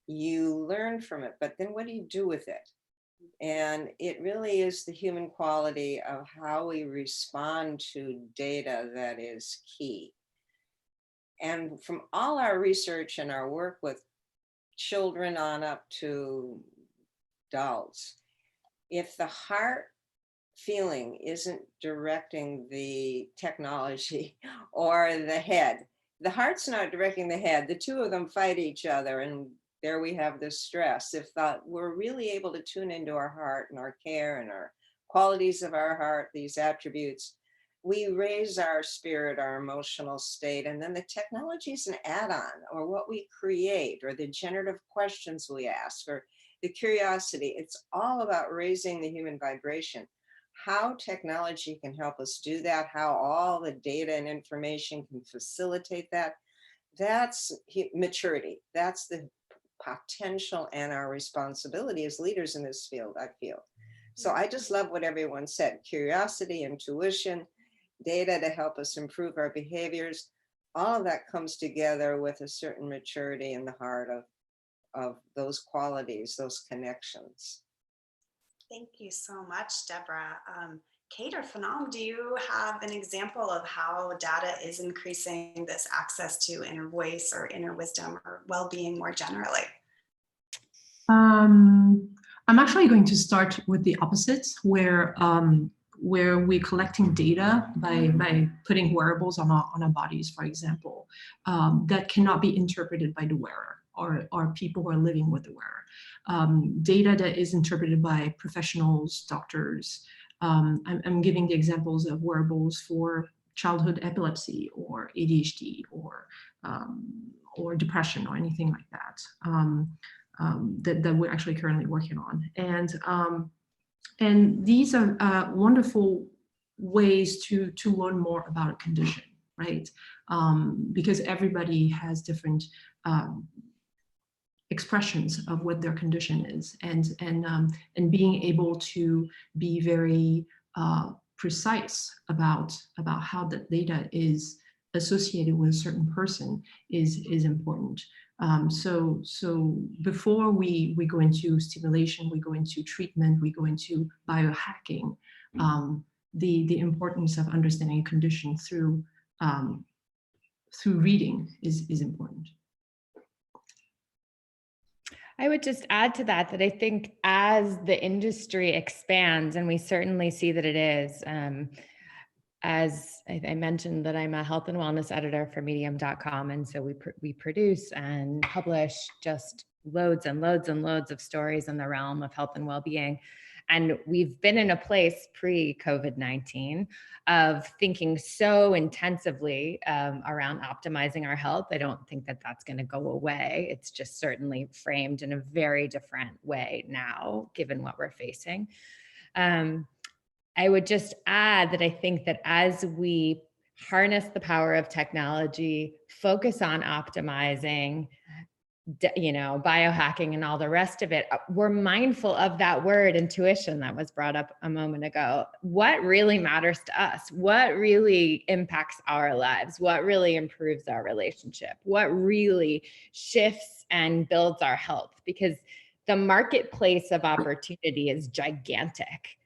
You learn from it, but then what do you do with it? And it really is the human quality of how we respond to data that is key. And from all our research and our work with children on up to adults, if the heart feeling isn't directing the technology or the head, the heart's not directing the head, the two of them fight each other, and there we have this stress. If we're really able to tune into our heart and our care and our qualities of our heart, these attributes, we raise our spirit, our emotional state, and then the technology is an add-on, or what we create, or the generative questions we ask, or the curiosity. It's all about raising the human vibration. How technology can help us do that, how all the data and information can facilitate that, that's maturity. That's the potential and our responsibility as leaders in this field, I feel. So I just love what everyone said: curiosity, intuition, data to help us improve our behaviors, all of that comes together with a certain maturity in the heart of those qualities, those connections. Thank you so much, Deborah. Kate or Phanam, do you have an example of how data is increasing this access to inner voice or inner wisdom or well-being more generally? I'm actually going to start with the opposite, where we're collecting data by putting wearables on our bodies, for example, that cannot be interpreted by the wearer or people who are living with the wearer. Data that is interpreted by professionals, doctors. I'm giving the examples of wearables for childhood epilepsy or ADHD or depression or anything like that. That we're actually currently working on. And these are wonderful ways to learn more about a condition, right? Because everybody has different expressions of what their condition is, and being able to be very precise about how the data is associated with a certain person is important. So before we go into stimulation, we go into treatment, we go into biohacking, the importance of understanding a condition through reading is important. I would just add to that I think as the industry expands, and we certainly see that it is, as I mentioned that I'm a health and wellness editor for medium.com. And so we produce and publish just loads and loads and loads of stories in the realm of health and well-being. And we've been in a place pre-COVID-19 of thinking so intensively around optimizing our health. I don't think that that's going to go away. It's just certainly framed in a very different way now, given what we're facing. I would just add that I think that as we harness the power of technology, focus on optimizing, biohacking and all the rest of it, we're mindful of that word intuition that was brought up a moment ago. What really matters to us? What really impacts our lives? What really improves our relationship? What really shifts and builds our health? Because the marketplace of opportunity is gigantic.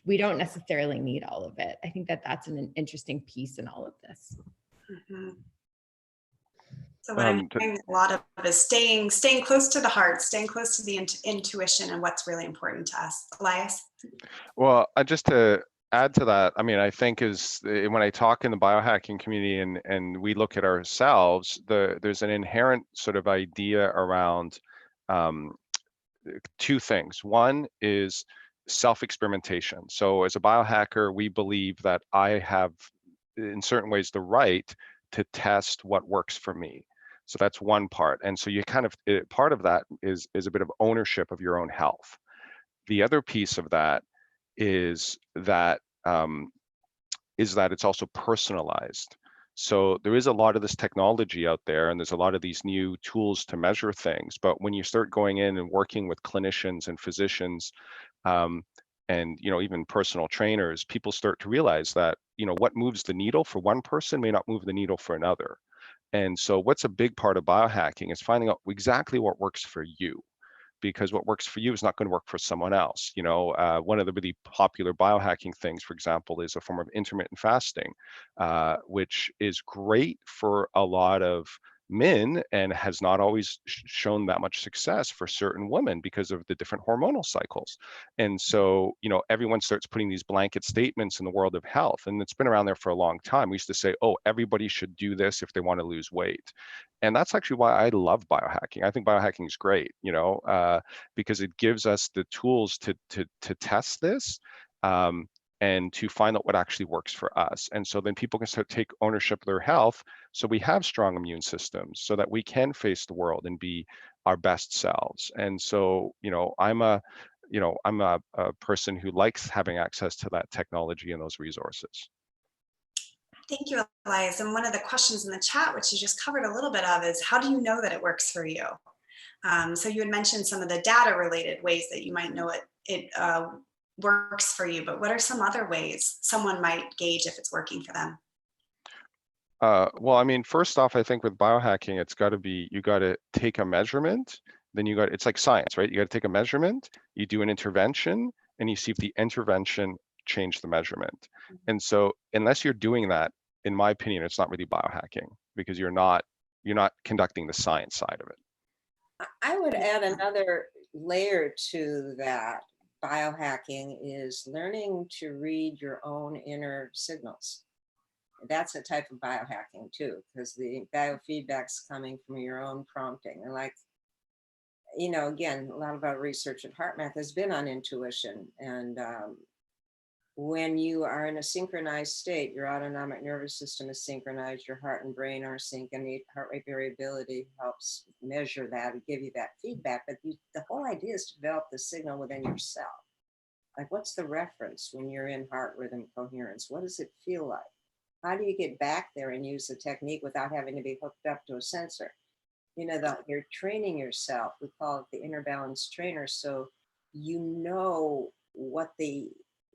We don't necessarily need all of it. I think that that's an interesting piece in all of this. Mm-hmm. So what I'm hearing a lot of is staying close to the heart, staying close to the intuition and what's really important to us. Elias? Well, just to add to that, I mean, I think is when I talk in the biohacking community and we look at ourselves, there's an inherent sort of idea around two things. One is self-experimentation. So as a biohacker, we believe that I have, in certain ways, the right to test what works for me. So that's one part. And so you kind of, part of that is a bit of ownership of your own health. The other piece of that is that it's also personalized. So there is a lot of this technology out there, and there's a lot of these new tools to measure things. But when you start going in and working with clinicians and physicians, and even personal trainers, people start to realize that what moves the needle for one person may not move the needle for another. And so what's a big part of biohacking is finding out exactly what works for you, because what works for you is not going to work for someone else. One of the really popular biohacking things, for example, is a form of intermittent fasting, which is great for a lot of men and has not always shown that much success for certain women because of the different hormonal cycles. And so, everyone starts putting these blanket statements in the world of health, and it's been around there for a long time. We used to say, oh, everybody should do this if they want to lose weight. And that's actually why I love biohacking. I think biohacking is great, because it gives us the tools to test this, and to find out what actually works for us. And so then people can start to take ownership of their health, so we have strong immune systems so that we can face the world and be our best selves. And so, I'm a person who likes having access to that technology and those resources. Thank you, Elias. And one of the questions in the chat, which you just covered a little bit of, is how do you know that it works for you? So you had mentioned some of the data related ways that you might know it works for you, but what are some other ways someone might gauge if it's working for them? Well, I mean, first off, I think with biohacking, it's got to be, you got to take a measurement, then you got, it's like science, right? You got to take a measurement, you do an intervention, and you see if the intervention changed the measurement. And so unless you're doing that, in my opinion, it's not really biohacking, because you're not conducting the science side of it. I would add another layer to that. Biohacking is learning to read your own inner signals. That's a type of biohacking too, because the biofeedback's coming from your own prompting. And like, you know, again, a lot of our research at HeartMath has been on intuition. And when you are in a synchronized state, your autonomic nervous system is synchronized, your heart and brain are synced, and the heart rate variability helps measure that and give you that feedback. But the whole idea is to develop the signal within yourself. Like, what's the reference when you're in heart rhythm coherence? What does it feel like? How do you get back there and use the technique without having to be hooked up to a sensor? You know, you're training yourself. We call it the inner balance trainer. So you know what the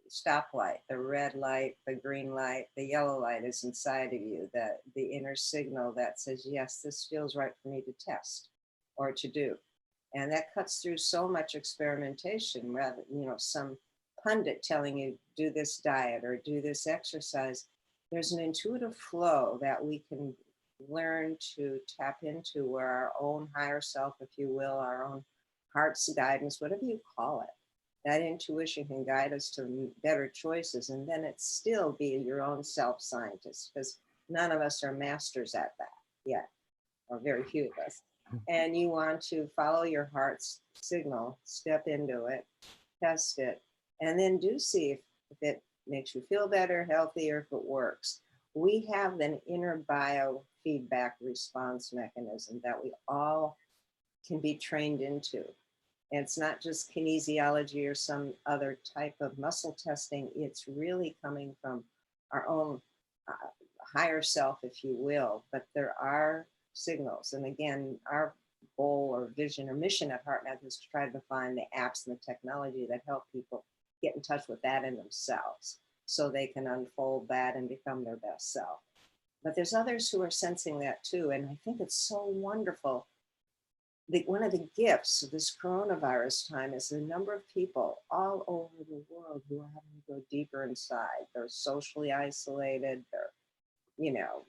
stoplight, the red light, the green light, the yellow light is inside of you, the inner signal that says, yes, this feels right for me to test or to do. And that cuts through so much experimentation rather, you know, some pundit telling you do this diet or do this exercise. There's an intuitive flow that we can learn to tap into, where our own higher self, if you will, our own heart's guidance, whatever you call it, that intuition can guide us to better choices. And then it's still be your own self-scientist, because none of us are masters at that yet, or very few of us. And you want to follow your heart's signal, step into it, test it, and then do see if it makes you feel better, healthier, if it works. We have an inner biofeedback response mechanism that we all can be trained into. And it's not just kinesiology or some other type of muscle testing. It's really coming from our own higher self, if you will. But there are signals. And again, our goal or vision or mission at HeartMath is to try to define the apps and the technology that help people get in touch with that in themselves, so they can unfold that and become their best self. But there's others who are sensing that too. And I think it's so wonderful. One of the gifts of this coronavirus time is the number of people all over the world who are having to go deeper inside. They're socially isolated. They're, you know,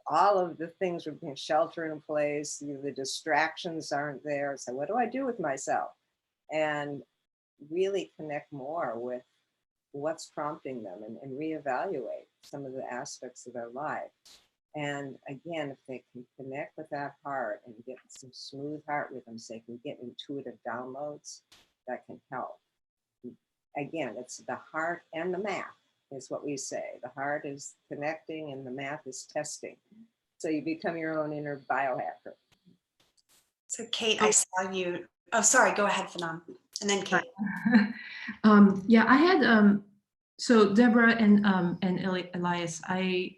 all of the things we've been sheltering in place, you know, the distractions aren't there. So what do I do with myself? And really connect more with what's prompting them and reevaluate some of the aspects of their life. And again, if they can connect with that heart and get some smooth heart rhythms, they can get intuitive downloads that can help. Again, it's the heart and the math is what we say. The heart is connecting and the math is testing. So you become your own inner biohacker. So Kate, I saw you. Oh, sorry, go ahead, Fanon. And then Kate. Yeah, I had, so Deborah and Elias, I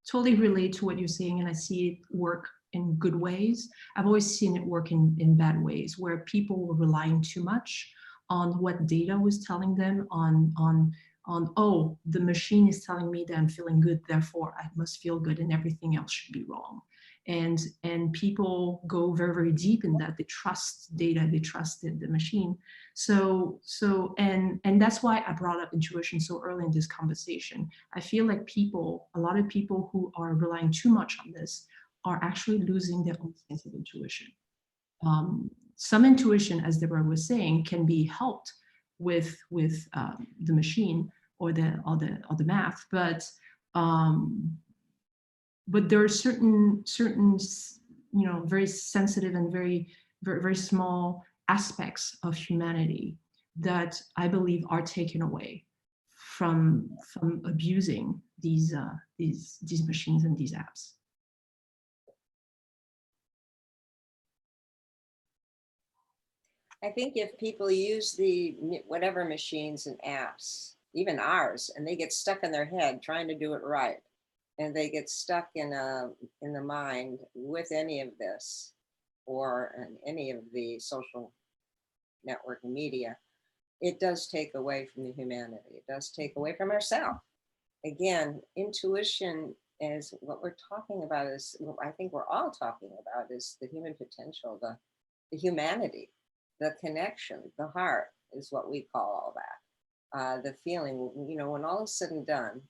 totally relate to what you're saying, and I see it work in good ways. I've always seen it work in bad ways, where people were relying too much on what data was telling them on, oh, the machine is telling me that I'm feeling good, therefore I must feel good and everything else should be wrong. And people go very, very deep in that. They trust data, they trust the machine. And that's why I brought up intuition so early in this conversation. I feel like a lot of people who are relying too much on this are actually losing their own sense of intuition. Some intuition, as Deborah was saying, can be helped with the machine or the math, but there are certain you know, very sensitive and very, very, very small aspects of humanity that I believe are taken away from abusing these machines and these apps. I think if people use the whatever machines and apps, even ours, and they get stuck in their head trying to do it right, and they get stuck in the mind with any of this or in any of the social network media, it does take away from the humanity. It does take away from ourselves. Again, intuition is what we're talking about is, what I think we're all talking about is the human potential, the humanity, the connection, the heart is what we call all that. The feeling, you know, when all is said and done,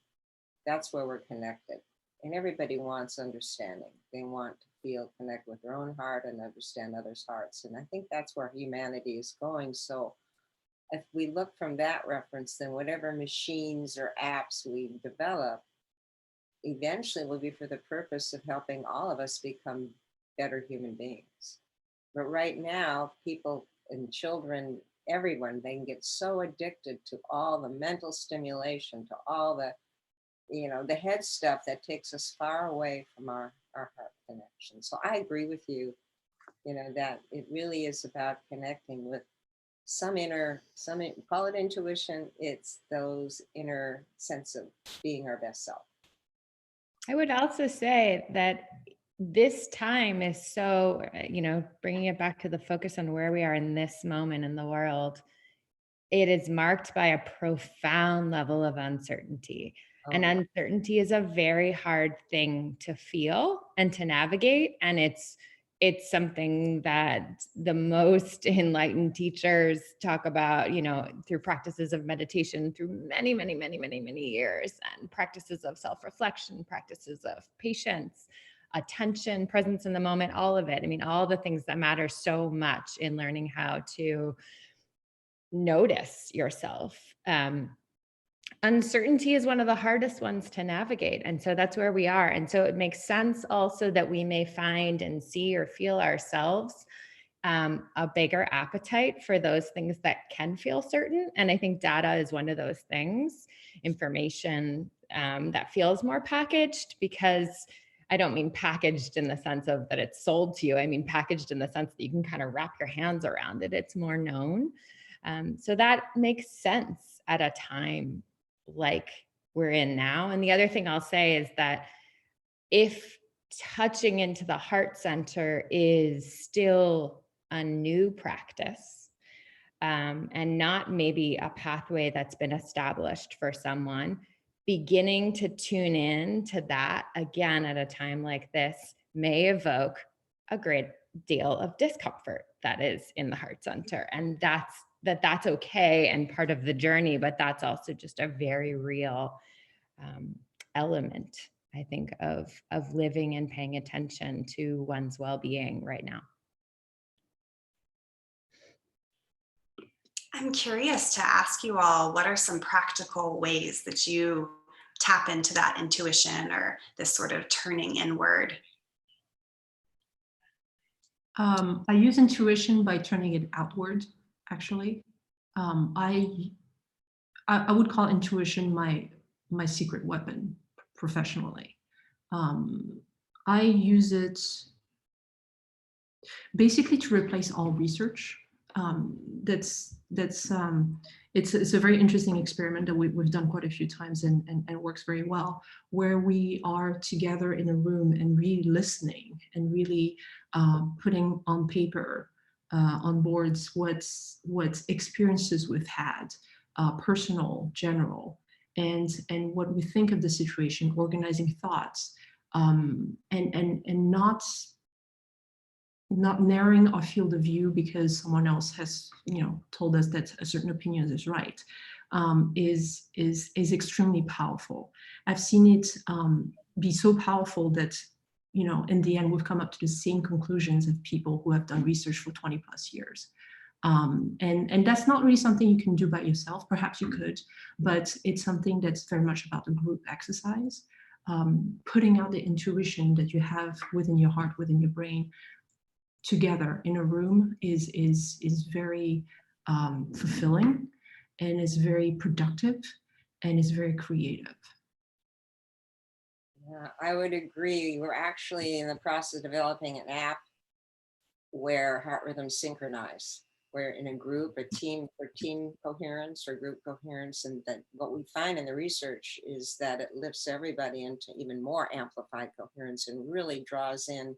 that's where we're connected. And everybody wants understanding. They want to feel, connect with their own heart and understand others' hearts. And I think that's where humanity is going. So if we look from that reference, then whatever machines or apps we develop eventually will be for the purpose of helping all of us become better human beings. But right now, people and children, everyone, they can get so addicted to all the mental stimulation, to all the, you know, the head stuff that takes us far away from our heart connection. So I agree with you, you know, that it really is about connecting with some inner, call it intuition, it's those inner sense of being our best self. I would also say that this time is so, you know, bringing it back to the focus on where we are in this moment in the world, it is marked by a profound level of uncertainty. And uncertainty is a very hard thing to feel and to navigate. And it's something that the most enlightened teachers talk about, you know, through practices of meditation through many, many, many, many, many years, and practices of self-reflection, practices of patience, attention, presence in the moment, all of it. I mean, all the things that matter so much in learning how to notice yourself. Uncertainty is one of the hardest ones to navigate. And so that's where we are. And so it makes sense also that we may find and see or feel ourselves a bigger appetite for those things that can feel certain. And I think data is one of those things, information that feels more packaged, because I don't mean packaged in the sense of that it's sold to you. I mean packaged in the sense that you can kind of wrap your hands around it. It's more known. So that makes sense at a time like we're in now. And the other thing I'll say is that if touching into the heart center is still a new practice, and not maybe a pathway that's been established for someone, beginning to tune in to that again at a time like this may evoke a great deal of discomfort that is in the heart center. And that's okay and part of the journey, but that's also just a very real element, I think, of living and paying attention to one's well-being right now. I'm curious to ask you all, what are some practical ways that you tap into that intuition or this sort of turning inward? I use intuition by turning it outward, actually. I would call intuition my secret weapon professionally. I use it basically to replace all research. It's a very interesting experiment that we've done quite a few times and works very well, where we are together in a room and really listening and really putting on paper, on boards, what experiences we've had, personal, general, and what we think of the situation, organizing thoughts, and not narrowing our field of view because someone else has, told us that a certain opinion is right, is extremely powerful. I've seen it be so powerful that, in the end, we've come up to the same conclusions of people who have done research for 20 plus years. And that's not really something you can do by yourself. Perhaps you could, but it's something that's very much about a group exercise. Putting out the intuition that you have within your heart, within your brain, together in a room is very fulfilling, and is very productive, and is very creative. Yeah, I would agree. We're actually in the process of developing an app where heart rhythms synchronize. We're in a group, a team for team coherence or group coherence, and that what we find in the research is that it lifts everybody into even more amplified coherence and really draws in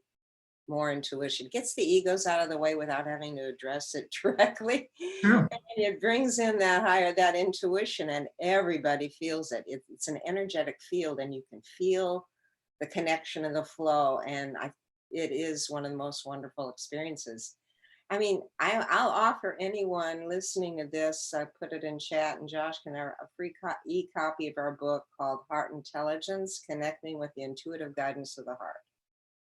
more intuition, gets the egos out of the way without having to address it directly. Sure. And it brings in that intuition, and everybody feels it. It's an energetic field, and you can feel the connection and the flow. And it is one of the most wonderful experiences. I mean, I'll offer anyone listening to this, I put it in chat, and Josh can have a free e-copy of our book called Heart Intelligence, Connecting with the Intuitive Guidance of the Heart.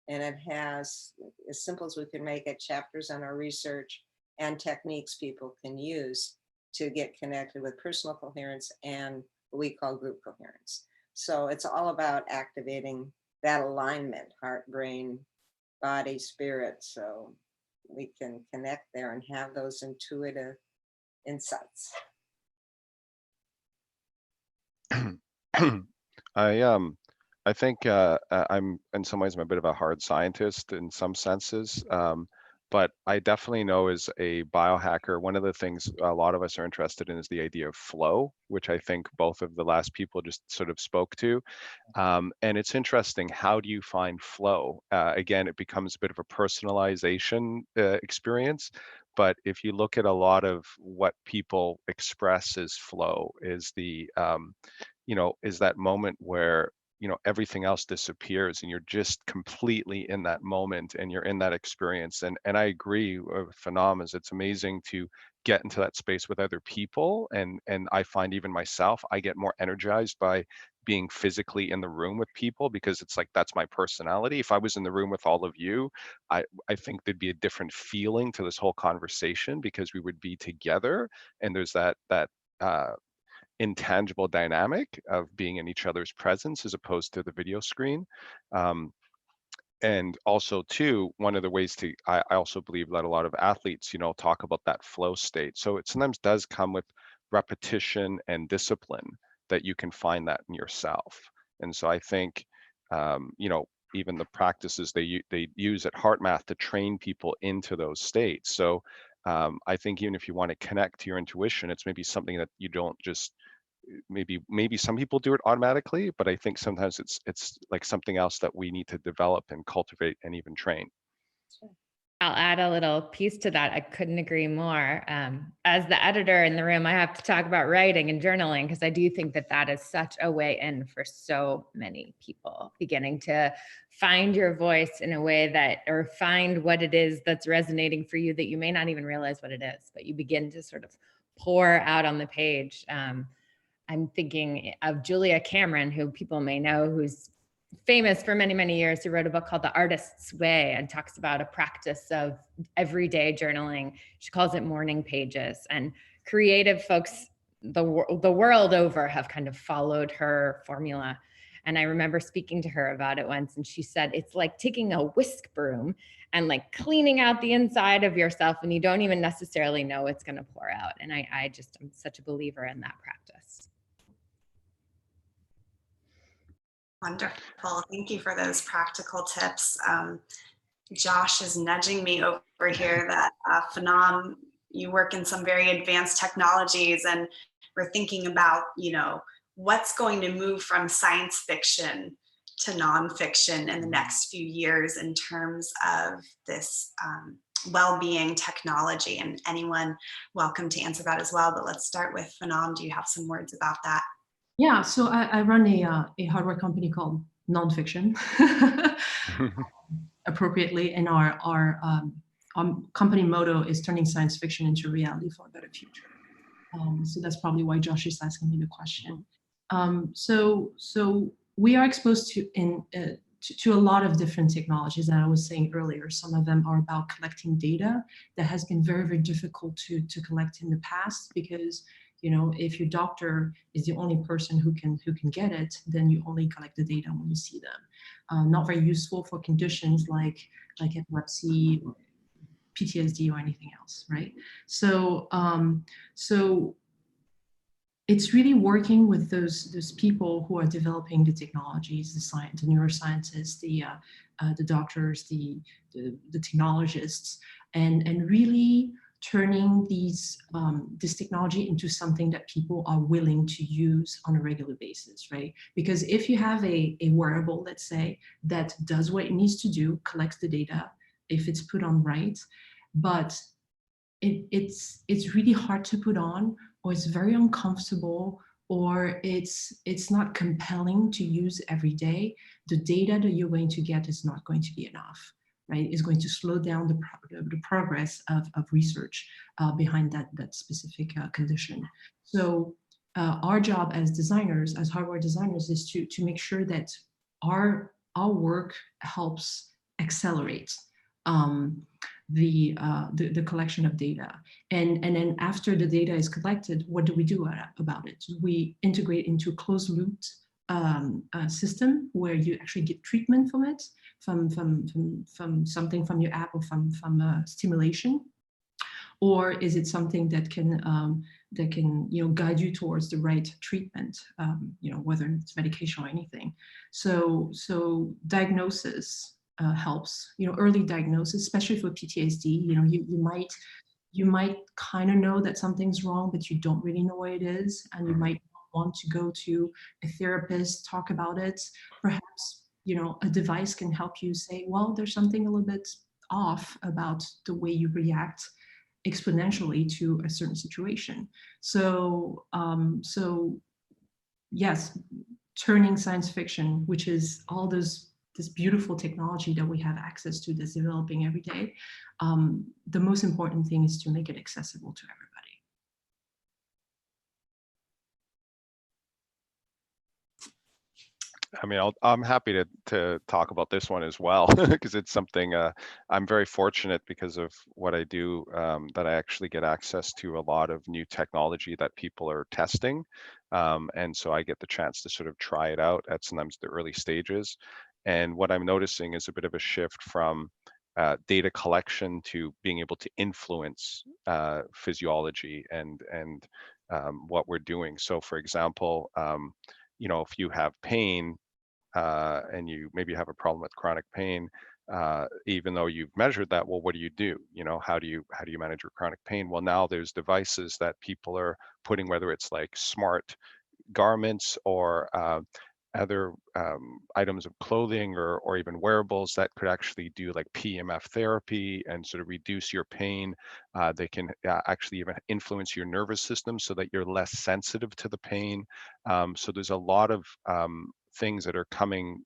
And it has, as simple as we can make it, chapters on our research and techniques people can use to get connected with personal coherence and what we call group coherence. So it's all about activating that alignment, heart, brain, body, spirit, so we can connect there and have those intuitive insights. I think I'm in some ways I'm a bit of a hard scientist in some senses, but I definitely know as a biohacker, one of the things a lot of us are interested in is the idea of flow, which I think both of the last people just sort of spoke to. And it's interesting, how do you find flow? Again, it becomes a bit of a personalization experience. But if you look at a lot of what people express as flow is the, is that moment where everything else disappears and you're just completely in that moment and you're in that experience. And I agree with Phenom, is it's amazing to get into that space with other people. And I find even myself, I get more energized by being physically in the room with people, because it's like, that's my personality. If I was in the room with all of you, I think there'd be a different feeling to this whole conversation, because we would be together and there's that intangible dynamic of being in each other's presence as opposed to the video screen. And also too, one of the ways to, I also believe that a lot of athletes, talk about that flow state. So it sometimes does come with repetition and discipline that you can find that in yourself. And so I think, even the practices they use at HeartMath to train people into those states. So I think even if you want to connect to your intuition, it's maybe something that you don't just, maybe some people do it automatically, but I think sometimes it's like something else that we need to develop and cultivate and even train. I'll add a little piece to that. I couldn't agree more. As the editor in the room, I have to talk about writing and journaling, because I do think that that is such a way in for so many people, beginning to find your voice in a way that, or find what it is that's resonating for you that you may not even realize what it is, but you begin to sort of pour out on the page. I'm thinking of Julia Cameron, who people may know, who's famous for many, many years, who wrote a book called The Artist's Way and talks about a practice of everyday journaling. She calls it morning pages. And creative folks the world over have kind of followed her formula. And I remember speaking to her about it once, and she said, it's like taking a whisk broom and like cleaning out the inside of yourself, and you don't even necessarily know it's going to pour out. And I'm such a believer in that practice. Wonderful. Thank you for those practical tips. Josh is nudging me over here that Phenom, you work in some very advanced technologies, and we're thinking about, what's going to move from science fiction to nonfiction in the next few years in terms of this well-being technology. And anyone welcome to answer that as well. But let's start with Phenom. Do you have some words about that? Yeah, so I run a hardware company called Nonfiction, appropriately, and our company motto is turning science fiction into reality for a better future. So that's probably why Josh is asking me the question. So we are exposed to a lot of different technologies that I was saying earlier. Some of them are about collecting data that has been very, very difficult to collect in the past, because if your doctor is the only person who can get it, then you only collect the data when you see them. Not very useful for conditions like epilepsy, or PTSD, or anything else, right? So it's really working with those people who are developing the technologies, the neuroscientists, the doctors, the technologists, and really turning this technology into something that people are willing to use on a regular basis, right? Because if you have a wearable, let's say, that does what it needs to do, collects the data, if it's put on right, but it's really hard to put on, or it's very uncomfortable, or it's not compelling to use every day, the data that you're going to get is not going to be enough, right? It's going to slow down the progress of research behind that specific condition. So our job as designers, as hardware designers, is to make sure that our work helps accelerate the collection of data. And then after the data is collected, what do we do about it? We integrate into a closed loop system where you actually get treatment from it, from something from your app or from stimulation, or is it something that can guide you towards the right treatment, whether it's medication or anything. So diagnosis helps, early diagnosis, especially for PTSD. You might kind of know that something's wrong, but you don't really know what it is, and you might want to go to a therapist, talk about it. Perhaps a device can help you say, well, there's something a little bit off about the way you react exponentially to a certain situation. So yes, turning science fiction, which is all this beautiful technology that we have access to that's developing every day, the most important thing is to make it accessible to everybody. I mean, I'm happy to talk about this one as well, because it's something I'm very fortunate because of what I do, that I actually get access to a lot of new technology that people are testing. And so I get the chance to sort of try it out at sometimes the early stages. And what I'm noticing is a bit of a shift from data collection to being able to influence physiology and what we're doing. So for example, if you have pain and you maybe have a problem with chronic pain, even though you've measured that, well, what do? How do you manage your chronic pain? Well, now there's devices that people are putting, whether it's like smart garments or other items of clothing or even wearables that could actually do like PEMF therapy and sort of reduce your pain. They can actually even influence your nervous system so that you're less sensitive to the pain. So there's a lot of things that are coming,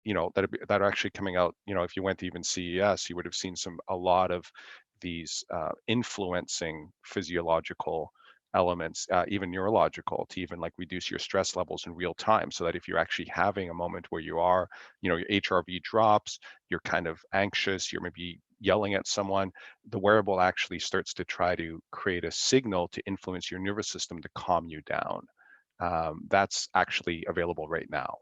that are actually coming out. If you went to even CES, you would have seen a lot of these influencing physiological elements, even neurological, to even like reduce your stress levels in real time, so that if you're actually having a moment where you are, your HRV drops, you're kind of anxious, you're maybe yelling at someone, the wearable actually starts to try to create a signal to influence your nervous system to calm you down. That's actually available right now.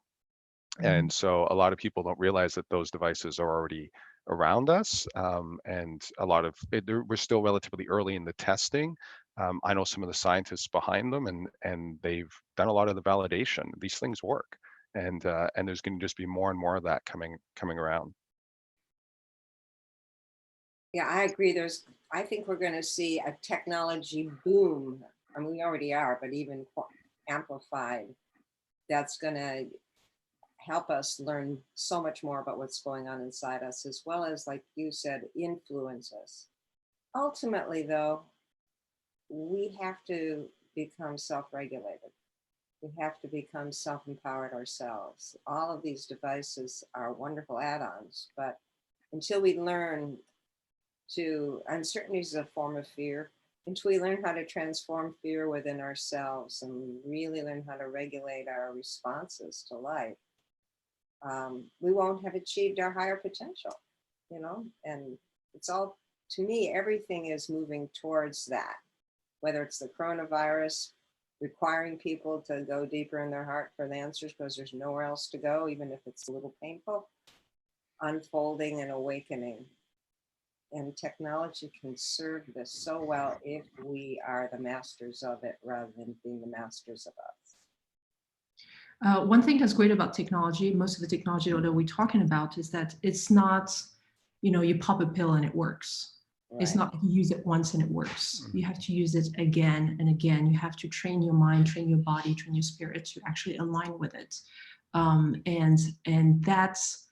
And so a lot of people don't realize that those devices are already around us, and a lot of we're still relatively early in the testing. I know some of the scientists behind them, and they've done a lot of the validation. These things work, and there's going to just be more and more of that coming around. Yeah, I agree. I think we're going to see a technology boom. I mean, we already are, but even amplified. That's going to help us learn so much more about what's going on inside us, as well as, like you said, influence us. Ultimately, though, we have to become self-regulated. We have to become self-empowered ourselves. All of these devices are wonderful add-ons, but until we learn uncertainty is a form of fear, until we learn how to transform fear within ourselves and really learn how to regulate our responses to life, we won't have achieved our higher potential, and it's all, to me, everything is moving towards that, whether it's the coronavirus requiring people to go deeper in their heart for the answers because there's nowhere else to go, even if it's a little painful, unfolding and awakening. And technology can serve this so well if we are the masters of it rather than being the masters of us. One thing that's great about technology, most of the technology that we're talking about, is that it's not, you pop a pill and it works. Right. It's not you use it once and it works. You have to use it again and again. You have to train your mind, train your body, train your spirit to actually align with it. And that's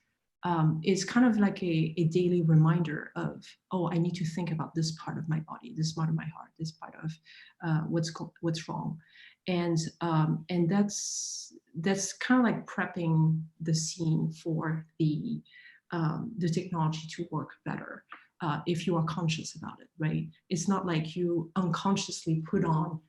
is kind of like a daily reminder of, oh, I need to think about this part of my body, this part of my heart, this part of what's wrong. And that's kind of like prepping the scene for the technology to work better. If you are conscious about it, right? It's not like you unconsciously put on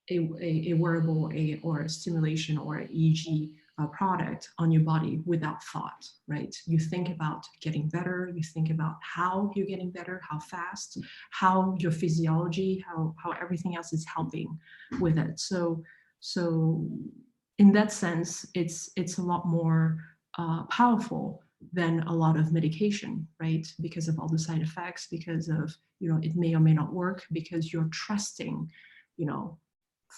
a wearable or a stimulation or an EEG product on your body without thought, right? You think about getting better, you think about how you're getting better, how fast, how your physiology, how everything else is helping with it. So in that sense, it's a lot more powerful than a lot of medication, right? Because of all the side effects, because of, it may or may not work, because you're trusting,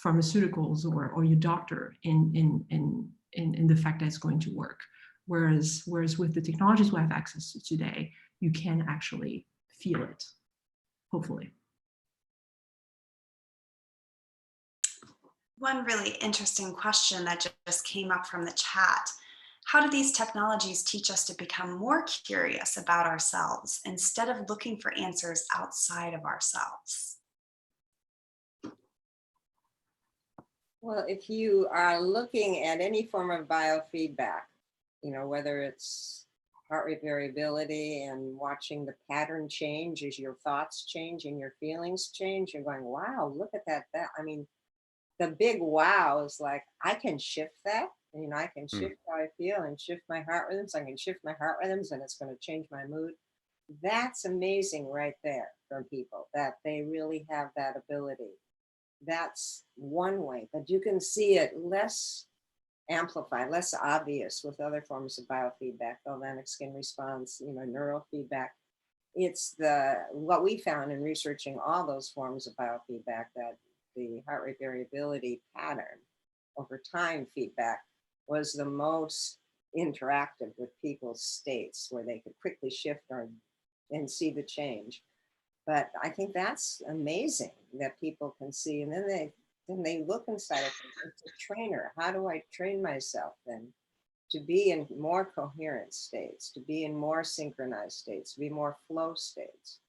pharmaceuticals or your doctor in the fact that it's going to work. Whereas with the technologies we have access to today, you can actually feel it, hopefully. One really interesting question that just came up from the chat. How do these technologies teach us to become more curious about ourselves instead of looking for answers outside of ourselves? Well, if you are looking at any form of biofeedback, whether it's heart rate variability and watching the pattern change as your thoughts change and your feelings change, you're going, wow, look at that. I mean, the big wow is like, I can shift that. I can shift how I feel and shift my heart rhythms. I can shift my heart rhythms and it's going to change my mood. That's amazing right there for people, that they really have that ability. That's one way, but you can see it less amplified, less obvious with other forms of biofeedback, galvanic skin response, neural feedback. It's what we found in researching all those forms of biofeedback, that the heart rate variability pattern over time feedback was the most interactive with people's states, where they could quickly shift and see the change. But I think that's amazing that people can see, and then they look inside of it. It's a trainer. How do I train myself then to be in more coherent states, to be in more synchronized states, to be more flow states?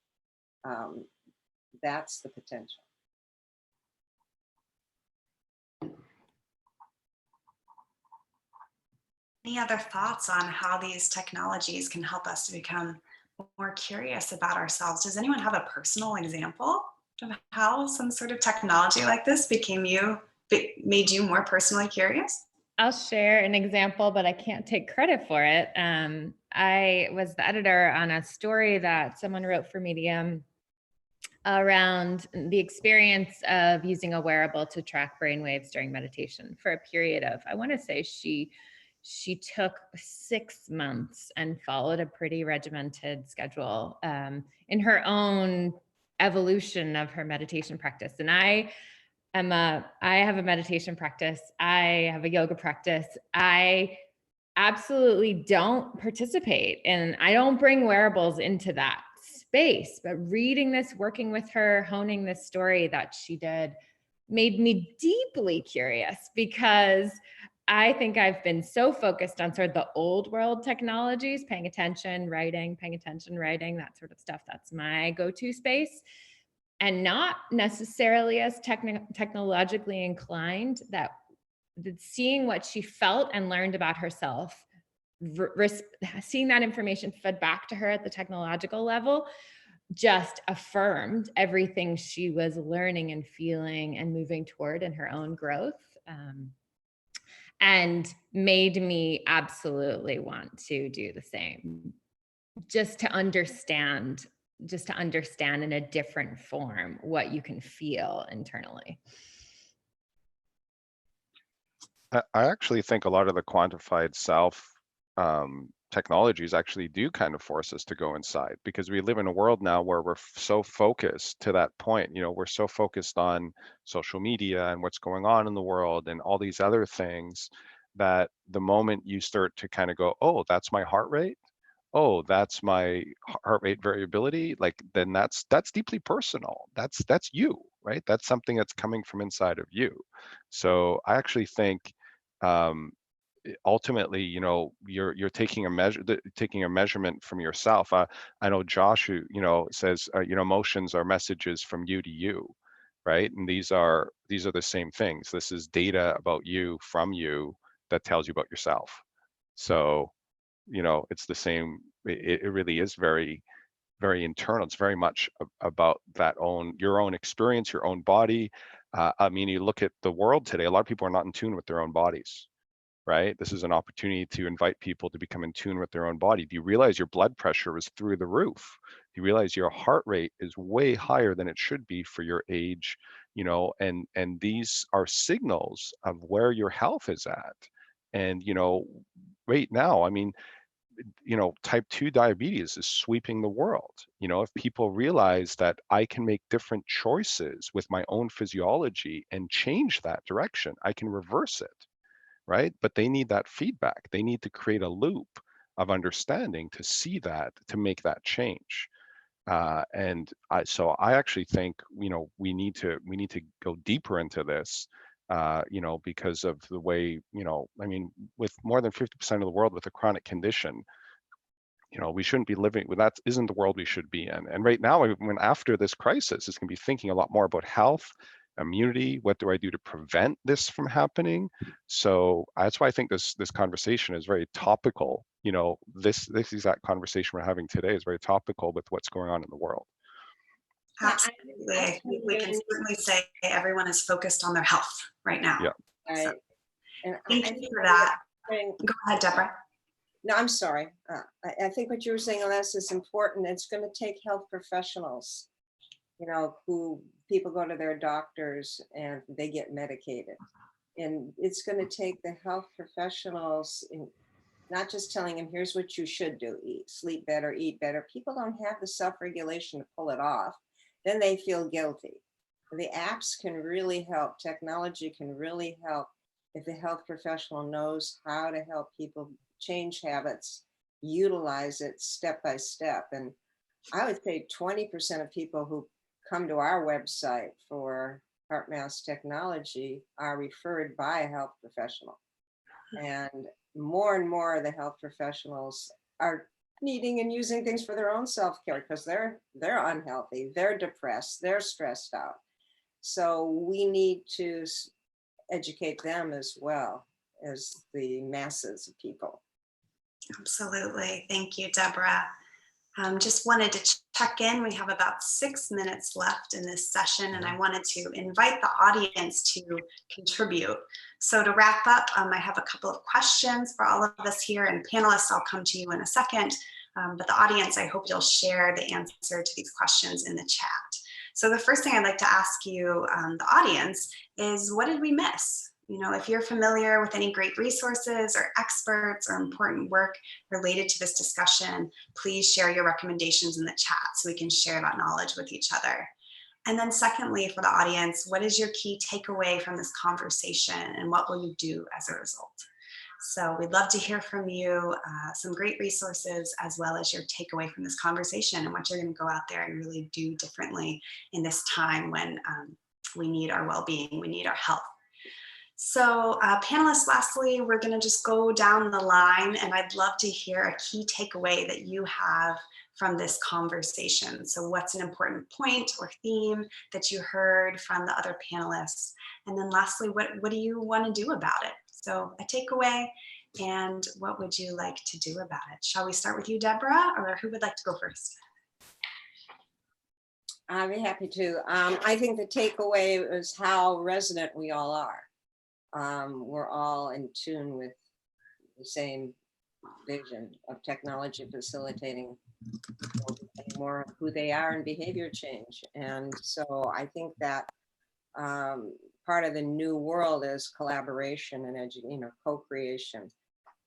That's the potential. Any other thoughts on how these technologies can help us to become more curious about ourselves? Does anyone have a personal example of how some sort of technology like this made you more personally curious? I'll share an example, but I can't take credit for it. I was the editor on a story that someone wrote for Medium around the experience of using a wearable to track brainwaves during meditation for a period of, I want to say she took 6 months and followed a pretty regimented schedule in her own evolution of her meditation practice. And I have a meditation practice. I have a yoga practice. I absolutely don't participate, and I don't bring wearables into that space. But reading this, working with her, honing this story that she did made me deeply curious, because I think I've been so focused on sort of the old world technologies, paying attention, writing, that sort of stuff. That's my go-to space. And not necessarily as technologically inclined, that seeing what she felt and learned about herself, seeing that information fed back to her at the technological level, just affirmed everything she was learning and feeling and moving toward in her own growth. And made me absolutely want to do the same, just to understand in a different form what you can feel internally. I actually think a lot of the quantified self technologies actually do kind of force us to go inside, because we live in a world now where we're so focused to that point. We're so focused on social media and what's going on in the world and all these other things, that the moment you start to kind of go, oh, that's my heart rate, oh, that's my heart rate variability, like, then that's deeply personal. That's you, right? That's something that's coming from inside of you. So I actually think ultimately, you're taking a measurement from yourself. I know Josh, who says, emotions are messages from you to you. right? And these are the same things. This is data about you from you that tells you about yourself. So, you know, it's the same. It really is very, very internal. It's very much about your own experience, your own body. I mean, you look at the world today, a lot of people are not in tune with their own bodies, right? This is an opportunity to invite people to become in tune with their own body. Do you realize your blood pressure is through the roof? Do you realize your heart rate is way higher than it should be for your age? You know, and these are signals of where your health is at. And, you know, right now, I mean, you know, type 2 diabetes is sweeping the world. You know, if people realize that I can make different choices with my own physiology and change that direction, I can reverse it, right? But they need that feedback. They need to create a loop of understanding to see that, to make that change. So I actually think, you know, we need to go deeper into this, you know, because of the way, you know, I mean, with more than 50% of the world with a chronic condition, you know, we shouldn't be living with that. Isn't the world we should be in. And right now, when after this crisis, it's going to be thinking a lot more about health, immunity. What do I do to prevent this from happening? So that's why I think this conversation is very topical. You know, this exact conversation we're having today is very topical with what's going on in the world. Absolutely. I think we can certainly say everyone is focused on their health right now. Yeah. So, Right. And thank you for that. Go ahead, Deborah. No, I'm sorry. I think what you were saying, Alessa, is important. It's going to take health professionals, you know, who people go to their doctors and they get medicated. And it's going to take the health professionals in not just telling them, here's what you should do, sleep better, eat better. People don't have the self-regulation to pull it off. Then they feel guilty. The apps can really help. Technology can really help if the health professional knows how to help people change habits, utilize it step by step. And I would say 20% of people who come to our website for HeartMath's technology are referred by a health professional. And more of the health professionals are needing and using things for their own self-care because they're unhealthy, they're depressed, they're stressed out. So we need to educate them as well as the masses of people. Absolutely. Thank you, Deborah. Just wanted to check in. We have about 6 minutes left in this session, and I wanted to invite the audience to contribute. So to wrap up, I have a couple of questions for all of us here, and panelists, I'll come to you in a second. But the audience, I hope you'll share the answer to these questions in the chat. So the first thing I'd like to ask you, the audience, is what did we miss? You know, if you're familiar with any great resources or experts or important work related to this discussion, please share your recommendations in the chat so we can share that knowledge with each other. And then secondly, for the audience, what is your key takeaway from this conversation and what will you do as a result? So we'd love to hear from you, some great resources, as well as your takeaway from this conversation and what you're going to go out there and really do differently in this time when we need our well-being, we need our health. So panelists, lastly, we're going to just go down the line, and I'd love to hear a key takeaway that you have from this conversation. So what's an important point or theme that you heard from the other panelists? And then lastly, what do you want to do about it? So a takeaway, and what would you like to do about it? Shall we start with you, Deborah, or who would like to go first? I'd be happy to. I think the takeaway is how resonant we all are. We're all in tune with the same vision of technology facilitating more of who they are and behavior change. And so I think that part of the new world is collaboration and co-creation,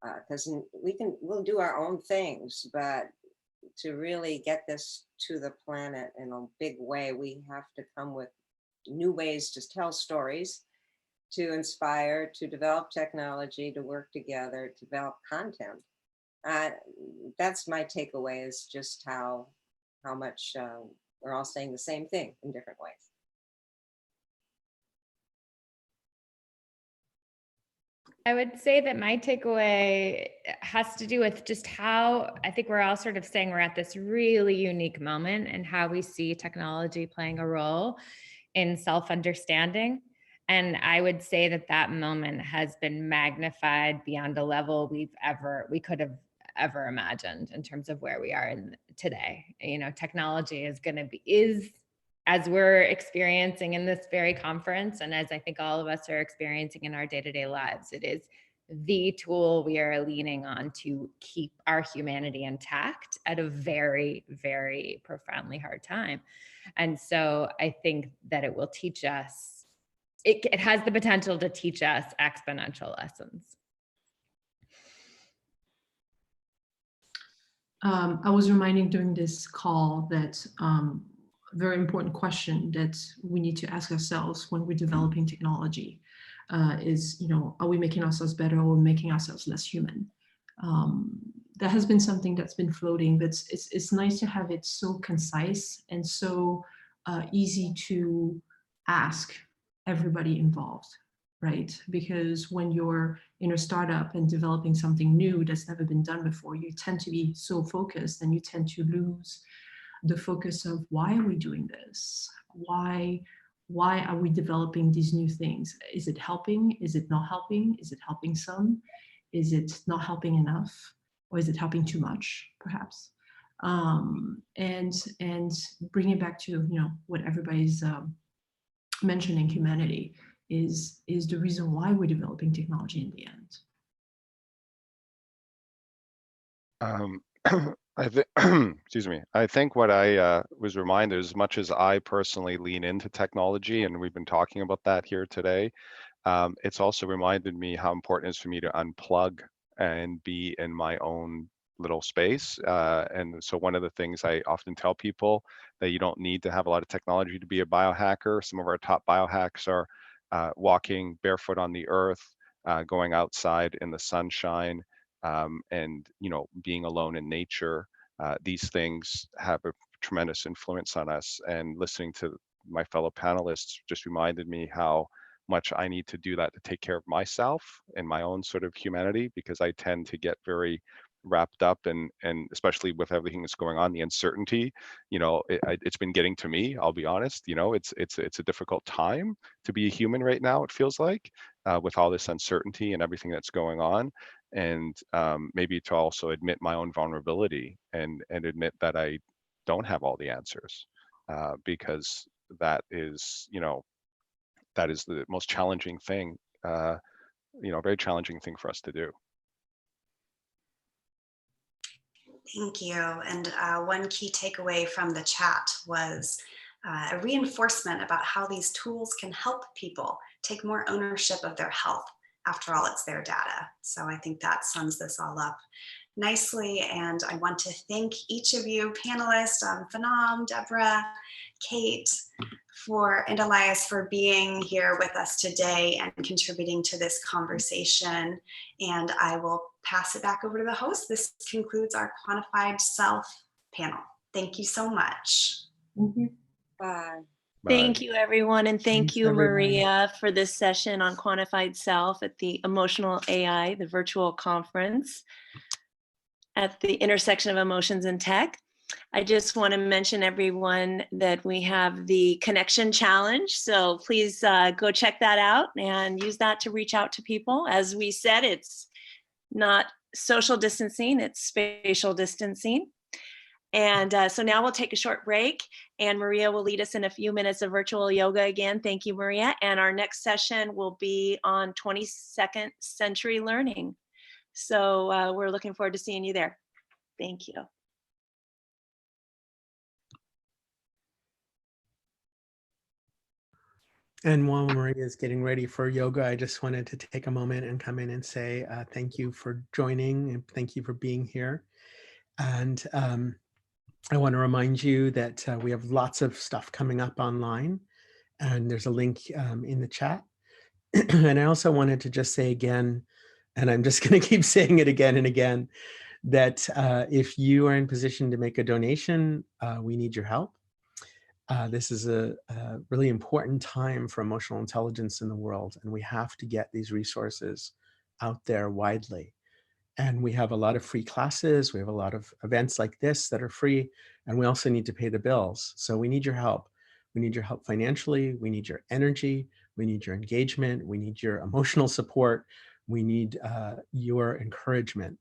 because we'll do our own things, but to really get this to the planet in a big way, we have to come with new ways to tell stories, to inspire, to develop technology, to work together, to develop content. That's my takeaway, is just how much we're all saying the same thing in different ways. I would say that my takeaway has to do with just how I think we're all sort of saying we're at this really unique moment and how we see technology playing a role in self-understanding. And I would say that that moment has been magnified beyond a level we could have ever imagined in terms of where we are in today. You know, technology is as we're experiencing in this very conference, and as I think all of us are experiencing in our day-to-day lives, it is the tool we are leaning on to keep our humanity intact at a very, very profoundly hard time. And so I think that it will teach us, it has the potential to teach us exponential lessons. I was reminding during this call that very important question that we need to ask ourselves when we're developing technology is, you know, are we making ourselves better or making ourselves less human? That has been something that's been floating, but it's nice to have it so concise and so easy to ask everybody involved, right? Because when you're in a startup and developing something new that's never been done before, you tend to be so focused and you tend to lose the focus of why are we doing this? Why are we developing these new things? Is it helping? Is it not helping? Is it helping some? Is it not helping enough? Or is it helping too much, perhaps? And bring it back to, you know, what everybody's mentioning, humanity is the reason why we're developing technology in the end. Excuse me. I think what I was reminded, as much as I personally lean into technology, and we've been talking about that here today, it's also reminded me how important it is for me to unplug and be in my own little space. And so one of the things I often tell people, that you don't need to have a lot of technology to be a biohacker. Some of our top biohacks are walking barefoot on the earth, going outside in the sunshine, and, you know, being alone in nature. These things have a tremendous influence on us, and listening to my fellow panelists just reminded me how much I need to do that to take care of myself and my own sort of humanity, because I tend to get very wrapped up and especially with everything that's going on, the uncertainty, you know, it's been getting to me, I'll be honest. You know, it's a difficult time to be a human right now, it feels like, with all this uncertainty and everything that's going on. And maybe to also admit my own vulnerability and admit that I don't have all the answers, because that is, you know, that is the most challenging thing, you know, very challenging thing for us to do. Thank you. And one key takeaway from the chat was a reinforcement about how these tools can help people take more ownership of their health. After all, it's their data. So I think that sums this all up nicely. And I want to thank each of you panelists, Phanam, Deborah, Kate, and Elias for being here with us today and contributing to this conversation. And I will pass it back over to the host. This concludes our Quantified Self panel. Thank you so much. Bye. Thank you, everyone. And thank you, everyone. Maria, for this session on Quantified Self at the Emotional AI, the virtual conference at the intersection of emotions and tech. I just want to mention, everyone, that we have the Connection Challenge. So please go check that out and use that to reach out to people. As we said, it's not social distancing, it's spatial distancing. And so now we'll take a short break, and Maria will lead us in a few minutes of virtual yoga again. Thank you, Maria. And our next session will be on 22nd century learning. So we're looking forward to seeing you there. Thank you. And while Maria is getting ready for yoga, I just wanted to take a moment and come in and say thank you for joining and thank you for being here. And I want to remind you that we have lots of stuff coming up online, and there's a link in the chat. And I also wanted to just say again, and I'm just going to keep saying it again and again, that if you are in position to make a donation, we need your help. This is a really important time for emotional intelligence in the world, and we have to get these resources out there widely. And we have a lot of free classes, we have a lot of events like this that are free, and we also need to pay the bills. So we need your help. We need your help financially. We need your energy. We need your engagement. We need your emotional support. We need your encouragement.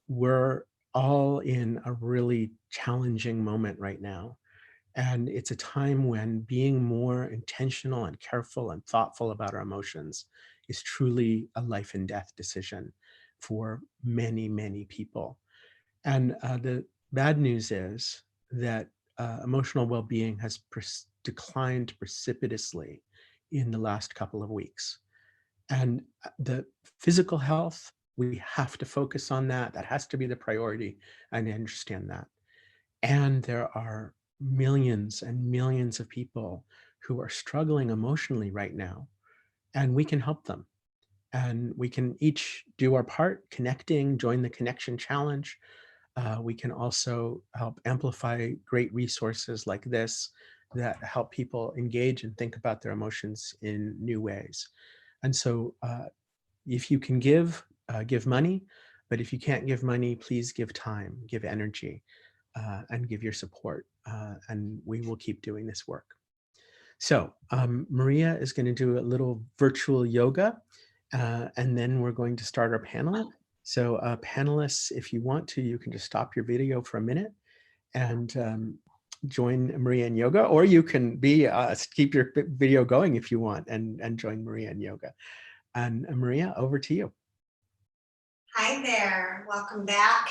We're all in a really challenging moment right now. And it's a time when being more intentional and careful and thoughtful about our emotions is truly a life and death decision for many, many people. And the bad news is that emotional well-being has declined precipitously in the last couple of weeks. And the physical health, we have to focus on that. That has to be the priority. And I understand that. And there are millions and millions of people who are struggling emotionally right now, and we can help them. And we can each do our part, connecting, join the connection challenge. We can also help amplify great resources like this that help people engage and think about their emotions in new ways. And so if you can give money, but if you can't give money, please give time, give energy, and give your support. And we will keep doing this work. So Maria is going to do a little virtual yoga, and then we're going to start our panel. So panelists, if you want to, you can just stop your video for a minute and join Maria in yoga, or you can keep your video going if you want and join Maria in yoga. And Maria, over to you. Hi there, welcome back.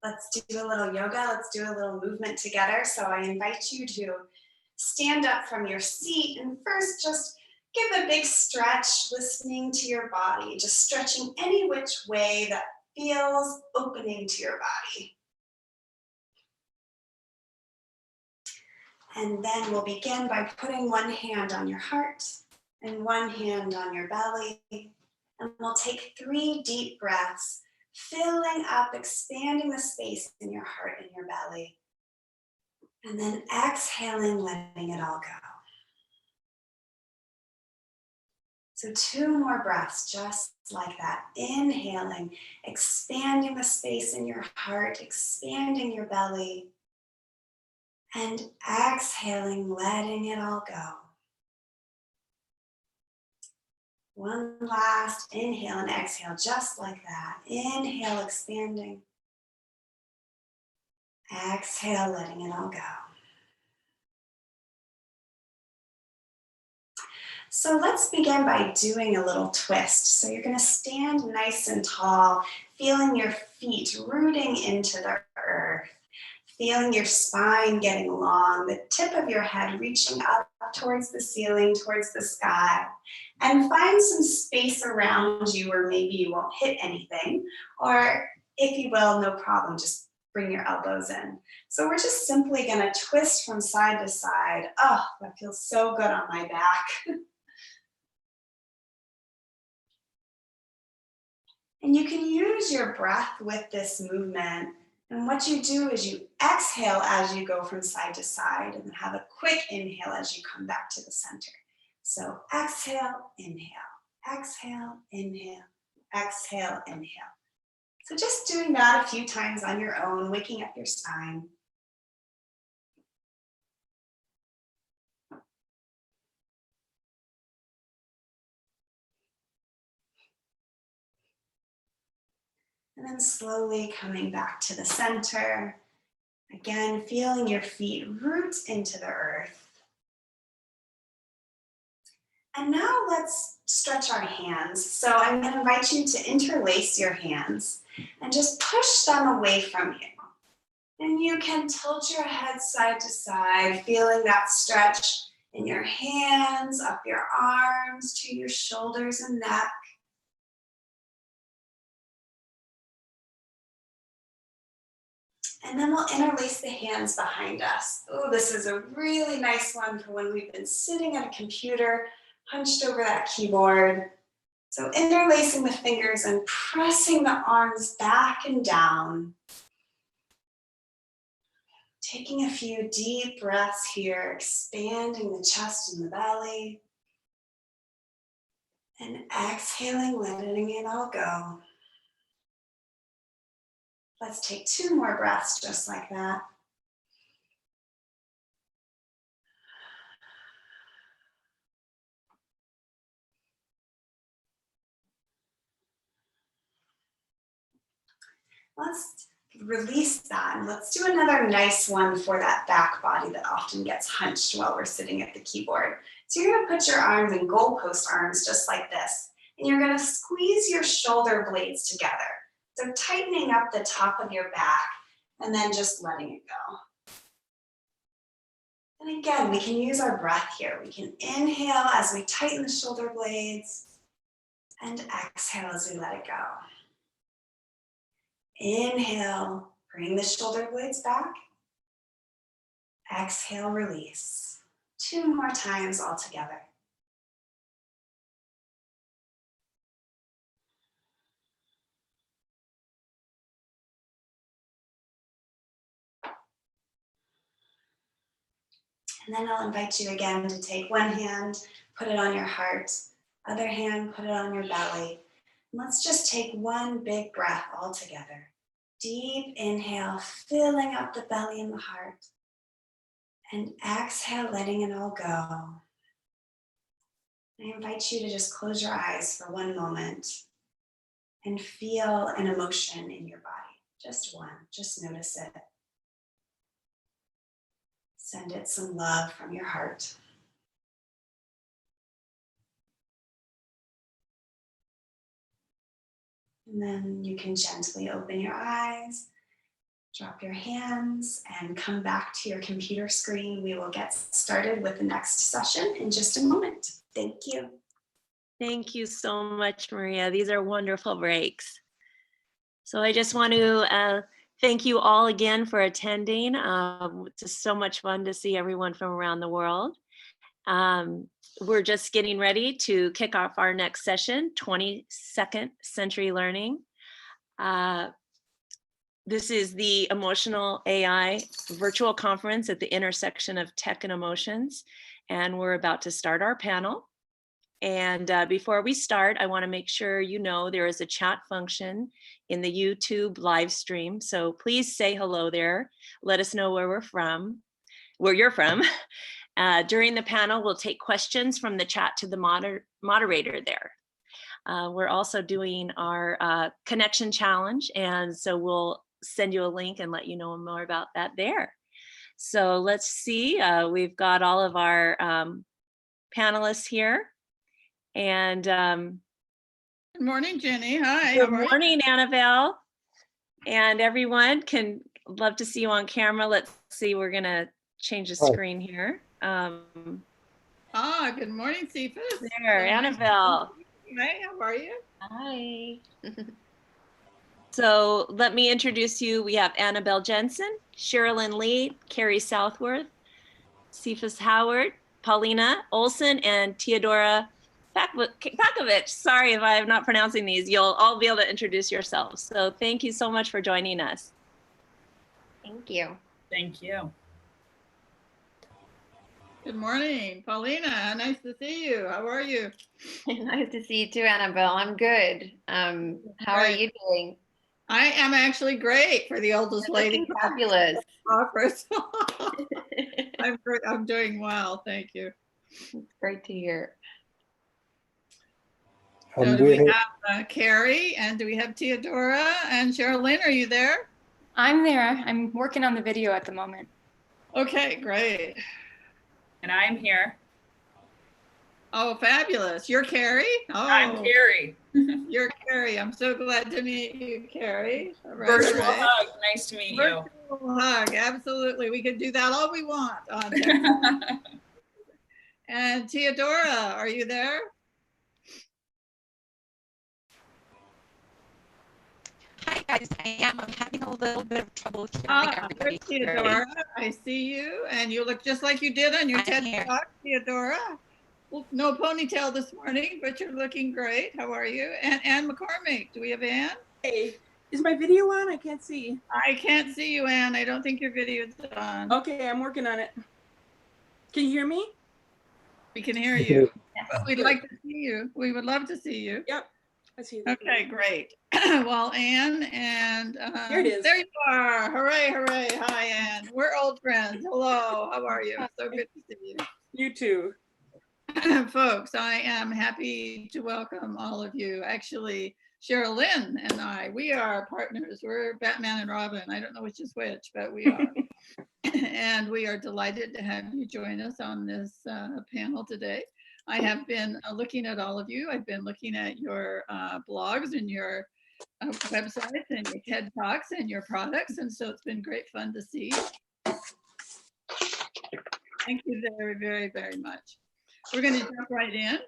Let's do a little yoga, let's do a little movement together. So I invite you to stand up from your seat and first just give a big stretch, listening to your body, just stretching any which way that feels opening to your body. And then we'll begin by putting one hand on your heart and one hand on your belly. And we'll take 3 deep breaths, filling up, expanding the space in your heart and your belly. And then exhaling, letting it all go. So 2 more breaths, just like that. Inhaling, expanding the space in your heart, expanding your belly. And exhaling, letting it all go. One last inhale and exhale, just like that. Inhale, expanding. Exhale, letting it all go. So let's begin by doing a little twist. So you're going to stand nice and tall, feeling your feet rooting into the earth, feeling your spine getting long, the tip of your head reaching up towards the ceiling, towards the sky, and find some space around you where maybe you won't hit anything, or if you will, no problem, just bring your elbows in. So we're just simply going to twist from side to side. Oh, that feels so good on my back. And you can use your breath with this movement. And what you do is you exhale as you go from side to side and then have a quick inhale as you come back to the center. So exhale, inhale, exhale, inhale, exhale, inhale. So just doing that a few times on your own, waking up your spine. And then slowly coming back to the center. Again, feeling your feet root into the earth. And now let's stretch our hands. So I'm going to invite you to interlace your hands and just push them away from you. And you can tilt your head side to side, feeling that stretch in your hands, up your arms, to your shoulders and neck. And then we'll interlace the hands behind us. Oh, this is a really nice one for when we've been sitting at a computer, hunched over that keyboard. So interlacing the fingers and pressing the arms back and down. Taking a few deep breaths here, expanding the chest and the belly. And exhaling, letting it all go. Let's take 2 more breaths just like that. Let's release that, and let's do another nice one for that back body that often gets hunched while we're sitting at the keyboard. So you're gonna put your arms in goalpost arms just like this, and you're gonna squeeze your shoulder blades together. So tightening up the top of your back and then just letting it go. And again, we can use our breath here. We can inhale as we tighten the shoulder blades and exhale as we let it go. Inhale, bring the shoulder blades back. Exhale, release. 2 more times all together. And then I'll invite you again to take one hand, put it on your heart, other hand, put it on your belly. And let's just take one big breath all together. Deep inhale, filling up the belly and the heart. And exhale, letting it all go. I invite you to just close your eyes for one moment and feel an emotion in your body. Just one, just notice it. Send it some love from your heart. And then you can gently open your eyes, drop your hands, and come back to your computer screen. We will get started with the next session in just a moment. Thank you. Thank you so much, Maria. These are wonderful breaks. So I just want to thank you all again for attending. It's just so much fun to see everyone from around the world. We're just getting ready to kick off our next session, 22nd Century Learning. This is the Emotional AI virtual conference at the intersection of tech and emotions. And we're about to start our panel. And before we start, I want to make sure you know there is a chat function in the YouTube live stream. So please say hello there. Let us know where you're from. During the panel, we'll take questions from the chat to the moderator there. We're also doing our connection challenge. And so we'll send you a link and let you know more about that there. So let's see, we've got all of our panelists here. And good morning, Jenny. Hi. Good morning, Annabelle. And everyone, love to see you on camera. Let's see, we're gonna change the screen here. Good morning, Cephas. There, Annabelle. Hi, how are you? Hi. So let me introduce you. We have Annabelle Jensen, Sherilyn Lee, Carrie Southworth, Cephas Howard, Paulina Olson, and Teodora Pakovic. Sorry if I'm not pronouncing these. You'll all be able to introduce yourselves. So thank you so much for joining us. Thank you. Thank you. Good morning, Paulina. Nice to see you. How are you? Nice to see you too, Annabelle. I'm good. How are you doing? I am actually great for the oldest lady. Fabulous. I'm doing well. Thank you. It's great to hear. So do we have Carrie, and do we have Teodora and Sherilyn? Are you there? I'm there. I'm working on the video at the moment. Okay, great. And I'm here. Oh, fabulous. You're Carrie? Oh, I'm Carrie. You're Carrie. I'm so glad to meet you, Carrie. All right, Virtual hug. Nice to meet you. Virtual hug. Absolutely. We can do that all we want on And Teodora, are you there? Hi guys, I am. I'm having a little bit of trouble hearing everybody. Teodora, I see you, and you look just like you did on your TED Talk, Teodora. Well, no ponytail this morning, but you're looking great. How are you? And Anne McCormick, do we have Anne? Hey, is my video on? I can't see. I can't see you, Anne. I don't think your video's on. Okay, I'm working on it. Can you hear me? We can hear you. We'd like to see you. We would love to see you. Yep. I see. Okay, great. Well, Anne, and here it is. There you are. Hooray, hooray. Hi, Anne. We're old friends. Hello. How are you? So good to see you. You too. Folks, I am happy to welcome all of you. Actually, Cheryl Lynn and I, we are partners. We're Batman and Robin. I don't know which is which, but we are. And we are delighted to have you join us on this panel today. I have been looking at all of you. I've been looking at your blogs and your websites and your TED Talks and your products. And so it's been great fun to see. Thank you very, very, very much. We're going to jump right in,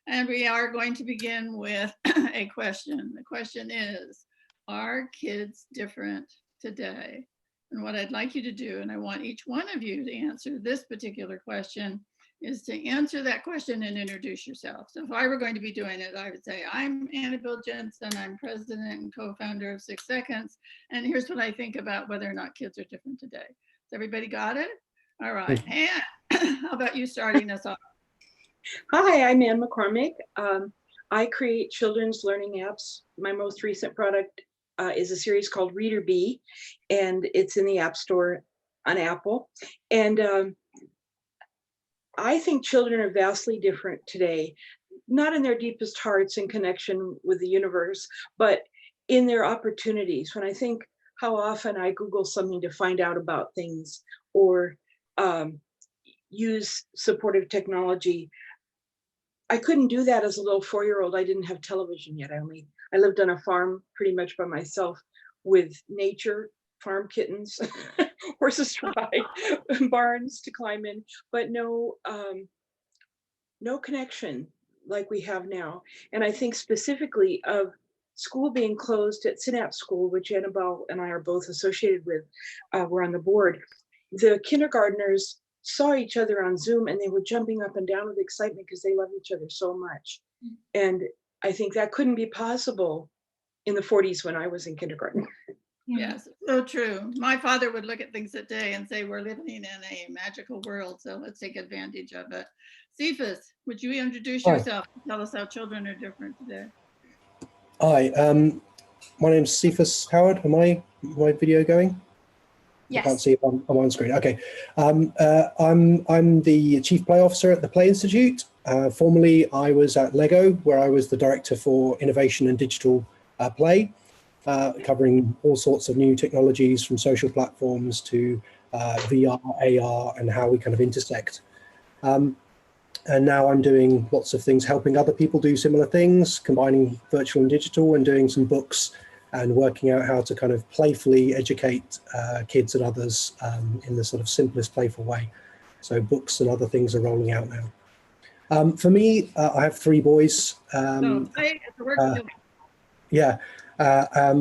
and we are going to begin with a question. The question is, are kids different today? And what I'd like you to do, and I want each one of you to answer this particular question, is to answer that question and introduce yourself. So if I were going to be doing it, I would say, I'm Annabelle Jensen. I'm president and co-founder of 6 Seconds. And here's what I think about whether or not kids are different today. Has everybody got it? All right. Anne, how about you starting us off? Hi, I'm Anne McCormick. I create children's learning apps. My most recent product is a series called Reader Bee, and it's in the App Store on Apple. And I think children are vastly different today, not in their deepest hearts in connection with the universe, but in their opportunities. When I think how often I Google something to find out about things or use supportive technology, I couldn't do that as a little 4-year-old. I didn't have television yet. I lived on a farm pretty much by myself with nature, farm kittens, horses to ride, barns to climb in, but no connection like we have now. And I think specifically of school being closed at Synapse School, which Annabelle and I are both associated with, we're on the board. The kindergartners saw each other on Zoom and they were jumping up and down with excitement because they love each other so much. And I think that couldn't be possible in the 40s when I was in kindergarten. Yes, so true. My father would look at things today and say, we're living in a magical world, so let's take advantage of it. Cephas, would you introduce yourself and tell us how children are different today? Hi, my name's Cephas Howard. Am my video going? Yes. I can't see if I'm on screen. Okay. I'm the Chief Play Officer at the Play Institute. Formerly, I was at Lego, where I was the Director for Innovation and Digital Play, covering all sorts of new technologies from social platforms to VR, AR, and how we kind of intersect. And now I'm doing lots of things, helping other people do similar things, combining virtual and digital, and doing some books and working out how to kind of playfully educate kids and others in the sort of simplest, playful way. So books and other things are rolling out now. For me, I have 3 boys. Yeah.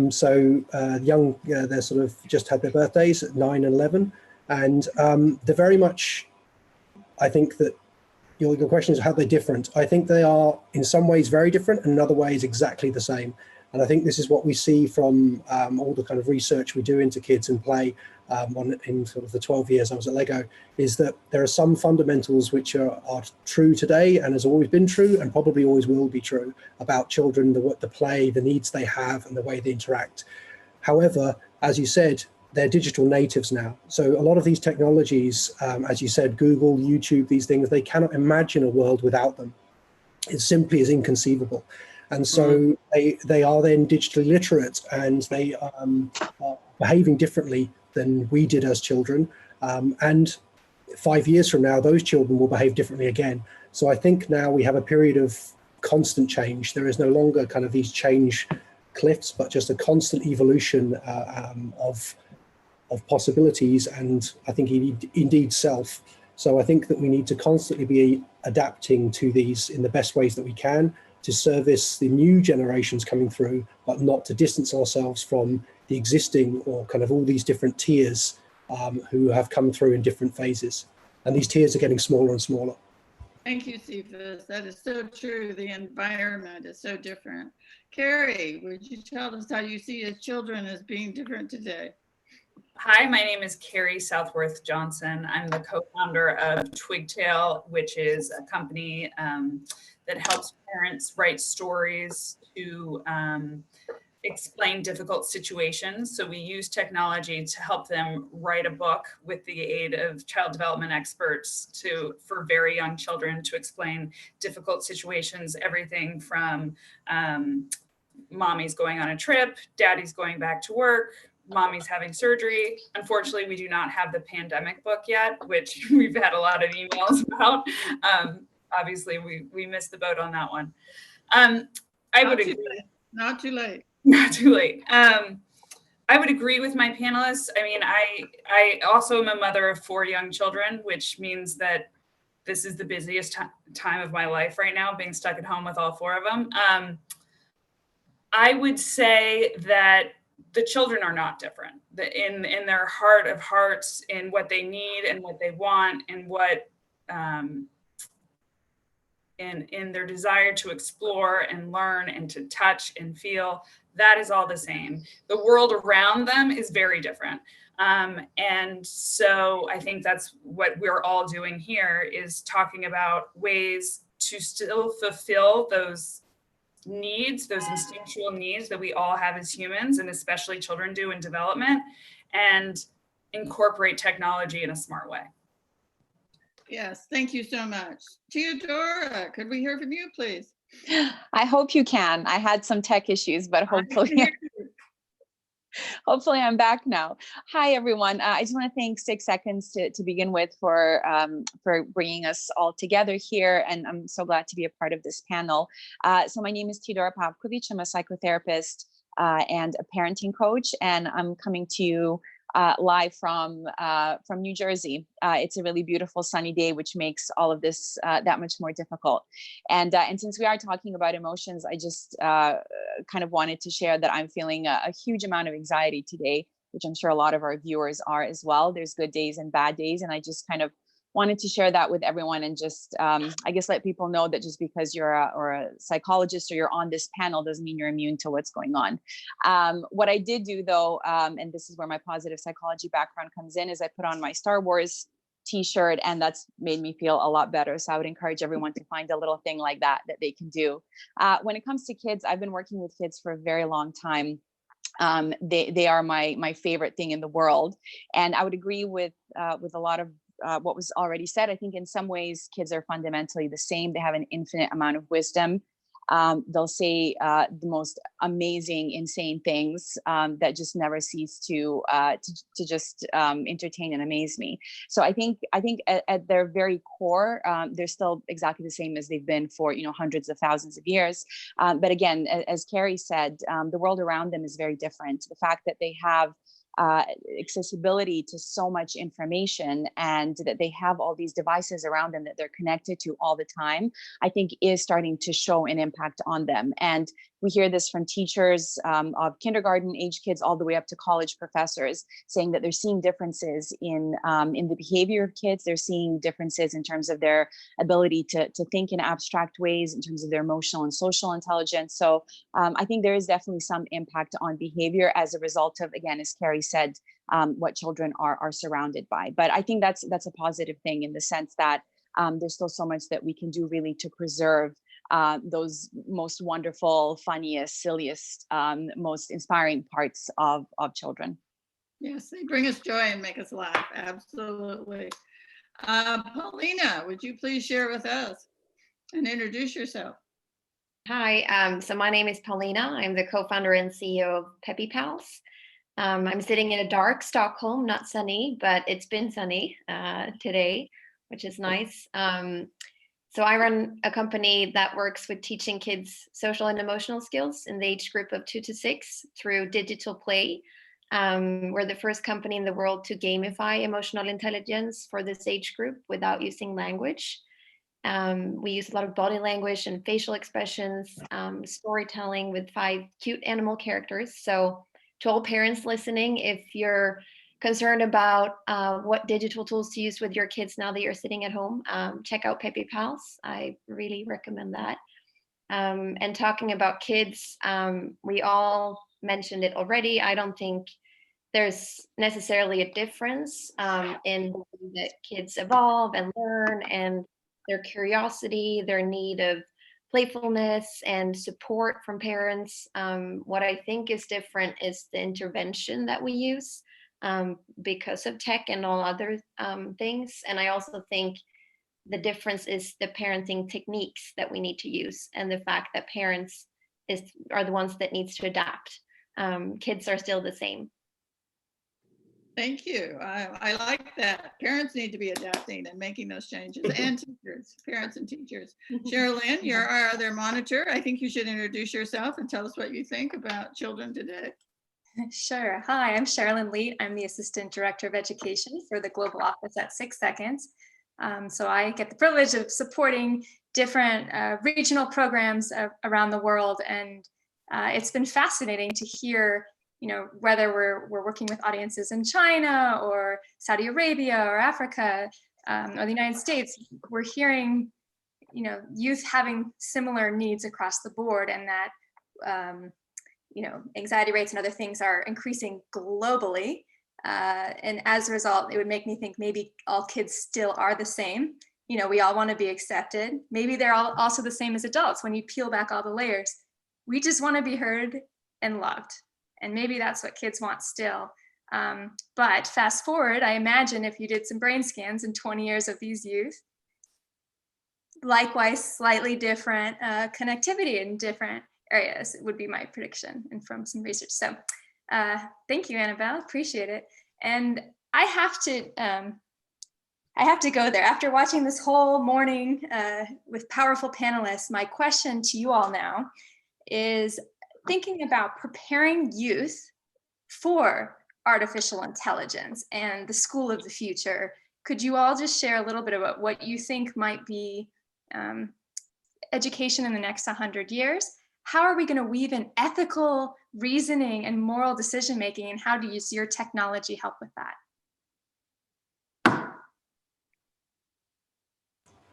So young, they're sort of just had their birthdays at 9 and 11. And they're very much, I think that your question is how they're different. I think they are in some ways very different and in other ways exactly the same. And I think this is what we see from all the kind of research we do into kids and play in sort of the 12 years I was at Lego, is that there are some fundamentals which are true today and has always been true and probably always will be true about children, the play, the needs they have and the way they interact. However, as you said, they're digital natives now. So a lot of these technologies, as you said, Google, YouTube, these things, they cannot imagine a world without them. It simply is inconceivable. And so they are then digitally literate and they are behaving differently than we did as children. And 5 years from now, those children will behave differently again. So I think now we have a period of constant change. There is no longer kind of these change cliffs, but just a constant evolution of possibilities and I think indeed self. So I think that we need to constantly be adapting to these in the best ways that we can to service the new generations coming through, but not to distance ourselves from the existing or kind of all these different tiers who have come through in different phases. And these tiers are getting smaller and smaller. Thank you, Cephas. That is so true. The environment is so different. Carrie, would you tell us how you see as children as being different today? Hi, my name is Carrie Southworth Johnson. I'm the co-founder of Twigtail, which is a company that helps parents write stories to explain difficult situations. So we use technology to help them write a book with the aid of child development experts for very young children to explain difficult situations, everything from mommy's going on a trip, daddy's going back to work, mommy's having surgery. Unfortunately, we do not have the pandemic book yet, which we've had a lot of emails about. Obviously, we missed the boat on that one. I would agree. Not too late. Not too late. I would agree with my panelists. I mean, I also am a mother of 4 young children, which means that this is the busiest time of my life right now, being stuck at home with all 4 of them. I would say that the children are not different. In their heart of hearts, in what they need and what they want, and what in their desire to explore and learn and to touch and feel, that is all the same. The world around them is very different. And so I think that's what we're all doing here, is talking about ways to still fulfill those needs, those instinctual needs that we all have as humans, and especially children do in development, and incorporate technology in a smart way. Yes, thank you so much. Theodora, could we hear from you, please? I hope you can. I had some tech issues, but hopefully I'm back now. Hi, everyone. I just want to thank 6 Seconds to begin with for bringing us all together here. And I'm so glad to be a part of this panel. So my name is Theodora Pavkovic. I'm a psychotherapist and a parenting coach, and I'm coming to you live from New Jersey. It's a really beautiful sunny day, which makes all of this that much more difficult. And since we are talking about emotions, I just kind of wanted to share that I'm feeling a huge amount of anxiety today, which I'm sure a lot of our viewers are as well. There's good days and bad days, and I just kind of wanted to share that with everyone, and just I guess let people know that just because you're a psychologist or you're on this panel doesn't mean you're immune to what's going on. What I did do though, and this is where my positive psychology background comes in, is I put on my Star Wars t-shirt, and that's made me feel a lot better. So I would encourage everyone to find a little thing like that they can do. When it comes to kids, I've been working with kids for a very long time. They are my favorite thing in the world. And I would agree with a lot of what was already said. I think in some ways, kids are fundamentally the same. They have an infinite amount of wisdom. They'll say the most amazing, insane things that just never cease to just entertain and amaze me. So I think at their very core, they're still exactly the same as they've been for hundreds of thousands of years. But again, as Carrie said, the world around them is very different. The fact that they have accessibility to so much information, and that they have all these devices around them that they're connected to all the time, I think is starting to show an impact on them. And we hear this from teachers of kindergarten age kids all the way up to college professors, saying that they're seeing differences in the behavior of kids. They're seeing differences in terms of their ability to think in abstract ways, in terms of their emotional and social intelligence. So I think there is definitely some impact on behavior as a result of, again, as Carrie said, what children are surrounded by. But I think that's a positive thing, in the sense that there's still so much that we can do really to preserve those most wonderful, funniest, silliest, most inspiring parts of children. Yes, they bring us joy and make us laugh. Absolutely. Paulina, would you please share with us and introduce yourself? Hi, so my name is Paulina. I'm the co-founder and CEO of Peppy Pals. I'm sitting in a dark Stockholm, not sunny, but it's been sunny today, which is nice. So I run a company that works with teaching kids social and emotional skills in the age group of 2 to 6 through digital play. We're the first company in the world to gamify emotional intelligence for this age group without using language. We use a lot of body language and facial expressions, storytelling with 5 cute animal characters. So to all parents listening, if you're concerned about what digital tools to use with your kids now that you're sitting at home, check out Peppy Pals. I really recommend that. And talking about kids, we all mentioned it already. I don't think there's necessarily a difference in the way that kids evolve and learn, and their curiosity, their need of playfulness and support from parents. What I think is different is the intervention that we use because of tech and all other things. And I also think the difference is the parenting techniques that we need to use, and the fact that parents are the ones that needs to adapt. Kids are still the same. Thank you. I like that. Parents need to be adapting and making those changes, and teachers, parents and teachers. Sherilyn, you're our other monitor. I think you should introduce yourself and tell us what you think about children today. Sure. Hi, I'm Sherilyn Leet. I'm the Assistant Director of Education for the Global Office at 6 Seconds. So I get the privilege of supporting different regional programs around the world. And it's been fascinating to hear, whether we're working with audiences in China or Saudi Arabia or Africa or the United States, we're hearing, youth having similar needs across the board, and that, anxiety rates and other things are increasing globally. And as a result, it would make me think maybe all kids still are the same. We all want to be accepted. Maybe they're all also the same as adults when you peel back all the layers. We just want to be heard and loved. And maybe that's what kids want still. But fast forward, I imagine if you did some brain scans in 20 years of these youth, likewise, slightly different connectivity in different areas would be my prediction, and from some research. So thank you, Annabelle, appreciate it. And I have to go there. After watching this whole morning with powerful panelists, my question to you all now is thinking about preparing youth for artificial intelligence and the school of the future. Could you all just share a little bit about what you think might be education in the next 100 years? How are we going to weave in ethical reasoning and moral decision-making, and how does your technology help with that?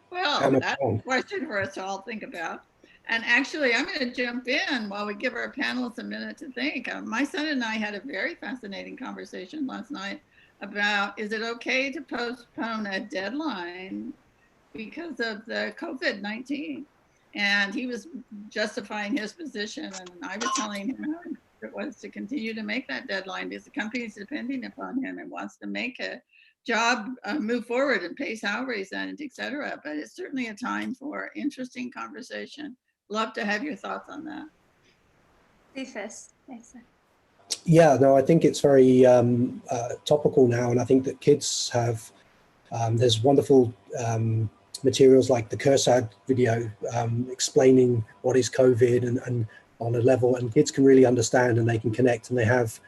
Well, that's a question for us to all think about. And actually, I'm going to jump in while we give our panelists a minute to think. My son and I had a very fascinating conversation last night about, is it okay to postpone a deadline because of the COVID-19? And he was justifying his position, and I was telling him how important it was to continue to make that deadline because the company is depending upon him and wants to make a job move forward and pay salaries and et cetera. But it's certainly a time for interesting conversation. Love to have your thoughts on that. Cephas. Yeah, no, I think it's very topical now, and I think that kids have, there's wonderful materials like the Cursad video explaining what is COVID and on a level, and kids can really understand and they can connect, and they have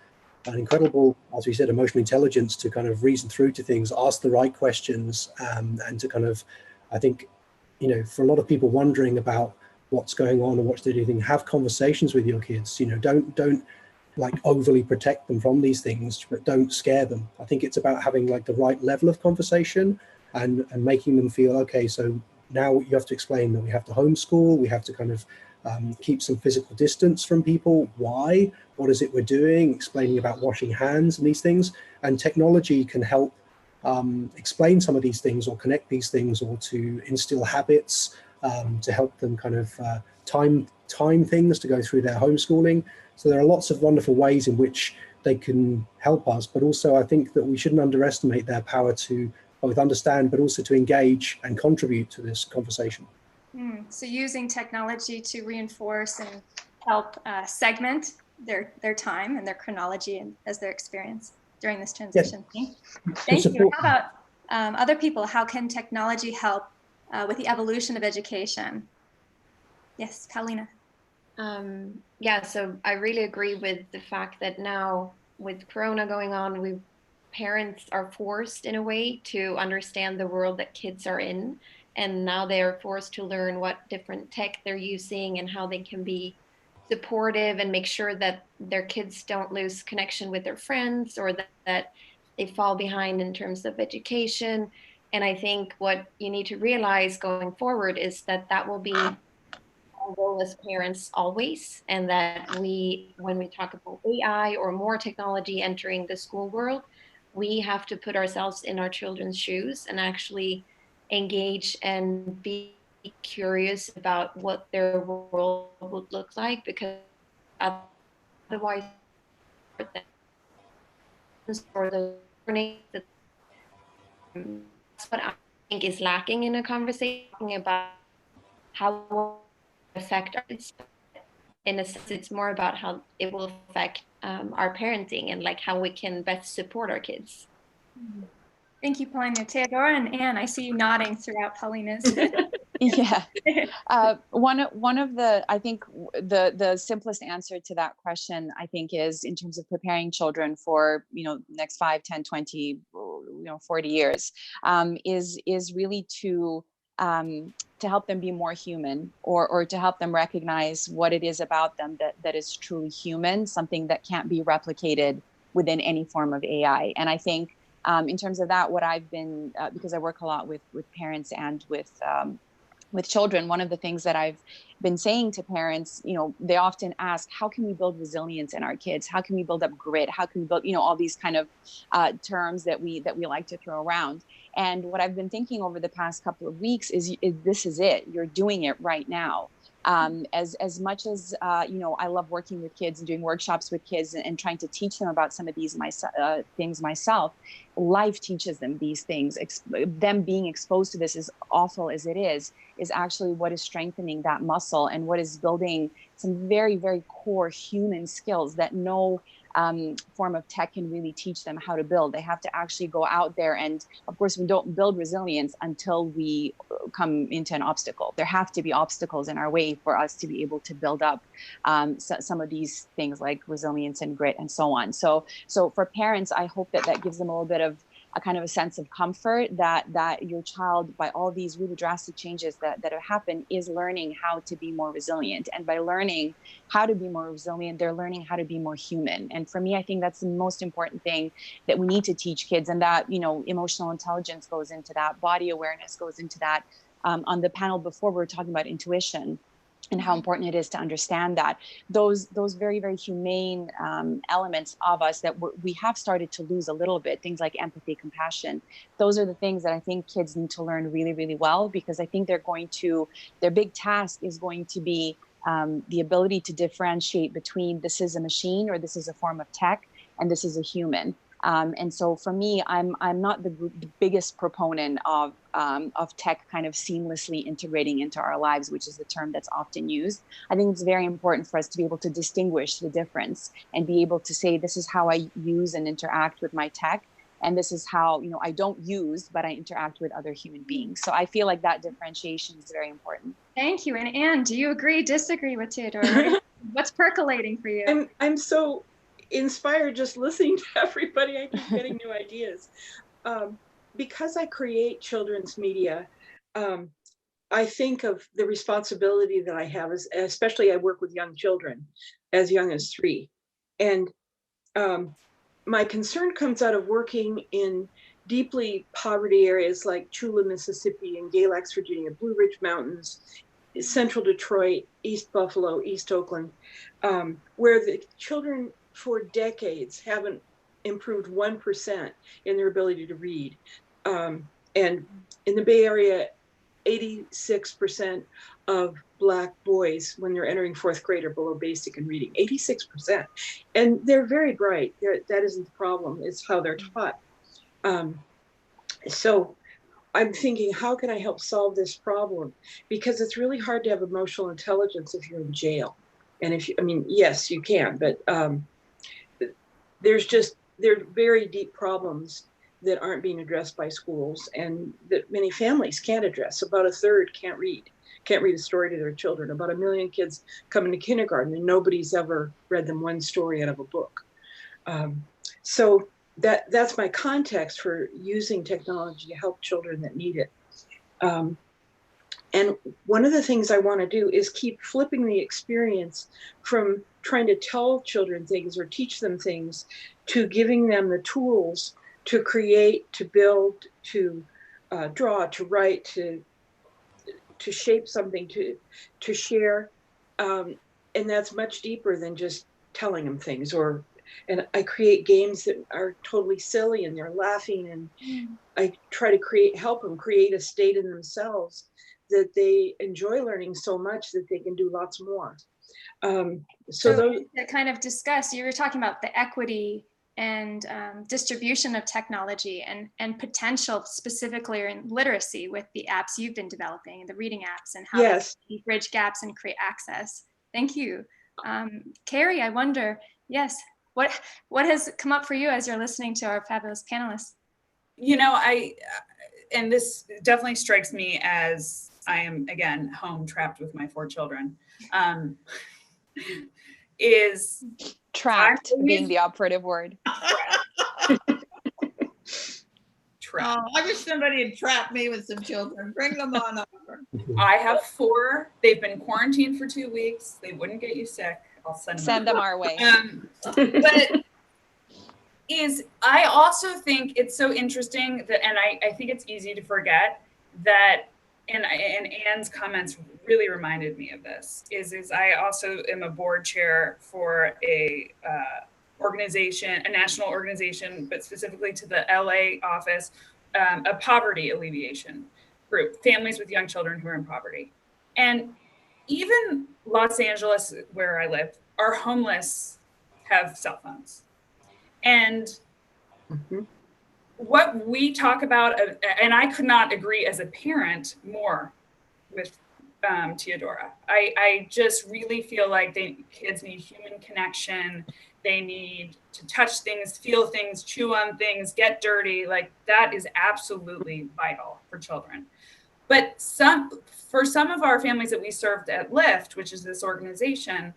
an incredible, as we said, emotional intelligence to kind of reason through to things, ask the right questions, and to kind of, I think, for a lot of people wondering about what's going on and what they're doing, have conversations with your kids. Don't like overly protect them from these things, but don't scare them. I think it's about having like the right level of conversation and making them feel, okay, so now you have to explain that we have to homeschool, we have to kind of keep some physical distance from people. Why? What is it we're doing? Explaining about washing hands and these things. And technology can help explain some of these things or connect these things, or to instill habits, to help them kind of time things to go through their homeschooling. So there are lots of wonderful ways in which they can help us, but also I think that we shouldn't underestimate their power to both understand, but also to engage and contribute to this conversation. So using technology to reinforce and help segment their time and their chronology and as their experience during this transition. Yes. Thank you. How about other people? How can technology help with the evolution of education? Yes, Paulina. Yeah, so I really agree with the fact that now with Corona going on, parents are forced in a way to understand the world that kids are in. And now they are forced to learn what different tech they're using and how they can be supportive and make sure that their kids don't lose connection with their friends, or that they fall behind in terms of education. And I think what you need to realize going forward is that that will be our role as parents always. And that when we talk about AI or more technology entering the school world, we have to put ourselves in our children's shoes and actually engage and be curious about what their world would look like, because otherwise for the learning, that's what I think is lacking in a conversation about how affect our kids. in a sense, it's more about how it will affect our parenting and like how we can best support our kids. Thank you, Paulina. Theodora and Anne, I see you nodding throughout Paulina's. Yeah. One of the, I think the simplest answer to that question, I think, is in terms of preparing children for, next 5, 10, 20, 40 years, is really to help them be more human, or to help them recognize what it is about them that is truly human, something that can't be replicated within any form of AI. And I think in terms of that, what I've been, because I work a lot with parents and with children, one of the things that I've been saying to parents, they often ask, how can we build resilience in our kids? How can we build up grit? How can we build, all these kind of terms that we like to throw around. And what I've been thinking over the past couple of weeks is this is it. You're doing it right now. As much as, I love working with kids and doing workshops with kids and trying to teach them about some of these things myself, life teaches them these things. Them being exposed to this, as awful as it is actually what is strengthening that muscle and what is building some very, very core human skills that no form of tech can really teach them how to build. They have to actually go out there, and of course we don't build resilience until we come into an obstacle. There have to be obstacles in our way for us to be able to build up some of these things like resilience and grit and so on. So for parents, I hope that gives them a little bit of a kind of a sense of comfort that your child, by all these really drastic changes that have happened, is learning how to be more resilient. And by learning how to be more resilient, they're learning how to be more human. And for me, I think that's the most important thing that we need to teach kids. And that, emotional intelligence goes into that, body awareness goes into that. On the panel before, we were talking about intuition and how important it is to understand that those very, very humane elements of us that we have started to lose a little bit, things like empathy, compassion. Those are the things that I think kids need to learn really, really well, because I think their big task is going to be the ability to differentiate between this is a machine, or this is a form of tech, and this is a human. And so for me, I'm not the biggest proponent of tech kind of seamlessly integrating into our lives, which is the term that's often used. I think it's very important for us to be able to distinguish the difference and be able to say, this is how I use and interact with my tech, and this is how, I don't use, but I interact with other human beings. So I feel like that differentiation is very important. Thank you. And Anne, do you agree, disagree with Theodora? What's percolating for you? I'm so inspired just listening to everybody. I keep getting new ideas. Because I create children's media, I think of the responsibility that I have, especially I work with young children as young as 3. And my concern comes out of working in deeply poverty areas like Chula, Mississippi, and Galax, Virginia, Blue Ridge Mountains, Central Detroit, East Buffalo, East Oakland, where the children for decades haven't improved 1% in their ability to read. And in the Bay Area, 86% of Black boys, when they're entering 4th grade, are below basic in reading, 86%. And they're very bright. That isn't the problem. It's how they're taught. So I'm thinking, how can I help solve this problem? Because it's really hard to have emotional intelligence if you're in jail. And yes, you can, but there are very deep problems that aren't being addressed by schools, and that many families can't address. About a third can't read a story to their children. About 1 million kids come into kindergarten and nobody's ever read them one story out of a book. So that's my context for using technology to help children that need it. And one of the things I want to do is keep flipping the experience from trying to tell children things or teach them things to giving them the tools to create, to build, to draw, to write, to shape something, to share. And that's much deeper than just telling them things. And I create games that are totally silly and they're laughing, and I try to help them create a state in themselves that they enjoy learning so much that they can do lots more. So to kind of discuss, you were talking about the equity and distribution of technology and potential specifically in literacy with the apps you've been developing, the reading apps, and how they bridge gaps and create access. Thank you. Carrie, I wonder, yes, what has come up for you as you're listening to our fabulous panelists? You know, and this definitely strikes me as I am, again, home trapped with my 4 children. Is trapped being the operative word. Oh, I wish somebody had trapped me with some children. Bring them on over. I have 4. They've been quarantined for 2 weeks. They wouldn't get you sick. I'll send them our way. But I also think it's so interesting that, and I think it's easy to forget that, and Anne's comments really reminded me of this, is I also am a board chair for a organization, a national organization, but specifically to the LA office, a poverty alleviation group, families with young children who are in poverty. And even Los Angeles, where I live, our homeless have cell phones. And what we talk about, and I could not agree as a parent more with Teodora. I just really feel like kids need human connection. They need to touch things, feel things, chew on things, get dirty. Like that is absolutely vital for children. But for some of our families that we served at Lyft, which is this organization,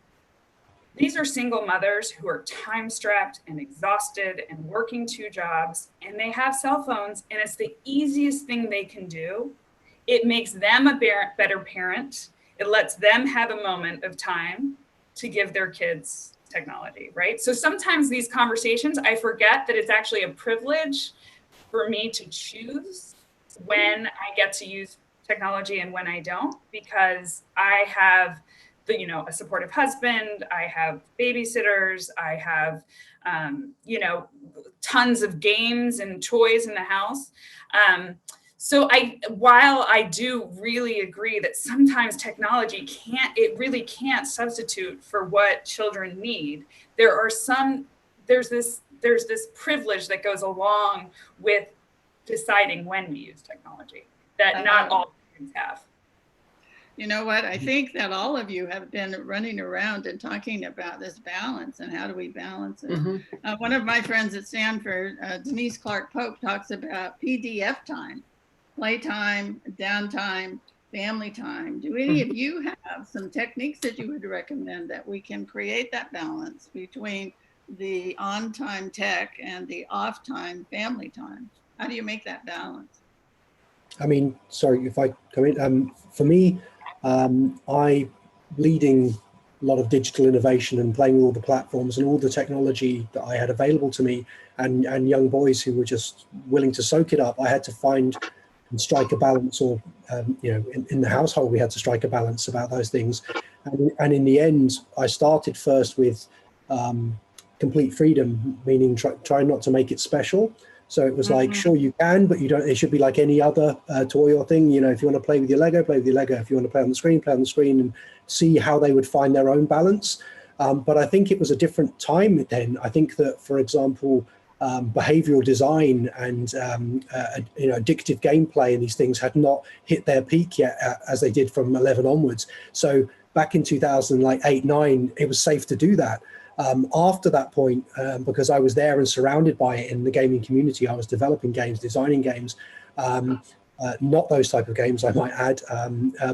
these are single mothers who are time strapped and exhausted and working 2 jobs, and they have cell phones, and it's the easiest thing they can do. It makes them a better parent. It lets them have a moment of time to give their kids technology, right? So sometimes these conversations, I forget that it's actually a privilege for me to choose when I get to use technology and when I don't, because I have a supportive husband, I have babysitters, I have, tons of games and toys in the house. So while I do really agree that sometimes technology really can't substitute for what children need, there's this privilege that goes along with deciding when we use technology that not all parents have. You know what? I think that all of you have been running around and talking about this balance and how do we balance it. One of my friends at Stanford, Denise Clark Pope, talks about PDF time, playtime, downtime, family time. Do any of you have some techniques that you would recommend that we can create that balance between the on-time tech and the off-time family time? How do you make that balance? I mean, sorry if I come in. For me, I leading a lot of digital innovation and playing with all the platforms and all the technology that I had available to me, and young boys who were just willing to soak it up. I had to find and strike a balance, or in the household we had to strike a balance about those things. And in the end, I started first with complete freedom, meaning try not to make it special. So it was like, sure, you can, but you don't. It should be like any other toy or thing. If you want to play with your Lego, play with your Lego. If you want to play on the screen, play on the screen, and see how they would find their own balance. But I think it was a different time then. I think that, for example, behavioral design and addictive gameplay and these things had not hit their peak yet, as they did from 11 onwards. So back in 2008, 9, it was safe to do that. After that point, because I was there and surrounded by it in the gaming community, I was developing games, designing games, not those type of games, I might add,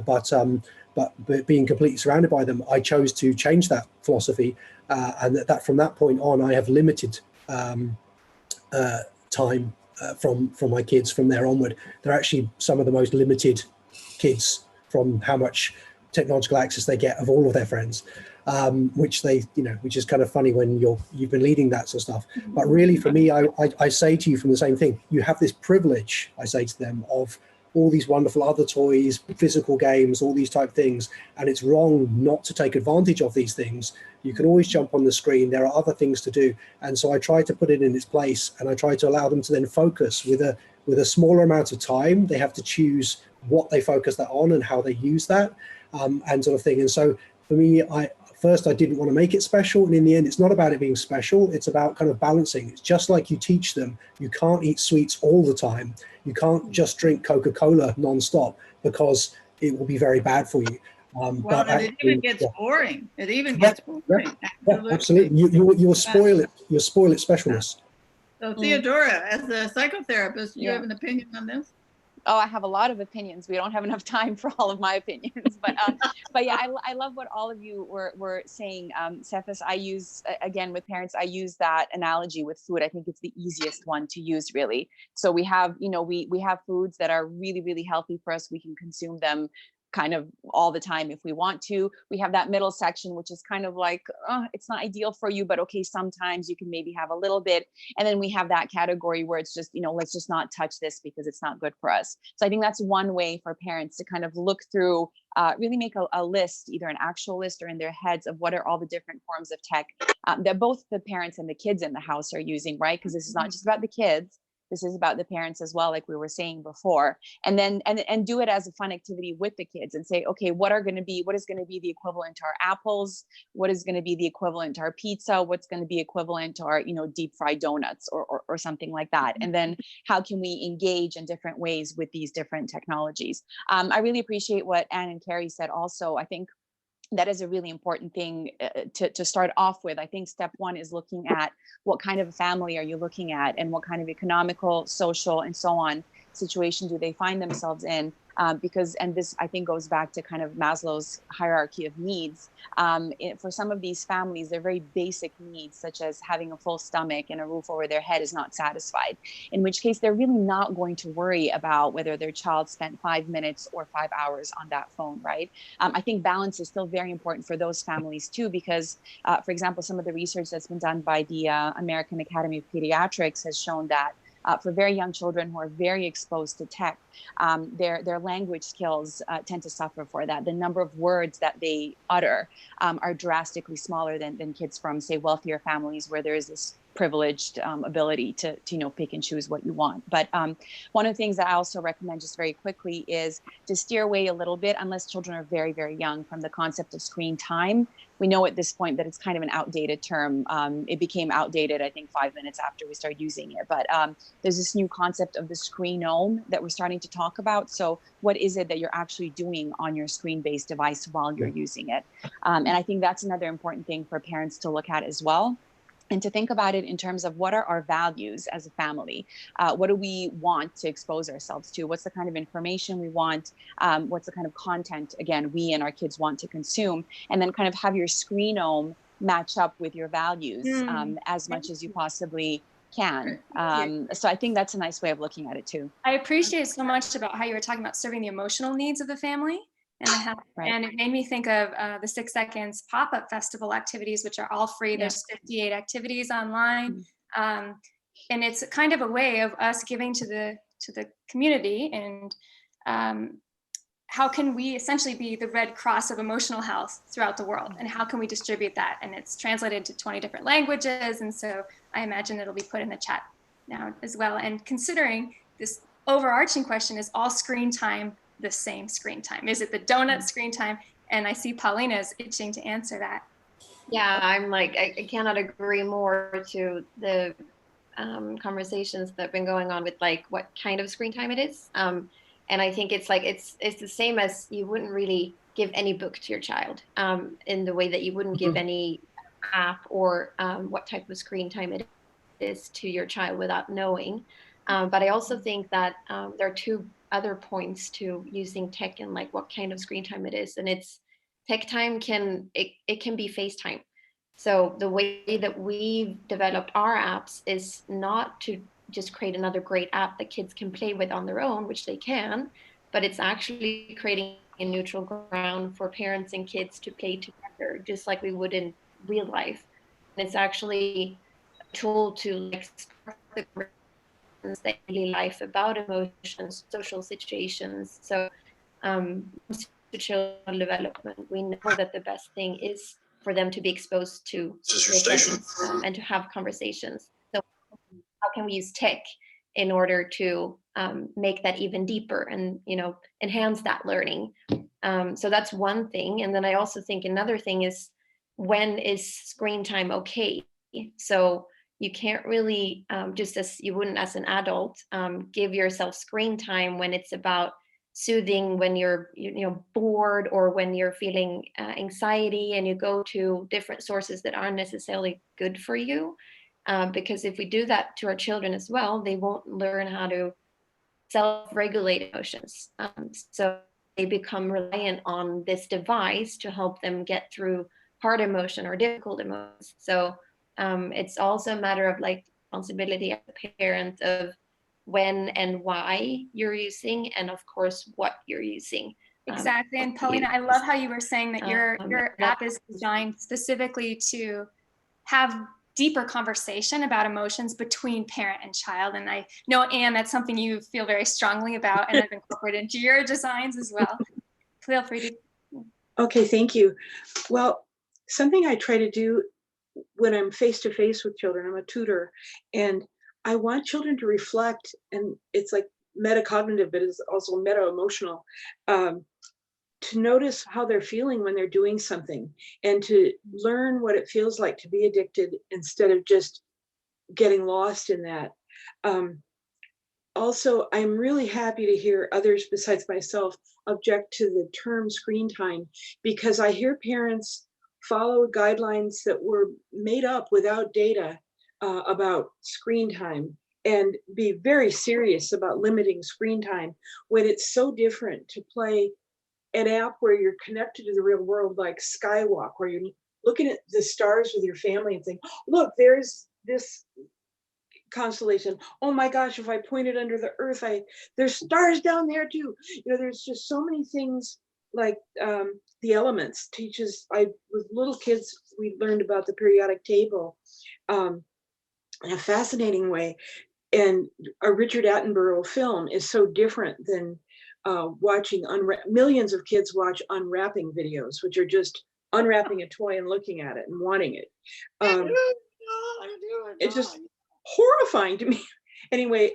but being completely surrounded by them, I chose to change that philosophy, and that from that point on, I have limited time from my kids from there onward. They're actually some of the most limited kids from how much technological access they get of all of their friends. Which is kind of funny when you've been leading that sort of stuff. But really, for me, I say to you from the same thing, you have this privilege, I say to them, of all these wonderful other toys, physical games, all these type of things. And it's wrong not to take advantage of these things. You can always jump on the screen. There are other things to do. And so I try to put it in its place, and I try to allow them to then focus with a smaller amount of time. They have to choose what they focus that on and how they use that, and sort of thing. And so for me, First, I didn't want to make it special. And in the end, it's not about it being special. It's about kind of balancing. It's just like you teach them. You can't eat sweets all the time. You can't just drink Coca-Cola nonstop, because it will be very bad for you. Well, but and it actually, even gets yeah. boring. It even Yeah, gets boring. yeah, absolutely. You'll spoil it. You'll spoil its specialness. So Theodora, as a psychotherapist, do you have an opinion on this? Oh, I have a lot of opinions. We don't have enough time for all of my opinions, but yeah, I love what all of you were saying. Cephas, I use, again, with parents, I use that analogy with food. I think it's the easiest one to use, really. So we have, we have foods that are really, really healthy for us. We can consume them kind of all the time if we want to. We have that middle section, which is kind of like, it's not ideal for you, but okay, sometimes you can maybe have a little bit. And then we have that category where it's just, let's just not touch this because it's not good for us. So I think that's one way for parents to kind of look through, really make a list, either an actual list or in their heads, of what are all the different forms of tech that both the parents and the kids in the house are using, right? Because this is not just about the kids. This is about the parents as well, like we were saying before. And then and do it as a fun activity with the kids and say, okay, what is going to be the equivalent to our apples? What is going to be the equivalent to our pizza? What's going to be equivalent to our, deep fried donuts or something like that? And then how can we engage in different ways with these different technologies? I really appreciate what Anne and Carrie said also. I think that is a really important thing to start off with. I think step one is looking at what kind of a family are you looking at, and what kind of economical, social, and so on situation do they find themselves in? Because this, I think, goes back to kind of Maslow's hierarchy of needs. For some of these families, their very basic needs, such as having a full stomach and a roof over their head, is not satisfied, in which case they're really not going to worry about whether their child spent 5 minutes or 5 hours on that phone, right? I think balance is still very important for those families too, because, for example, some of the research that's been done by the American Academy of Pediatrics has shown that for very young children who are very exposed to tech, their language skills tend to suffer for that. The number of words that they utter are drastically smaller than kids from, say, wealthier families where there is this privileged ability to pick and choose what you want. But one of the things that I also recommend just very quickly is to steer away a little bit, unless children are very, very young, from the concept of screen time. We know at this point that it's kind of an outdated term. It became outdated, I think, 5 minutes after we started using it. But there's this new concept of the screenome that we're starting to talk about. So what is it that you're actually doing on your screen-based device while you're using it? And I think that's another important thing for parents to look at as well, and to think about it in terms of what are our values as a family? What do we want to expose ourselves to? What's the kind of information we want? What's the kind of content, again, we and our kids want to consume? And then kind of have your screenome match up with your values as much as you possibly can. So I think that's a nice way of looking at it too. I appreciate so much about how you were talking about serving the emotional needs of the family. And it made me think of the 6 Seconds pop-up festival activities, which are all free. There's 58 activities online. And it's kind of a way of us giving to the community. And how can we essentially be the Red Cross of emotional health throughout the world? And how can we distribute that? And it's translated to 20 different languages. And so I imagine it'll be put in the chat now as well. And considering this overarching question, is all screen time the same screen time? Is it the donut screen time? And I see Paulina is itching to answer that. Yeah, I'm like, I cannot agree more to the conversations that have been going on with like what kind of screen time it is. And I think it's like, it's the same as you wouldn't really give any book to your child in the way that you wouldn't give any app or what type of screen time it is to your child without knowing. But I also think that there are two other points to using tech and like what kind of screen time it is. And it's tech time it can be FaceTime. So the way that we developed our apps is not to just create another great app that kids can play with on their own, which they can, but it's actually creating a neutral ground for parents and kids to play together, just like we would in real life. And it's actually a tool to express the daily life about emotions, social situations. So to children development, we know that the best thing is for them to be exposed to and to have conversations. So how can we use tech in order to make that even deeper and enhance that learning? So that's one thing. And then I also think another thing is, when is screen time okay? So you can't really, just as you wouldn't as an adult, give yourself screen time when it's about soothing when you're bored, or when you're feeling anxiety, and you go to different sources that aren't necessarily good for you. Because if we do that to our children as well, they won't learn how to self-regulate emotions. So they become reliant on this device to help them get through hard emotion or difficult emotions. So it's also a matter of like responsibility as a parent of when and why you're using, and of course what you're using. Exactly. And Paulina, I love how you were saying that your app is designed specifically to have deeper conversation about emotions between parent and child. And I know, Anne, that's something you feel very strongly about and have incorporated into your designs as well. Feel free to. Okay, thank you. Well, something I try to do when I'm face-to-face with children, I'm a tutor, and I want children to reflect, and it's like metacognitive, but it's also meta-emotional, to notice how they're feeling when they're doing something, and to learn what it feels like to be addicted instead of just getting lost in that. Also, I'm really happy to hear others besides myself object to the term screen time, because I hear parents follow guidelines that were made up without data about screen time, and be very serious about limiting screen time, when it's so different to play an app where you're connected to the real world, like Skywalk, where you're looking at the stars with your family and think, look, there's this constellation. Oh my gosh, if I pointed under the earth, there's stars down there too. There's just so many things, like the elements teaches. With little kids, we learned about the periodic table in a fascinating way. And a Richard Attenborough film is so different than watching millions of kids watch unwrapping videos, which are just unwrapping a toy and looking at it and wanting it. It's just horrifying to me. Anyway,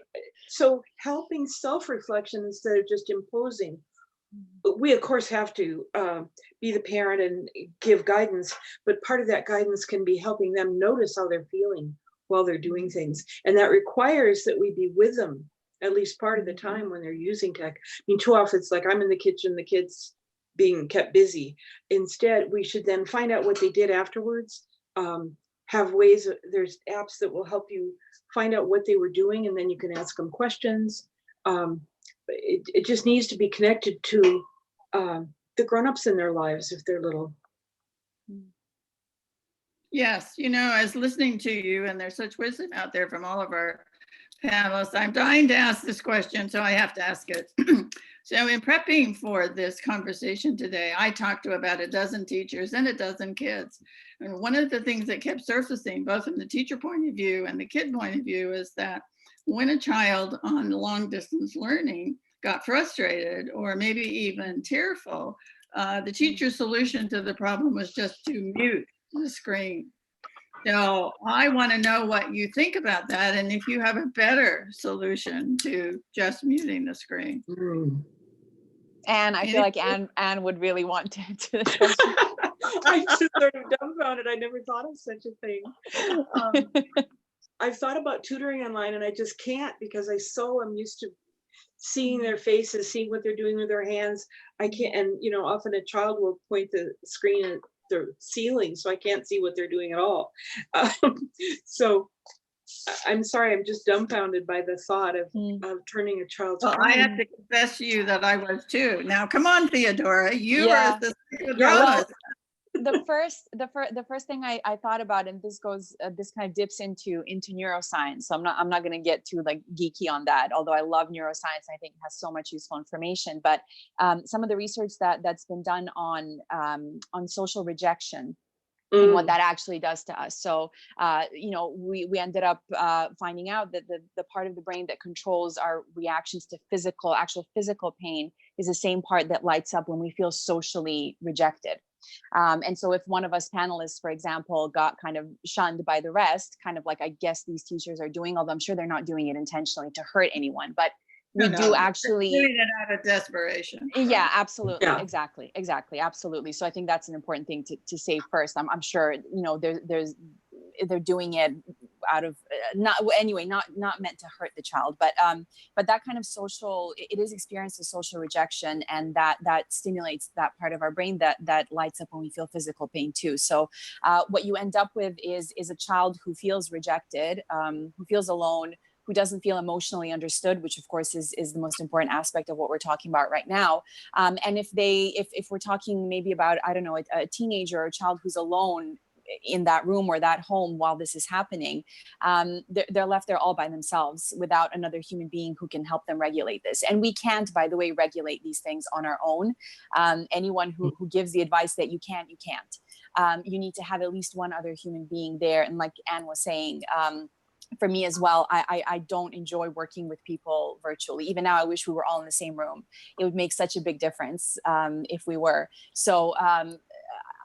so helping self-reflection instead of just imposing. We of course have to be the parent and give guidance, but part of that guidance can be helping them notice how they're feeling while they're doing things. And that requires that we be with them at least part of the time when they're using tech. I mean, too often it's like I'm in the kitchen, the kids being kept busy. Instead, we should then find out what they did afterwards. Have ways, there's apps that will help you find out what they were doing, and then you can ask them questions. It just needs to be connected to the grown-ups in their lives if they're little. Yes, as listening to you, and there's such wisdom out there from all of our panelists, I'm dying to ask this question, so I have to ask it. So in prepping for this conversation today, I talked to about a dozen teachers and a dozen kids. And one of the things that kept surfacing, both from the teacher point of view and the kid point of view, is that when a child on long distance learning got frustrated or maybe even tearful, the teacher's solution to the problem was just to mute the screen. So I want to know what you think about that, and if you have a better solution to just muting the screen. And I feel like Anne would really want to answer this question. I'm just sort of dumbfounded. I never thought of such a thing. I've thought about tutoring online, and I just can't, because I'm used to seeing their faces, seeing what they're doing with their hands. I can't, and often a child will point the screen at the ceiling, so I can't see what they're doing at all. So I'm sorry, I'm just dumbfounded by the thought of turning a child's. Well, I have to confess to you that I was too. Now, come on, Theodora, you are the the first thing I thought about, and this kind of dips into neuroscience. So I'm not going to get too like geeky on that, although I love neuroscience. I think it has so much useful information. But some of the research that's been done on social rejection and what that actually does to us. So, we ended up finding out that the part of the brain that controls our reactions to actual physical pain is the same part that lights up when we feel socially rejected. And so if one of us panelists, for example, got kind of shunned by the rest, kind of like I guess these teachers are doing, although I'm sure they're not doing it intentionally to hurt anyone, but we do actually doing it out of desperation. Yeah, absolutely. Yeah. Exactly. Absolutely. So I think that's an important thing to say first. I'm sure, they're doing it out of not meant to hurt the child, but that kind of social, it is experienced as social rejection, and that stimulates that part of our brain that lights up when we feel physical pain too. So what you end up with is a child who feels rejected, who feels alone, who doesn't feel emotionally understood, which of course is the most important aspect of what we're talking about right now. And if we're talking maybe about, I don't know, a teenager or a child who's alone in that room or that home while this is happening, they're left there all by themselves without another human being who can help them regulate this. And we can't, by the way, regulate these things on our own. Anyone who gives the advice that you can't, you can't. You need to have at least one other human being there. And like Anne was saying, for me as well, I don't enjoy working with people virtually. Even now, I wish we were all in the same room. It would make such a big difference if we were. So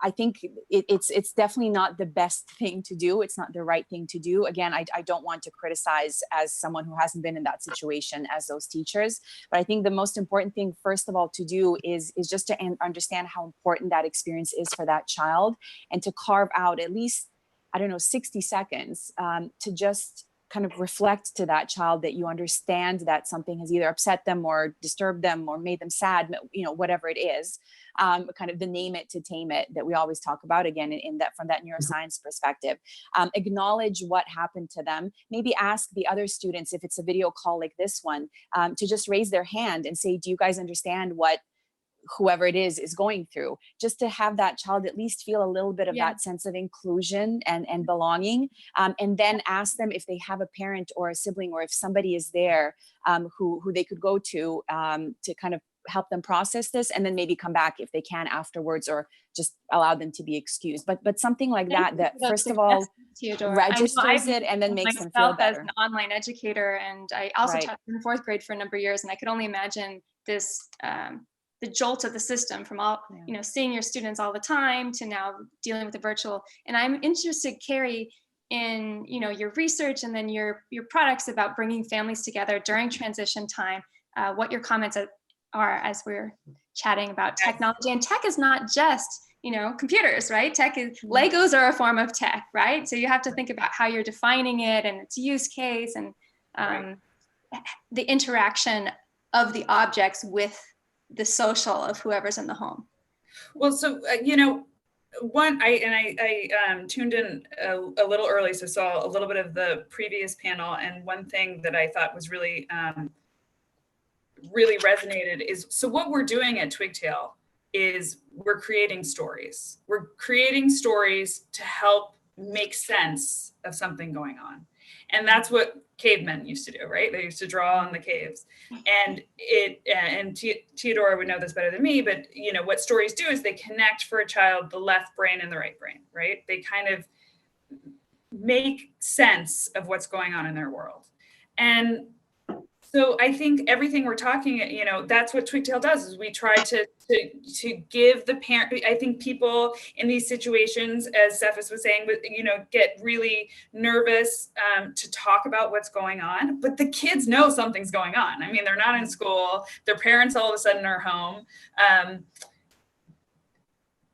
I think it's definitely not the best thing to do. It's not the right thing to do. Again, I don't want to criticize as someone who hasn't been in that situation as those teachers. But I think the most important thing, first of all, to do is just to understand how important that experience is for that child, and to carve out at least, I don't know, 60 seconds to just kind of reflect to that child that you understand that something has either upset them or disturbed them or made them sad, you know, whatever it is, kind of the name it to tame it that we always talk about, again, in that, from that neuroscience perspective. Acknowledge what happened to them. Maybe ask the other students, if it's a video call like this one, to just raise their hand and say, do you guys understand what whoever it is going through, just to have that child at least feel a little bit of that sense of inclusion and belonging, and then ask them if they have a parent or a sibling, or if somebody is there who they could go to kind of help them process this, and then maybe come back if they can afterwards, or just allow them to be excused. But something like that first of all registers it and then makes them feel better. As an online educator, and I also taught in fourth grade for a number of years, and I could only imagine this the jolt of the system from all, you know, seeing your students all the time to now dealing with the virtual. And I'm interested, Carrie, in, you know, your research and then your products about bringing families together during transition time, what your comments are as we're chatting about technology. And tech is not just, you know, computers, right? Tech is, Legos are a form of tech, right? So you have to think about how you're defining it and its use case, and the interaction of the objects with the social of whoever's in the home. Well, so you know, I tuned in a little early, so saw a little bit of the previous panel, and one thing that I thought was really really resonated is, so what we're doing at Twigtail is we're creating stories. We're creating stories to help make sense of something going on. And that's what cavemen used to do, right? They used to draw on the caves. And Theodora would know this better than me, but you know, what stories do is they connect for a child the left brain and the right brain, right? They kind of make sense of what's going on in their world. And so I think everything we're talking, you know, that's what Twigtail does, is we try to give the parent, I think people in these situations, as Cephas was saying, you know, get really nervous to talk about what's going on, but the kids know something's going on. I mean, they're not in school, their parents all of a sudden are home.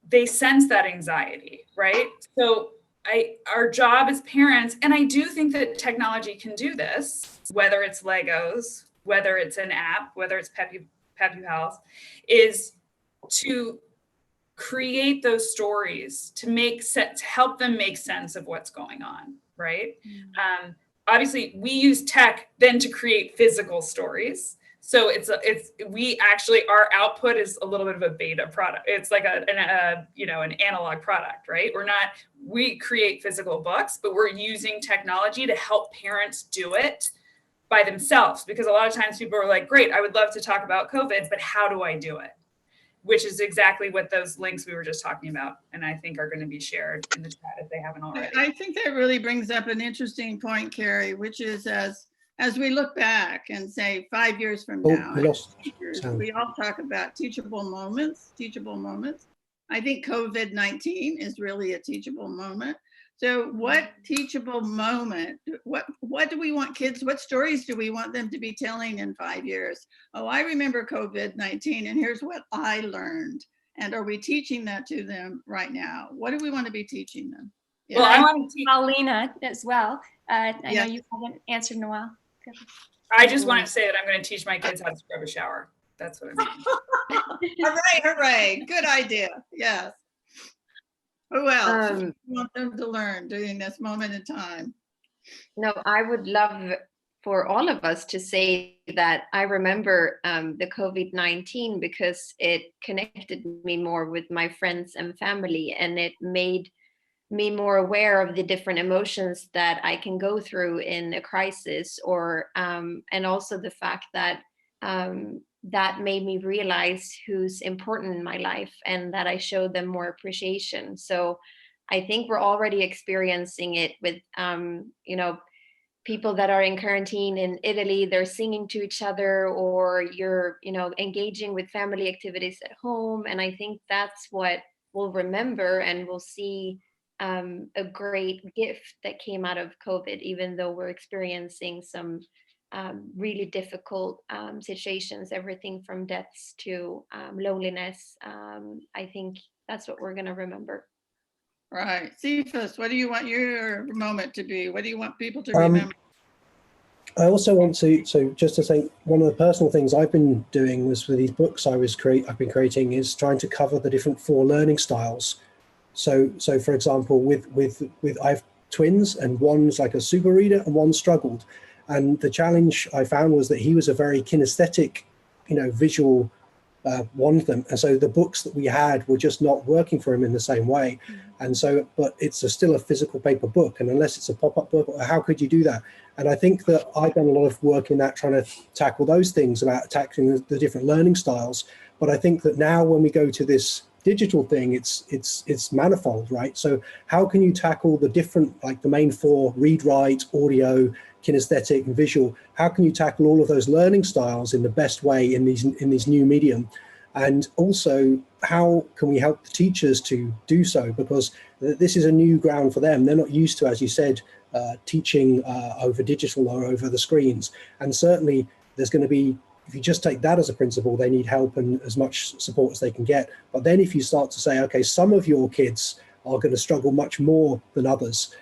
They sense that anxiety, right? So our job as parents, and I do think that technology can do this, whether it's Legos, whether it's an app, whether it's Peppy Pals, is to create those stories to make sense, to help them make sense of what's going on, right? Obviously, we use tech then to create physical stories. So we actually, our output is a little bit of a beta product. It's like an analog product, right? We create physical books, but we're using technology to help parents do it by themselves. Because a lot of times people are like, great, I would love to talk about COVID, but how do I do it? Which is exactly what those links we were just talking about, and I think are going to be shared in the chat if they haven't already. I think that really brings up an interesting point, Carrie, which is as we look back and say 5 years from now, we all talk about teachable moments. I think COVID-19 is really a teachable moment. So what teachable moment, what do we want kids, what stories do we want them to be telling in 5 years? Oh, I remember COVID-19 and here's what I learned. And are we teaching that to them right now? What do we want to be teaching them Well, I want to Paulina as well. I know you haven't answered in a while. I just wanted to say that I'm going to teach my kids how to scrub a shower. That's what I'm doing. Hooray, hooray. Good idea. Yes. Who else? You want them to learn during this moment in time? No, I would love for all of us to say that I remember the COVID-19 because it connected me more with my friends and family, and it made me more aware of the different emotions that I can go through in a crisis, or and also the fact that that made me realize who's important in my life and that I showed them more appreciation. So I think we're already experiencing it with you know, people that are in quarantine in Italy, they're singing to each other, or you're, you know, engaging with family activities at home. And I think that's what we'll remember, and we'll see a great gift that came out of COVID, even though we're experiencing some really difficult situations, everything from deaths to loneliness. I think that's what we're going to remember. Right. Cephas, what do you want your moment to be? What do you want people to remember? I also want to, so just to say, one of the personal things I've been doing was with these books I've been creating is trying to cover the different 4 learning styles. So for example, with I have twins, and one's like a super reader and one struggled. And the challenge I found was that he was a very kinesthetic, you know, visual one of them. And so the books that we had were just not working for him in the same way. And so, but it's still a physical paper book. And unless it's a pop-up book, how could you do that? And I think that I've done a lot of work in that, trying to tackle those things about tackling the different learning styles. But I think that now when we go to this digital thing, it's manifold, right? So how can you tackle the different, like the main 4, read, write, audio, kinesthetic and visual? How can you tackle all of those learning styles in the best way in these new medium? And also, how can we help the teachers to do so? Because this is a new ground for them. They're not used to, as you said, teaching over digital or over the screens. And certainly there's going to be, if you just take that as a principle, they need help and as much support as they can get. But then if you start to say, okay, some of your kids are going to struggle much more than others.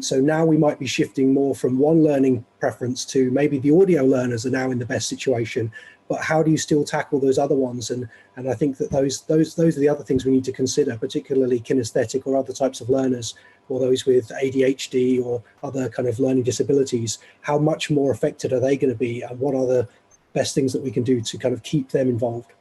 So now we might be shifting more from one learning preference to maybe the audio learners are now in the best situation, but how do you still tackle those other ones? And I think that those are the other things we need to consider, particularly kinesthetic or other types of learners, or those with ADHD or other kind of learning disabilities. How much more affected are they going to be, and what are the best things that we can do to kind of keep them involved?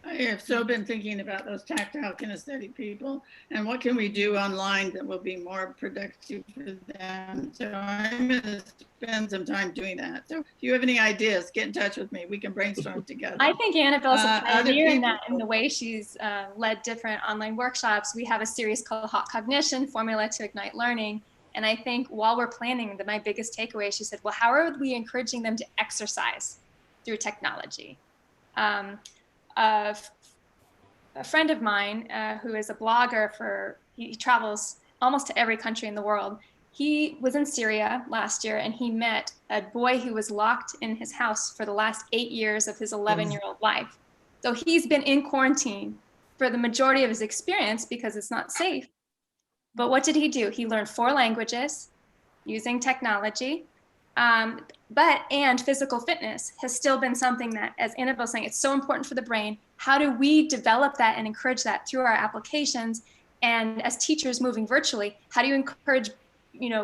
I have so been thinking about those tactile kinesthetic people and what can we do online that will be more productive for them. So I'm going to spend some time doing that. So if you have any ideas, get in touch with me. We can brainstorm together. I think Annabelle's a pioneer in that, in the way she's led different online workshops. We have a series called Hot Cognition, Formula to Ignite Learning. And I think while we're planning, my biggest takeaway, she said, well, how are we encouraging them to exercise through technology? A friend of mine who is a blogger he travels almost to every country in the world. He was in Syria last year, and he met a boy who was locked in his house for the last 8 years of his 11-year-old life. So he's been in quarantine for the majority of his experience because it's not safe. But what did he do? He learned 4 languages using technology. And physical fitness has still been something that, as Annabelle's saying, it's so important for the brain. How do we develop that and encourage that through our applications? And as teachers moving virtually, how do you encourage,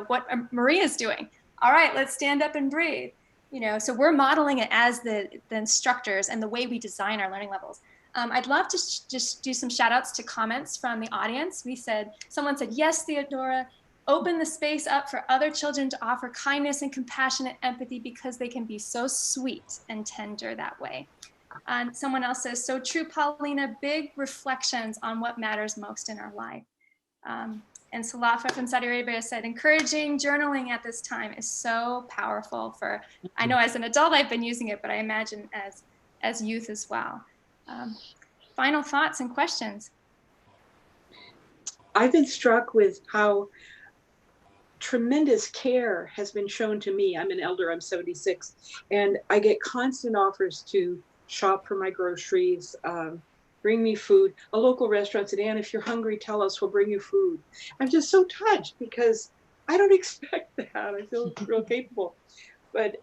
what Maria's doing? All right, let's stand up and breathe. So we're modeling it as the instructors and the way we design our learning levels. I'd love to just do some shout outs to comments from the audience. Someone said, yes, Theodora, open the space up for other children to offer kindness and compassionate empathy because they can be so sweet and tender that way. And someone else says, so true, Paulina, big reflections on what matters most in our life. And Salafa from Saudi Arabia said, encouraging journaling at this time is so powerful I know as an adult I've been using it, but I imagine as youth as well. Final thoughts and questions? I've been struck with how tremendous care has been shown to me. I'm an elder, I'm 76, and I get constant offers to shop for my groceries, bring me food. A local restaurant said, Ann, if you're hungry, tell us, we'll bring you food. I'm just so touched because I don't expect that. I feel real capable. But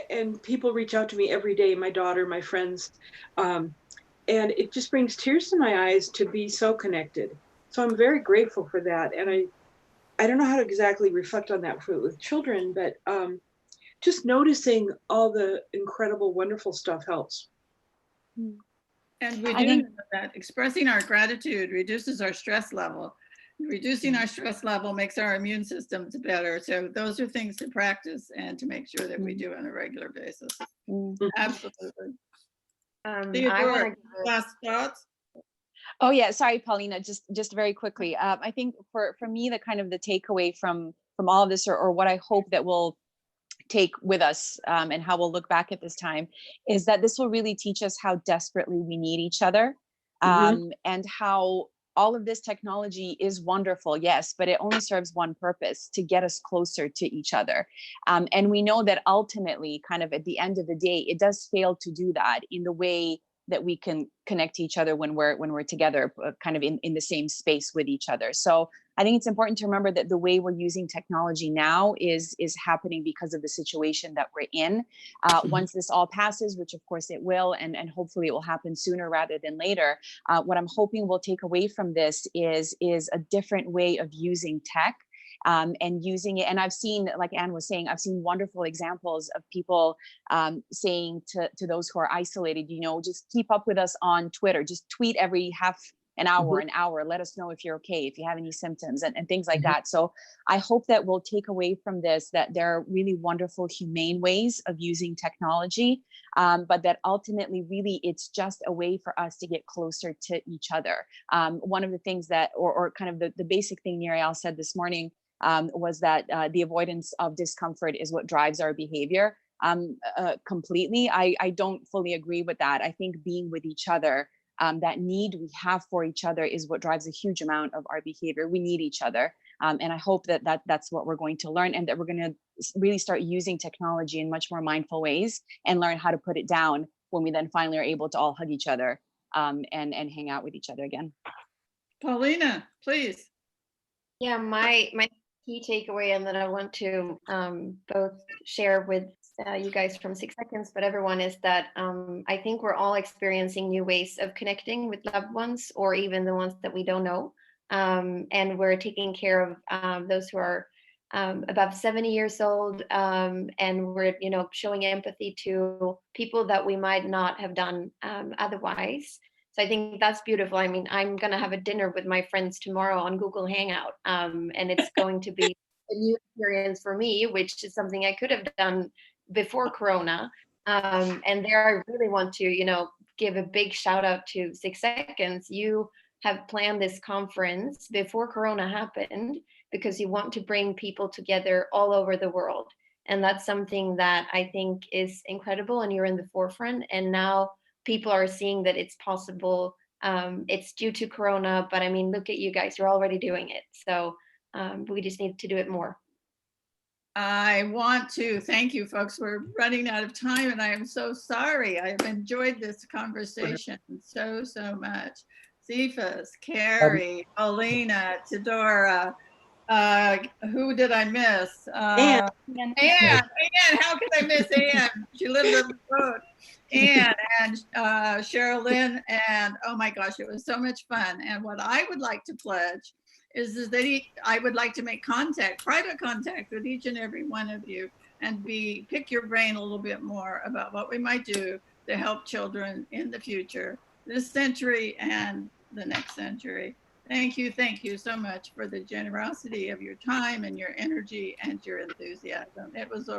and people reach out to me every day, my daughter, my friends, and it just brings tears to my eyes to be so connected. So I'm very grateful for that. And I don't know how to exactly reflect on that with children, but just noticing all the incredible, wonderful stuff helps. And we do know that expressing our gratitude reduces our stress level. Reducing our stress level makes our immune systems better. So those are things to practice and to make sure that we do on a regular basis. Absolutely. Theodora, last thoughts? Oh yeah, sorry, Paulina, just very quickly. I think for me, the kind of the takeaway from all of this, or what I hope that we'll take with us and how we'll look back at this time, is that this will really teach us how desperately we need each other, and how all of this technology is wonderful, yes, but it only serves one purpose: to get us closer to each other. And we know that ultimately, kind of at the end of the day, it does fail to do that in the way that we can connect to each other when we're together, kind of in the same space with each other. So I think it's important to remember that the way we're using technology now is happening because of the situation that we're in. Once this all passes, which of course it will, and hopefully it will happen sooner rather than later, what I'm hoping we'll take away from this is a different way of using tech. And using it. And I've seen, like Anne was saying, I've seen wonderful examples of people saying to those who are isolated, just keep up with us on Twitter, just tweet every half an hour, let us know if you're okay, if you have any symptoms and things like that. So I hope that we'll take away from this that there are really wonderful, humane ways of using technology, but that ultimately really it's just a way for us to get closer to each other. One of the things that, or kind of the basic thing Nir Eyal said this morning, was that the avoidance of discomfort is what drives our behavior. Completely, I don't fully agree with that. I think being with each other, that need we have for each other is what drives a huge amount of our behavior. We need each other. And I hope that's what we're going to learn, and that we're going to really start using technology in much more mindful ways and learn how to put it down when we then finally are able to all hug each other and hang out with each other again. Paulina, please. Yeah, my key takeaway, and that I want to both share with you guys from 6 Seconds, but everyone, is that I think we're all experiencing new ways of connecting with loved ones, or even the ones that we don't know. And we're taking care of those who are above 70 years old, and we're showing empathy to people that we might not have done otherwise. So I think that's beautiful. I mean, I'm going to have a dinner with my friends tomorrow on Google Hangout, and it's going to be a new experience for me, which is something I could have done before Corona. And there I really want to, give a big shout out to 6 Seconds. You have planned this conference before Corona happened because you want to bring people together all over the world. And that's something that I think is incredible, and you're in the forefront. And now people are seeing that it's possible. It's due to Corona, but I mean, look at you guys, you're already doing it. So we just need to do it more. I want to thank you, folks. We're running out of time, and I am so sorry. I've enjoyed this conversation so much. Cephas, Carrie, Paulina, Theodora, who did I miss? Anne, how could I miss Anne? She lives on the road. Anne and Sherilyn, and oh my gosh, it was so much fun. And what I would like to pledge is that I would like to make private contact with each and every one of you, and pick your brain a little bit more about what we might do to help children in the future, this century and the next century. Thank you so much for the generosity of your time and your energy and your enthusiasm. It was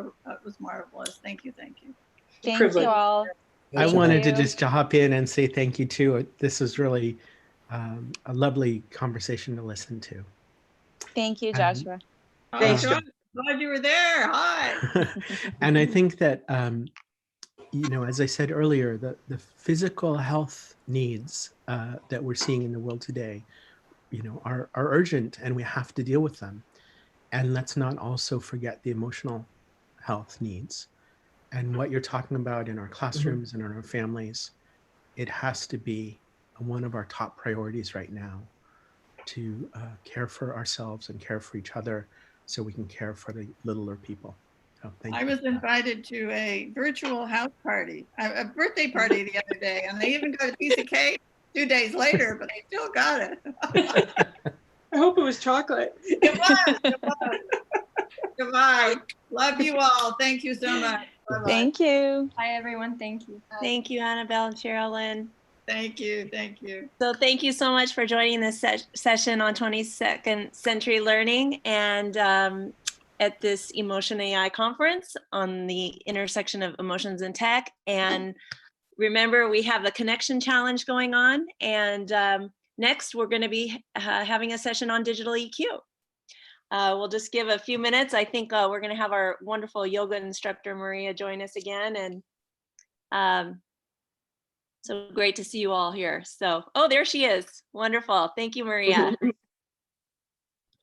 marvelous. Thank you. Thank you all. I wanted to just hop in and say thank you too. This was really a lovely conversation to listen to. Thank you, Joshua. Thanks, Joshua. Glad you were there. Hi. And I think that, as I said earlier, the physical health needs that we're seeing in the world today, are urgent, and we have to deal with them. And let's not also forget the emotional health needs and what you're talking about in our classrooms and in our families. it has to be one of our top priorities right now to care for ourselves and care for each other so we can care for the littler people. So thank you. I was invited to a virtual house party, a birthday party the other day, and they even got a piece of cake 2 days later, but they still got it. I hope it was chocolate. It was. It was. Goodbye. Love you all. Thank you so much. Bye-bye. Thank you. Bye, everyone. Thank you. Thank you, Annabelle and Sherilyn. Thank you. Thank you. So thank you so much for joining this session on 22nd Century Learning and at this EmotionAI conference on the intersection of emotions and tech. And remember, we have the connection challenge going on. And next, we're going to be having a session on digital EQ. We'll just give a few minutes. I think we're going to have our wonderful yoga instructor, Maria, join us again. And so great to see you all here. So, oh, there she is. Wonderful. Thank you, Maria.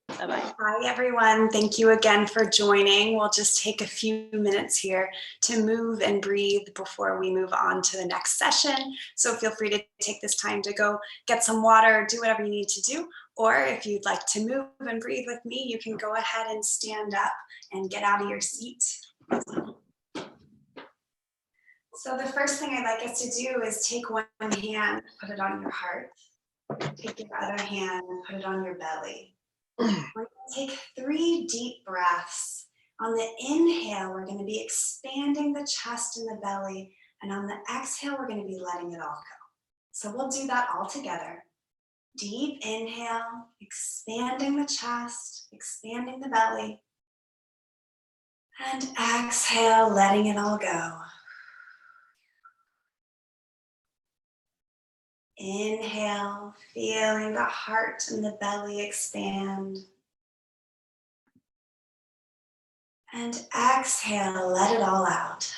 Bye-bye. Hi, everyone. Thank you again for joining. We'll just take a few minutes here to move and breathe before we move on to the next session. So feel free to take this time to go get some water, do whatever you need to do. Or if you'd like to move and breathe with me, you can go ahead and stand up and get out of your seat. So the first thing I'd like us to do is take one hand, put it on your heart. Take your other hand and put it on your belly. We're going to take 3 deep breaths. On the inhale, we're going to be expanding the chest and the belly. And on the exhale, we're going to be letting it all go. So we'll do that all together. Deep inhale, expanding the chest, expanding the belly. And exhale, letting it all go. Inhale, feeling the heart and the belly expand. And exhale, let it all out.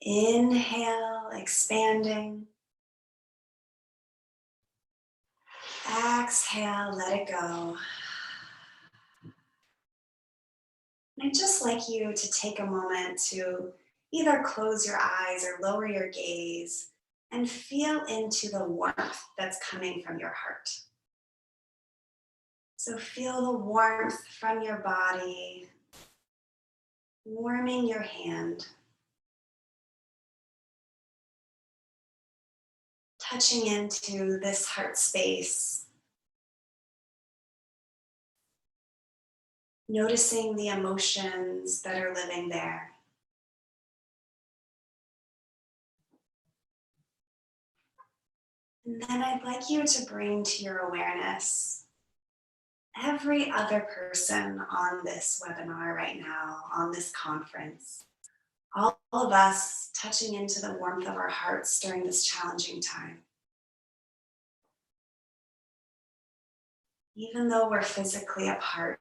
Inhale, expanding. Exhale, let it go. And I'd just like you to take a moment to either close your eyes or lower your gaze and feel into the warmth that's coming from your heart. So feel the warmth from your body, warming your hand, touching into this heart space, noticing the emotions that are living there. And then I'd like you to bring to your awareness every other person on this webinar right now, on this conference. All of us touching into the warmth of our hearts during this challenging time. Even though we're physically apart,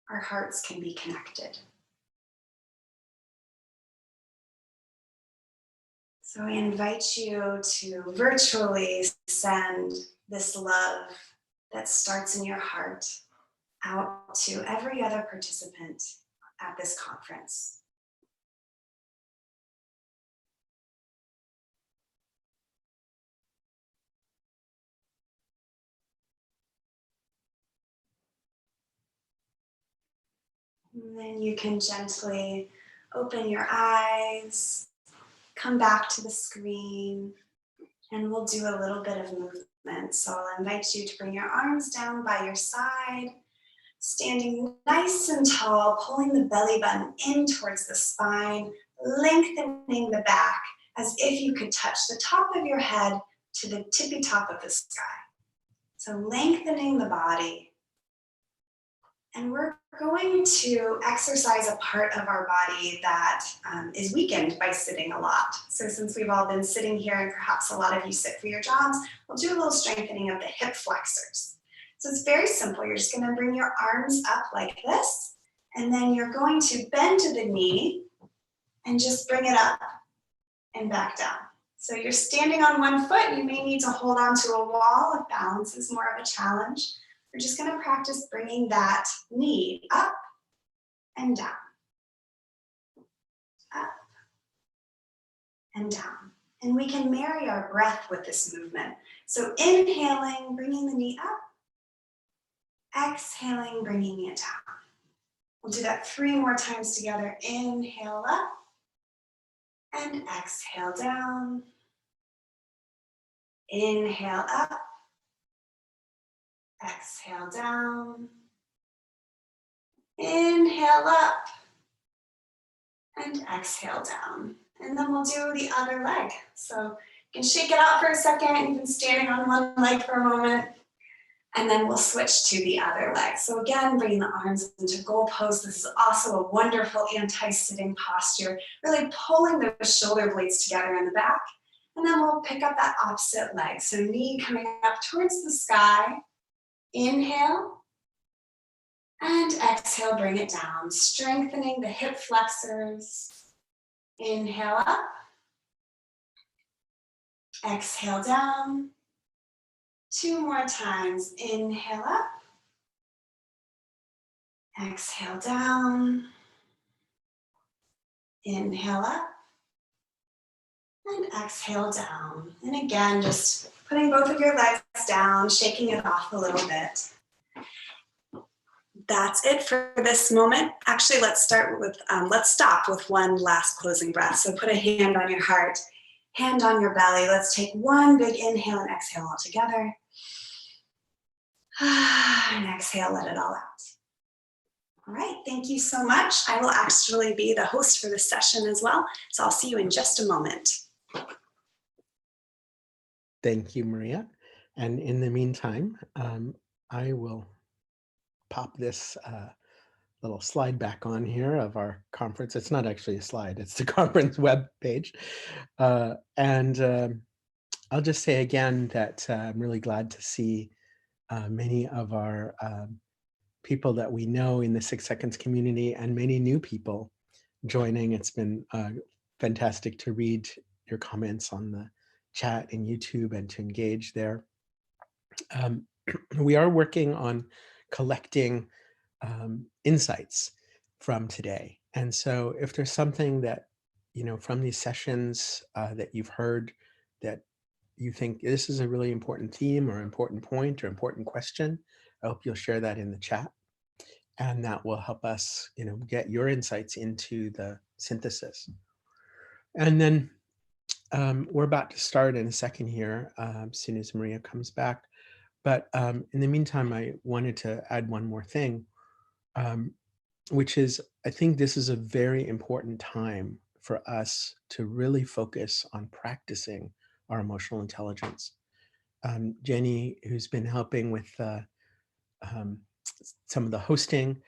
our hearts can be connected. So I invite you to virtually send this love that starts in your heart out to every other participant at this conference. And then you can gently open your eyes, come back to the screen, and we'll do a little bit of movement. So I'll invite you to bring your arms down by your side, standing nice and tall, pulling the belly button in towards the spine, lengthening the back as if you could touch the top of your head to the tippy top of the sky. So lengthening the body. And we're going to exercise a part of our body that is weakened by sitting a lot. So since we've all been sitting here and perhaps a lot of you sit for your jobs, we'll do a little strengthening of the hip flexors. So it's very simple. You're just going to bring your arms up like this, and then you're going to bend to the knee and just bring it up and back down. So you're standing on one foot. You may need to hold onto a wall if balance is more of a challenge. We're just going to practice bringing that knee up and down. Up and down. And we can marry our breath with this movement. So inhaling, bringing the knee up. Exhaling, bringing it down. We'll do that 3 more times together. Inhale up and exhale down. Inhale up, exhale down. Inhale up and exhale down. And then we'll do the other leg. So you can shake it out for a second, even standing on one leg for a moment. And then we'll switch to the other leg. So again, bringing the arms into goal pose. This is also a wonderful anti-sitting posture, really pulling those shoulder blades together in the back. And then we'll pick up that opposite leg. So knee coming up towards the sky. Inhale. And exhale, bring it down, strengthening the hip flexors. Inhale up. Exhale down. 2 more times. Inhale up. Exhale down. Inhale up. And exhale down. And again, just putting both of your legs down, shaking it off a little bit. That's it for this moment. Actually, let's stop with one last closing breath. So put a hand on your heart, hand on your belly. Let's take one big inhale and exhale all together. And exhale, let it all out. All right, thank you so much. I will actually be the host for this session as well. So I'll see you in just a moment. Thank you, Maria. And in the meantime, I will pop this little slide back on here of our conference. It's not actually a slide, it's the conference web page. I'll just say again that I'm really glad to see many of our people that we know in the 6 Seconds community and many new people joining. It's been fantastic to read your comments on the chat in YouTube and to engage there. We are working on collecting insights from today. And so if there's something that, from these sessions that you've heard that you think this is a really important theme or important point or important question, I hope you'll share that in the chat. And that will help us, get your insights into the synthesis. And then we're about to start in a second here, as soon as Maria comes back. But in the meantime, I wanted to add one more thing, which is, I think this is a very important time for us to really focus on practicing our emotional intelligence. Jenny, who's been helping with some of the hosting,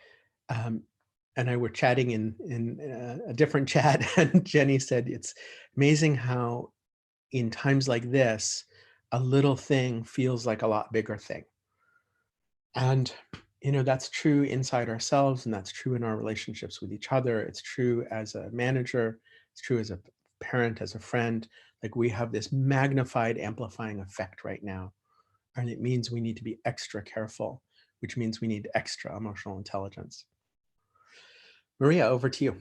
and I were chatting in a different chat, and Jenny said, it's amazing how in times like this, a little thing feels like a lot bigger thing. And, that's true inside ourselves, and that's true in our relationships with each other. It's true as a manager, it's true as a parent, as a friend. Like, we have this magnified, amplifying effect right now. And it means we need to be extra careful, which means we need extra emotional intelligence. Maria, over to you.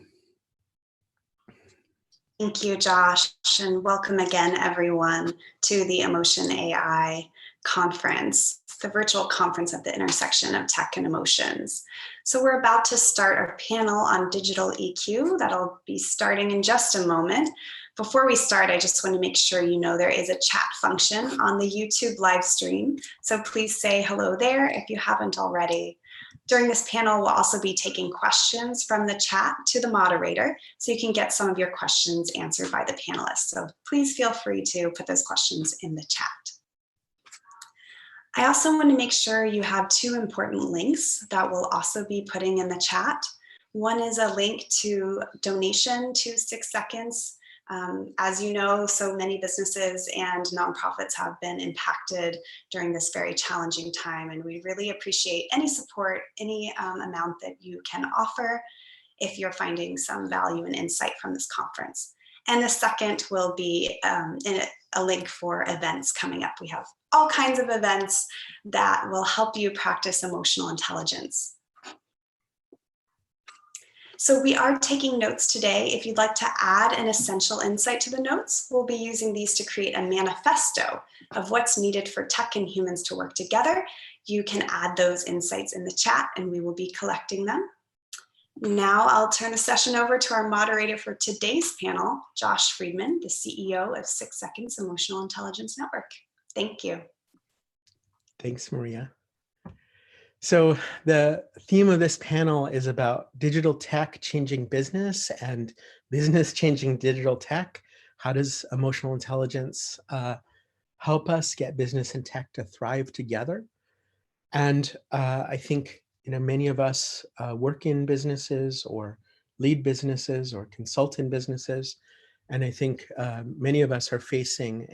Thank you, Josh, and welcome again, everyone, to the EmotionAI conference, the virtual conference at the intersection of tech and emotions. So we're about to start our panel on digital EQ. That'll be starting in just a moment. Before we start, I just want to make sure you know there is a chat function on the YouTube live stream. So please say hello there if you haven't already. During this panel, we'll also be taking questions from the chat to the moderator, so you can get some of your questions answered by the panelists. So please feel free to put those questions in the chat. I also want to make sure you have 2 important links that we'll also be putting in the chat. One is a link to donation to 6 Seconds. As you know, so many businesses and nonprofits have been impacted during this very challenging time, and we really appreciate any support, any amount that you can offer if you're finding some value and insight from this conference. And the second will be a link for events coming up. We have all kinds of events that will help you practice emotional intelligence. So we are taking notes today. If you'd like to add an essential insight to the notes, we'll be using these to create a manifesto of what's needed for tech and humans to work together. You can add those insights in the chat and we will be collecting them. Now I'll turn the session over to our moderator for today's panel, Josh Friedman, the CEO of 6 Seconds Emotional Intelligence Network. Thank you. Thanks, Maria. So the theme of this panel is about digital tech changing business and business changing digital tech. How does emotional intelligence help us get business and tech to thrive together? And I think many of us work in businesses or lead businesses or consult in businesses. And I think many of us are facing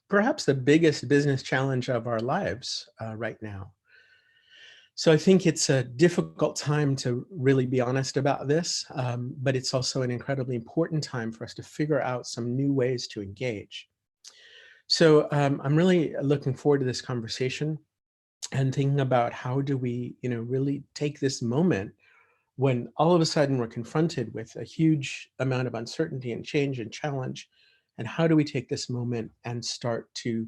perhaps the biggest business challenge of our lives right now. So I think it's a difficult time to really be honest about this, but it's also an incredibly important time for us to figure out some new ways to engage. So I'm really looking forward to this conversation and thinking about how do we, really take this moment when all of a sudden we're confronted with a huge amount of uncertainty and change and challenge. And how do we take this moment and start to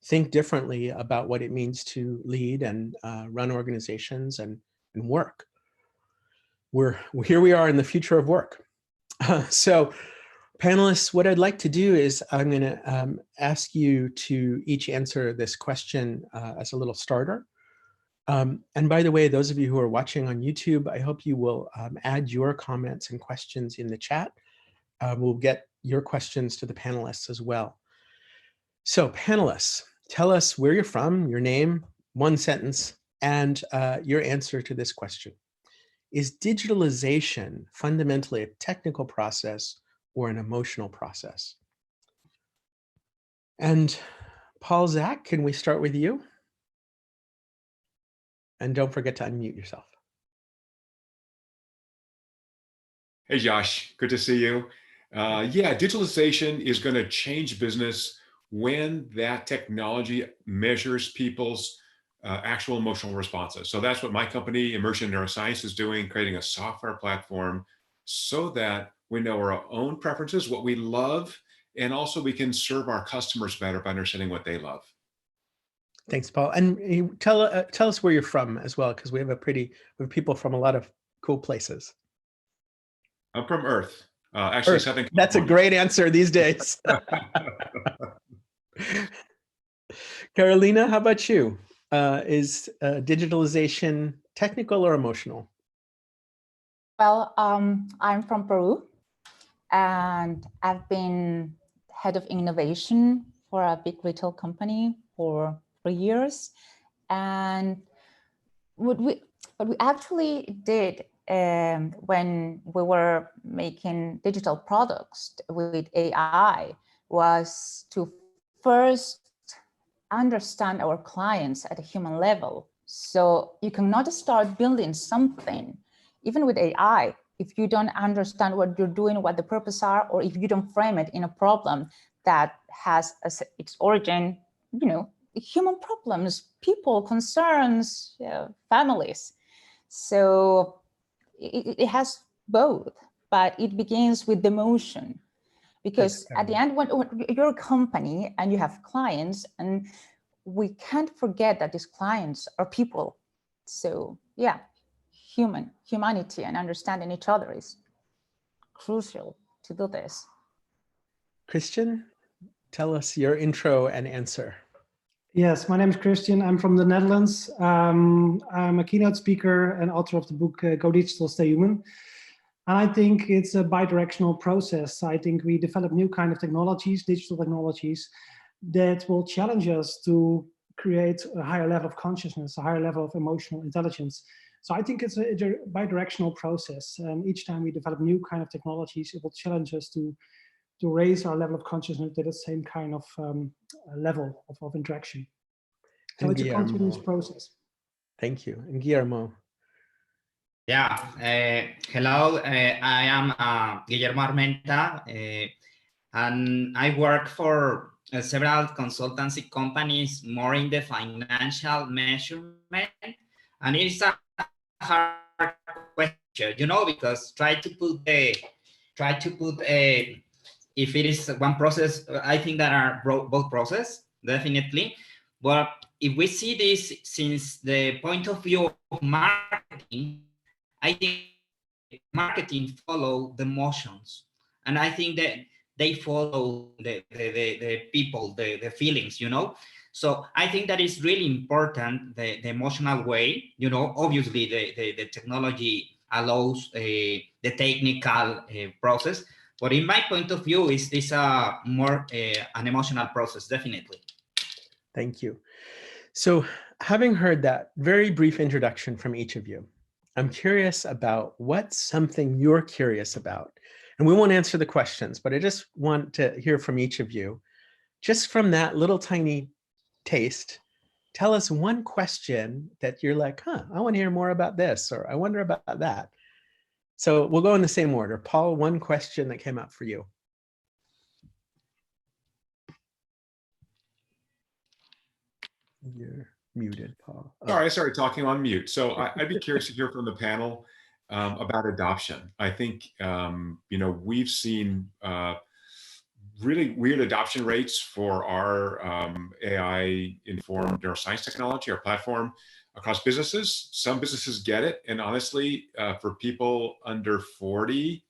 think differently about what it means to lead and run organizations and work? Here we are in the future of work. So panelists, what I'd like to do is I'm going to ask you to each answer this question as a little starter. And by the way, those of you who are watching on YouTube, I hope you will add your comments and questions in the chat. We'll get your questions to the panelists as well. So panelists, tell us where you're from, your name, one sentence, and your answer to this question. Is digitalization fundamentally a technical process or an emotional process? And Paul Zach, can we start with you? And don't forget to unmute yourself. Hey, Josh, good to see you. Yeah, digitalization is going to change business when that technology measures people's actual emotional responses. So that's what my company, Immersion Neuroscience, is doing, creating a software platform so that we know our own preferences, what we love, and also we can serve our customers better by understanding what they love. Thanks, Paul. And tell us where you're from as well, because we have people from a lot of cool places. I'm from Earth. Actually, Earth. Southern California. That's a great answer these days. Carolina, how about you? Is digitalization technical or emotional? Well, I'm from Peru, and I've been head of innovation for a big retail company for 3 years. And what we actually did when we were making digital products with AI was to first understand our clients at a human level. So you cannot start building something, even with AI, if you don't understand what you're doing, what the purpose are, or if you don't frame it in a problem that has as its origin, human problems, people, concerns, families. So it has both, but it begins with the emotion. Because at the end, when you're a company and you have clients, and we can't forget that these clients are people. So yeah, humanity and understanding each other is crucial to do this. Christian, tell us your intro and answer. Yes, my name is Christian. I'm from the Netherlands. I'm a keynote speaker and author of the book Go Digital, Stay Human. And I think it's a bi-directional process. I think we develop new kind of technologies, digital technologies, that will challenge us to create a higher level of consciousness, a higher level of emotional intelligence. So I think it's a bi-directional process. Each time we develop new kind of technologies, it will challenge us to raise our level of consciousness to the same kind of level of interaction. So And it's Guillermo. a continuous process. Thank you. And Guillermo. Yeah, hello, I am Guillermo Armenta, and I work for several consultancy companies more in the financial measurement, and it's a hard picture, you know, because try to put if it is one process, I think that are both process, definitely. But if we see this since the point of view of marketing, I think marketing follow the emotions. And I think that they follow the people, the feelings, you know? So I think that is really important, the emotional way, you know. Obviously the technology allows the technical process, but in my point of view, is this more an emotional process, definitely. Thank you. So having heard that very brief introduction from each of you, I'm curious about what's something you're curious about. And we won't answer the questions, but I just want to hear from each of you. Just from that little tiny taste, tell us one question that you're like, huh, I want to hear more about this, or I wonder about that. So we'll go in the same order. Paul, one question that came up for you. You're muted, Paul. Oh. Sorry, I started talking on mute. So I'd be curious to hear from the panel about adoption. I think, you know, we've seen really weird adoption rates for our AI-informed neuroscience technology, our platform, across businesses. Some businesses get it. And honestly, for people under 40,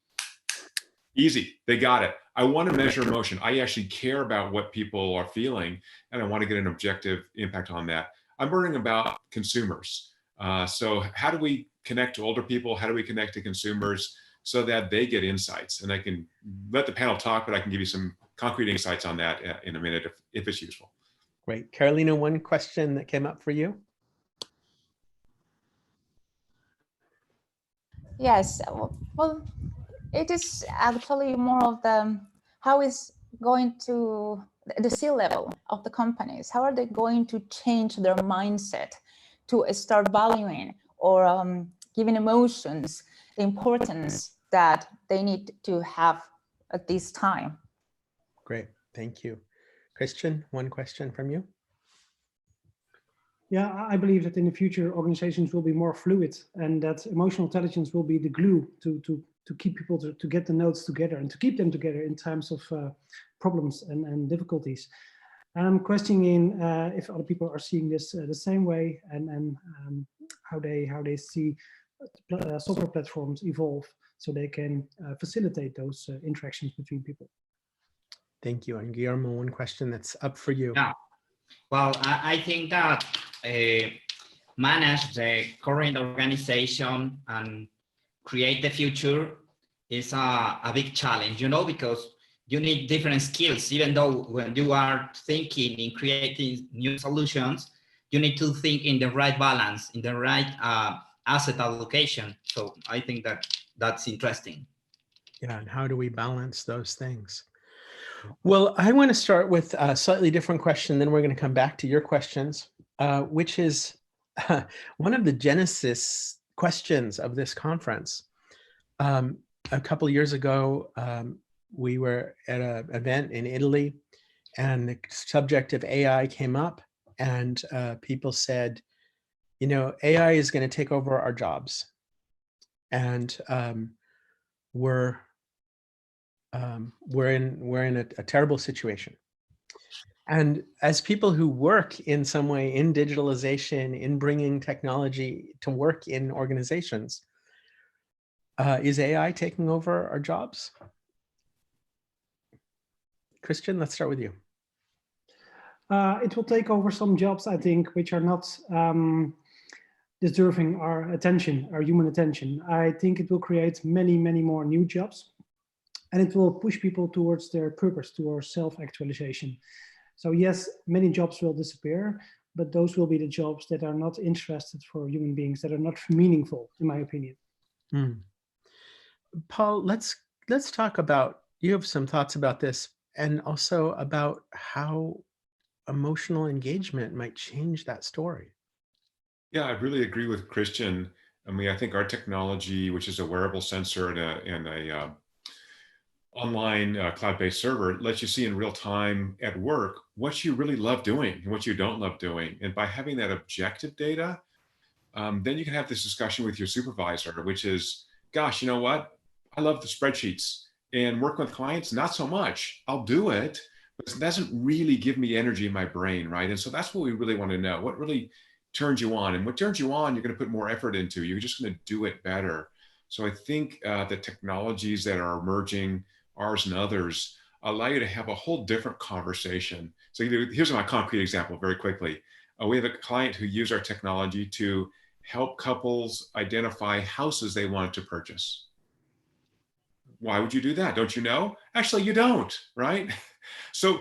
easy, they got it. I want to measure emotion. I actually care about what people are feeling, and I want to get an objective impact on that. I'm worrying about consumers. So how do we connect to older people? How do we connect to consumers so that they get insights? And I can let the panel talk, but I can give you some concrete insights on that in a minute if it's useful. Great. Carolina, one question that came up for you? Yes, well, it is actually more of the, how is going to the C-level of the companies, how are they going to change their mindset to start valuing or giving emotions the importance that they need to have at this time? Great, thank you. Christian, one question from you. Yeah, I believe that in the future, organizations will be more fluid, and that emotional intelligence will be the glue to keep people to get the nodes together and to keep them together in times of problems and difficulties. And I'm questioning if other people are seeing this the same way, and how they see software platforms evolve so they can facilitate those interactions between people. Thank you. And Guillermo, one question that's up for you. Yeah. Well, I think that manage the current organization and create the future is a big challenge, you know, because you need different skills. Even though when you are thinking in creating new solutions, you need to think in the right balance, in the right asset allocation. So I think that that's interesting. Yeah, and how do we balance those things? Well, I want to start with a slightly different question, then we're going to come back to your questions, which is one of the genesis questions of this conference. A couple of years ago, we were at an event in Italy, and the subject of AI came up, and people said, you know, AI is going to take over our jobs, and we're in a terrible situation. And as people who work in some way in digitalization, in bringing technology to work in organizations, is AI taking over our jobs? Christian, let's start with you. It will take over some jobs, I think, which are not deserving our attention, our human attention. I think it will create many, many more new jobs, and it will push people towards their purpose, towards self-actualization. So yes, many jobs will disappear, but those will be the jobs that are not interested for human beings, that are not meaningful, in my opinion. Paul, let's talk about, you have some thoughts about this, and also about how emotional engagement might change that story. Yeah, I really agree with Christian. I mean, I think our technology, which is a wearable sensor and a online cloud-based server, lets you see in real time at work what you really love doing and what you don't love doing. And by having that objective data, then you can have this discussion with your supervisor, which is, gosh, you know what? I love the spreadsheets, and working with clients, not so much. I'll do it, but it doesn't really give me energy in my brain, right? And so that's what we really want to know. What really turns you on? And what turns you on, you're going to put more effort into. You're just going to do it better. So I think the technologies that are emerging, ours and others, allow you to have a whole different conversation. So here's my concrete example very quickly. We have a client who used our technology to help couples identify houses they wanted to purchase. Why would you do that? Don't you know? Actually, you don't, right? So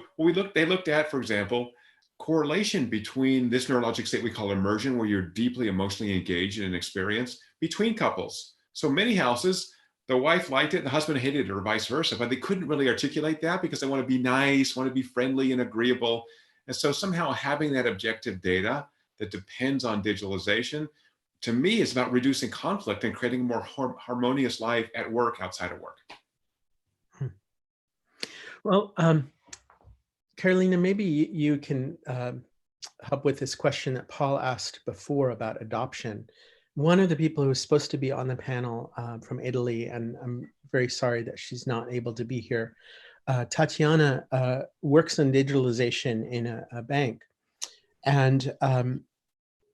they looked at, for example, correlation between this neurologic state we call immersion, where you're deeply emotionally engaged in an experience, between couples. So many houses, the wife liked it, the husband hated it, or vice versa, but they couldn't really articulate that because they want to be nice, want to be friendly and agreeable. And so somehow having that objective data that depends on digitalization, to me, is about reducing conflict and creating a more harmonious life at work, outside of work. Well, Carolina, maybe you can help with this question that Paul asked before about adoption. One of the people who was supposed to be on the panel from Italy, and I'm very sorry that she's not able to be here, Tatiana works on digitalization in a bank. And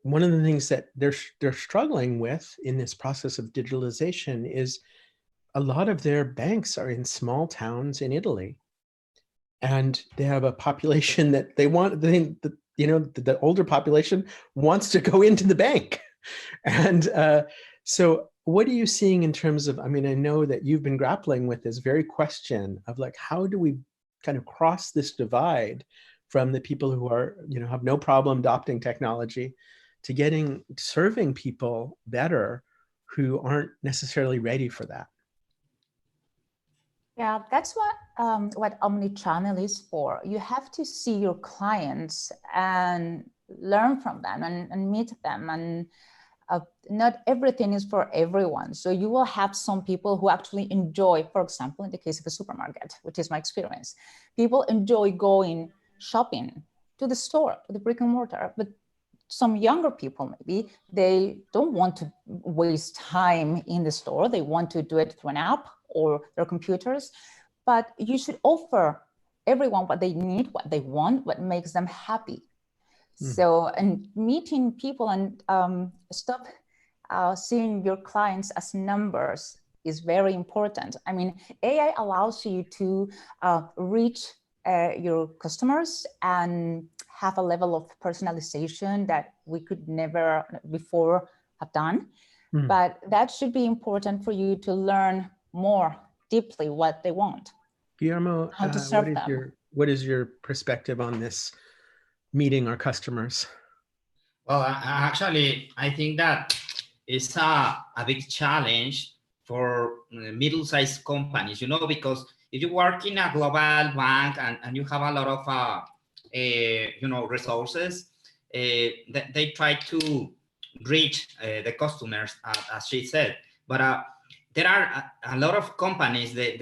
one of the things that they're struggling with in this process of digitalization is a lot of their banks are in small towns in Italy. And they have a population that they want, the older population wants to go into the bank. And so what are you seeing in terms of, I mean, I know that you've been grappling with this very question of like, how do we kind of cross this divide from the people who are, have no problem adopting technology to serving people better who aren't necessarily ready for that? Yeah, that's what omnichannel is for. You have to see your clients and learn from them and meet them. And not everything is for everyone. So you will have some people who actually enjoy, for example, in the case of a supermarket, which is my experience, people enjoy going shopping to the store, to the brick and mortar, but some younger people, maybe they don't want to waste time in the store. They want to do it through an app or their computers, but you should offer everyone what they need, what they want, what makes them happy. So, and meeting people and stop seeing your clients as numbers is very important. I mean, AI allows you to reach your customers and have a level of personalization that we could never before have done. But that should be important for you to learn more deeply what they want. Guillermo, how to serve them. What is your perspective on this, meeting our customers? Well, actually, I think that it's a big challenge for middle-sized companies, because if you work in a global bank and you have a lot of, resources, they try to reach the customers, as she said. But there are a lot of companies that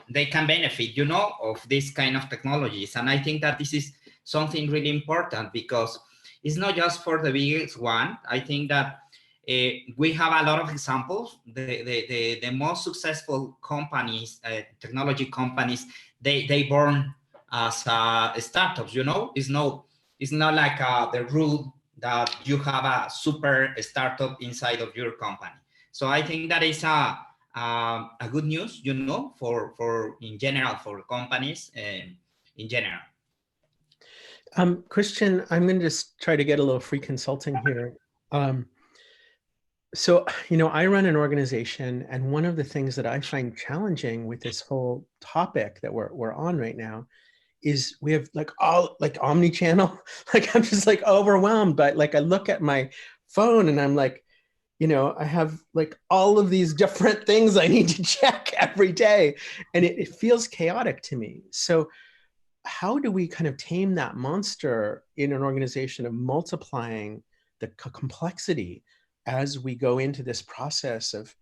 they can benefit, of this kind of technologies. And I think that this is something really important because it's not just for the biggest one. I think that we have a lot of examples. The most successful companies, technology companies, they born as startups. It's not like the rule that you have a super startup inside of your company. So I think that is a good news, for in general, for companies in general. Christian, I'm going to just try to get a little free consulting here. So, I run an organization, and one of the things that I find challenging with this whole topic that we're on right now is we have omni-channel. I'm just overwhelmed, but I look at my phone and I'm like, I have all of these different things I need to check every day, and it feels chaotic to me. So how do we kind of tame that monster in an organization of multiplying the complexity as we go into this process of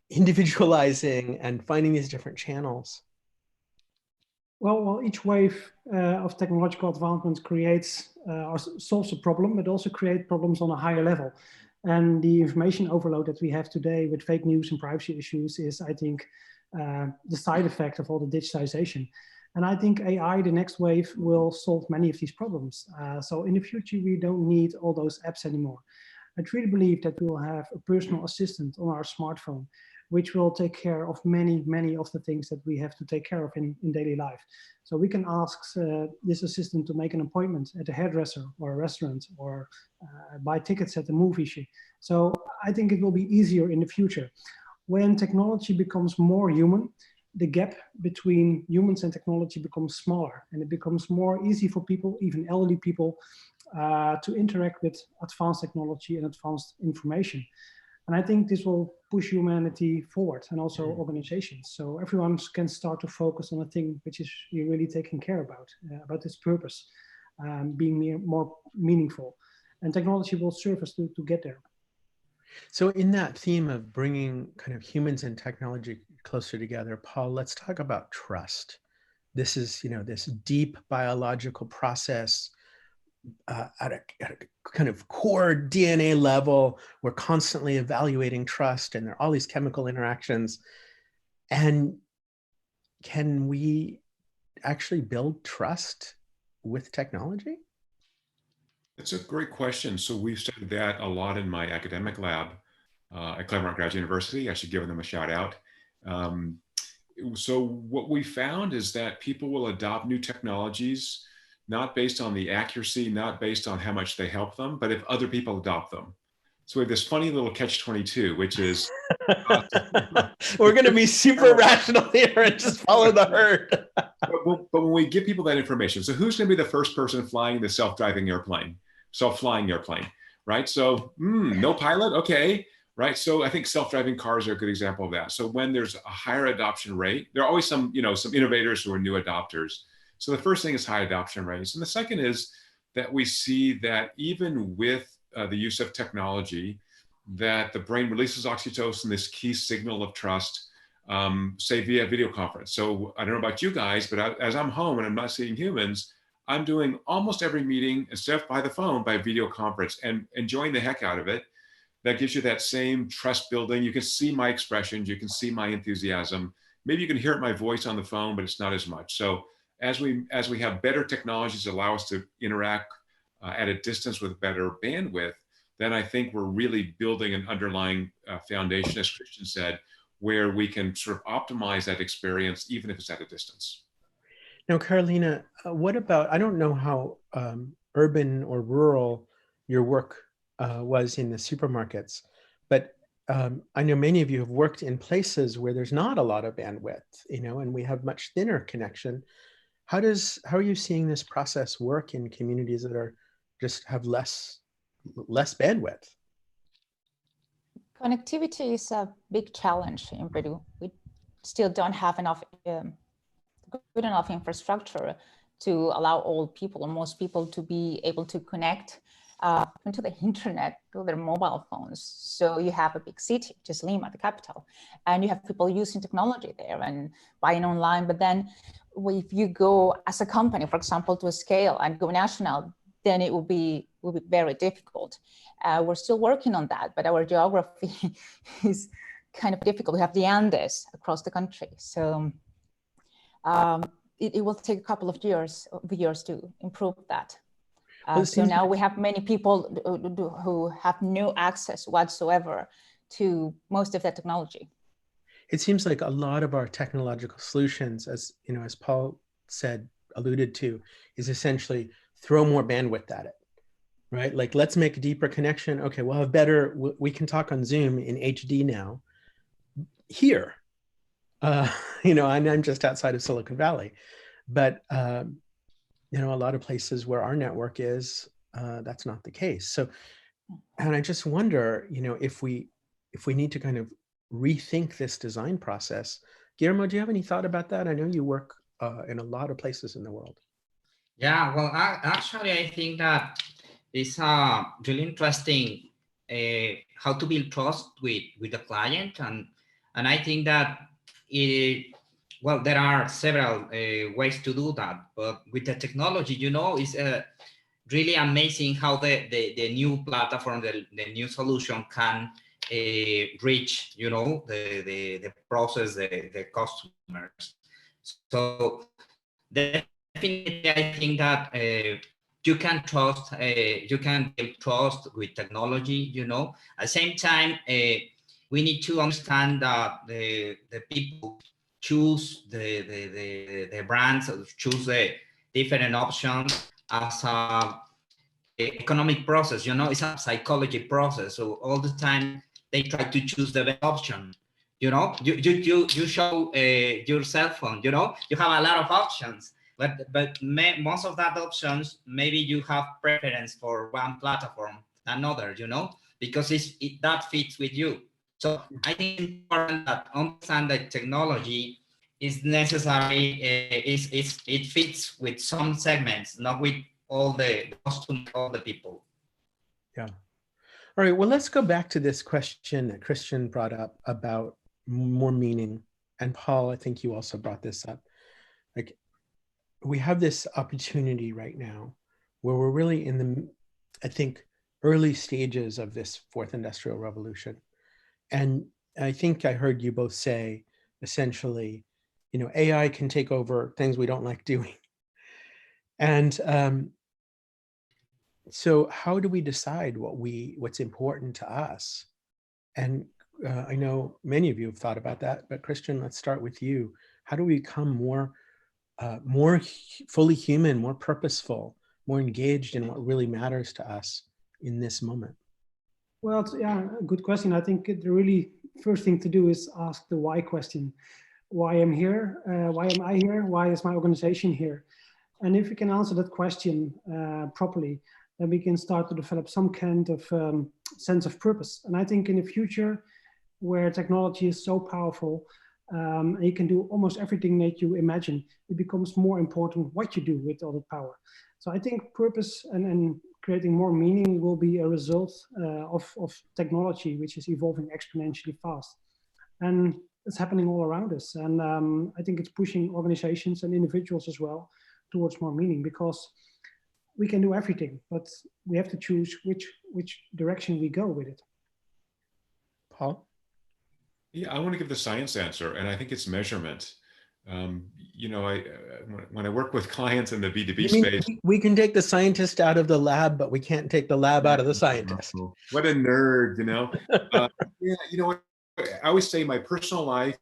individualizing and finding these different channels? Well, each wave of technological advancement creates or solves a problem, but also creates problems on a higher level. And the information overload that we have today with fake news and privacy issues is, I think, the side effect of all the digitization. And I think AI, the next wave, will solve many of these problems. So in the future, we don't need all those apps anymore. I truly believe that we will have a personal assistant on our smartphone, which will take care of many, many of the things that we have to take care of in daily life. So we can ask this assistant to make an appointment at a hairdresser or a restaurant, or buy tickets at the movie. So I think it will be easier in the future. When technology becomes more human, the gap between humans and technology becomes smaller, and it becomes more easy for people, even elderly people, to interact with advanced technology and advanced information. And I think this will push humanity forward, and also organizations. So everyone can start to focus on a thing which is you're really taking care about its purpose, being more meaningful. And technology will serve us to get there. So in that theme of bringing kind of humans and technology closer together, Paul, let's talk about trust. This is, this deep biological process at a kind of core DNA level. We're constantly evaluating trust, and there are all these chemical interactions. And can we actually build trust with technology? It's a great question. So we've studied that a lot in my academic lab at Claremont Graduate University. I should give them a shout out. So what we found is that people will adopt new technologies, not based on the accuracy, not based on how much they help them, but if other people adopt them. So we have this funny little catch-22, which is... We're going to be super rational here and just follow the herd. But when we give people that information, so who's going to be the first person flying the self-driving airplane, self-flying airplane, right? So no pilot, okay, right? So I think self-driving cars are a good example of that. So when there's a higher adoption rate, there are always some, some innovators who are new adopters. So the first thing is high adoption rates. And the second is that we see that even with the use of technology, that the brain releases oxytocin, this key signal of trust, say via video conference. So I don't know about you guys, but as I'm home and I'm not seeing humans, I'm doing almost every meeting instead of by the phone, by video conference, and enjoying the heck out of it. That gives you that same trust building. You can see my expressions, you can see my enthusiasm. Maybe you can hear it in my voice on the phone, but it's not as much. So as we have better technologies that allow us to interact at a distance with better bandwidth, then I think we're really building an underlying foundation, as Christian said, where we can sort of optimize that experience, even if it's at a distance. Now, Carolina, what about, I don't know how urban or rural your work was in the supermarkets, but I know many of you have worked in places where there's not a lot of bandwidth, and we have much thinner connection. How are you seeing this process work in communities that just have less bandwidth? Connectivity is a big challenge in Peru. We still don't have enough good enough infrastructure to allow all people, or most people, to be able to connect into the internet through their mobile phones. So you have a big city, just Lima, the capital, and you have people using technology there and buying online. But then if you go as a company, for example, to a scale and go national, then it will be very difficult. We're still working on that, but our geography is kind of difficult. We have the Andes across the country. So it will take a couple of years to improve that. So now we have many people who have no access whatsoever to most of that technology. It seems like a lot of our technological solutions, as Paul alluded to, is essentially throw more bandwidth at it, right? Like, let's make a deeper connection. Okay, we'll have we can talk on Zoom in HD now here, and I'm just outside of Silicon Valley, but a lot of places where our network is, that's not the case. So, and I just wonder, if we need to kind of rethink this design process. Guillermo, do you have any thought about that? I know you work in a lot of places in the world. Yeah, well, actually, I think that it's really interesting how to build trust with the client, and I think that well, there are several ways to do that, but with the technology, really amazing how the new platform, the new solution can reach, you know, the process, the customers. So definitely, I think that you can trust, you can build trust with technology, you know. At the same time, we need to understand that the people choose the brands, choose the different options as a economic process, you know, it's a psychology process. So all the time they try to choose the best option. You know, you show your cell phone, you know, you have a lot of options, but most of that options, maybe you have preference for one platform than another, you know, because that fits with you. So I think it's important that understand that technology is necessary, it fits with some segments, not with all the people. Yeah. All right, well, let's go back to this question that Christian brought up about more meaning. And Paul, I think you also brought this up. Like, we have this opportunity right now where we're really in the, I think, early stages of this fourth industrial revolution. And I think I heard you both say, essentially, you know, AI can take over things we don't like doing. And so how do we decide what's important to us? And I know many of you have thought about that, but Christian, let's start with you. How do we become more fully human, more purposeful, more engaged in what really matters to us in this moment? Well, yeah, good question. I think the really first thing to do is ask the why question. Why am here? Why am I here? Why is my organization here? And if we can answer that question properly, then we can start to develop some kind of sense of purpose. And I think in the future, where technology is so powerful, and you can do almost everything that you imagine, it becomes more important what you do with all the power. So I think purpose and creating more meaning will be a result of technology, which is evolving exponentially fast. And it's happening all around us. And I think it's pushing organizations and individuals as well towards more meaning, because we can do everything, but we have to choose which direction we go with it. Paul? Yeah, I want to give the science answer, and I think it's measurement. You know, when I work with clients in the B2B space, we can take the scientist out of the lab, but we can't take the lab out of the scientist. What a nerd, you know. Yeah, you know, I always say my personal life,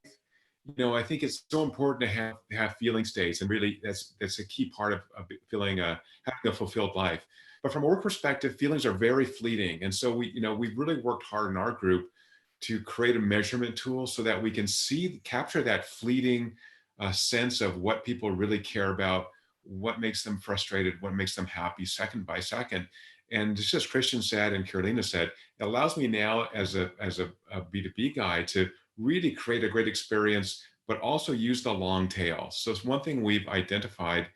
you know, I think it's so important to have feeling states, and really that's a key part of feeling having a fulfilled life. But from a work perspective, feelings are very fleeting, and so we've really worked hard in our group to create a measurement tool so that we can capture that fleeting sense of what people really care about, what makes them frustrated, what makes them happy, second by second. And just as Christian said and Carolina said, it allows me now as a B2B guy to really create a great experience, but also use the long tail. So it's one thing we've identified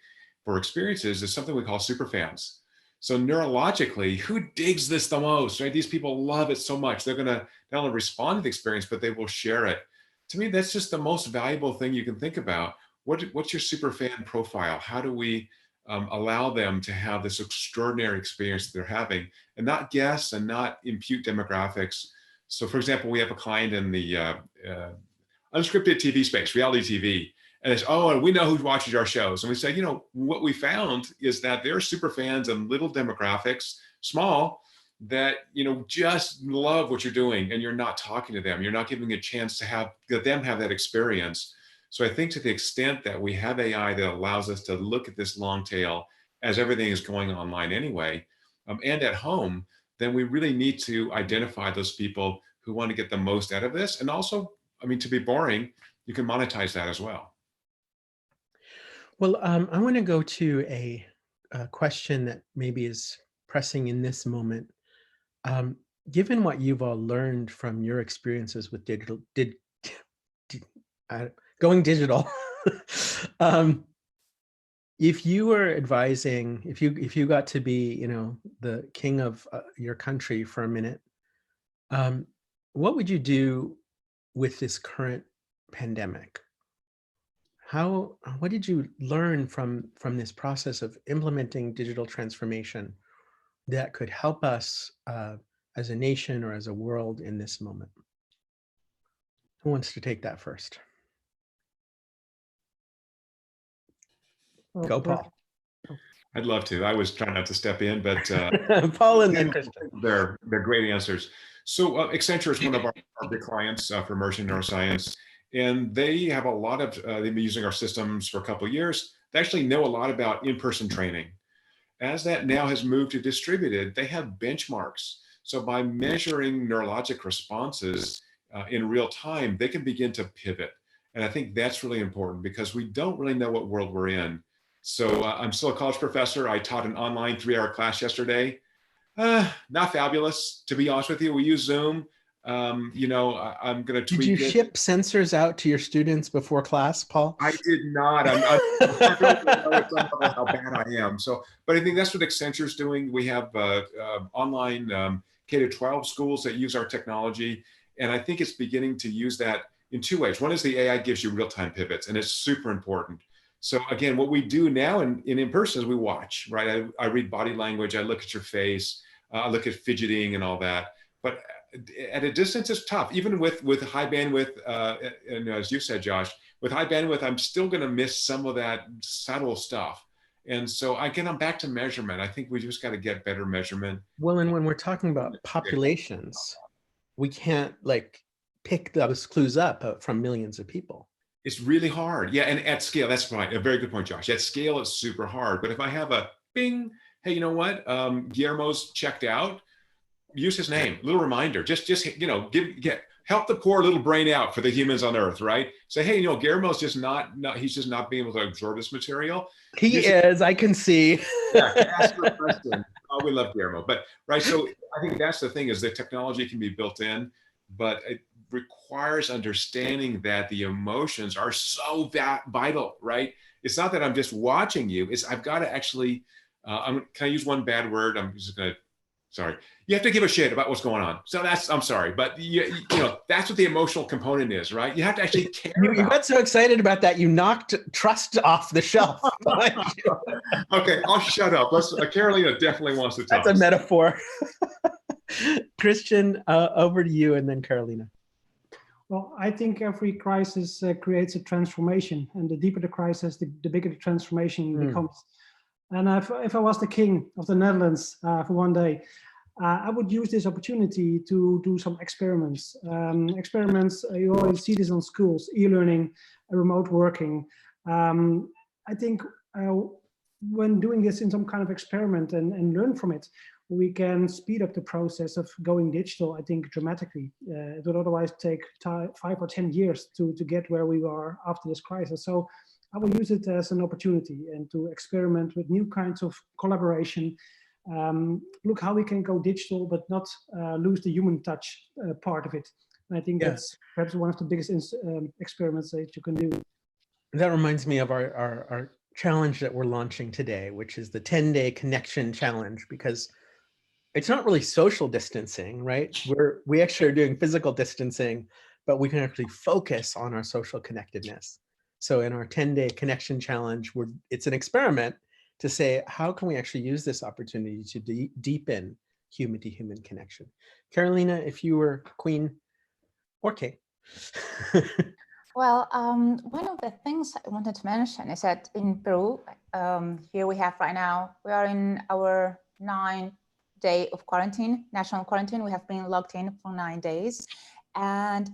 for experiences is something we call superfans. So neurologically, who digs this the most, right? These people love it so much. They're gonna not only respond to the experience, but they will share it. To me, that's just the most valuable thing you can think about. What's your superfan profile? How do we allow them to have this extraordinary experience that they're having, and not guess and not impute demographics? So for example, we have a client in the unscripted TV space, reality TV, and it's, oh, we know who watches our shows. And we say, you know, what we found is that there are super fans and little demographics, small, that, you know, just love what you're doing, and you're not talking to them. You're not giving a chance to let them have that experience. So I think to the extent that we have AI that allows us to look at this long tail as everything is going online anyway, and at home, then we really need to identify those people who want to get the most out of this. And also, I mean, to be boring, you can monetize that as well. Well, I want to go to a question that maybe is pressing in this moment. Given what you've all learned from your experiences with going digital, if you were advising, if you got to be, you know, the king of your country for a minute, what would you do with this current pandemic? what did you learn from this process of implementing digital transformation that could help us as a nation or as a world in this moment? Who wants to take that first? Go, Paul. I'd love to. I was trying not to step in, but Paul and then Kristen. They're great answers. So Accenture is one of our big clients for immersion neuroscience, and they have a lot of, they've been using our systems for a couple of years. They actually know a lot about in-person training. As that now has moved to distributed, they have benchmarks. So by measuring neurologic responses in real time, they can begin to pivot. And I think that's really important because we don't really know what world we're in. So I'm still a college professor. I taught an online 3-hour class yesterday. Not fabulous, to be honest with you. We use Zoom. You know, I'm going to tweak it. Did you ship sensors out to your students before class, Paul? I did not. I don't know how bad I am. So, but I think that's what Accenture's doing. We have online K-12 schools that use our technology. And I think it's beginning to use that in 2 ways. One is the AI gives you real-time pivots, and it's super important. So again, what we do now in person is we watch, right? I read body language, I look at your face, I look at fidgeting and all that. But at a distance, it's tough. Even with high bandwidth, and as you said, Josh, with high bandwidth, I'm still going to miss some of that subtle stuff. And so again, I'm back to measurement. I think we just got to get better measurement. Well, and when we're talking about populations, we can't like pick those clues up from millions of people. It's really hard. Yeah, and at scale, that's right. A very good point, Josh. At scale, it's super hard. But if I have a bing, hey, you know what? Guillermo's checked out. Use his name. Little reminder. Just you know, help the poor little brain out for the humans on Earth, right? Say, hey, you know, Guillermo's just not he's just not being able to absorb this material. He is. I can see. Yeah, ask your question. Oh, we love Guillermo. But right, so I think that's the thing is the technology can be built in, but it requires understanding that the emotions are so vital, right? It's not that I'm just watching you. It's I've got to actually, can I use one bad word? I'm just going to, sorry. You have to give a shit about what's going on. So that's, I'm sorry, but you know, that's what the emotional component is, right? You have to actually care You got so excited about that, you knocked trust off the shelf. Okay, I'll shut up. Carolina definitely wants to talk. That's a metaphor. Christian, over to you and then Carolina. Well, I think every crisis creates a transformation, and the deeper the crisis, the bigger the transformation becomes. And if I was the king of the Netherlands for one day, I would use this opportunity to do some experiments. You already see this on schools, e-learning, remote working. I think when doing this in some kind of experiment and learn from it, we can speed up the process of going digital, I think, dramatically. It would otherwise take 5 or 10 years to get where we are after this crisis. So I will use it as an opportunity and to experiment with new kinds of collaboration. Look how we can go digital, but not lose the human touch part of it. And I think that's perhaps one of the biggest experiments that you can do. That reminds me of our challenge that we're launching today, which is the 10-day connection challenge, because it's not really social distancing, right? We actually are doing physical distancing, but we can actually focus on our social connectedness. So in our 10-day connection challenge, it's an experiment to say, how can we actually use this opportunity to deepen human-to-human connection? Carolina, if you were queen or king. Well, one of the things I wanted to mention is that in Peru, here we have right now, we are in our 9th day of quarantine, national quarantine. We have been locked in for 9 days. And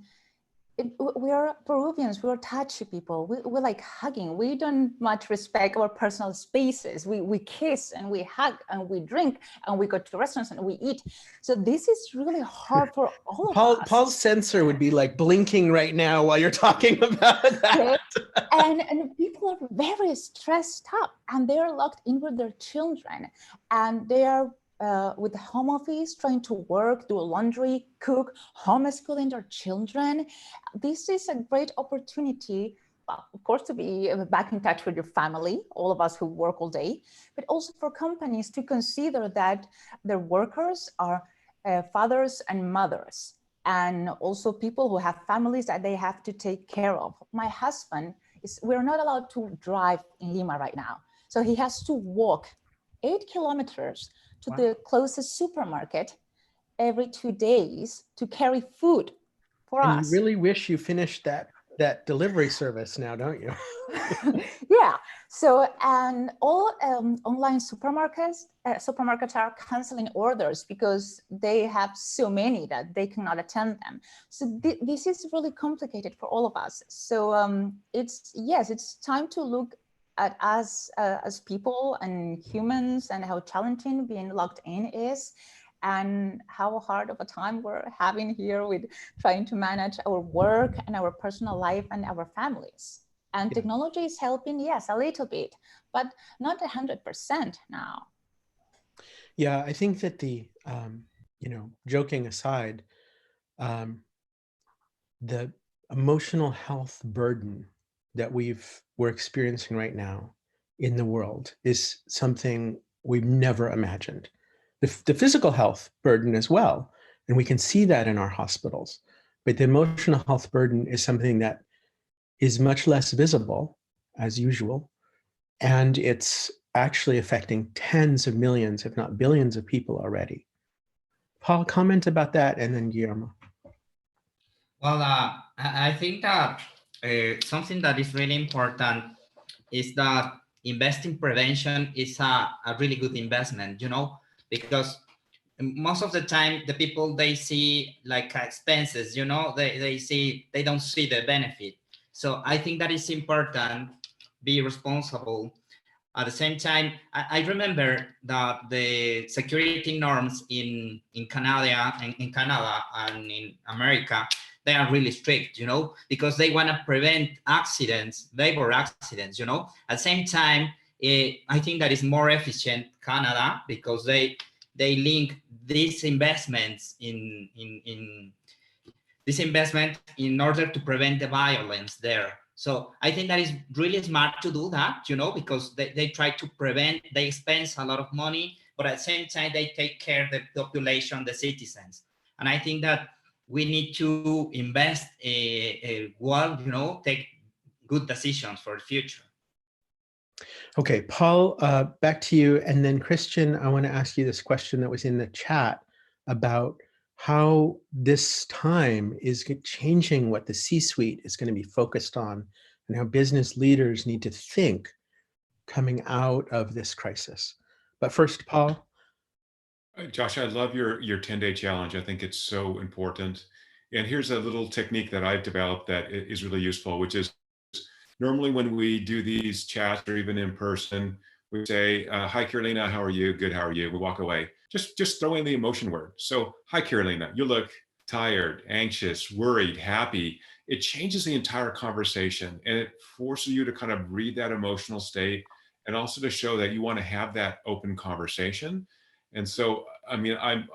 we are Peruvians, we are touchy people. We like hugging. We don't much respect our personal spaces. We kiss and we hug and we drink and we go to restaurants and we eat. So this is really hard for all of us. Paul's sensor would be like blinking right now while you're talking about that. And people are very stressed up and they're locked in with their children and they are with the home office, trying to work, do laundry, cook, homeschooling their children. This is a great opportunity, well, of course, to be back in touch with your family, all of us who work all day, but also for companies to consider that their workers are fathers and mothers, and also people who have families that they have to take care of. My husband we're not allowed to drive in Lima right now. So he has to walk 8 kilometers to the closest supermarket every 2 days to carry food for and us. You really wish you finished that delivery service now, don't you? Yeah. So, and all online supermarkets are canceling orders because they have so many that they cannot attend them. So this is really complicated for all of us. So it's time to look at us as people and humans, and how challenging being locked in is, and how hard of a time we're having here with trying to manage our work and our personal life and our families. And technology is helping, yes, a little bit, but not 100% now. Yeah, I think that joking aside, the emotional health burden that we're experiencing right now in the world is something we've never imagined. The physical health burden as well, and we can see that in our hospitals, but the emotional health burden is something that is much less visible, as usual, and it's actually affecting tens of millions, if not billions of people already. Paul, comment about that, and then Guillermo. Well, I think that something that is really important is that investing prevention is a really good investment, because most of the time the people, they see like expenses, they don't see the benefit. So I think that is important, be responsible. At the same time, I remember that the security norms in Canada and in America, they are really strict, because they want to prevent accidents, labor accidents, At the same time, I think that is more efficient Canada, because they link these investments in order to prevent the violence there. So I think that is really smart to do that, because they try to prevent, they spend a lot of money, but at the same time, they take care of the population, the citizens. And I think that we need to invest well, take good decisions for the future. Okay, Paul, back to you. And then Christian, I want to ask you this question that was in the chat about how this time is changing what the C-suite is going to be focused on, and how business leaders need to think coming out of this crisis. But first, Paul. Josh, I love your 10-day challenge. I think it's so important. And here's a little technique that I've developed that is really useful, which is normally when we do these chats or even in person, we say, hi, Carolina, how are you? Good, how are you? We walk away. Just throw in the emotion word. So, hi, Carolina, you look tired, anxious, worried, happy. It changes the entire conversation, and it forces you to kind of read that emotional state, and also to show that you want to have that open conversation. And so, I mean, I'm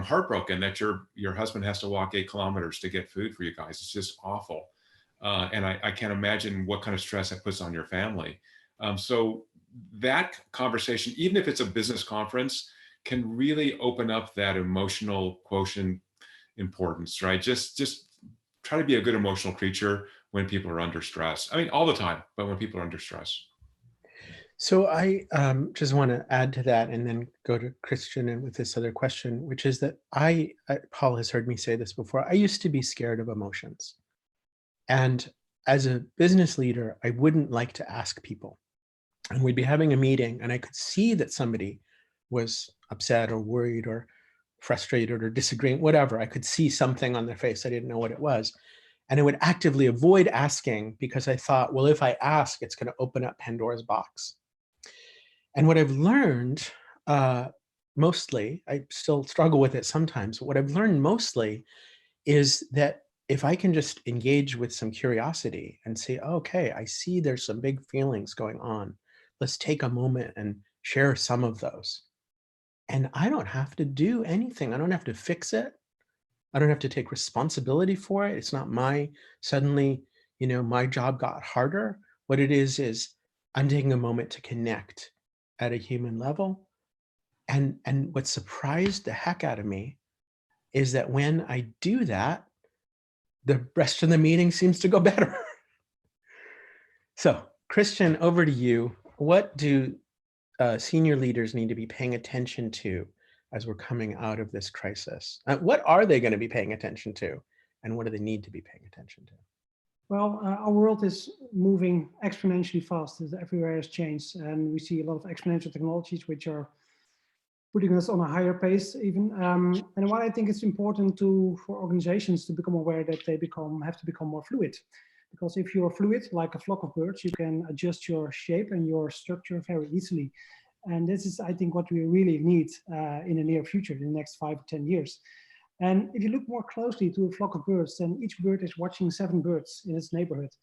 heartbroken that your husband has to walk 8 kilometers to get food for you guys. It's just awful. And I can't imagine what kind of stress that puts on your family. So that conversation, even if it's a business conference, can really open up that emotional quotient importance, right? Just try to be a good emotional creature when people are under stress. I mean, all the time, but when people are under stress. So I just want to add to that, and then go to Christian and with this other question, which is that Paul has heard me say this before, I used to be scared of emotions. And as a business leader, I wouldn't like to ask people. And we'd be having a meeting, and I could see that somebody was upset or worried or frustrated or disagreeing, whatever. I could see something on their face. I didn't know what it was. And I would actively avoid asking, because I thought, well, if I ask, it's going to open up Pandora's box. And what I've learned, mostly, I still struggle with it sometimes, but what I've learned mostly is that if I can just engage with some curiosity and say, okay, I see there's some big feelings going on. Let's take a moment and share some of those. And I don't have to do anything. I don't have to fix it. I don't have to take responsibility for it. It's not suddenly, my job got harder. What it is I'm taking a moment to connect at a human level. And what surprised the heck out of me is that when I do that, the rest of the meeting seems to go better. So, Christian, over to you. What do senior leaders need to be paying attention to as we're coming out of this crisis? What are they going to be paying attention to, and what do they need to be paying attention to? Well, our world is moving exponentially fast. Everywhere has changed, and we see a lot of exponential technologies which are putting us on a higher pace even. And what I think it's important for organizations to become aware that they have to become more fluid. Because if you're fluid, like a flock of birds, you can adjust your shape and your structure very easily. And this is, I think, what we really need in the near future, in the next 5 or 10 years. And if you look more closely to a flock of birds, then each bird is watching 7 birds in its neighborhood.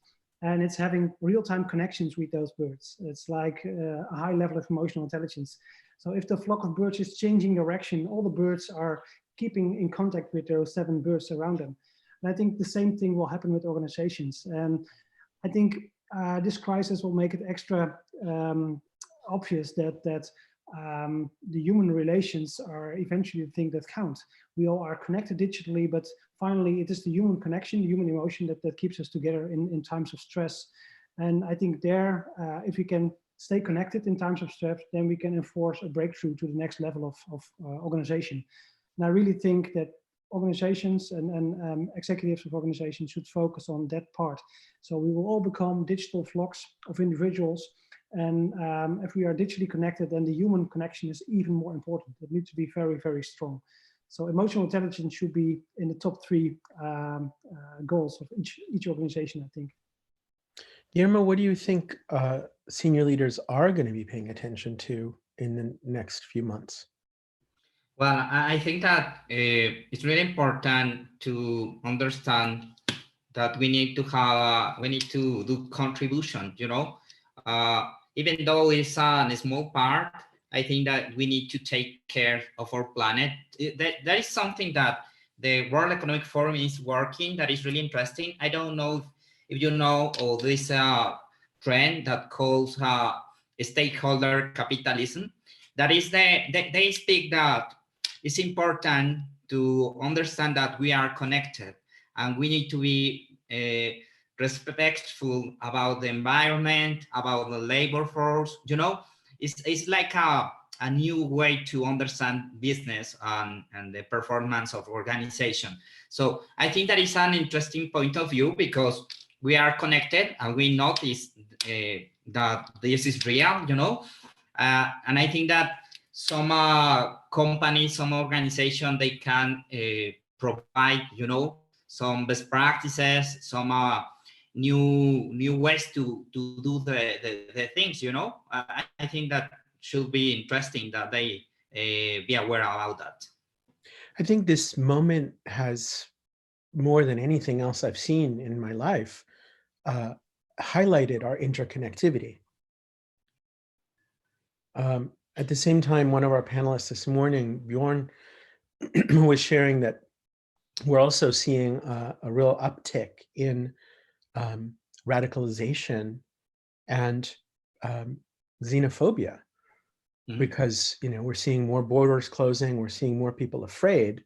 And it's having real-time connections with those birds. It's like a high level of emotional intelligence. So if the flock of birds is changing direction, all the birds are keeping in contact with those 7 birds around them. And I think the same thing will happen with organizations. And I think this crisis will make it extra obvious that the human relations are eventually the thing that count. We all are connected digitally, but finally it is the human connection, the human emotion that keeps us together in times of stress. And I think if we can stay connected in times of stress, then we can enforce a breakthrough to the next level of organization. And I really think that organizations and executives of organizations should focus on that part. So we will all become digital flocks of individuals. And if we are digitally connected, then the human connection is even more important. It needs to be very, very strong. So emotional intelligence should be in the top 3 goals of each organization, I think. Guillermo, what do you think senior leaders are going to be paying attention to in the next few months? Well, I think that it's really important to understand that we need to do contribution, you know, even though it's a small part. I think that we need to take care of our planet. That is something that the World Economic Forum is working, that is really interesting. I don't know if you know of this trend that calls stakeholder capitalism. That is they speak that it's important to understand that we are connected and we need to be respectful about the environment, about the labor force. You know, it's like a new way to understand business and the performance of organization. So I think that is an interesting point of view because we are connected and we notice that this is real, you know, and I think that some companies, some organization, they can provide, you know, some best practices, some new ways to do the things, you know. I think that should be interesting that they be aware about that. I think this moment has, more than anything else I've seen in my life, highlighted our interconnectivity. At the same time, one of our panelists this morning, Bjorn, was sharing that we're also seeing a real uptick in radicalization and xenophobia, because, you know, we're seeing more borders closing, we're seeing more people afraid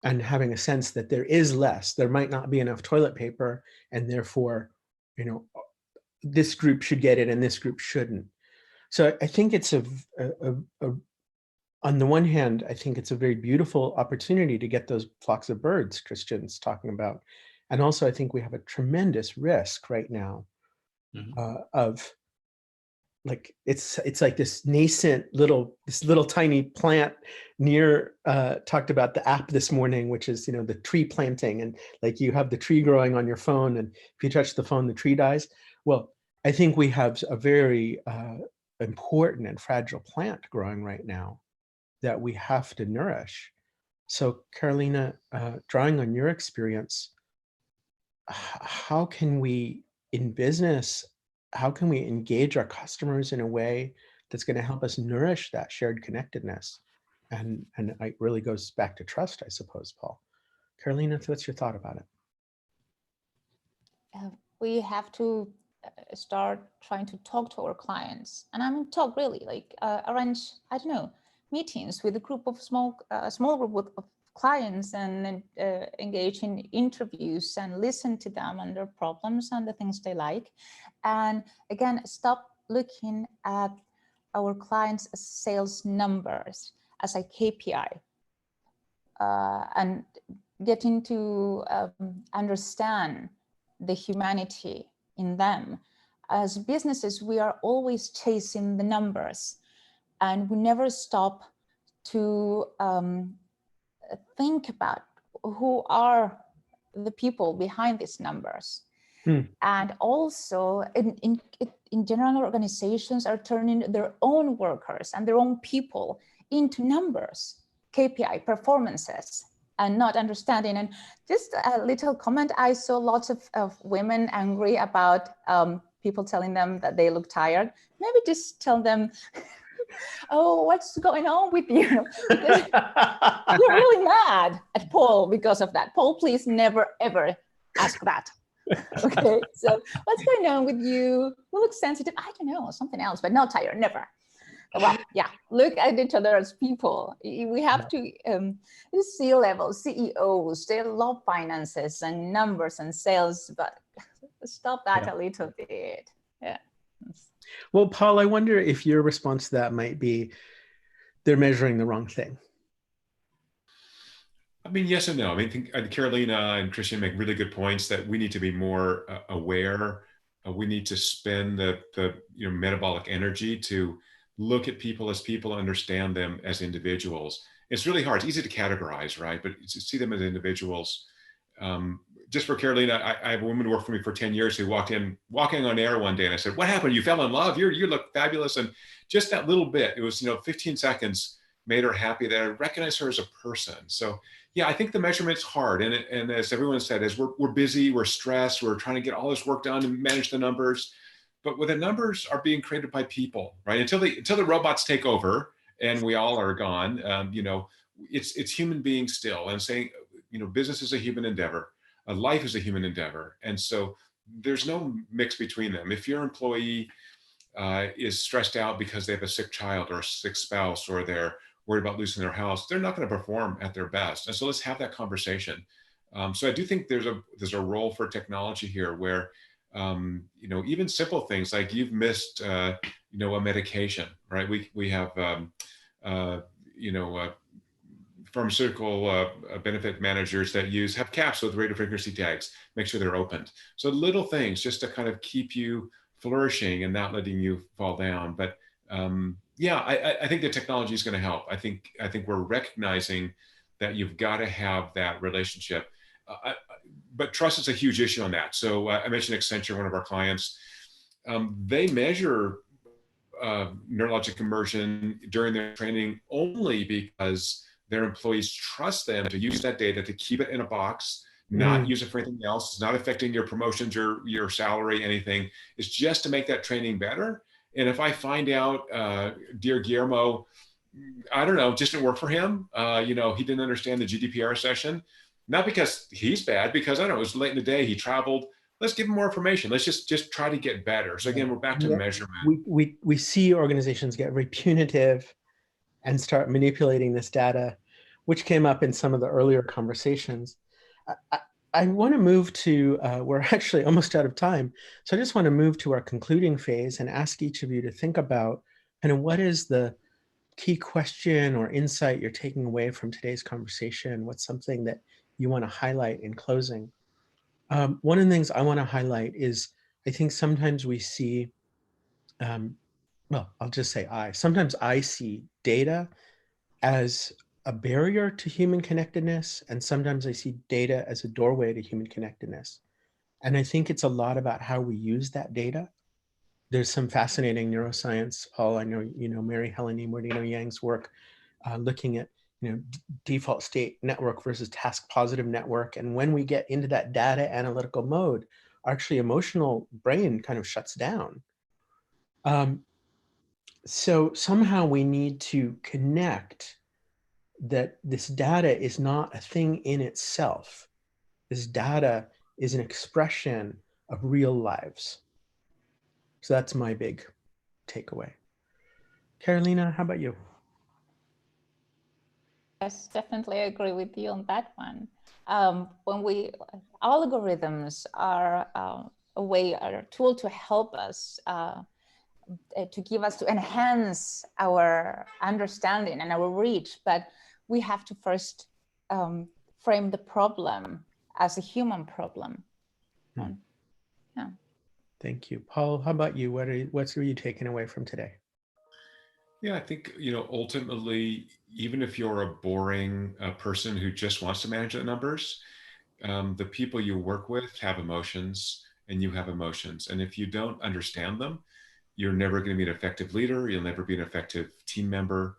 and having a sense that there is less, there might not be enough toilet paper, and therefore, you know, this group should get it and this group shouldn't. So I think it's on the one hand, I think it's a very beautiful opportunity to get those flocks of birds Christian's talking about. And also I think we have a tremendous risk right now of, like, it's like this nascent little tiny plant. Nir talked about the app this morning, which is, you know, the tree planting, and like you have the tree growing on your phone, and if you touch the phone, the tree dies. Well, I think we have a very important and fragile plant growing right now that we have to nourish. So Carolina, drawing on your experience, how can we, in business, how can we engage our customers in a way that's going to help us nourish that shared connectedness? And it really goes back to trust, I suppose, Paul. Carolina, what's your thought about it? We have to start trying to talk to our clients, and I mean talk really, like arrange, I don't know, meetings with a group of small group of clients and engage in interviews and listen to them and their problems and the things they like. And again, stop looking at our clients' sales numbers as a KPI, and getting to understand the humanity in them. As businesses, we are always chasing the numbers, and we never stop to think about who are the people behind these numbers. And also, in general, organizations are turning their own workers and their own people into numbers, KPI, performances, and not understanding. And just a little comment, I saw lots of women angry about people telling them that they look tired. Maybe just tell them, oh, what's going on with you? Because you're really mad at Paul because of that. Paul, please never, ever ask that. Okay, so what's going on with you? You look sensitive. I don't know, something else, but not tired, never. Well, yeah, look at each other as people. We have to, C-level, CEOs, they love finances and numbers and sales, but stop that a little bit. Yeah. Well, Paul, I wonder if your response to that might be they're measuring the wrong thing. I mean, yes and no. I mean, I think Carolina and Christian make really good points that we need to be more aware. We need to spend the metabolic energy to look at people as people, understand them as individuals. It's really hard. It's easy to categorize, right? But to see them as individuals. Just for Carolina, I have a woman who worked for me for 10 years who walking on air one day, and I said, "What happened? You fell in love? You look fabulous." And just that little bit, it was 15 seconds, made her happy that I recognized her as a person. So yeah, I think the measurement's hard, and as everyone said, as we're busy, we're stressed, we're trying to get all this work done and manage the numbers. But when the numbers are being created by people, right? Until the robots take over and we all are gone, it's human beings still. And saying, business is a human endeavor, life is a human endeavor, and so there's no mix between them. If your employee is stressed out because they have a sick child or a sick spouse, or they're worried about losing their house, they're not going to perform at their best. And so let's have that conversation. So I do think there's a role for technology here where, even simple things like you've missed, a medication, right? We have, pharmaceutical benefit managers that have caps with radiofrequency tags, make sure they're opened. So little things just to kind of keep you flourishing and not letting you fall down. But I think the technology is going to help. I think we're recognizing that you've got to have that relationship. But trust is a huge issue on that. So I mentioned Accenture, one of our clients. They measure neurologic immersion during their training only because their employees trust them to use that data, to keep it in a box, not use it for anything else. It's not affecting your promotions or your salary, anything. It's just to make that training better. And if I find out, dear Guillermo, I don't know, just didn't work for him. He didn't understand the GDPR session, not because he's bad, because I don't know, it was late in the day, he traveled. Let's give him more information. Let's just try to get better. So again, we're back to measurement. We see organizations get very punitive and start manipulating this data, which came up in some of the earlier conversations. I want to move to, we're actually almost out of time. So I just want to move to our concluding phase and ask each of you to think about kind of what is the key question or insight you're taking away from today's conversation? What's something that you want to highlight in closing? One of the things I want to highlight is I think sometimes we see, I'll just say sometimes I see data as a barrier to human connectedness, and sometimes I see data as a doorway to human connectedness. And I think it's a lot about how we use that data. There's some fascinating neuroscience, Paul, I know you know Mary Helen Imordino Yang's work looking at default state network versus task positive network. And when we get into that data analytical mode, our actually emotional brain kind of shuts down. So somehow we need to connect that this data is not a thing in itself. This data is an expression of real lives. So that's my big takeaway. Carolina, how about you? Yes, definitely agree with you on that one. Algorithms are a tool to help us, to enhance our understanding and our reach, but we have to first frame the problem as a human problem. Yeah. Thank you. Paul, how about you? What are you taking away from today? Yeah, I think, ultimately, even if you're a boring person who just wants to manage the numbers, the people you work with have emotions and you have emotions. And if you don't understand them, you're never going to be an effective leader. You'll never be an effective team member.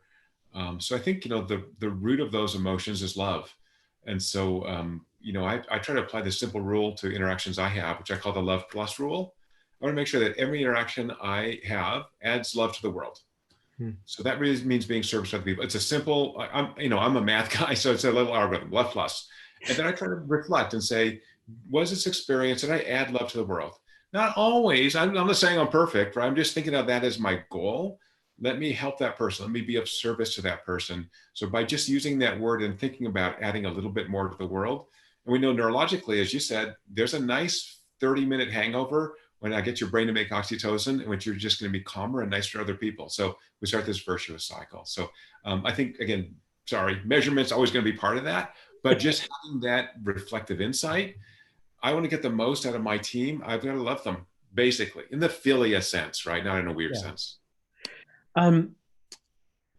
So I think, the root of those emotions is love. And so, I try to apply this simple rule to interactions I have, which I call the love plus rule. I want to make sure that every interaction I have adds love to the world. So that really means being service to other people. It's a simple, I'm a math guy, so it's a little algorithm, love plus. And then I try to reflect and say, was this experience, and I add love to the world? Not always, I'm not saying I'm perfect, right? I'm just thinking of that as my goal. Let me help that person. Let me be of service to that person. So by just using that word and thinking about adding a little bit more to the world, and we know neurologically, as you said, there's a nice 30-minute hangover when I get your brain to make oxytocin, in which you're just going to be calmer and nicer to other people. So we start this virtuous cycle. So I think, again, measurement's always going to be part of that, but just having that reflective insight, I want to get the most out of my team. I've got to love them, basically, in the philia sense, right? Not in a weird sense.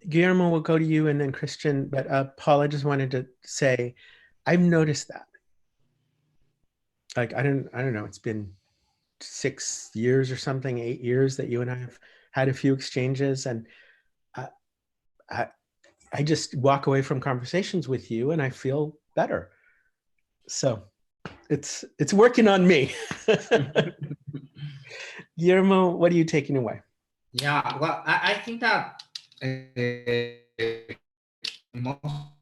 Guillermo, we'll go to you and then Christian, but Paul, I just wanted to say, I've noticed that. Like, I don't know, it's been 6 years or something, 8 years that you and I have had a few exchanges, and I just walk away from conversations with you and I feel better. So it's working on me. Guillermo, what are you taking away? Yeah, well, I think that emotional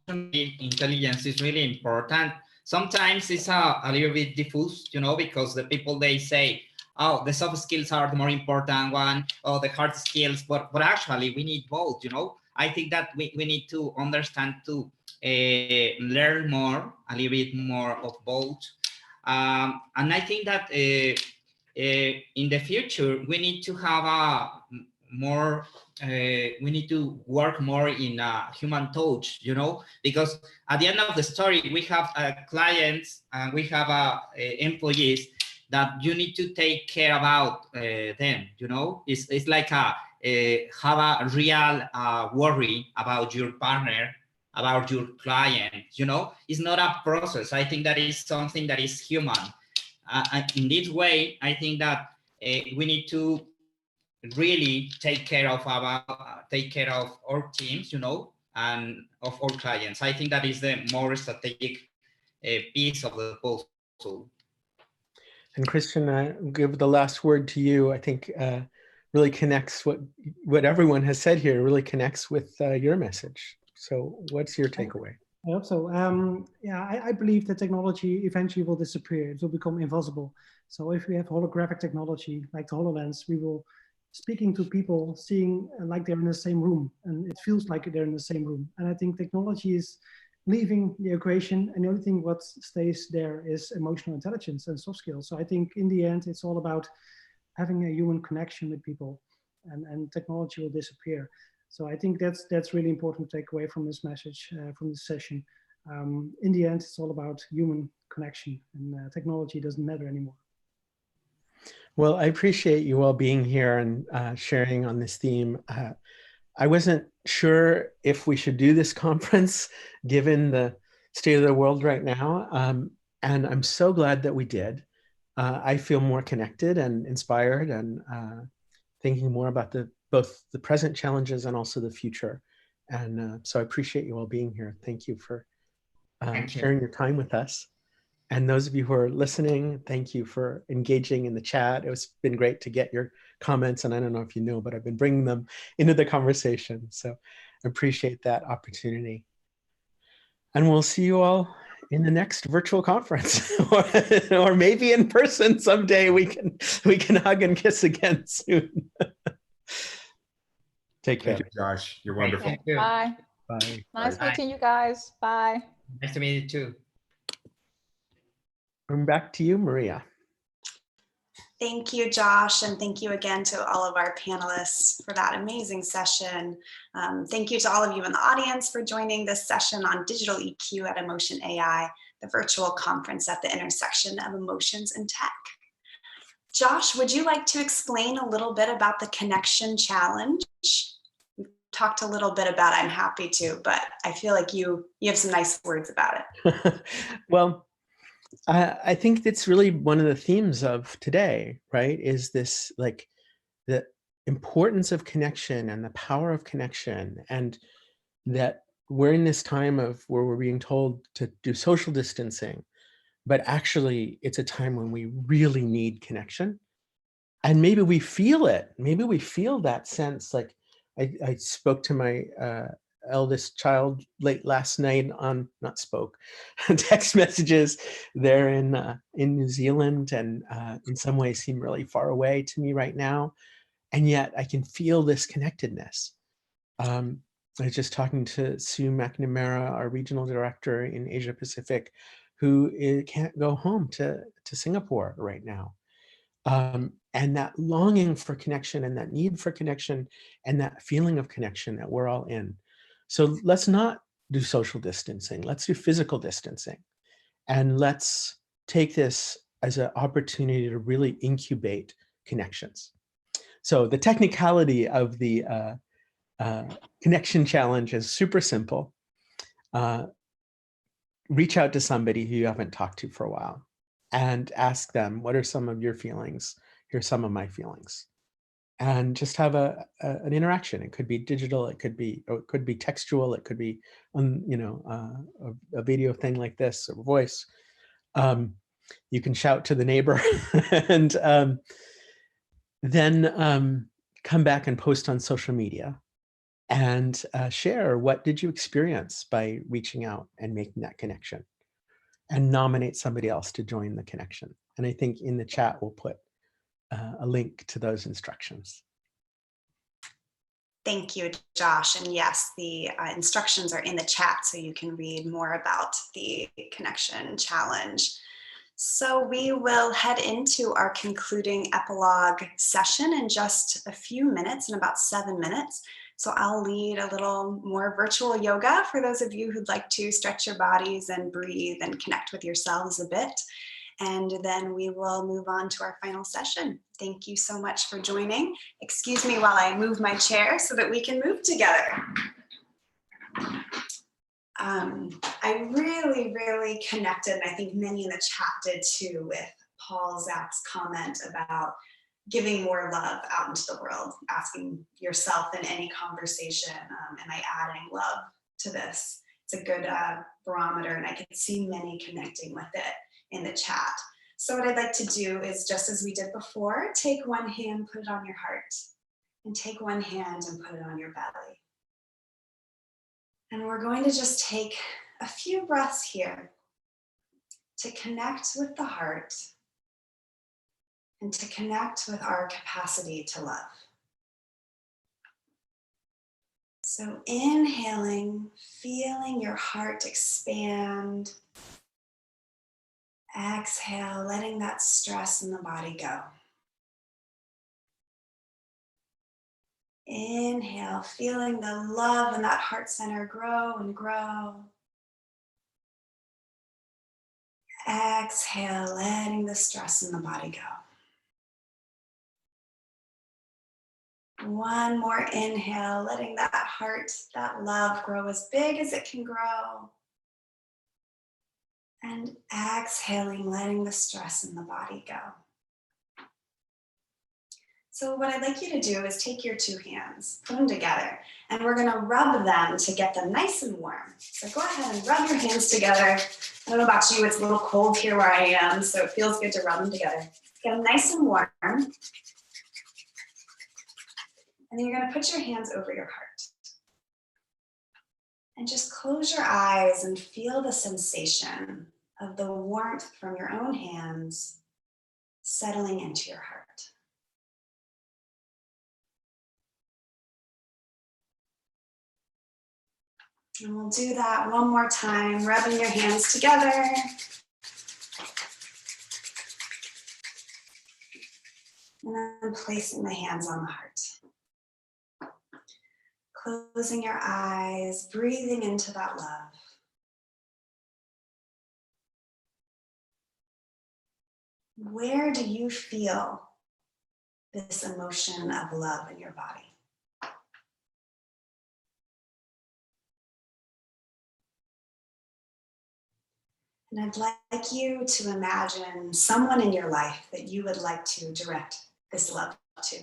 intelligence is really important. Sometimes it's a little bit diffuse, because the people, they say, oh, the soft skills are the more important one, or the hard skills, but actually we need both, I think that we need to understand to learn more, a little bit more of both. And I think that in the future, we need to have we need to work more in human touch, because at the end of the story, we have clients and we have employees that you need to take care about them, it's like have a real worry about your partner, about your client, it's not a process. I think that is something that is human. In this way, I think that we need to really take care of our teams, and of our clients. I think that is the more strategic piece of the puzzle. And Christian, I give the last word to you. I think really connects what everyone has said here, really connects with your message. So what's your takeaway? I hope so. I believe that technology eventually will disappear. It will become invisible. So if we have holographic technology like the HoloLens, we will speaking to people, seeing like they're in the same room, and it feels like they're in the same room. And I think technology is leaving the equation, and the only thing what stays there is emotional intelligence and soft skills. So I think in the end, it's all about having a human connection with people, and technology will disappear. So I think that's really important to take away from this message, from this session. In the end, it's all about human connection, and technology doesn't matter anymore. Well, I appreciate you all being here and sharing on this theme. I wasn't sure if we should do this conference given the state of the world right now. And I'm so glad that we did. I feel more connected and inspired, and thinking more about both the present challenges and also the future. And so I appreciate you all being here. Thank you for sharing your time with us. And those of you who are listening, thank you for engaging in the chat. It's been great to get your comments, and I don't know if you know, but I've been bringing them into the conversation. So I appreciate that opportunity. And we'll see you all in the next virtual conference, or maybe in person someday. We can hug and kiss again soon. Take care. Thank you, Josh. You're wonderful. Bye. Bye. Nice Bye. meeting you guys. Bye. Nice to meet you too. I'm back to you, Maria. Thank you, Josh, and thank you again to all of our panelists for that amazing session. Thank you to all of you in the audience for joining this session on digital EQ at EmotionAI, the virtual conference at the intersection of emotions and tech. Josh, would you like to explain a little bit about the connection challenge? We've talked a little bit about it, I'm happy to, but I feel like you have some nice words about it. Well, I think that's really one of the themes of today, right? Is this like the importance of connection and the power of connection, and that we're in this time of where we're being told to do social distancing, but actually it's a time when we really need connection. And maybe we feel it. Maybe we feel that sense. Like I spoke to my eldest child late last night on, not spoke, text messages there in New Zealand, and in some ways seem really far away to me right now. And yet I can feel this connectedness. I was just talking to Sue McNamara, our regional director in Asia Pacific, who can't go home to Singapore right now. And that longing for connection and that need for connection and that feeling of connection that we're all in. So let's not do social distancing. Let's do physical distancing. And let's take this as an opportunity to really incubate connections. So the technicality of the connection challenge is super simple. Reach out to somebody who you haven't talked to for a while and ask them, what are some of your feelings? Here's some of my feelings. And just have an interaction. It could be digital, it could be textual, it could be a video thing like this, or voice. You can shout to the neighbor and then come back and post on social media and share what did you experience by reaching out and making that connection, and nominate somebody else to join the connection. And I think in the chat we'll put a link to those instructions. Thank you, Josh. And yes, the instructions are in the chat, so you can read more about the connection challenge. So we will head into our concluding epilogue session in just a few minutes, in about 7 minutes. So I'll lead a little more virtual yoga for those of you who'd like to stretch your bodies and breathe and connect with yourselves a bit. And then we will move on to our final session. Thank you so much for joining. Excuse me while I move my chair so that we can move together. I really connected, and I think many in the chat did too, with Paul Zach's comment about giving more love out into the world, asking yourself in any conversation, am I adding love to this? It's a good barometer, and I can see many connecting with it in the chat. So what I'd like to do is, just as we did before, take one hand, put it on your heart, and take one hand and put it on your belly. And we're going to just take a few breaths here to connect with the heart and to connect with our capacity to love. So inhaling, feeling your heart expand. Exhale, letting that stress in the body go. Inhale, feeling the love in that heart center grow and grow. Exhale, letting the stress in the body go. One more inhale, letting that heart, that love grow as big as it can grow. And exhaling, letting the stress in the body go. So what I'd like you to do is take your two hands, put them together, and we're gonna rub them to get them nice and warm. So go ahead and rub your hands together. I don't know about you, it's a little cold here where I am, so it feels good to rub them together. Get them nice and warm. And then you're gonna put your hands over your heart. And just close your eyes and feel the sensation of the warmth from your own hands settling into your heart. And we'll do that one more time, rubbing your hands together. And then placing the hands on the heart. Closing your eyes, breathing into that love. Where do you feel this emotion of love in your body? And I'd like you to imagine someone in your life that you would like to direct this love to.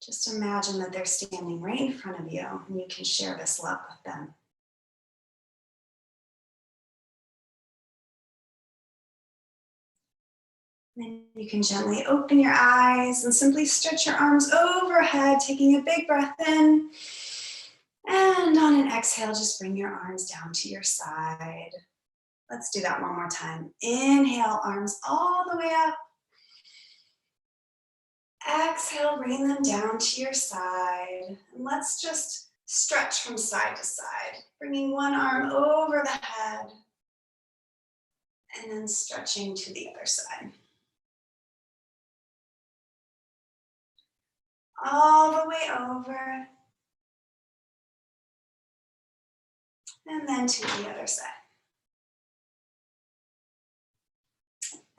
Just imagine that they're standing right in front of you and you can share this love with them. Then you can gently open your eyes and simply stretch your arms overhead, taking a big breath in. And on an exhale, just bring your arms down to your side. Let's do that one more time. Inhale, arms all the way up. Exhale, bring them down to your side. And let's just stretch from side to side, bringing one arm over the head and then stretching to the other side. All the way over. And then to the other side.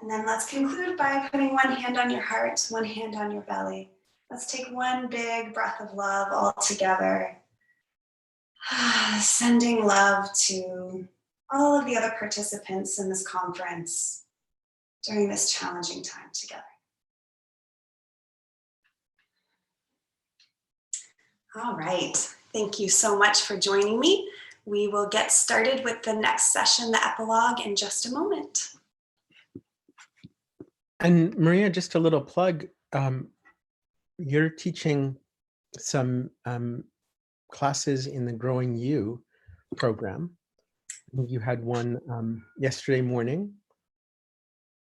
And then let's conclude by putting one hand on your heart, one hand on your belly. Let's take one big breath of love all together. Sending love to all of the other participants in this conference during this challenging time together. All right, thank you so much for joining me. We will get started with the next session, the epilogue, in just a moment. And Maria, just a little plug. You're teaching some classes in the Growing You program. You had one yesterday morning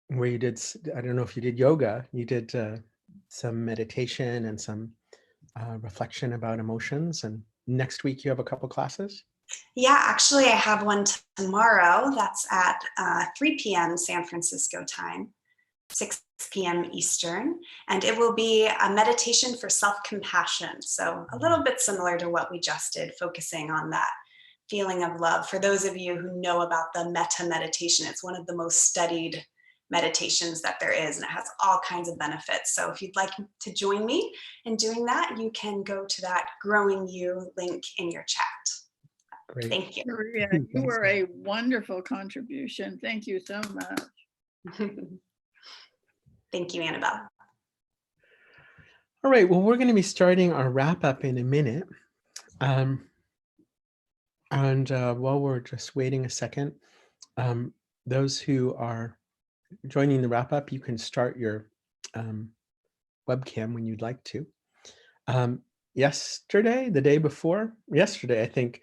where you did, I don't know if you did yoga, you did some meditation and some reflection about emotions. And next week you have a couple classes? Yeah, actually I have one tomorrow. That's at 3 p.m. San Francisco time, 6 p.m. Eastern, and it will be a meditation for self-compassion. So a little bit similar to what we just did, focusing on that feeling of love. For those of you who know about the metta meditation, it's one of the most studied meditations that there is, and it has all kinds of benefits. So if you'd like to join me in doing that, you can go to that Growing You link in your chat. Great. Thank you. Maria, you were a wonderful contribution. Thank you so much. Thank you, Annabelle. All right, well, we're going to be starting our wrap up in a minute. While we're just waiting a second, those who are joining the wrap up, you can start your webcam when you'd like to. Yesterday, the day before, yesterday, I think,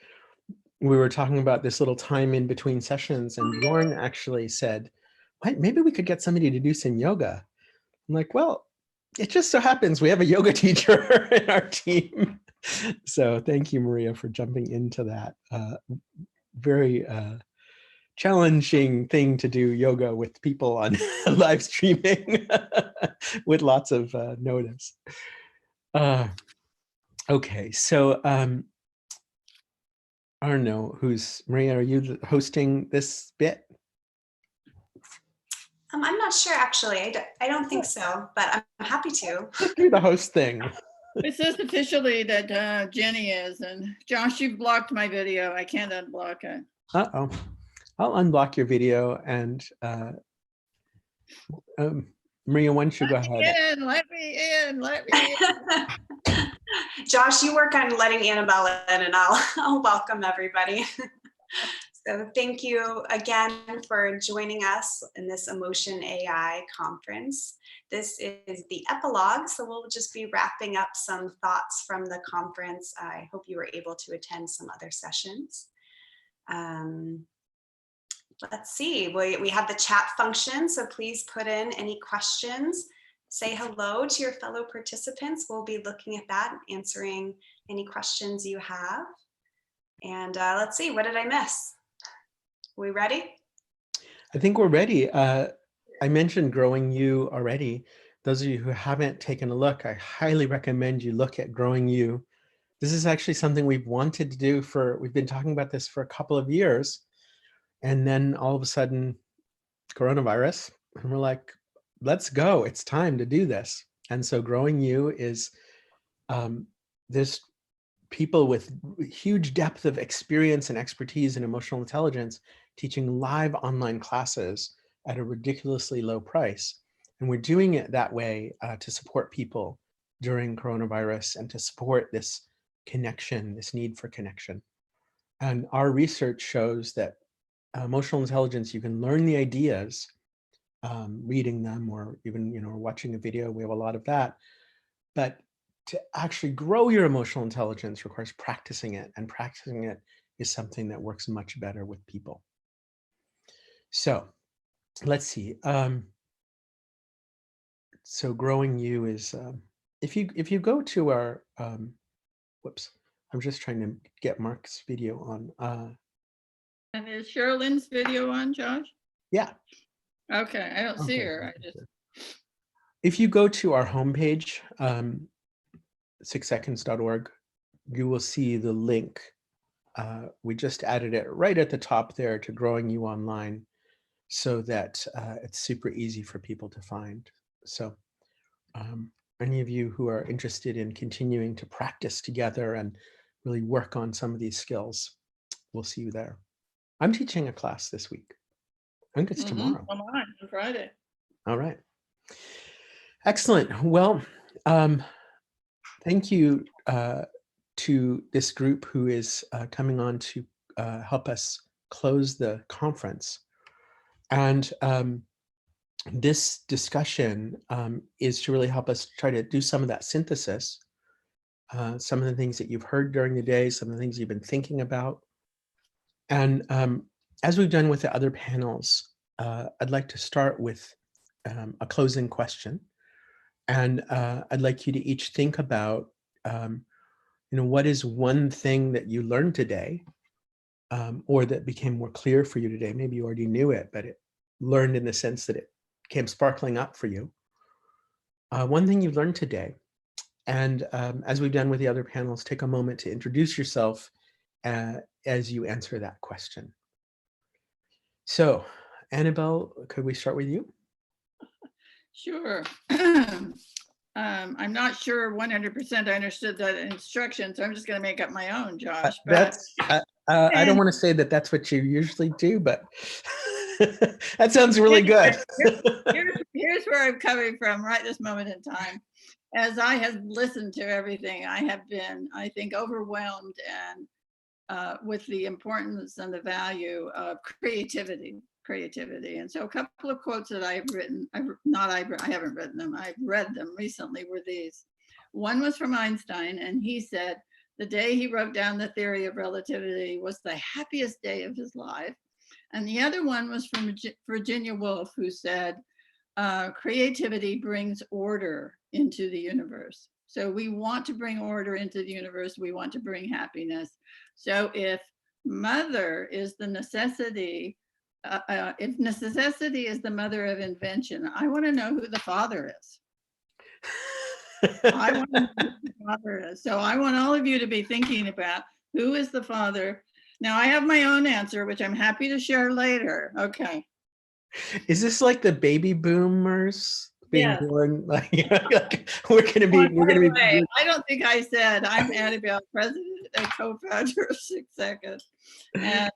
we were talking about this little time in between sessions, and Bjorn actually said, "Wait, maybe we could get somebody to do some yoga." I'm like, well, it just so happens we have a yoga teacher in our team. So thank you, Maria, for jumping into that. Very challenging thing to do yoga with people on live streaming with lots of notice. Okay, so I don't know Maria, are you hosting this bit? I'm not sure, actually. I don't think so, but I'm happy to. Do the host thing. It says officially that Jenny is, and Josh, you've blocked my video. I can't unblock it. Uh-oh. I'll unblock your video, and Maria, why don't you go ahead? Let me in. Josh, you work on letting Annabelle in, and I'll welcome everybody. So thank you again for joining us in this EmotionAI conference. This is the epilogue, so we'll just be wrapping up some thoughts from the conference. I hope you were able to attend some other sessions. Let's see, we have the chat function, so please put in any questions. say hello to your fellow participants. We'll be looking at that and answering any questions you have. And let's see, what did I miss? We ready? I think we're ready. I mentioned Growing You already. Those of you who haven't taken a look, I highly recommend you look at Growing You. This is actually something we've wanted to do we've been talking about this for a couple of years. And then all of a sudden, coronavirus, and we're like, let's go, it's time to do this. And so Growing You is, there's people with huge depth of experience and expertise in emotional intelligence teaching live online classes at a ridiculously low price. And we're doing it that way to support people during coronavirus and to support this connection, this need for connection. And our research shows that emotional intelligence, you can learn the ideas, reading them or even, watching a video. We have a lot of that. But to actually grow your emotional intelligence requires practicing it, and practicing it is something that works much better with people. So let's see. So Growing You is, if you go to our, whoops, I'm just trying to get Mark's video on. And is Sherilyn's video on, Josh? Yeah. Okay, I don't see her. If you go to our homepage, 6seconds.org, you will see the link. We just added it right at the top there to Growing You Online, so that it's super easy for people to find. So any of you who are interested in continuing to practice together and really work on some of these skills, we'll see you there. I'm teaching a class this week. I think it's tomorrow. Come on Friday. All right. Excellent. Well, thank you to this group who is coming on to help us close the conference. And this discussion is to really help us try to do some of that synthesis, some of the things that you've heard during the day, some of the things you've been thinking about. And as we've done with the other panels, I'd like to start with a closing question. And I'd like you to each think about, what is one thing that you learned today, or that became more clear for you today? Maybe you already knew it, but it learned in the sense that it came sparkling up for you. One thing you learned today. And as we've done with the other panels, take a moment to introduce yourself as you answer that question. So, Annabelle, could we start with you? Sure. I'm not sure 100% I understood that instruction, so I'm just going to make up my own, Josh. I don't want to say that that's what you usually do, but that sounds really good. Here's where I'm coming from right this moment in time. As I have listened to everything, I have been, I think, overwhelmed and with the importance and the value of creativity. And so a couple of quotes that I've written, I haven't written them, I've read them recently, were these. One was from Einstein, and he said, the day he wrote down the theory of relativity was the happiest day of his life. And the other one was from Virginia Woolf, who said, creativity brings order into the universe. So we want to bring order into the universe. We want to bring happiness. So if mother is the necessity, if necessity is the mother of invention, I want to know who the father is. I want to know who the father is. So I want all of you to be thinking about who is the father. Now I have my own answer, which I'm happy to share later. Okay. Is this like the baby boomers being born? Like, we're gonna be. I don't think I said I'm Annabelle, president and co-founder of 6 Seconds, and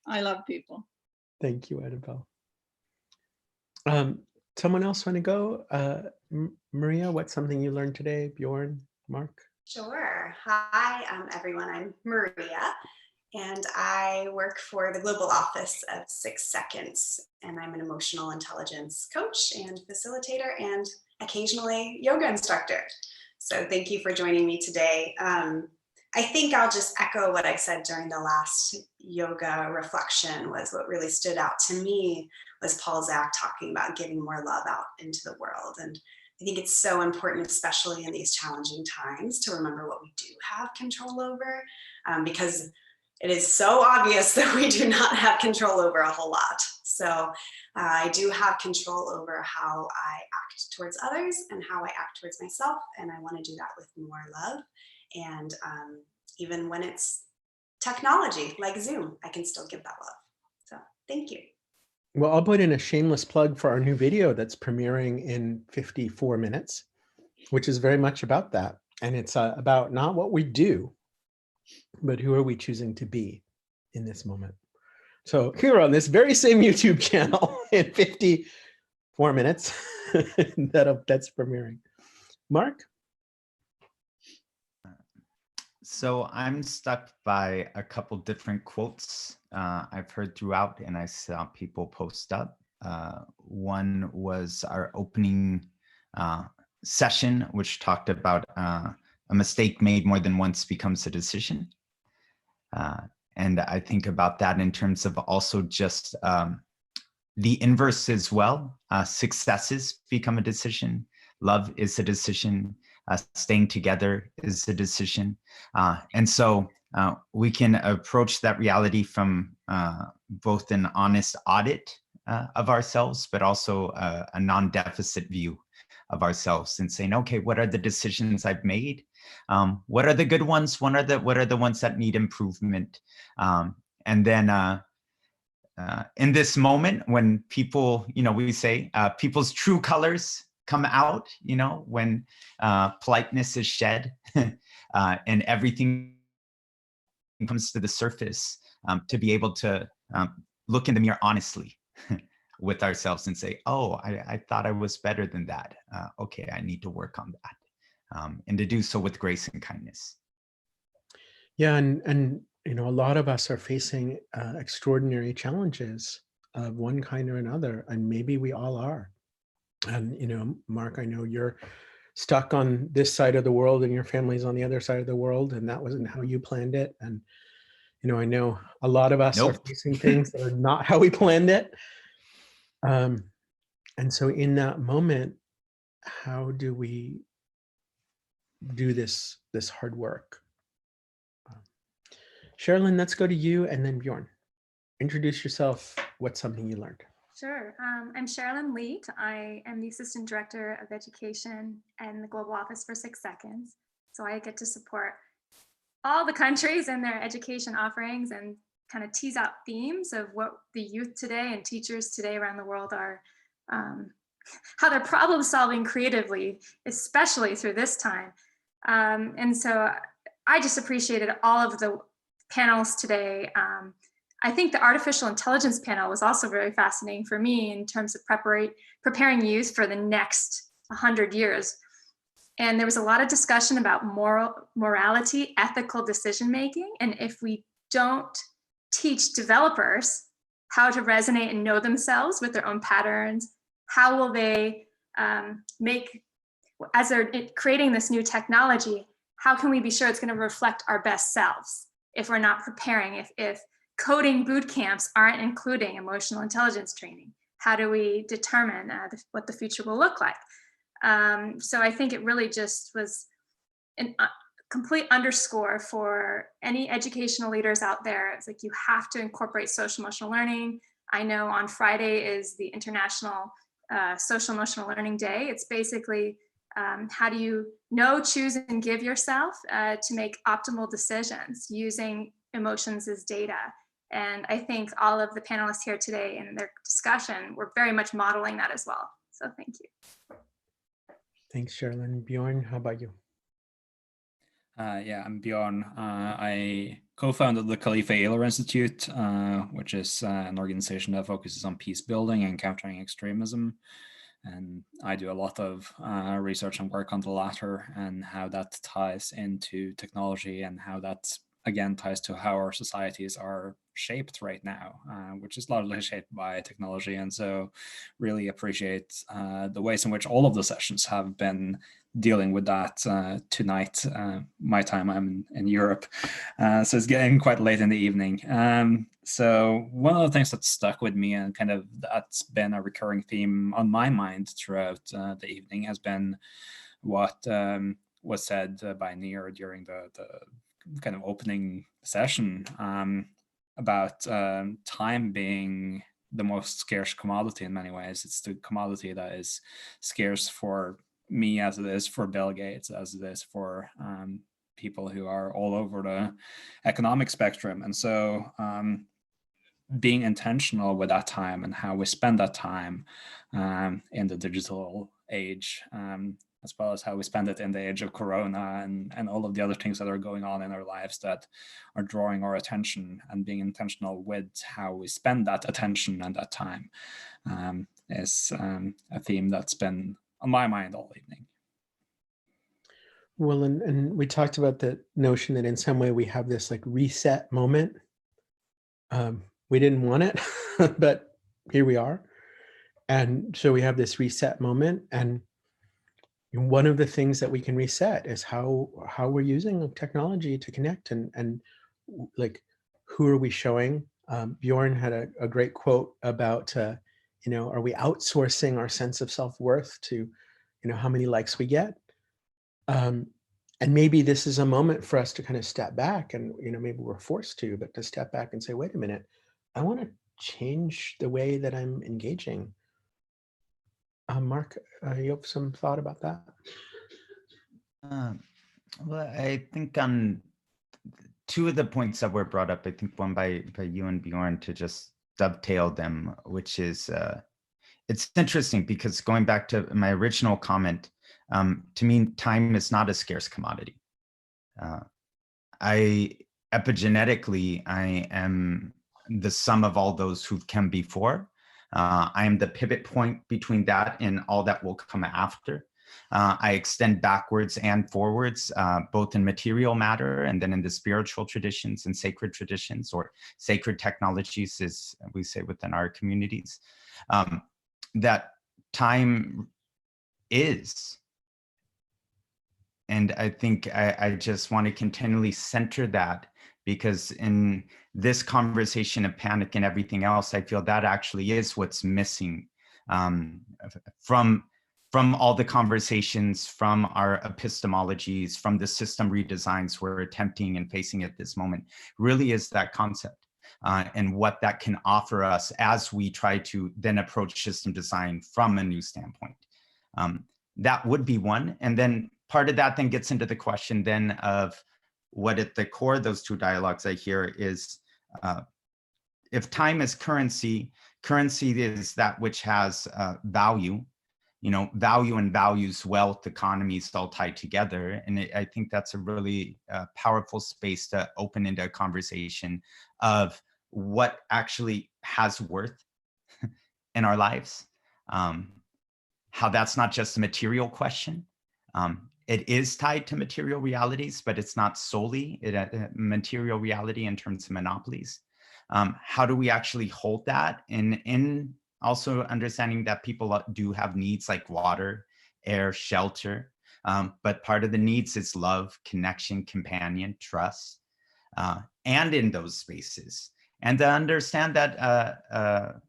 I love people. Thank you, Annabelle. Someone else want to go? Maria, what's something you learned today? Bjorn, Mark? Sure. Hi, everyone. I'm Maria, and I work for the global office of 6 Seconds, and I'm an emotional intelligence coach and facilitator and occasionally yoga instructor. So thank you for joining me today. I think I'll just echo what I said during the last yoga reflection. Was what really stood out to me was Paul Zak talking about getting more love out into the world. And I think it's so important, especially in these challenging times, to remember what we do have control over, because it is so obvious that we do not have control over a whole lot. So I do have control over how I act towards others and how I act towards myself. And I want to do that with more love. And even when it's technology like Zoom, I can still give that love. So thank you. Well, I'll put in a shameless plug for our new video that's premiering in 54 minutes, which is very much about that. And it's about not what we do, but who are we choosing to be in this moment. So here on this very same YouTube channel in 54 minutes, that's premiering. Mark? So I'm stuck by a couple different quotes I've heard throughout, and I saw people post up. One was our opening session, which talked about a mistake made more than once becomes a decision. And I think about that in terms of also just the inverse as well. Successes become a decision. Love is a decision. Staying together is a decision. And so we can approach that reality from both an honest audit of ourselves, but also a non-deficit view of ourselves, and saying, okay, what are the decisions I've made? What are the good ones? What are the ones that need improvement? And then in this moment, when people, we say people's true colors come out, when politeness is shed and everything comes to the surface, to be able to look in the mirror honestly with ourselves and say, oh, I thought I was better than that. Okay, I need to work on that. And to do so with grace and kindness. Yeah, and a lot of us are facing extraordinary challenges of one kind or another, and maybe we all are. And Mark, I know you're stuck on this side of the world and your family's on the other side of the world, and that wasn't how you planned it. And I know a lot of us are facing things that are not how we planned it. And so in that moment, how do we do this hard work? Sherilyn, let's go to you, and then Bjorn. Introduce yourself. What's something you learned? Sure. I'm Sherilyn Leet. I am the Assistant Director of Education in the Global Office for 6 Seconds. So I get to support all the countries and their education offerings and kind of tease out themes of what the youth today and teachers today around the world are, how they're problem solving creatively, especially through this time. And so I just appreciated all of the panels today. I think the artificial intelligence panel was also very fascinating for me in terms of preparing youth for the next 100 years. And there was a lot of discussion about morality, ethical decision-making. And if we don't teach developers how to resonate and know themselves with their own patterns, how will they as they're creating this new technology, how can we be sure it's going to reflect our best selves if we're not preparing, if coding boot camps aren't including emotional intelligence training? How do we determine what the future will look like? So I think it really just was a complete underscore for any educational leaders out there. It's like you have to incorporate social emotional learning. I know on Friday is the International Social Emotional Learning Day. It's basically how do you know, choose, and give yourself to make optimal decisions using emotions as data. And I think all of the panelists here today in their discussion were very much modeling that as well. So thank you. Thanks, Sherilyn. Bjorn, how about you? Yeah, I'm Bjorn. I co-founded the Khalifa Ayler Institute, which is an organization that focuses on peace building and countering extremism. And I do a lot of research and work on the latter and how that ties into technology and how that, again, ties to how our societies are shaped right now, which is largely shaped by technology. And so really appreciate the ways in which all of the sessions have been dealing with that. Tonight, my time, I'm in Europe, so it's getting quite late in the evening. So one of the things that stuck with me, and kind of that's been a recurring theme on my mind throughout the evening, has been what was said by Nir during the kind of opening session about time being the most scarce commodity in many ways. It's the commodity that is scarce for me, as it is for Bill Gates, as it is for people who are all over the economic spectrum. And so being intentional with that time and how we spend that time in the digital age, as well as how we spend it in the age of Corona and all of the other things that are going on in our lives that are drawing our attention, and being intentional with how we spend that attention and that time is a theme that's been on my mind all evening. Well, and we talked about the notion that in some way we have this like reset moment. We didn't want it, but here we are. And so we have this reset moment, and one of the things that we can reset is how we're using technology to connect, and like, who are we showing? Bjorn had a great quote about, are we outsourcing our sense of self-worth to, how many likes we get? And maybe this is a moment for us to kind of step back, and, maybe we're forced to, but to step back and say, wait a minute, I want to change the way that I'm engaging. Mark, you have some thought about that? Well, I think on two of the points that were brought up, I think one by you and Bjorn, to just dovetail them, which is, it's interesting because going back to my original comment, to me, time is not a scarce commodity. Epigenetically, I am the sum of all those who come before. I am the pivot point between that and all that will come after. I extend backwards and forwards, both in material matter and then in the spiritual traditions and sacred traditions, or sacred technologies, as we say within our communities. That time is. And I think I just want to continually center that, because in this conversation of panic and everything else, I feel that actually is what's missing from all the conversations, from our epistemologies, from the system redesigns we're attempting and facing at this moment, really is that concept and what that can offer us as we try to then approach system design from a new standpoint. That would be one. And then part of that then gets into the question then of what at the core of those two dialogues I hear is, if time is currency, currency is that which has value, value and values, wealth, economies all tied together. And I think that's a really powerful space to open into a conversation of what actually has worth in our lives. How that's not just a material question. It is tied to material realities, but it's not solely a material reality in terms of monopolies. How do we actually hold that? In also understanding that people do have needs like water, air, shelter, but part of the needs is love, connection, companion, trust, and in those spaces. And to understand that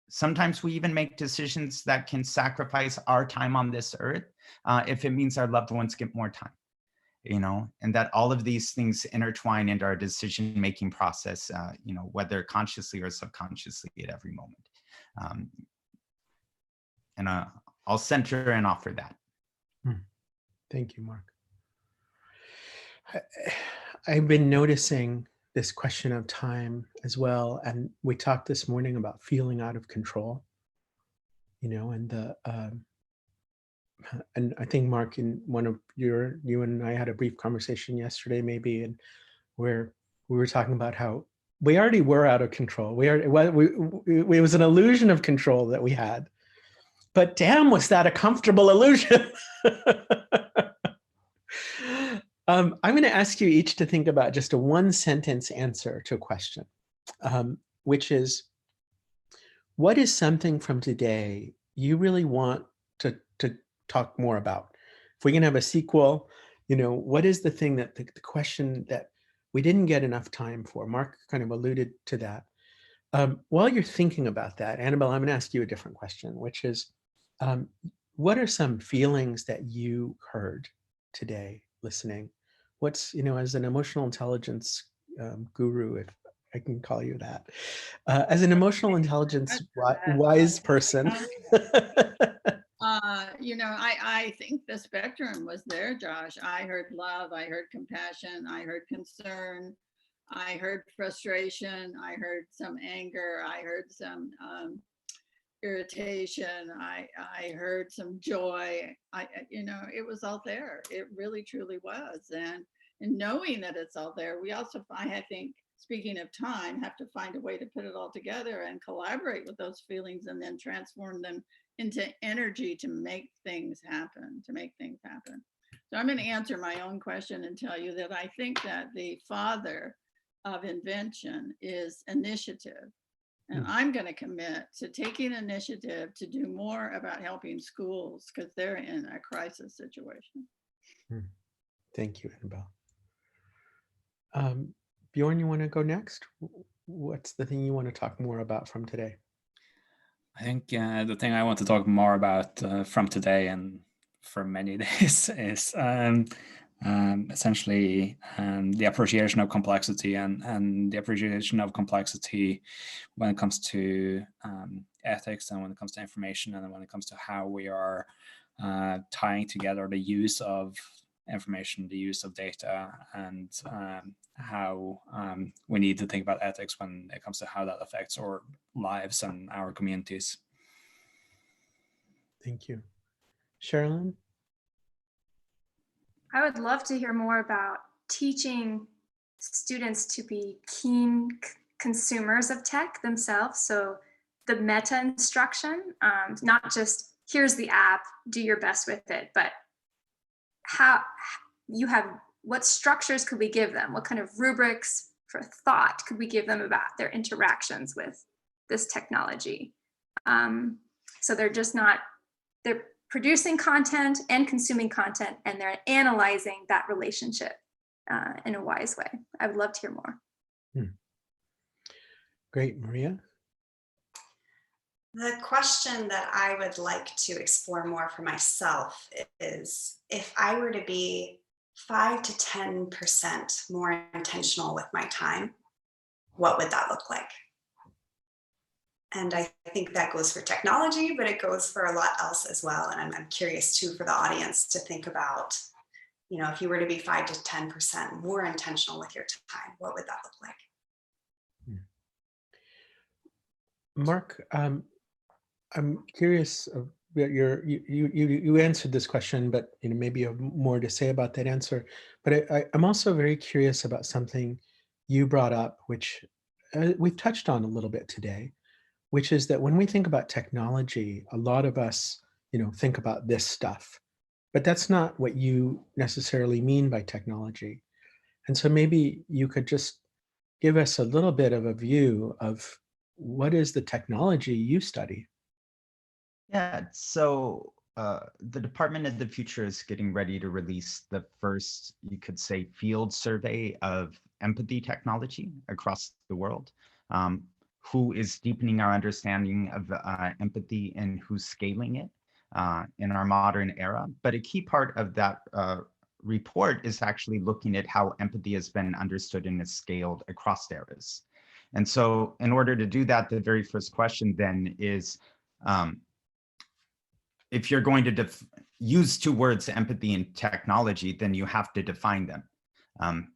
sometimes we even make decisions that can sacrifice our time on this earth if it means our loved ones get more time, and that all of these things intertwine into our decision-making process, whether consciously or subconsciously at every moment. And I'll center and offer that. Thank you, Mark. I've been noticing this question of time as well. And we talked this morning about feeling out of control, and I think, Mark, in one of you and I had a brief conversation yesterday, maybe, and where we were talking about how we already were out of control. It was an illusion of control that we had, but damn, was that a comfortable illusion? I'm going to ask you each to think about just a one-sentence answer to a question. which is, what is something from today you really want to talk more about? If we can have a sequel, what is the thing that the question that we didn't get enough time for? Mark kind of alluded to that. While you're thinking about that, Annabelle, I'm going to ask you a different question, which is, what are some feelings that you heard today listening? What's, as an emotional intelligence guru, if I can call you that, as an emotional intelligence wise person. I think the spectrum was there, Josh. I heard love, I heard compassion, I heard concern, I heard frustration, I heard some anger, I heard some irritation, I heard some joy. It was all there. It really truly was. And knowing that it's all there, we also, I think, speaking of time, have to find a way to put it all together and collaborate with those feelings and then transform them into energy to make things happen, So I'm going to answer my own question and tell you that I think that the father of invention is initiative. And I'm going to commit to taking initiative to do more about helping schools because they're in a crisis situation. Thank you, Annabelle. Bjorn, you want to go next? What's the thing you want to talk more about from today? I think the thing I want to talk more about from today and for many days is essentially the appreciation of complexity and the appreciation of complexity when it comes to ethics and when it comes to information and when it comes to how we are tying together the use of information, the use of data, and how we need to think about ethics when it comes to how that affects our lives and our communities. Thank you. Sherilyn? I would love to hear more about teaching students to be keen consumers of tech themselves. So the meta instruction, not just here's the app, do your best with it, but what structures could we give them? What kind of rubrics for thought could we give them about their interactions with this technology? So they're just not, they're producing content and consuming content, and they're analyzing that relationship in a wise way. I would love to hear more. Great, Maria? The question that I would like to explore more for myself is, if I were to be 5 to 10% more intentional with my time, what would that look like? And I think that goes for technology, but it goes for a lot else as well. And I'm curious too for the audience to think about, if you were to be 5 to 10% more intentional with your time, what would that look like? Mark, I'm curious. You answered this question, but maybe you have more to say about that answer. But I'm also very curious about something you brought up, which we've touched on a little bit today, which is that when we think about technology, a lot of us, think about this stuff, but that's not what you necessarily mean by technology. And so maybe you could just give us a little bit of a view of what is the technology you study? Yeah, so the Department of the Future is getting ready to release the first, you could say, field survey of empathy technology across the world. Who is deepening our understanding of empathy and who's scaling it in our modern era. But a key part of that report is actually looking at how empathy has been understood and is scaled across eras. And so in order to do that, the very first question then is, if you're going to use two words, empathy and technology, then you have to define them.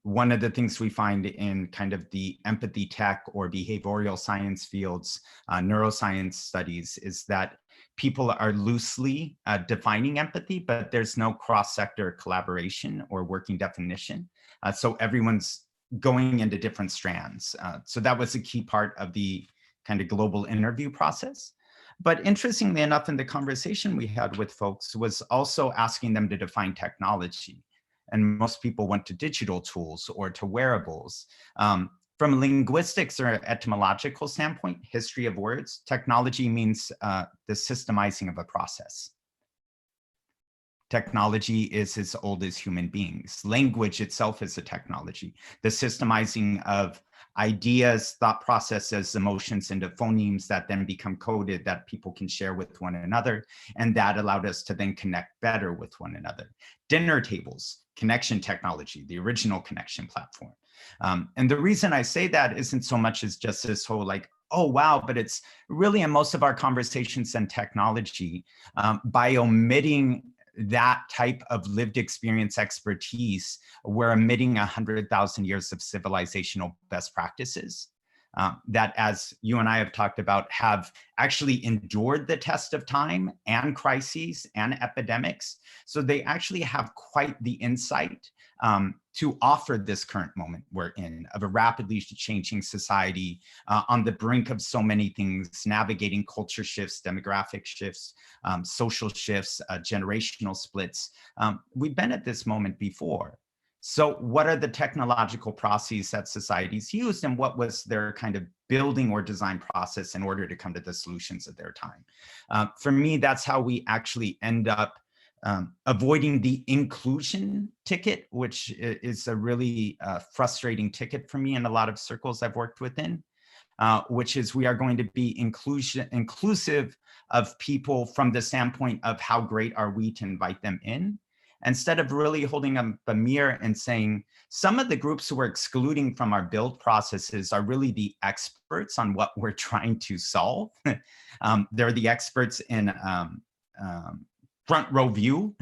One of the things we find in kind of the empathy tech or behavioral science fields, neuroscience studies, is that people are loosely defining empathy, but there's no cross-sector collaboration or working definition. So everyone's going into different strands. So that was a key part of the kind of global interview process. But interestingly enough, in the conversation we had with folks was also asking them to define technology. And most people went to digital tools or to wearables. From a linguistics or etymological standpoint, history of words, technology means the systemizing of a process. Technology is as old as human beings. Language itself is a technology. The systemizing of ideas, thought processes, emotions into phonemes that then become coded that people can share with one another. And that allowed us to then connect better with one another. Dinner tables, connection technology, the original connection platform. And the reason I say that isn't so much as just this whole like, oh, wow, but it's really in most of our conversations and technology, by omitting that type of lived experience expertise, we're omitting 100,000 years of civilizational best practices that, as you and I have talked about, have actually endured the test of time and crises and epidemics. So they actually have quite the insight to offer this current moment we're in of a rapidly changing society on the brink of so many things, navigating culture shifts, demographic shifts, social shifts, generational splits. We've been at this moment before. So what are the technological processes that societies used, and what was their kind of building or design process in order to come to the solutions of their time? For me, that's how we actually end up avoiding the inclusion ticket, which is a really frustrating ticket for me in a lot of circles I've worked within, which is we are going to be inclusive of people from the standpoint of how great are we to invite them in, instead of really holding up a mirror and saying, some of the groups who we're excluding from our build processes are really the experts on what we're trying to solve. They're the experts in front row view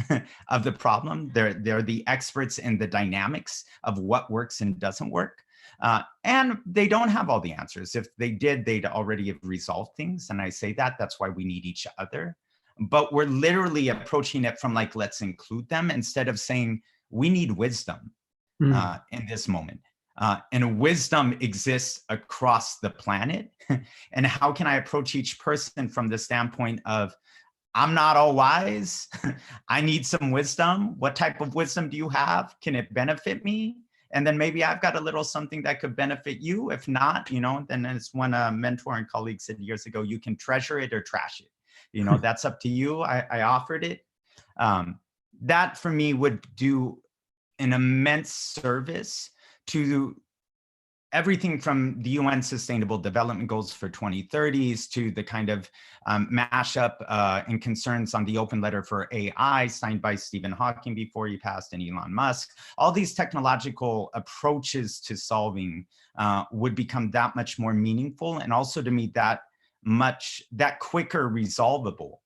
of the problem. They're the experts in the dynamics of what works and doesn't work. And they don't have all the answers. If they did, they'd already have resolved things. And I say that's why we need each other. But we're literally approaching it from like, let's include them, instead of saying we need wisdom in this moment. And wisdom exists across the planet. And how can I approach each person from the standpoint of, I'm not all wise. I need some wisdom. What type of wisdom do you have? Can it benefit me? And then maybe I've got a little something that could benefit you. If not, then as one mentor and colleague said years ago, you can treasure it or trash it. That's up to you. I offered it. That for me would do an immense service to everything from the UN Sustainable Development Goals for 2030s to the kind of mashup and concerns on the open letter for AI signed by Stephen Hawking before he passed, and Elon Musk. All these technological approaches to solving would become that much more meaningful, and also to me that quicker resolvable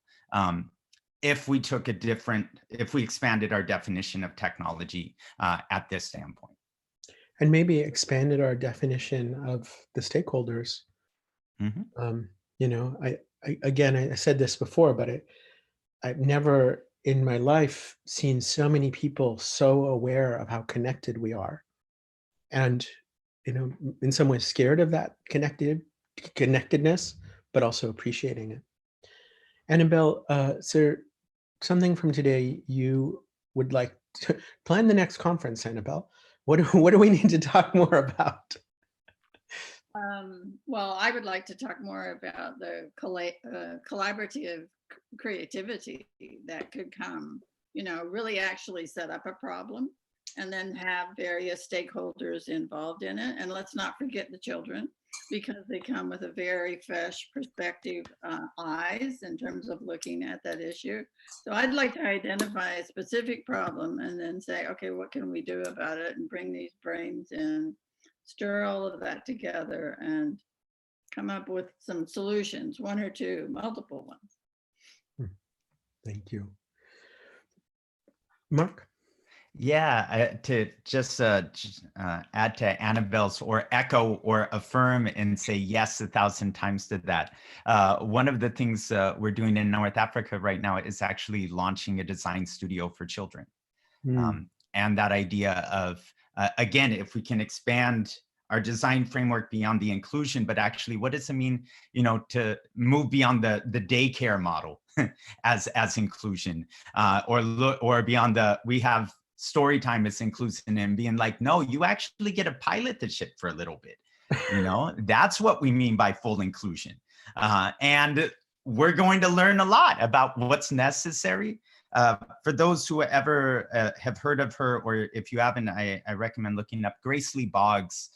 if we took if we expanded our definition of technology at this standpoint. And maybe expanded our definition of the stakeholders. I said this before, but I've never in my life seen so many people so aware of how connected we are. And, in some ways scared of that connectedness, but also appreciating it. Annabelle, is there something from today you would like to plan the next conference, Annabelle? What do we need to talk more about? Well, I would like to talk more about the collaborative creativity that could come, really actually set up a problem and then have various stakeholders involved in it. And let's not forget the children, because they come with a very fresh perspective, eyes in terms of looking at that issue. So I'd like to identify a specific problem and then say, okay, what can we do about it, and bring these brains in, stir all of that together and come up with some solutions, one or two, multiple ones. Thank you. Mark? Yeah, to just add to Annabelle's, or echo or affirm and say yes 1,000 times to that. One of the things we're doing in North Africa right now is actually launching a design studio for children. And that idea of, again, if we can expand our design framework beyond the inclusion, but actually what does it mean, to move beyond the daycare model as inclusion, or beyond we have story time as inclusion, and being like, no, you actually get a pilot the ship for a little bit. You know, that's what we mean by full inclusion. And we're going to learn a lot about what's necessary. For those who ever have heard of her, or if you haven't, I recommend looking up Grace Lee Boggs.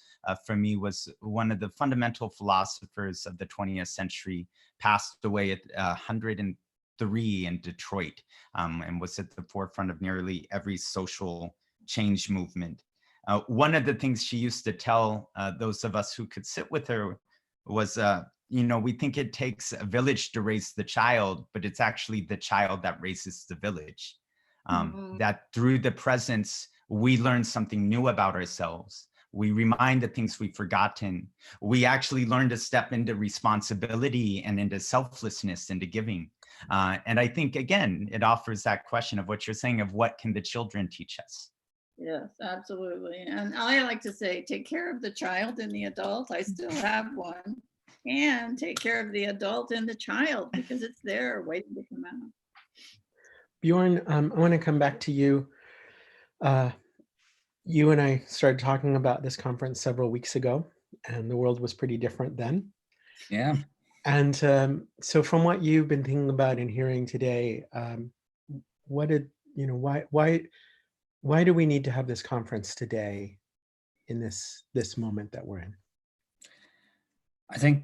For me, was one of the fundamental philosophers of the 20th century, passed away at 103 in Detroit, and was at the forefront of nearly every social change movement. One of the things she used to tell those of us who could sit with her was, you know, we think it takes a village to raise the child, but it's actually the child that raises the village. That through the presence, we learn something new about ourselves. We remind the things we've forgotten. We actually learn to step into responsibility and into selflessness, into giving. And I think, again, it offers that question of what you're saying of what can the children teach us? Yes, absolutely. And I like to say, take care of the child and the adult. I still have one. And take care of the adult and the child, because it's there waiting to come out. Bjorn, I want to come back to you. You and I started talking about this conference several weeks ago, and the world was pretty different then. Yeah. And so from what you've been thinking about and hearing today, what did, you know, why do we need to have this conference today in this moment that we're in? I think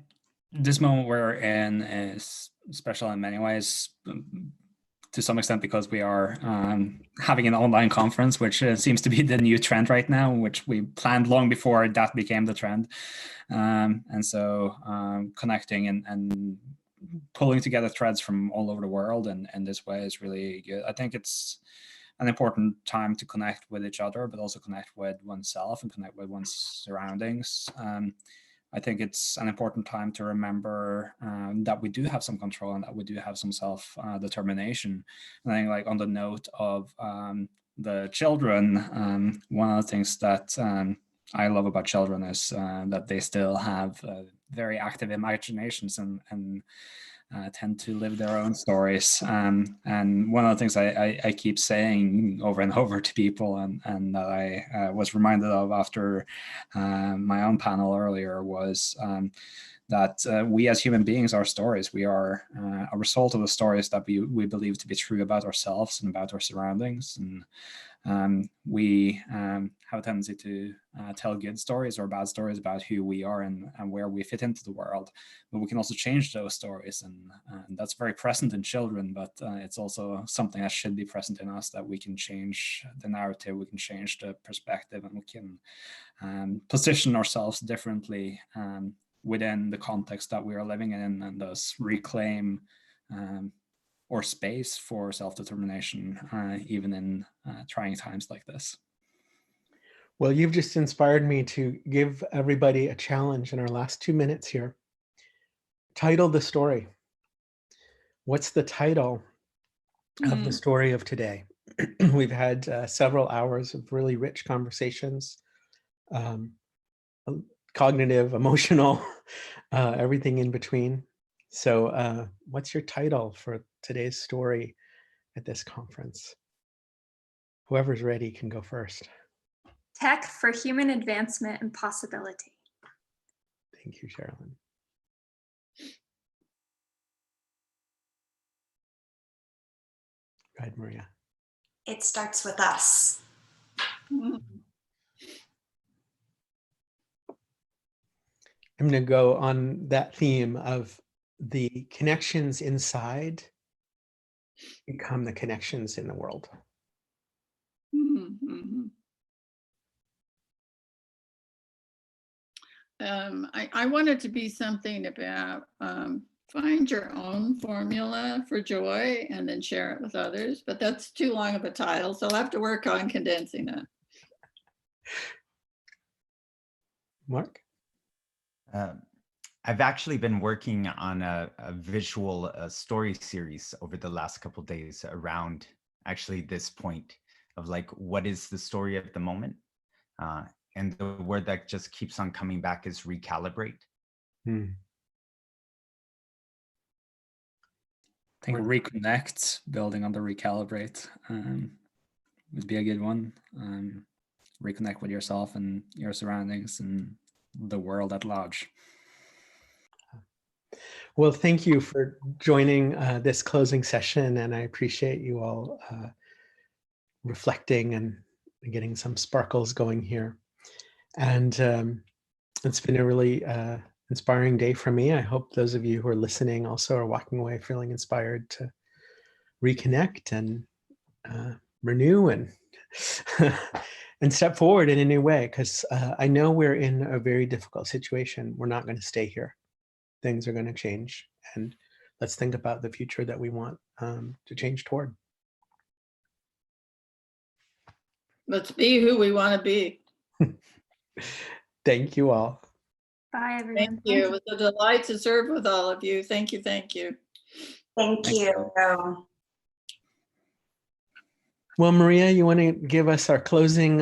this moment we're in is special in many ways, to some extent because we are having an online conference, which seems to be the new trend right now, which we planned long before that became the trend. And so connecting and pulling together threads from all over the world and this way is really good. I think it's an important time to connect with each other, but also connect with oneself and connect with one's surroundings. I think it's an important time to remember that we do have some control and that we do have some self-determination. And I think, like, on the note of the children, one of the things that I love about children is that they still have very active imaginations and tend to live their own stories. And one of the things I keep saying over and over to people, and that I was reminded of after my own panel earlier, was that we as human beings are stories. We are a result of the stories that we believe to be true about ourselves and about our surroundings. And we have a tendency to tell good stories or bad stories about who we are and where we fit into the world. But we can also change those stories, and that's very present in children, but it's also something that should be present in us, that we can change the narrative, we can change the perspective, and we can position ourselves differently within the context that we are living in, and thus reclaim or space for self-determination, even in trying times like this. Well, you've just inspired me to give everybody a challenge in our last 2 minutes here. Title the story. What's the title of the story of today? We've had several hours of really rich conversations, cognitive, emotional, everything in between. So what's your title for today's story at this conference? Whoever's ready can go first. Tech for human advancement and possibility. Thank you, Sherilyn. Go ahead, Maria. It starts with us. I'm going to go on that theme of the connections inside become the connections in the world. I want it to be something about find your own formula for joy and then share it with others, but that's too long of a title, so I'll have to work on condensing it. Mark? I've actually been working on a visual story series over the last couple of days around actually this point of, like, what is the story of the moment? And the word that just keeps on coming back is recalibrate. Hmm. I think reconnect, building on the recalibrate, would be a good one. Reconnect with yourself and your surroundings, and the world at large. Well, thank you for joining this closing session, and I appreciate you all reflecting and getting some sparkles going here. And it's been a really inspiring day for me. I hope those of you who are listening also are walking away feeling inspired to reconnect and renew and and step forward in a new way, because I know we're in a very difficult situation. We're not going to stay here. Things are going to change, and let's think about the future that we want to change toward. Let's be who we want to be. Thank you all. Bye, everyone. Thank you. It was a delight to serve with all of you. Thank you. Thank you. Thank you. Well, Maria, you want to give us our closing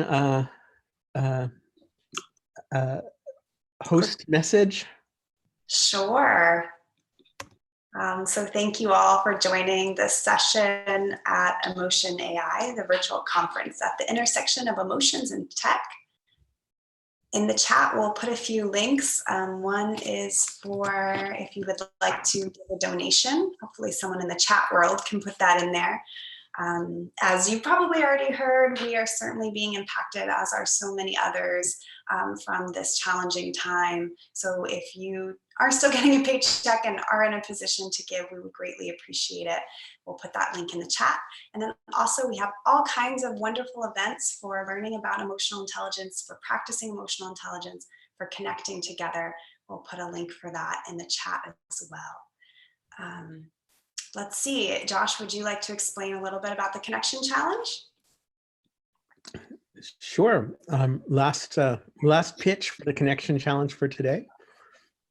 host message? Sure. So thank you all for joining this session at EmotionAI, the virtual conference at the intersection of emotions and tech. In the chat, we'll put a few links. One is for if you would like to give a donation. Hopefully someone in the chat world can put that in there. As you probably already heard, we are certainly being impacted, as are so many others, from this challenging time. So if you are still getting a paycheck and are in a position to give, we would greatly appreciate it. We'll put that link in the chat. And then also we have all kinds of wonderful events for learning about emotional intelligence, for practicing emotional intelligence, for connecting together. We'll put a link for that in the chat as well. Let's see, Josh, would you like to explain a little bit about the connection challenge? Sure. Last pitch for the connection challenge for today.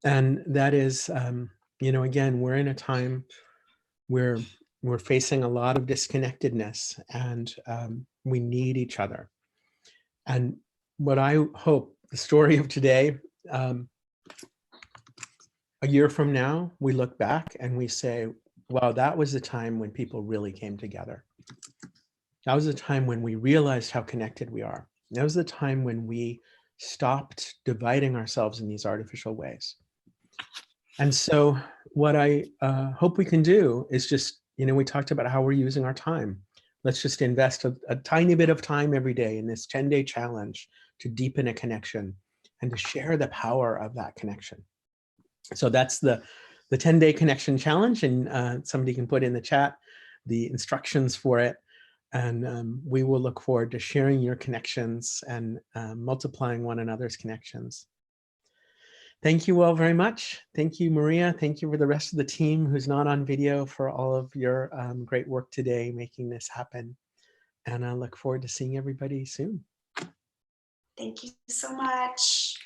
And that is, again, we're in a time where we're facing a lot of disconnectedness, and we need each other. And what I hope, the story of today, a year from now, we look back and we say, wow, that was the time when people really came together. That was the time when we realized how connected we are. That was the time when we stopped dividing ourselves in these artificial ways. And so what I hope we can do is just, we talked about how we're using our time. Let's just invest a tiny bit of time every day in this 10-day challenge to deepen a connection and to share the power of that connection. So that's the 10-day connection challenge, and somebody can put in the chat the instructions for it. And we will look forward to sharing your connections and multiplying one another's connections. Thank you all very much. Thank you, Maria. Thank you for the rest of the team who's not on video for all of your great work today, making this happen. And I look forward to seeing everybody soon. Thank you so much.